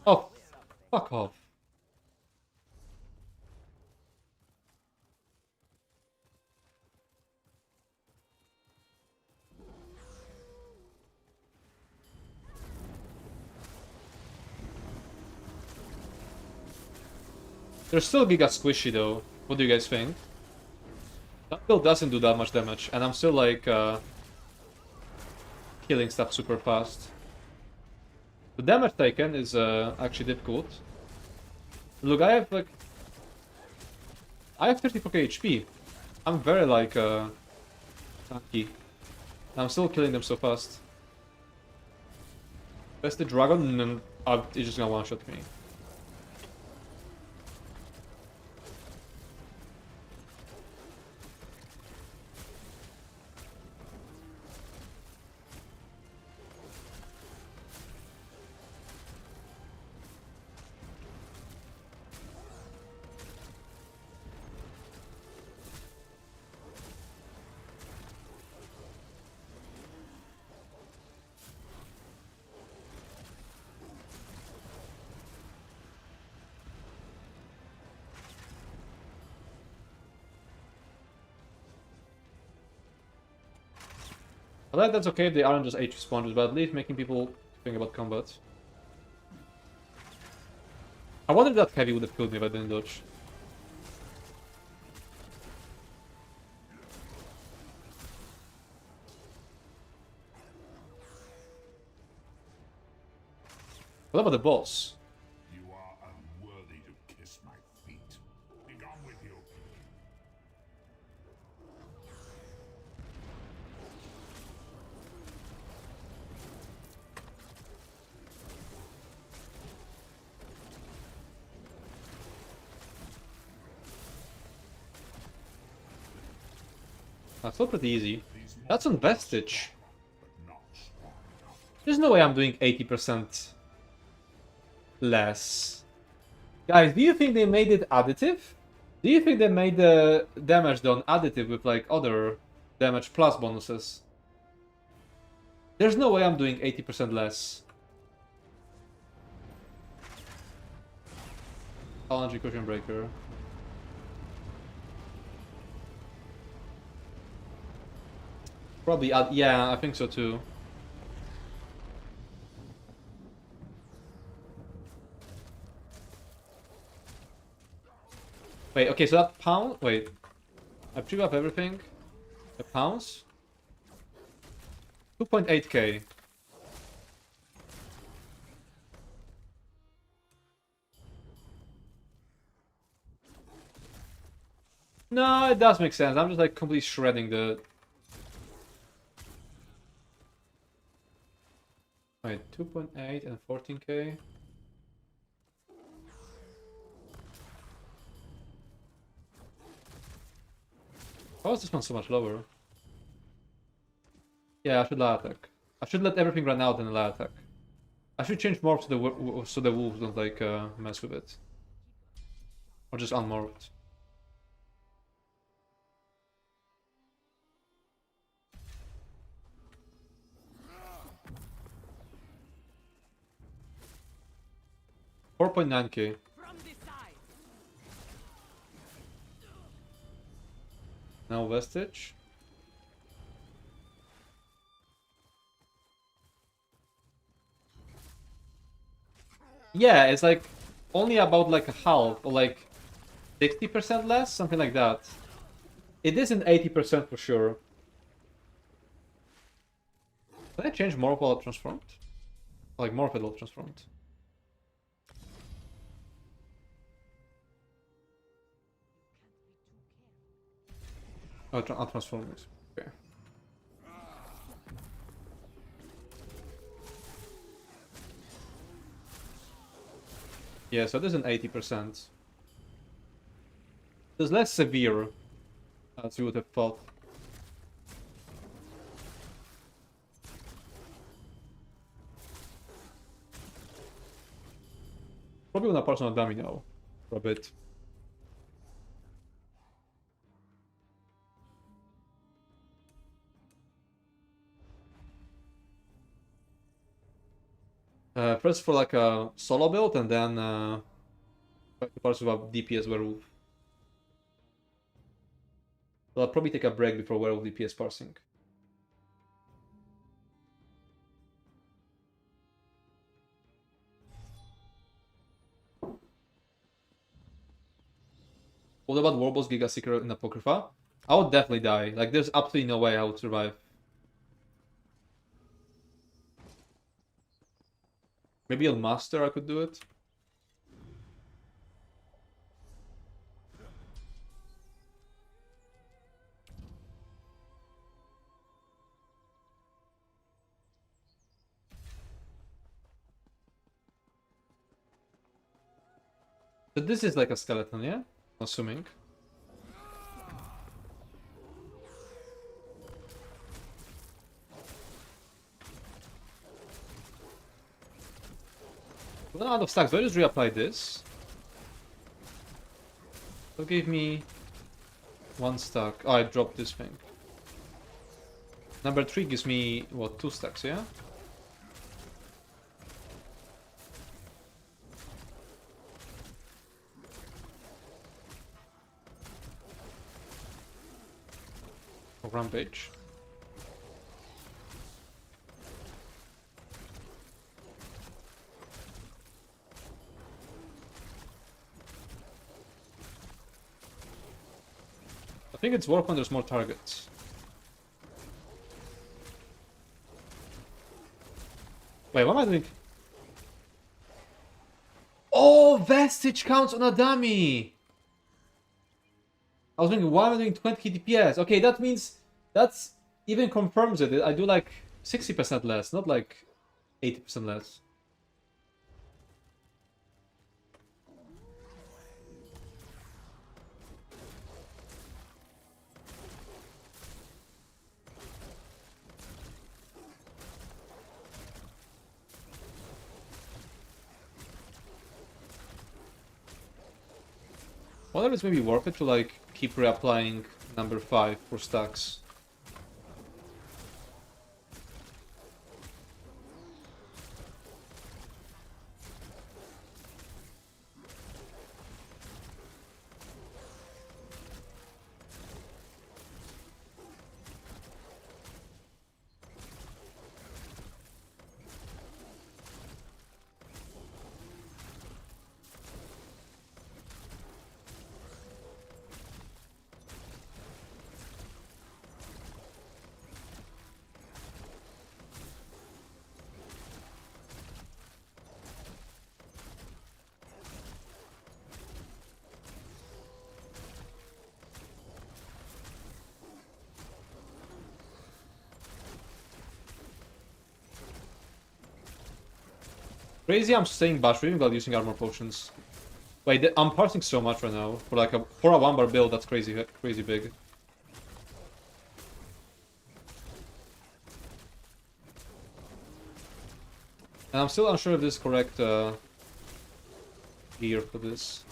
Oh, fuck off. They're still giga squishy though. What do you guys think? That build doesn't do that much damage, and I'm still like killing stuff super fast. The damage taken is actually difficult. Look, I have 34k HP. I'm very like tanky. I'm still killing them so fast. That's the dragon, and it's just gonna one-shot me. I like that's okay if they aren't just HP sponges, but at least making people think about combat. I wonder if that heavy would have killed me if I didn't dodge. What about the boss? You are unworthy to kiss my feet. Be gone with you. That's still pretty easy. That's on Vestige. There's no way I'm doing 80% less. Guys, do you think they made it additive? Do you think they made the damage done additive with like other damage plus bonuses? There's no way I'm doing 80% less. Challenge Cushion Breaker. Probably, yeah, I think so too. Wait, okay, so that pound. Wait, I triggered up everything. The pounds. 2.8k. No, it does make sense. I'm just like completely shredding the. Wait, 2.8 and 14k. How is this one so much lower? Yeah, I should light attack. I should let everything run out and light attack. I should change morph so the wolves don't like mess with it. Or just unmorph it. $4.9k. From this side. Now Vestige. Yeah, it's like only about like a half or like 60% less, something like that. It isn't 80% for sure. Can I change more while transformed? Like more while transformed. Oh, I'll transform it. Okay. Yeah, so it isn't 80%. It's less severe, as you would have thought. Probably on a personal dummy now, for a bit. First for like a solo build, and then parts with a DPS werewolf. So I'll probably take a break before werewolf DPS parsing. What about Warboss Giga Seeker in Apocrypha? I would definitely die. Like, there's absolutely no way I would survive. Maybe on Master I could do it. But this is like a skeleton, yeah? Assuming. Run out of stacks. Do I just reapply this? That gave me 1 stack. Oh, I dropped this thing. Number 3 gives me, what, 2 stacks, yeah? Oh, Rampage. I think it's work when there's more targets. Wait, what am I doing? Oh, Vestige counts on a dummy! I was thinking, why am I doing 20 DPS? Okay, that means that's even confirms it. I do like 60% less, not like 80% less. Whether it's maybe worth it to like keep reapplying number 5 for stacks. Crazy, I'm staying bash reading while using armor potions. Wait, I'm parsing so much right now for like a 1-bar build. That's crazy, crazy big. And I'm still unsure if this is correct gear for this.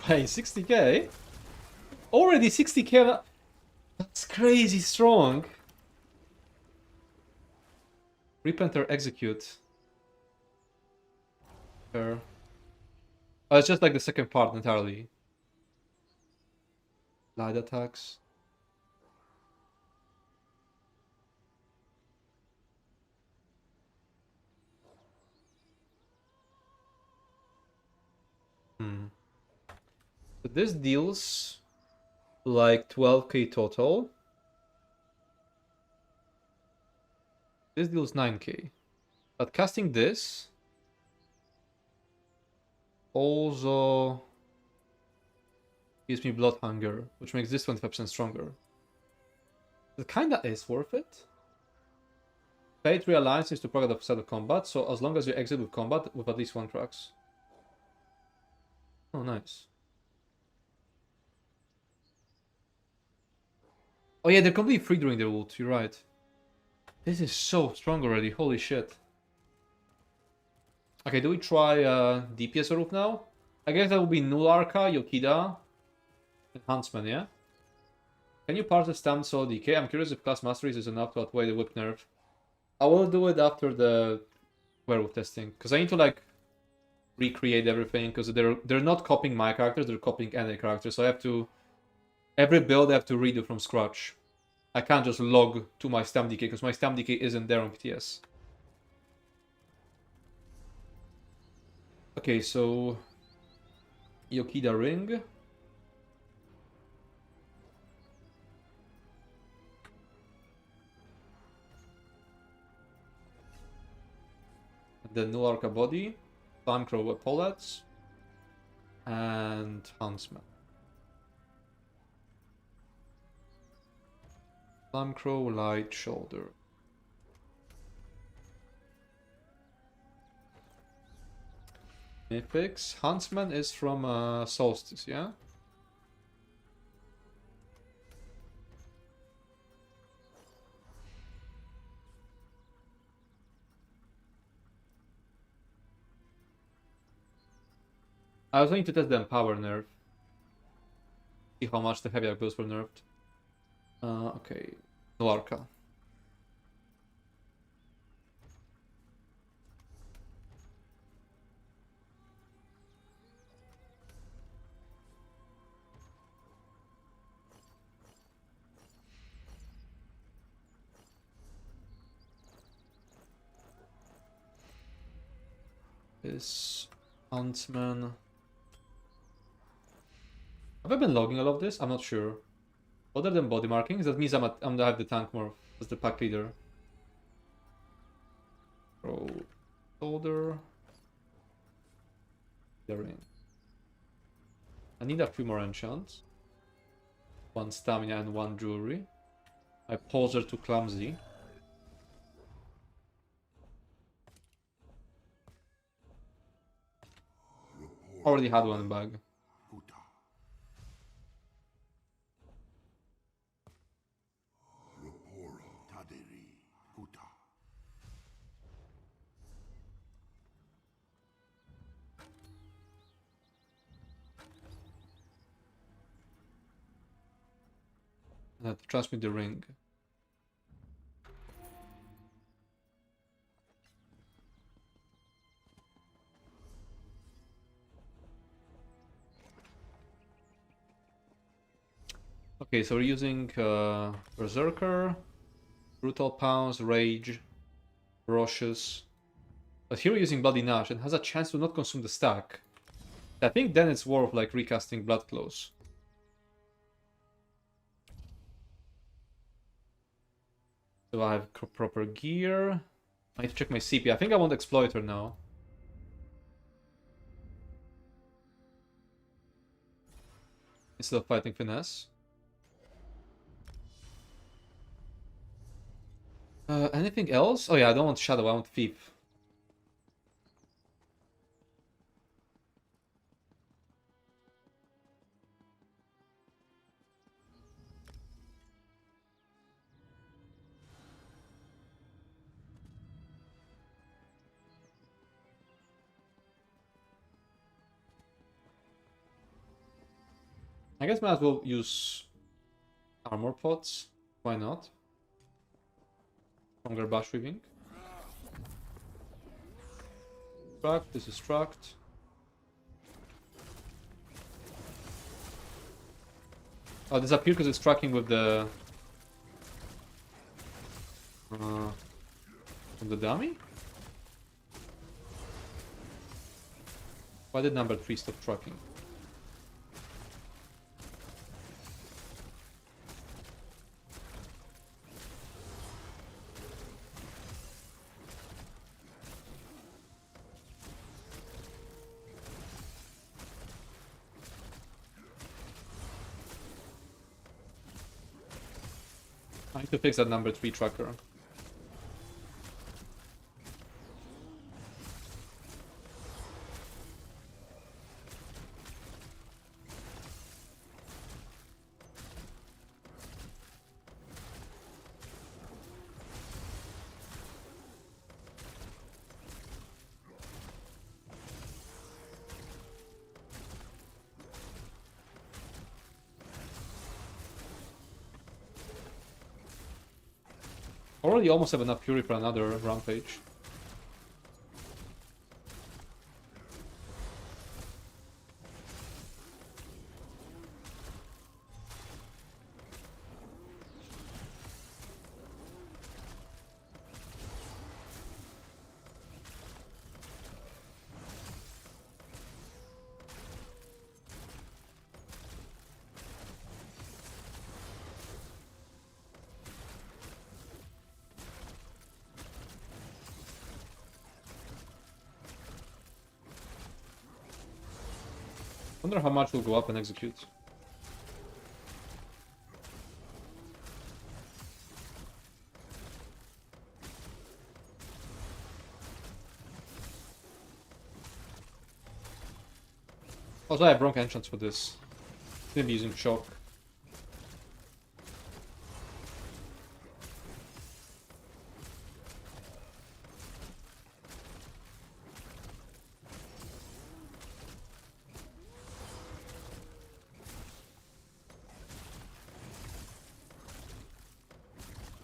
Wait, 60k? Already 60k? That's crazy strong. Repenter execute. Sure. Oh, it's just like the second part entirely. Light attacks. So this deals like 12k total. This deals 9k. But casting this also gives me blood hunger, which makes this 25% stronger. It kinda is worth it. Fate realigns is to progress the set of combat, so as long as you exit with combat with at least 1 tracks. Oh, nice. Oh yeah, they're completely free during their ult, you're right. This is so strong already, holy shit. Okay, do we try DPS Werewolf now? I guess that would be Nularka, Yokida, and Huntsman, yeah? Can you parse the stamp solo DK? I'm curious if class masteries is enough to outweigh the whip nerf. I will do it after the werewolf testing, because I need to like recreate everything, because they're not copying my characters, they're copying any character, so I have to... Every build I have to redo from scratch. I can't just log to my stamp DK, because my stamp DK isn't there on PTS. Okay, so... Yokida ring. The Nuarka body. Flamecrow epaulets. And Huntsman. Flamecrow light shoulder. Mythics. Huntsman is from Solstice, yeah? I was going to test the Empower nerf. See how much the heavy builds were nerfed. Okay. Nuarka. This Huntsman. Have I been logging all of this? I'm not sure. Other than body markings, that means I have the tank morph as the pack leader. Throw shoulder. The ring. I need a few more enchants. 1 stamina and 1 jewelry. I pose her to clumsy. Already had one bag. I have to transmit the ring. Okay, so we're using Berserker, Brutal Pounce, Rage, Ferocious. But here we're using Bloody Nash and has a chance to not consume the stack. I think then it's worth like recasting Blood Claws. Do I have proper gear? I need to check my CP. I think I want Exploiter now. Instead of fighting Finesse. Anything else? Oh yeah, I don't want Shadow, I want Thief. I guess might as well use armor pots. Why not? Stronger bash weaving. Struct, this is struct. Oh, disappear because it's tracking with the... from the dummy? Why did number 3 stop tracking? I need to fix that number 3 tracker. Already almost have enough fury for another rampage. Wonder how much will go up and execute. Also, I have wrong enchants for this. Gonna be using shock.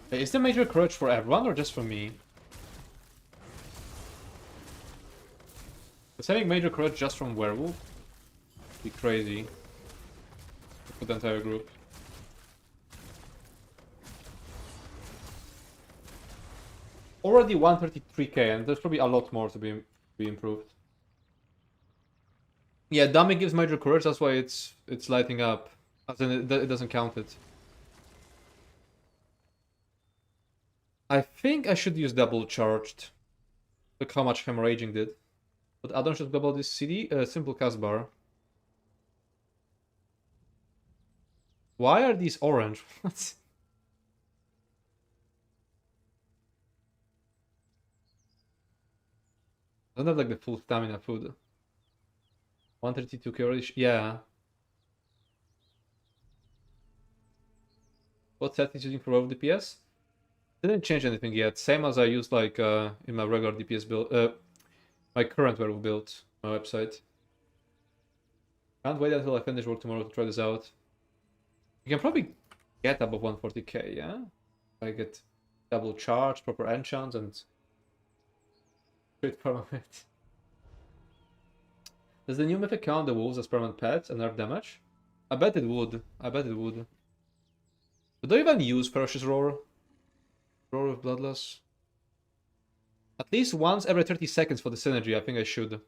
Hey, is the major courage for everyone or just for me? Is having major courage just from Werewolf? Be crazy. For the entire group. Already 133k, and there's probably a lot more to be improved. Yeah, dummy gives major courage, that's why it's lighting up. As in, it doesn't count it. I think I should use double charged. Look how much hemorrhaging did. But add-on should double this CD, simple cast bar. Why are these orange? What? I don't have like the full stamina food. 132k already. Yeah. What set is using for over DPS? Didn't change anything yet. Same as I used like in my regular DPS build. My current werewolf build, my website. Can't wait until I finish work tomorrow to try this out. You can probably get above 140k, yeah? I get double charge, proper enchants, and crit permanent. Does the new mythic count the wolves as permanent pets and nerf damage? I bet it would. I bet it would. Would I even use Ferocious Roar? Roar with Bloodless? At least once every 30 seconds for the synergy, I think I should.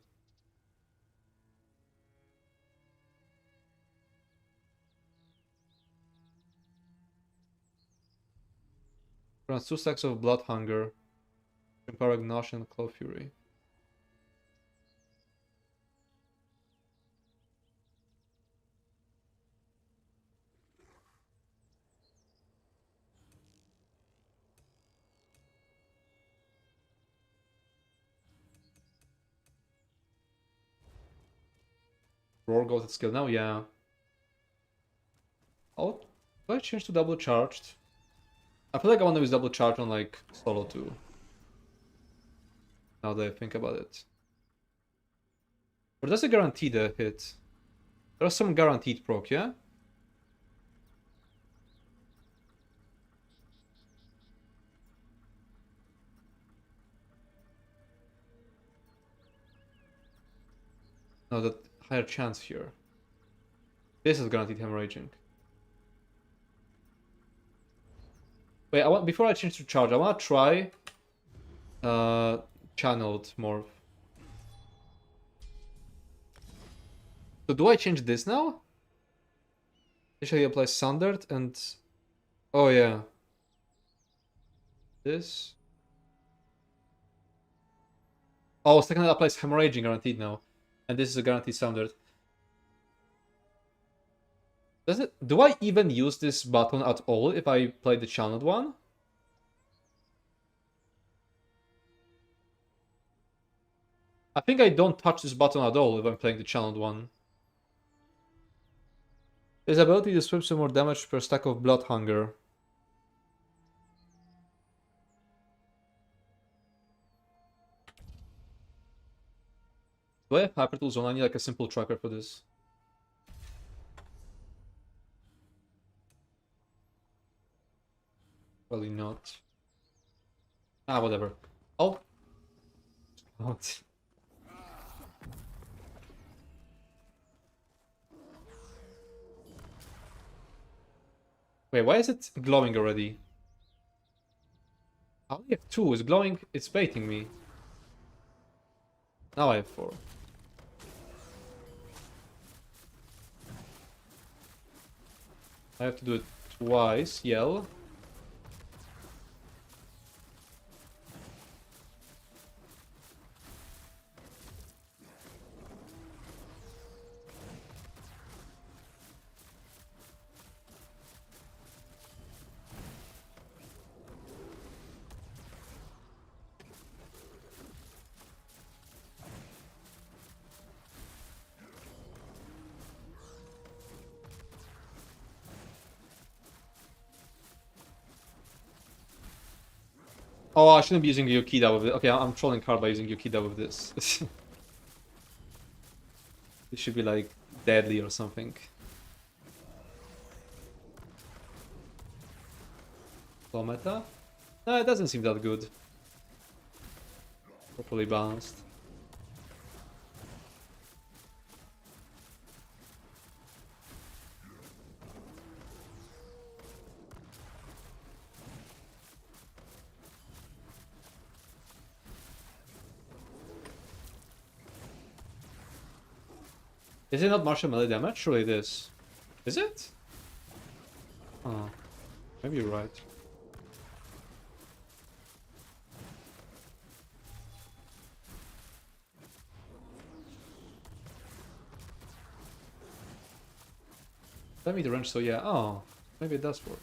Runs 2 stacks of Blood Hunger. Power Ignition and Claw Fury. Roar goes at skill now, yeah. Oh, do I change to double charged? I feel like I want to use double charge on like solo too. Now that I think about it. Or does it guarantee the hit? There's some guaranteed proc, yeah? No, that higher chance here. This is guaranteed hemorrhaging. Wait, I want before I change to charge, I want to try channeled morph. So do I change this now? Initially apply standard and oh yeah. This. Oh, second applies hemorrhaging guaranteed now. And this is a guaranteed standard. Does it do I even use this button at all if I play the channeled one? I think I don't touch this button at all if I'm playing the channeled one. His ability to swim some more damage per stack of blood hunger. Do I have hyper tools on? I need like a simple tracker for this. Probably not. Ah, whatever. Oh. What? Wait, why is it glowing already? I only have 2. It's glowing. It's baiting me. Now I have 4. I have to do it twice. Yell. Oh, I shouldn't be using Yukida with it. Okay, I'm trolling hard by using Yukida with this. It should be like deadly or something. Low meta? No, it doesn't seem that good. Properly balanced. Is it not martial melee damage? Surely it is. Is it? Oh, maybe you're right. Let me the range, so yeah. Oh, maybe it does work.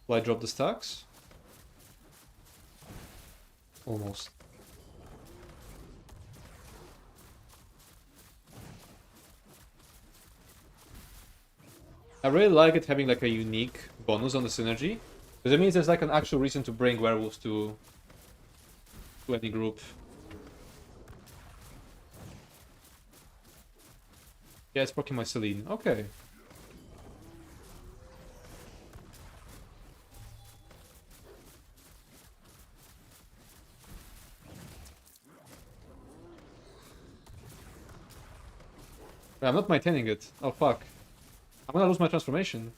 Will I drop the stacks? Almost. I really like it having like a unique bonus on the synergy. Because it means there's like an actual reason to bring werewolves to any group. Yeah, it's proccing my Celine. Okay. I'm not maintaining it. Oh fuck. I'm gonna lose my transformation.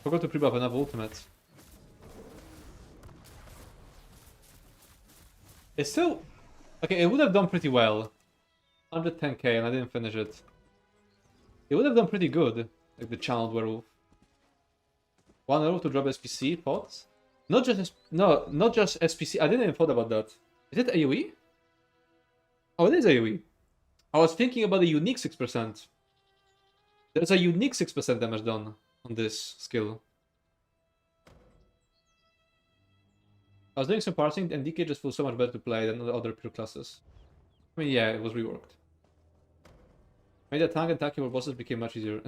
Forgot to pre-buff another ultimate. It's still... Okay, it would have done pretty well. 110k and I didn't finish it. It would have done pretty good. Like the channeled werewolf. 1 werewolf to drop SPC pots? Not just SPC. I didn't even thought about that. Is it AoE? Oh, it is AoE. I was thinking about the unique 6%. There's a unique 6% damage done on this skill. I was doing some parsing and DK just feels so much better to play than the other pure classes. I mean, yeah, it was reworked. Made a tank and attacking where bosses became much easier.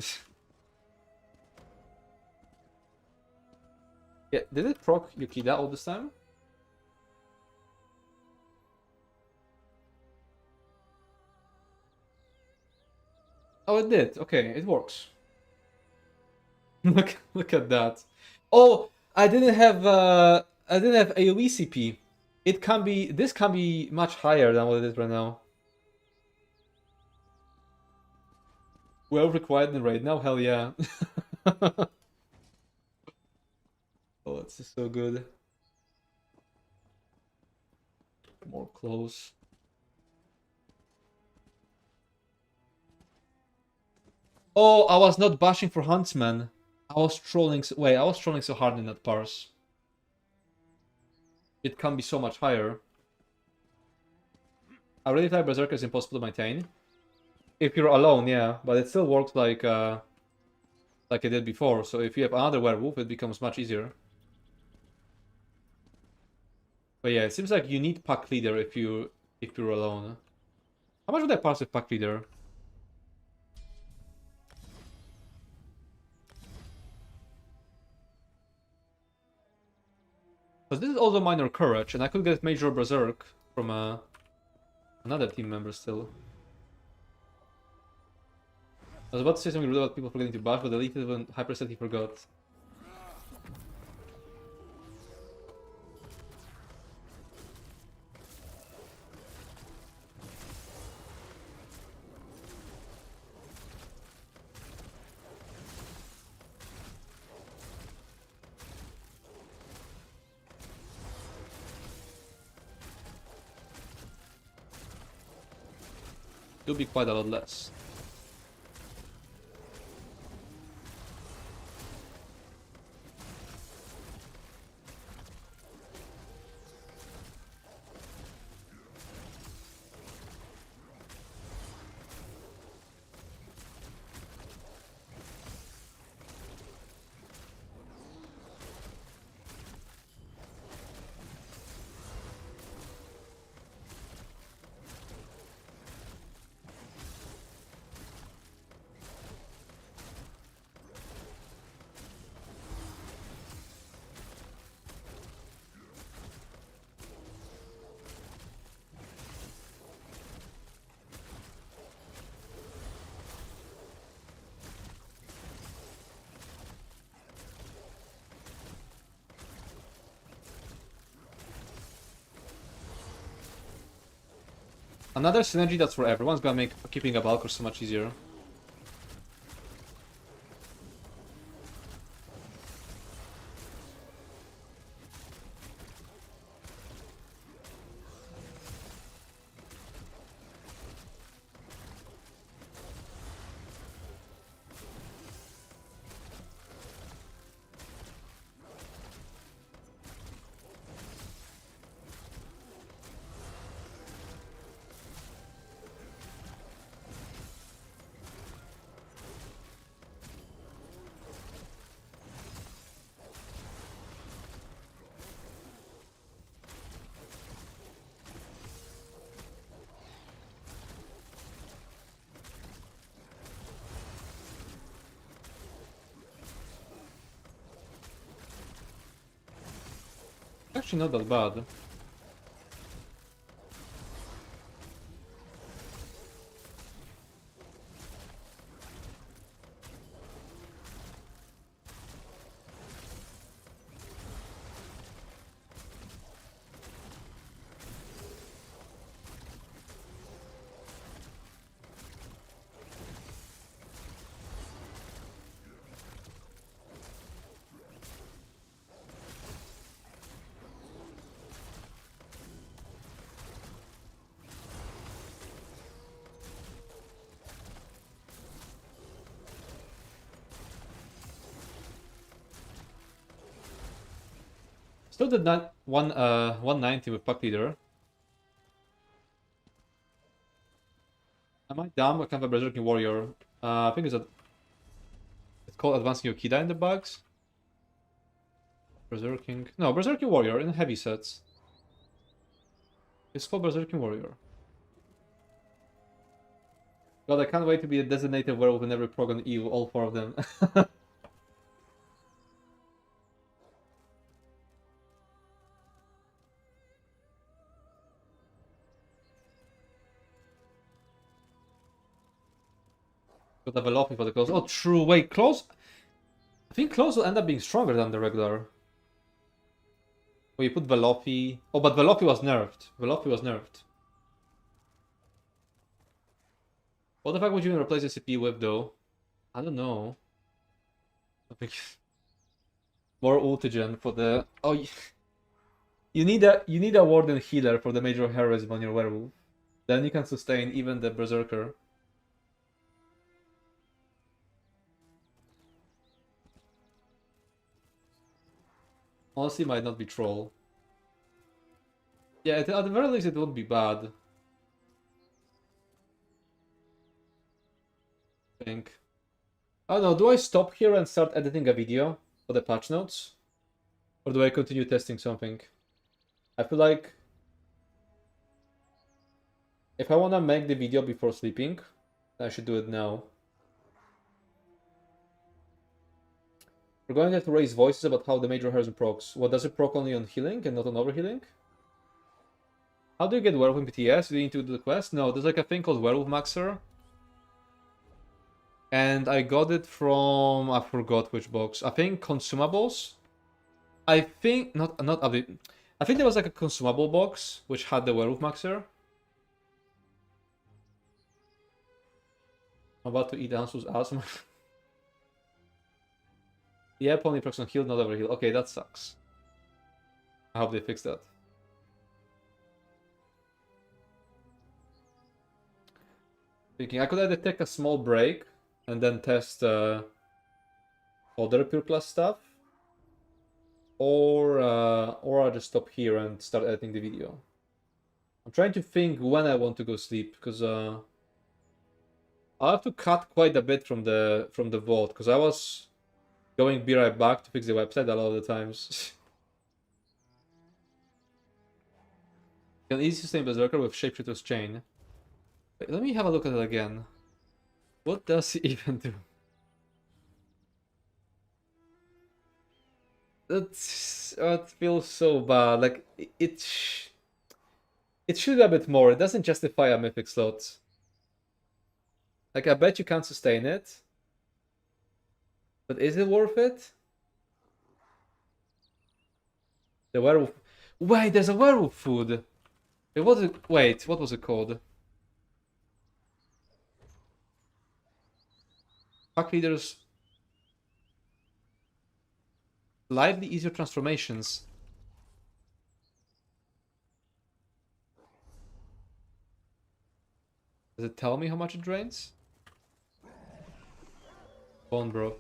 Yeah, did it proc Yukida all this time? Oh, it did. Okay, it works. Look at that. Oh, I didn't have AoE CP. It can be, this can be much higher than what it is right now. Well required in raid now? Hell yeah. Oh, it's just so good. More close. Oh, I was not bashing for Huntsman. I was trolling. Wait, I was trolling so hard in that parse. It can be so much higher. A really type Berserker is impossible to maintain. If you're alone, yeah, but it still works like it did before. So if you have another werewolf, it becomes much easier. But yeah, it seems like you need pack leader if you're alone. How much would I parse with pack leader? Because this is also minor courage, and I could get major berserk from another team member still. I was about to say something rude about people forgetting to buff, but deleted when Hyper said he forgot. Do be quite a lot less. Another synergy that's for everyone's gonna make keeping a Valkyr so much easier. Actually not that bad. Still did not 190 with Puck Leader. Am I dumb? I can't have a Berserking Warrior. I think it's called Advancing Yokida in the bugs. Berserking. No, Berserking Warrior in heavy sets. It's called Berserking Warrior. God, I can't wait to be a designated werewolf in every prog on EU, all 4 of them. Got the Velopi for the close. Oh, true. Wait, close. I think close will end up being stronger than the regular. Oh, you put Velopi. Oh, but Velopi was nerfed. Velopi was nerfed. What the fuck would you even replace the CP with, though? I don't know. I think more ultigen for the. Oh, you need a Warden healer for the major heroism on your werewolf. Then you can sustain even the berserker. Honestly, might not be troll. Yeah, at the very least, it won't be bad. I think. I don't know, do I stop here and start editing a video for the patch notes? Or do I continue testing something? I feel like if I want to make the video before sleeping, I should do it now. We're going to have to raise voices about how the major heroism procs. What, does it proc only on healing and not on overhealing? How do you get Werewolf in PTS? Do you need to do the quest? No, there's like a thing called Werewolf Maxer. And I got it from, I forgot which box. I think consumables. I think not update. I think there was like a consumable box which had the Werewolf Maxer. I'm about to eat Ansu's ass. Yeah, only procs on heal, not overheal. Okay, that sucks. I hope they fix that. Thinking I could either take a small break and then test other pure class stuff, or I'll just stop here and start editing the video. I'm trying to think when I want to go sleep, because I'll have to cut quite a bit from the vault, because I was going be right back to fix the website a lot of the times. Can easy sustain berserker with shapeshifter's chain. Wait, let me have a look at it again. What does he even do? That feels so bad. Like it should be a bit more. It doesn't justify a mythic slot. Like I bet you can't sustain it. But is it worth it? The werewolf. Wait, there's a werewolf food. Wait, what was it called? Pack leaders. Slightly easier transformations. Does it tell me how much it drains? Bone bro.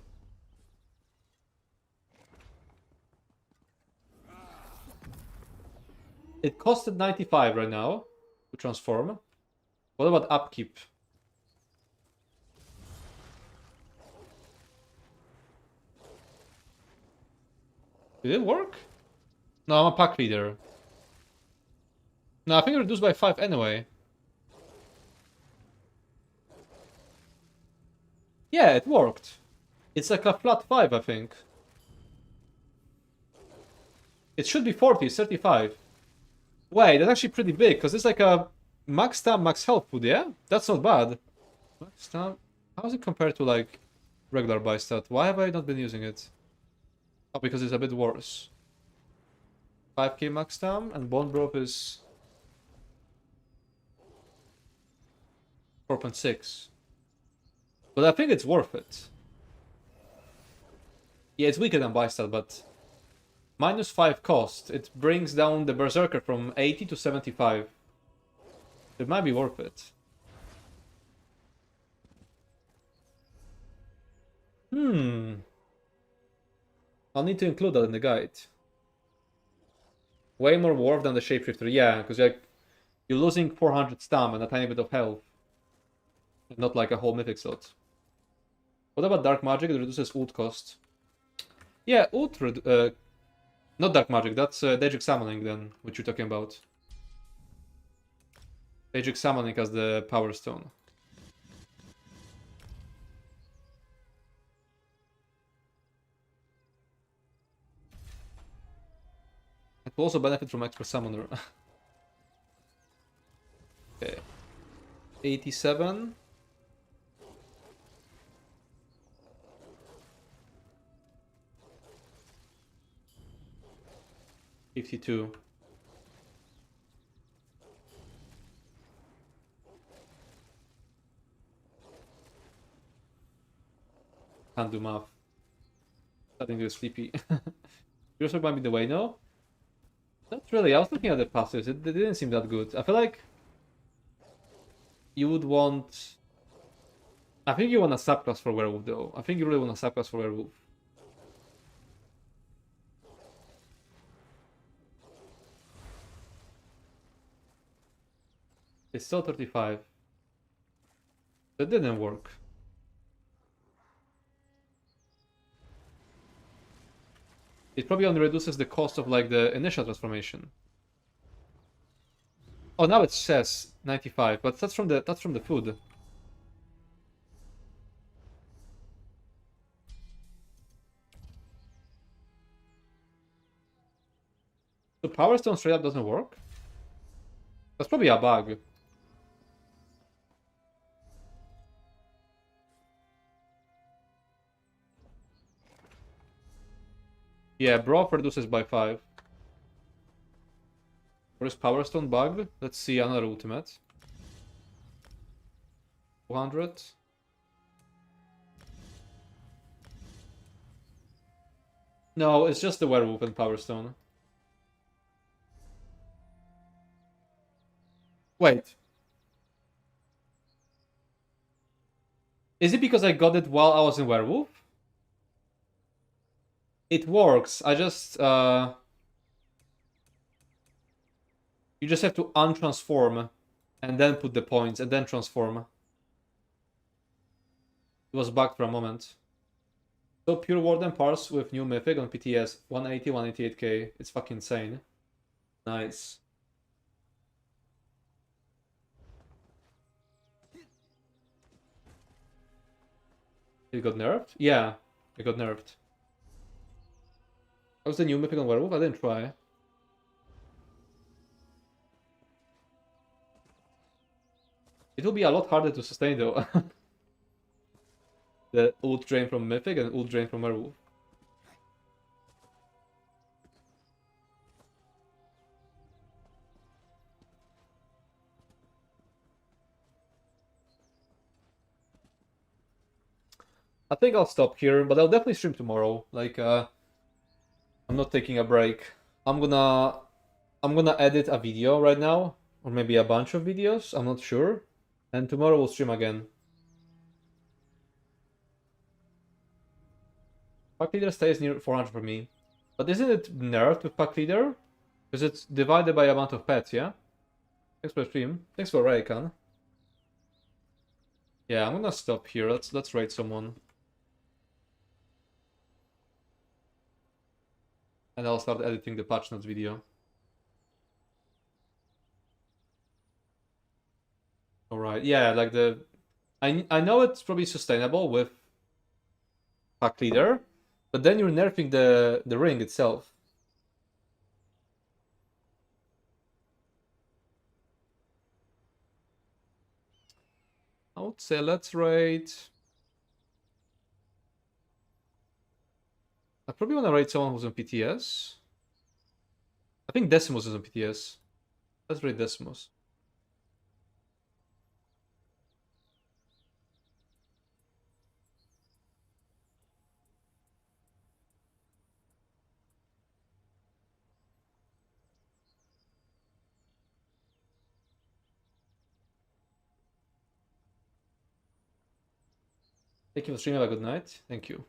It costed 95 right now to transform. What about upkeep? Did it work? No, I'm a pack leader. No, I think it reduced by 5 anyway. Yeah, it worked. It's like a flat 5, I think. It should be 40, it's 35. Wait, that's actually pretty big, because it's like a max stamp, max health food, yeah? That's not bad. Max stamp? How is it compared to, like, regular buy stat? Why have I not been using it? Oh, because it's a bit worse. 5k max stamp, and Bone Broth is 4.6. But I think it's worth it. Yeah, it's weaker than buy stat, but minus 5 cost. It brings down the Berserker from 80 to 75. It might be worth it. I'll need to include that in the guide. Way more worth than the Shapeshifter, yeah, because you're losing 400 stam and a tiny bit of health. Not like a whole mythic slot. What about Dark Magic? It reduces ult cost. Yeah, ult not Dark Magic, that's Daedric Summoning then, which you're talking about. Daedric Summoning as the Power Stone. It will also benefit from Expert Summoner. Okay. 87. 52. Can't do math. Starting to get sleepy. Yourself might be the way, no? Not really. I was looking at the passes. They didn't seem that good. I feel like you would want... I think you want a subclass for Werewolf, though. I think you really want a subclass for Werewolf. It's still 35. That didn't work. It probably only reduces the cost of like the initial transformation. Oh, now it says 95, but that's from the food. The Power Stone straight up doesn't work? That's probably a bug. Yeah, Broth reduces by 5. Where's Power Stone bug? Let's see another ultimate. 200. No, it's just the Werewolf and Power Stone. Wait. Is it because I got it while I was in Werewolf? It works. I just you just have to untransform and then put the points and then transform. It was bugged for a moment. So Pure Warden parse with new mythic on PTS 180, 188k. It's fucking insane. Nice. It got nerfed? Yeah, it got nerfed. How's the new mythic on Werewolf? I didn't try. It will be a lot harder to sustain though. The ult drain from Mythic and ult drain from Werewolf. I think I'll stop here, but I'll definitely stream tomorrow. Like, I'm not taking a break. I'm gonna edit a video right now, or maybe a bunch of videos. I'm not sure. And tomorrow we'll stream again. Pack leader stays near 400 for me. But isn't it nerfed with pack leader? Because it's divided by amount of pets, yeah? Thanks for the stream. Thanks for Raycan. Yeah, I'm gonna stop here. Let's raid someone. And I'll start editing the patch notes video. Alright, yeah, like the... I know it's probably sustainable with pack leader, but then you're nerfing the ring itself. I would say let's raid... I probably want to raid someone who's on PTS. I think Decimus is on PTS. Let's raid Decimus. Thank you for streaming. Have a good night. Thank you.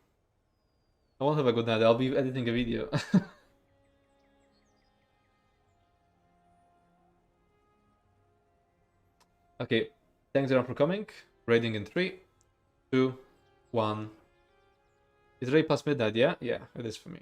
I won't have a good night. I'll be editing a video. Okay. Thanks everyone for coming. Raiding in 3, 2, 1. It's already past midnight, yeah? Yeah, it is for me.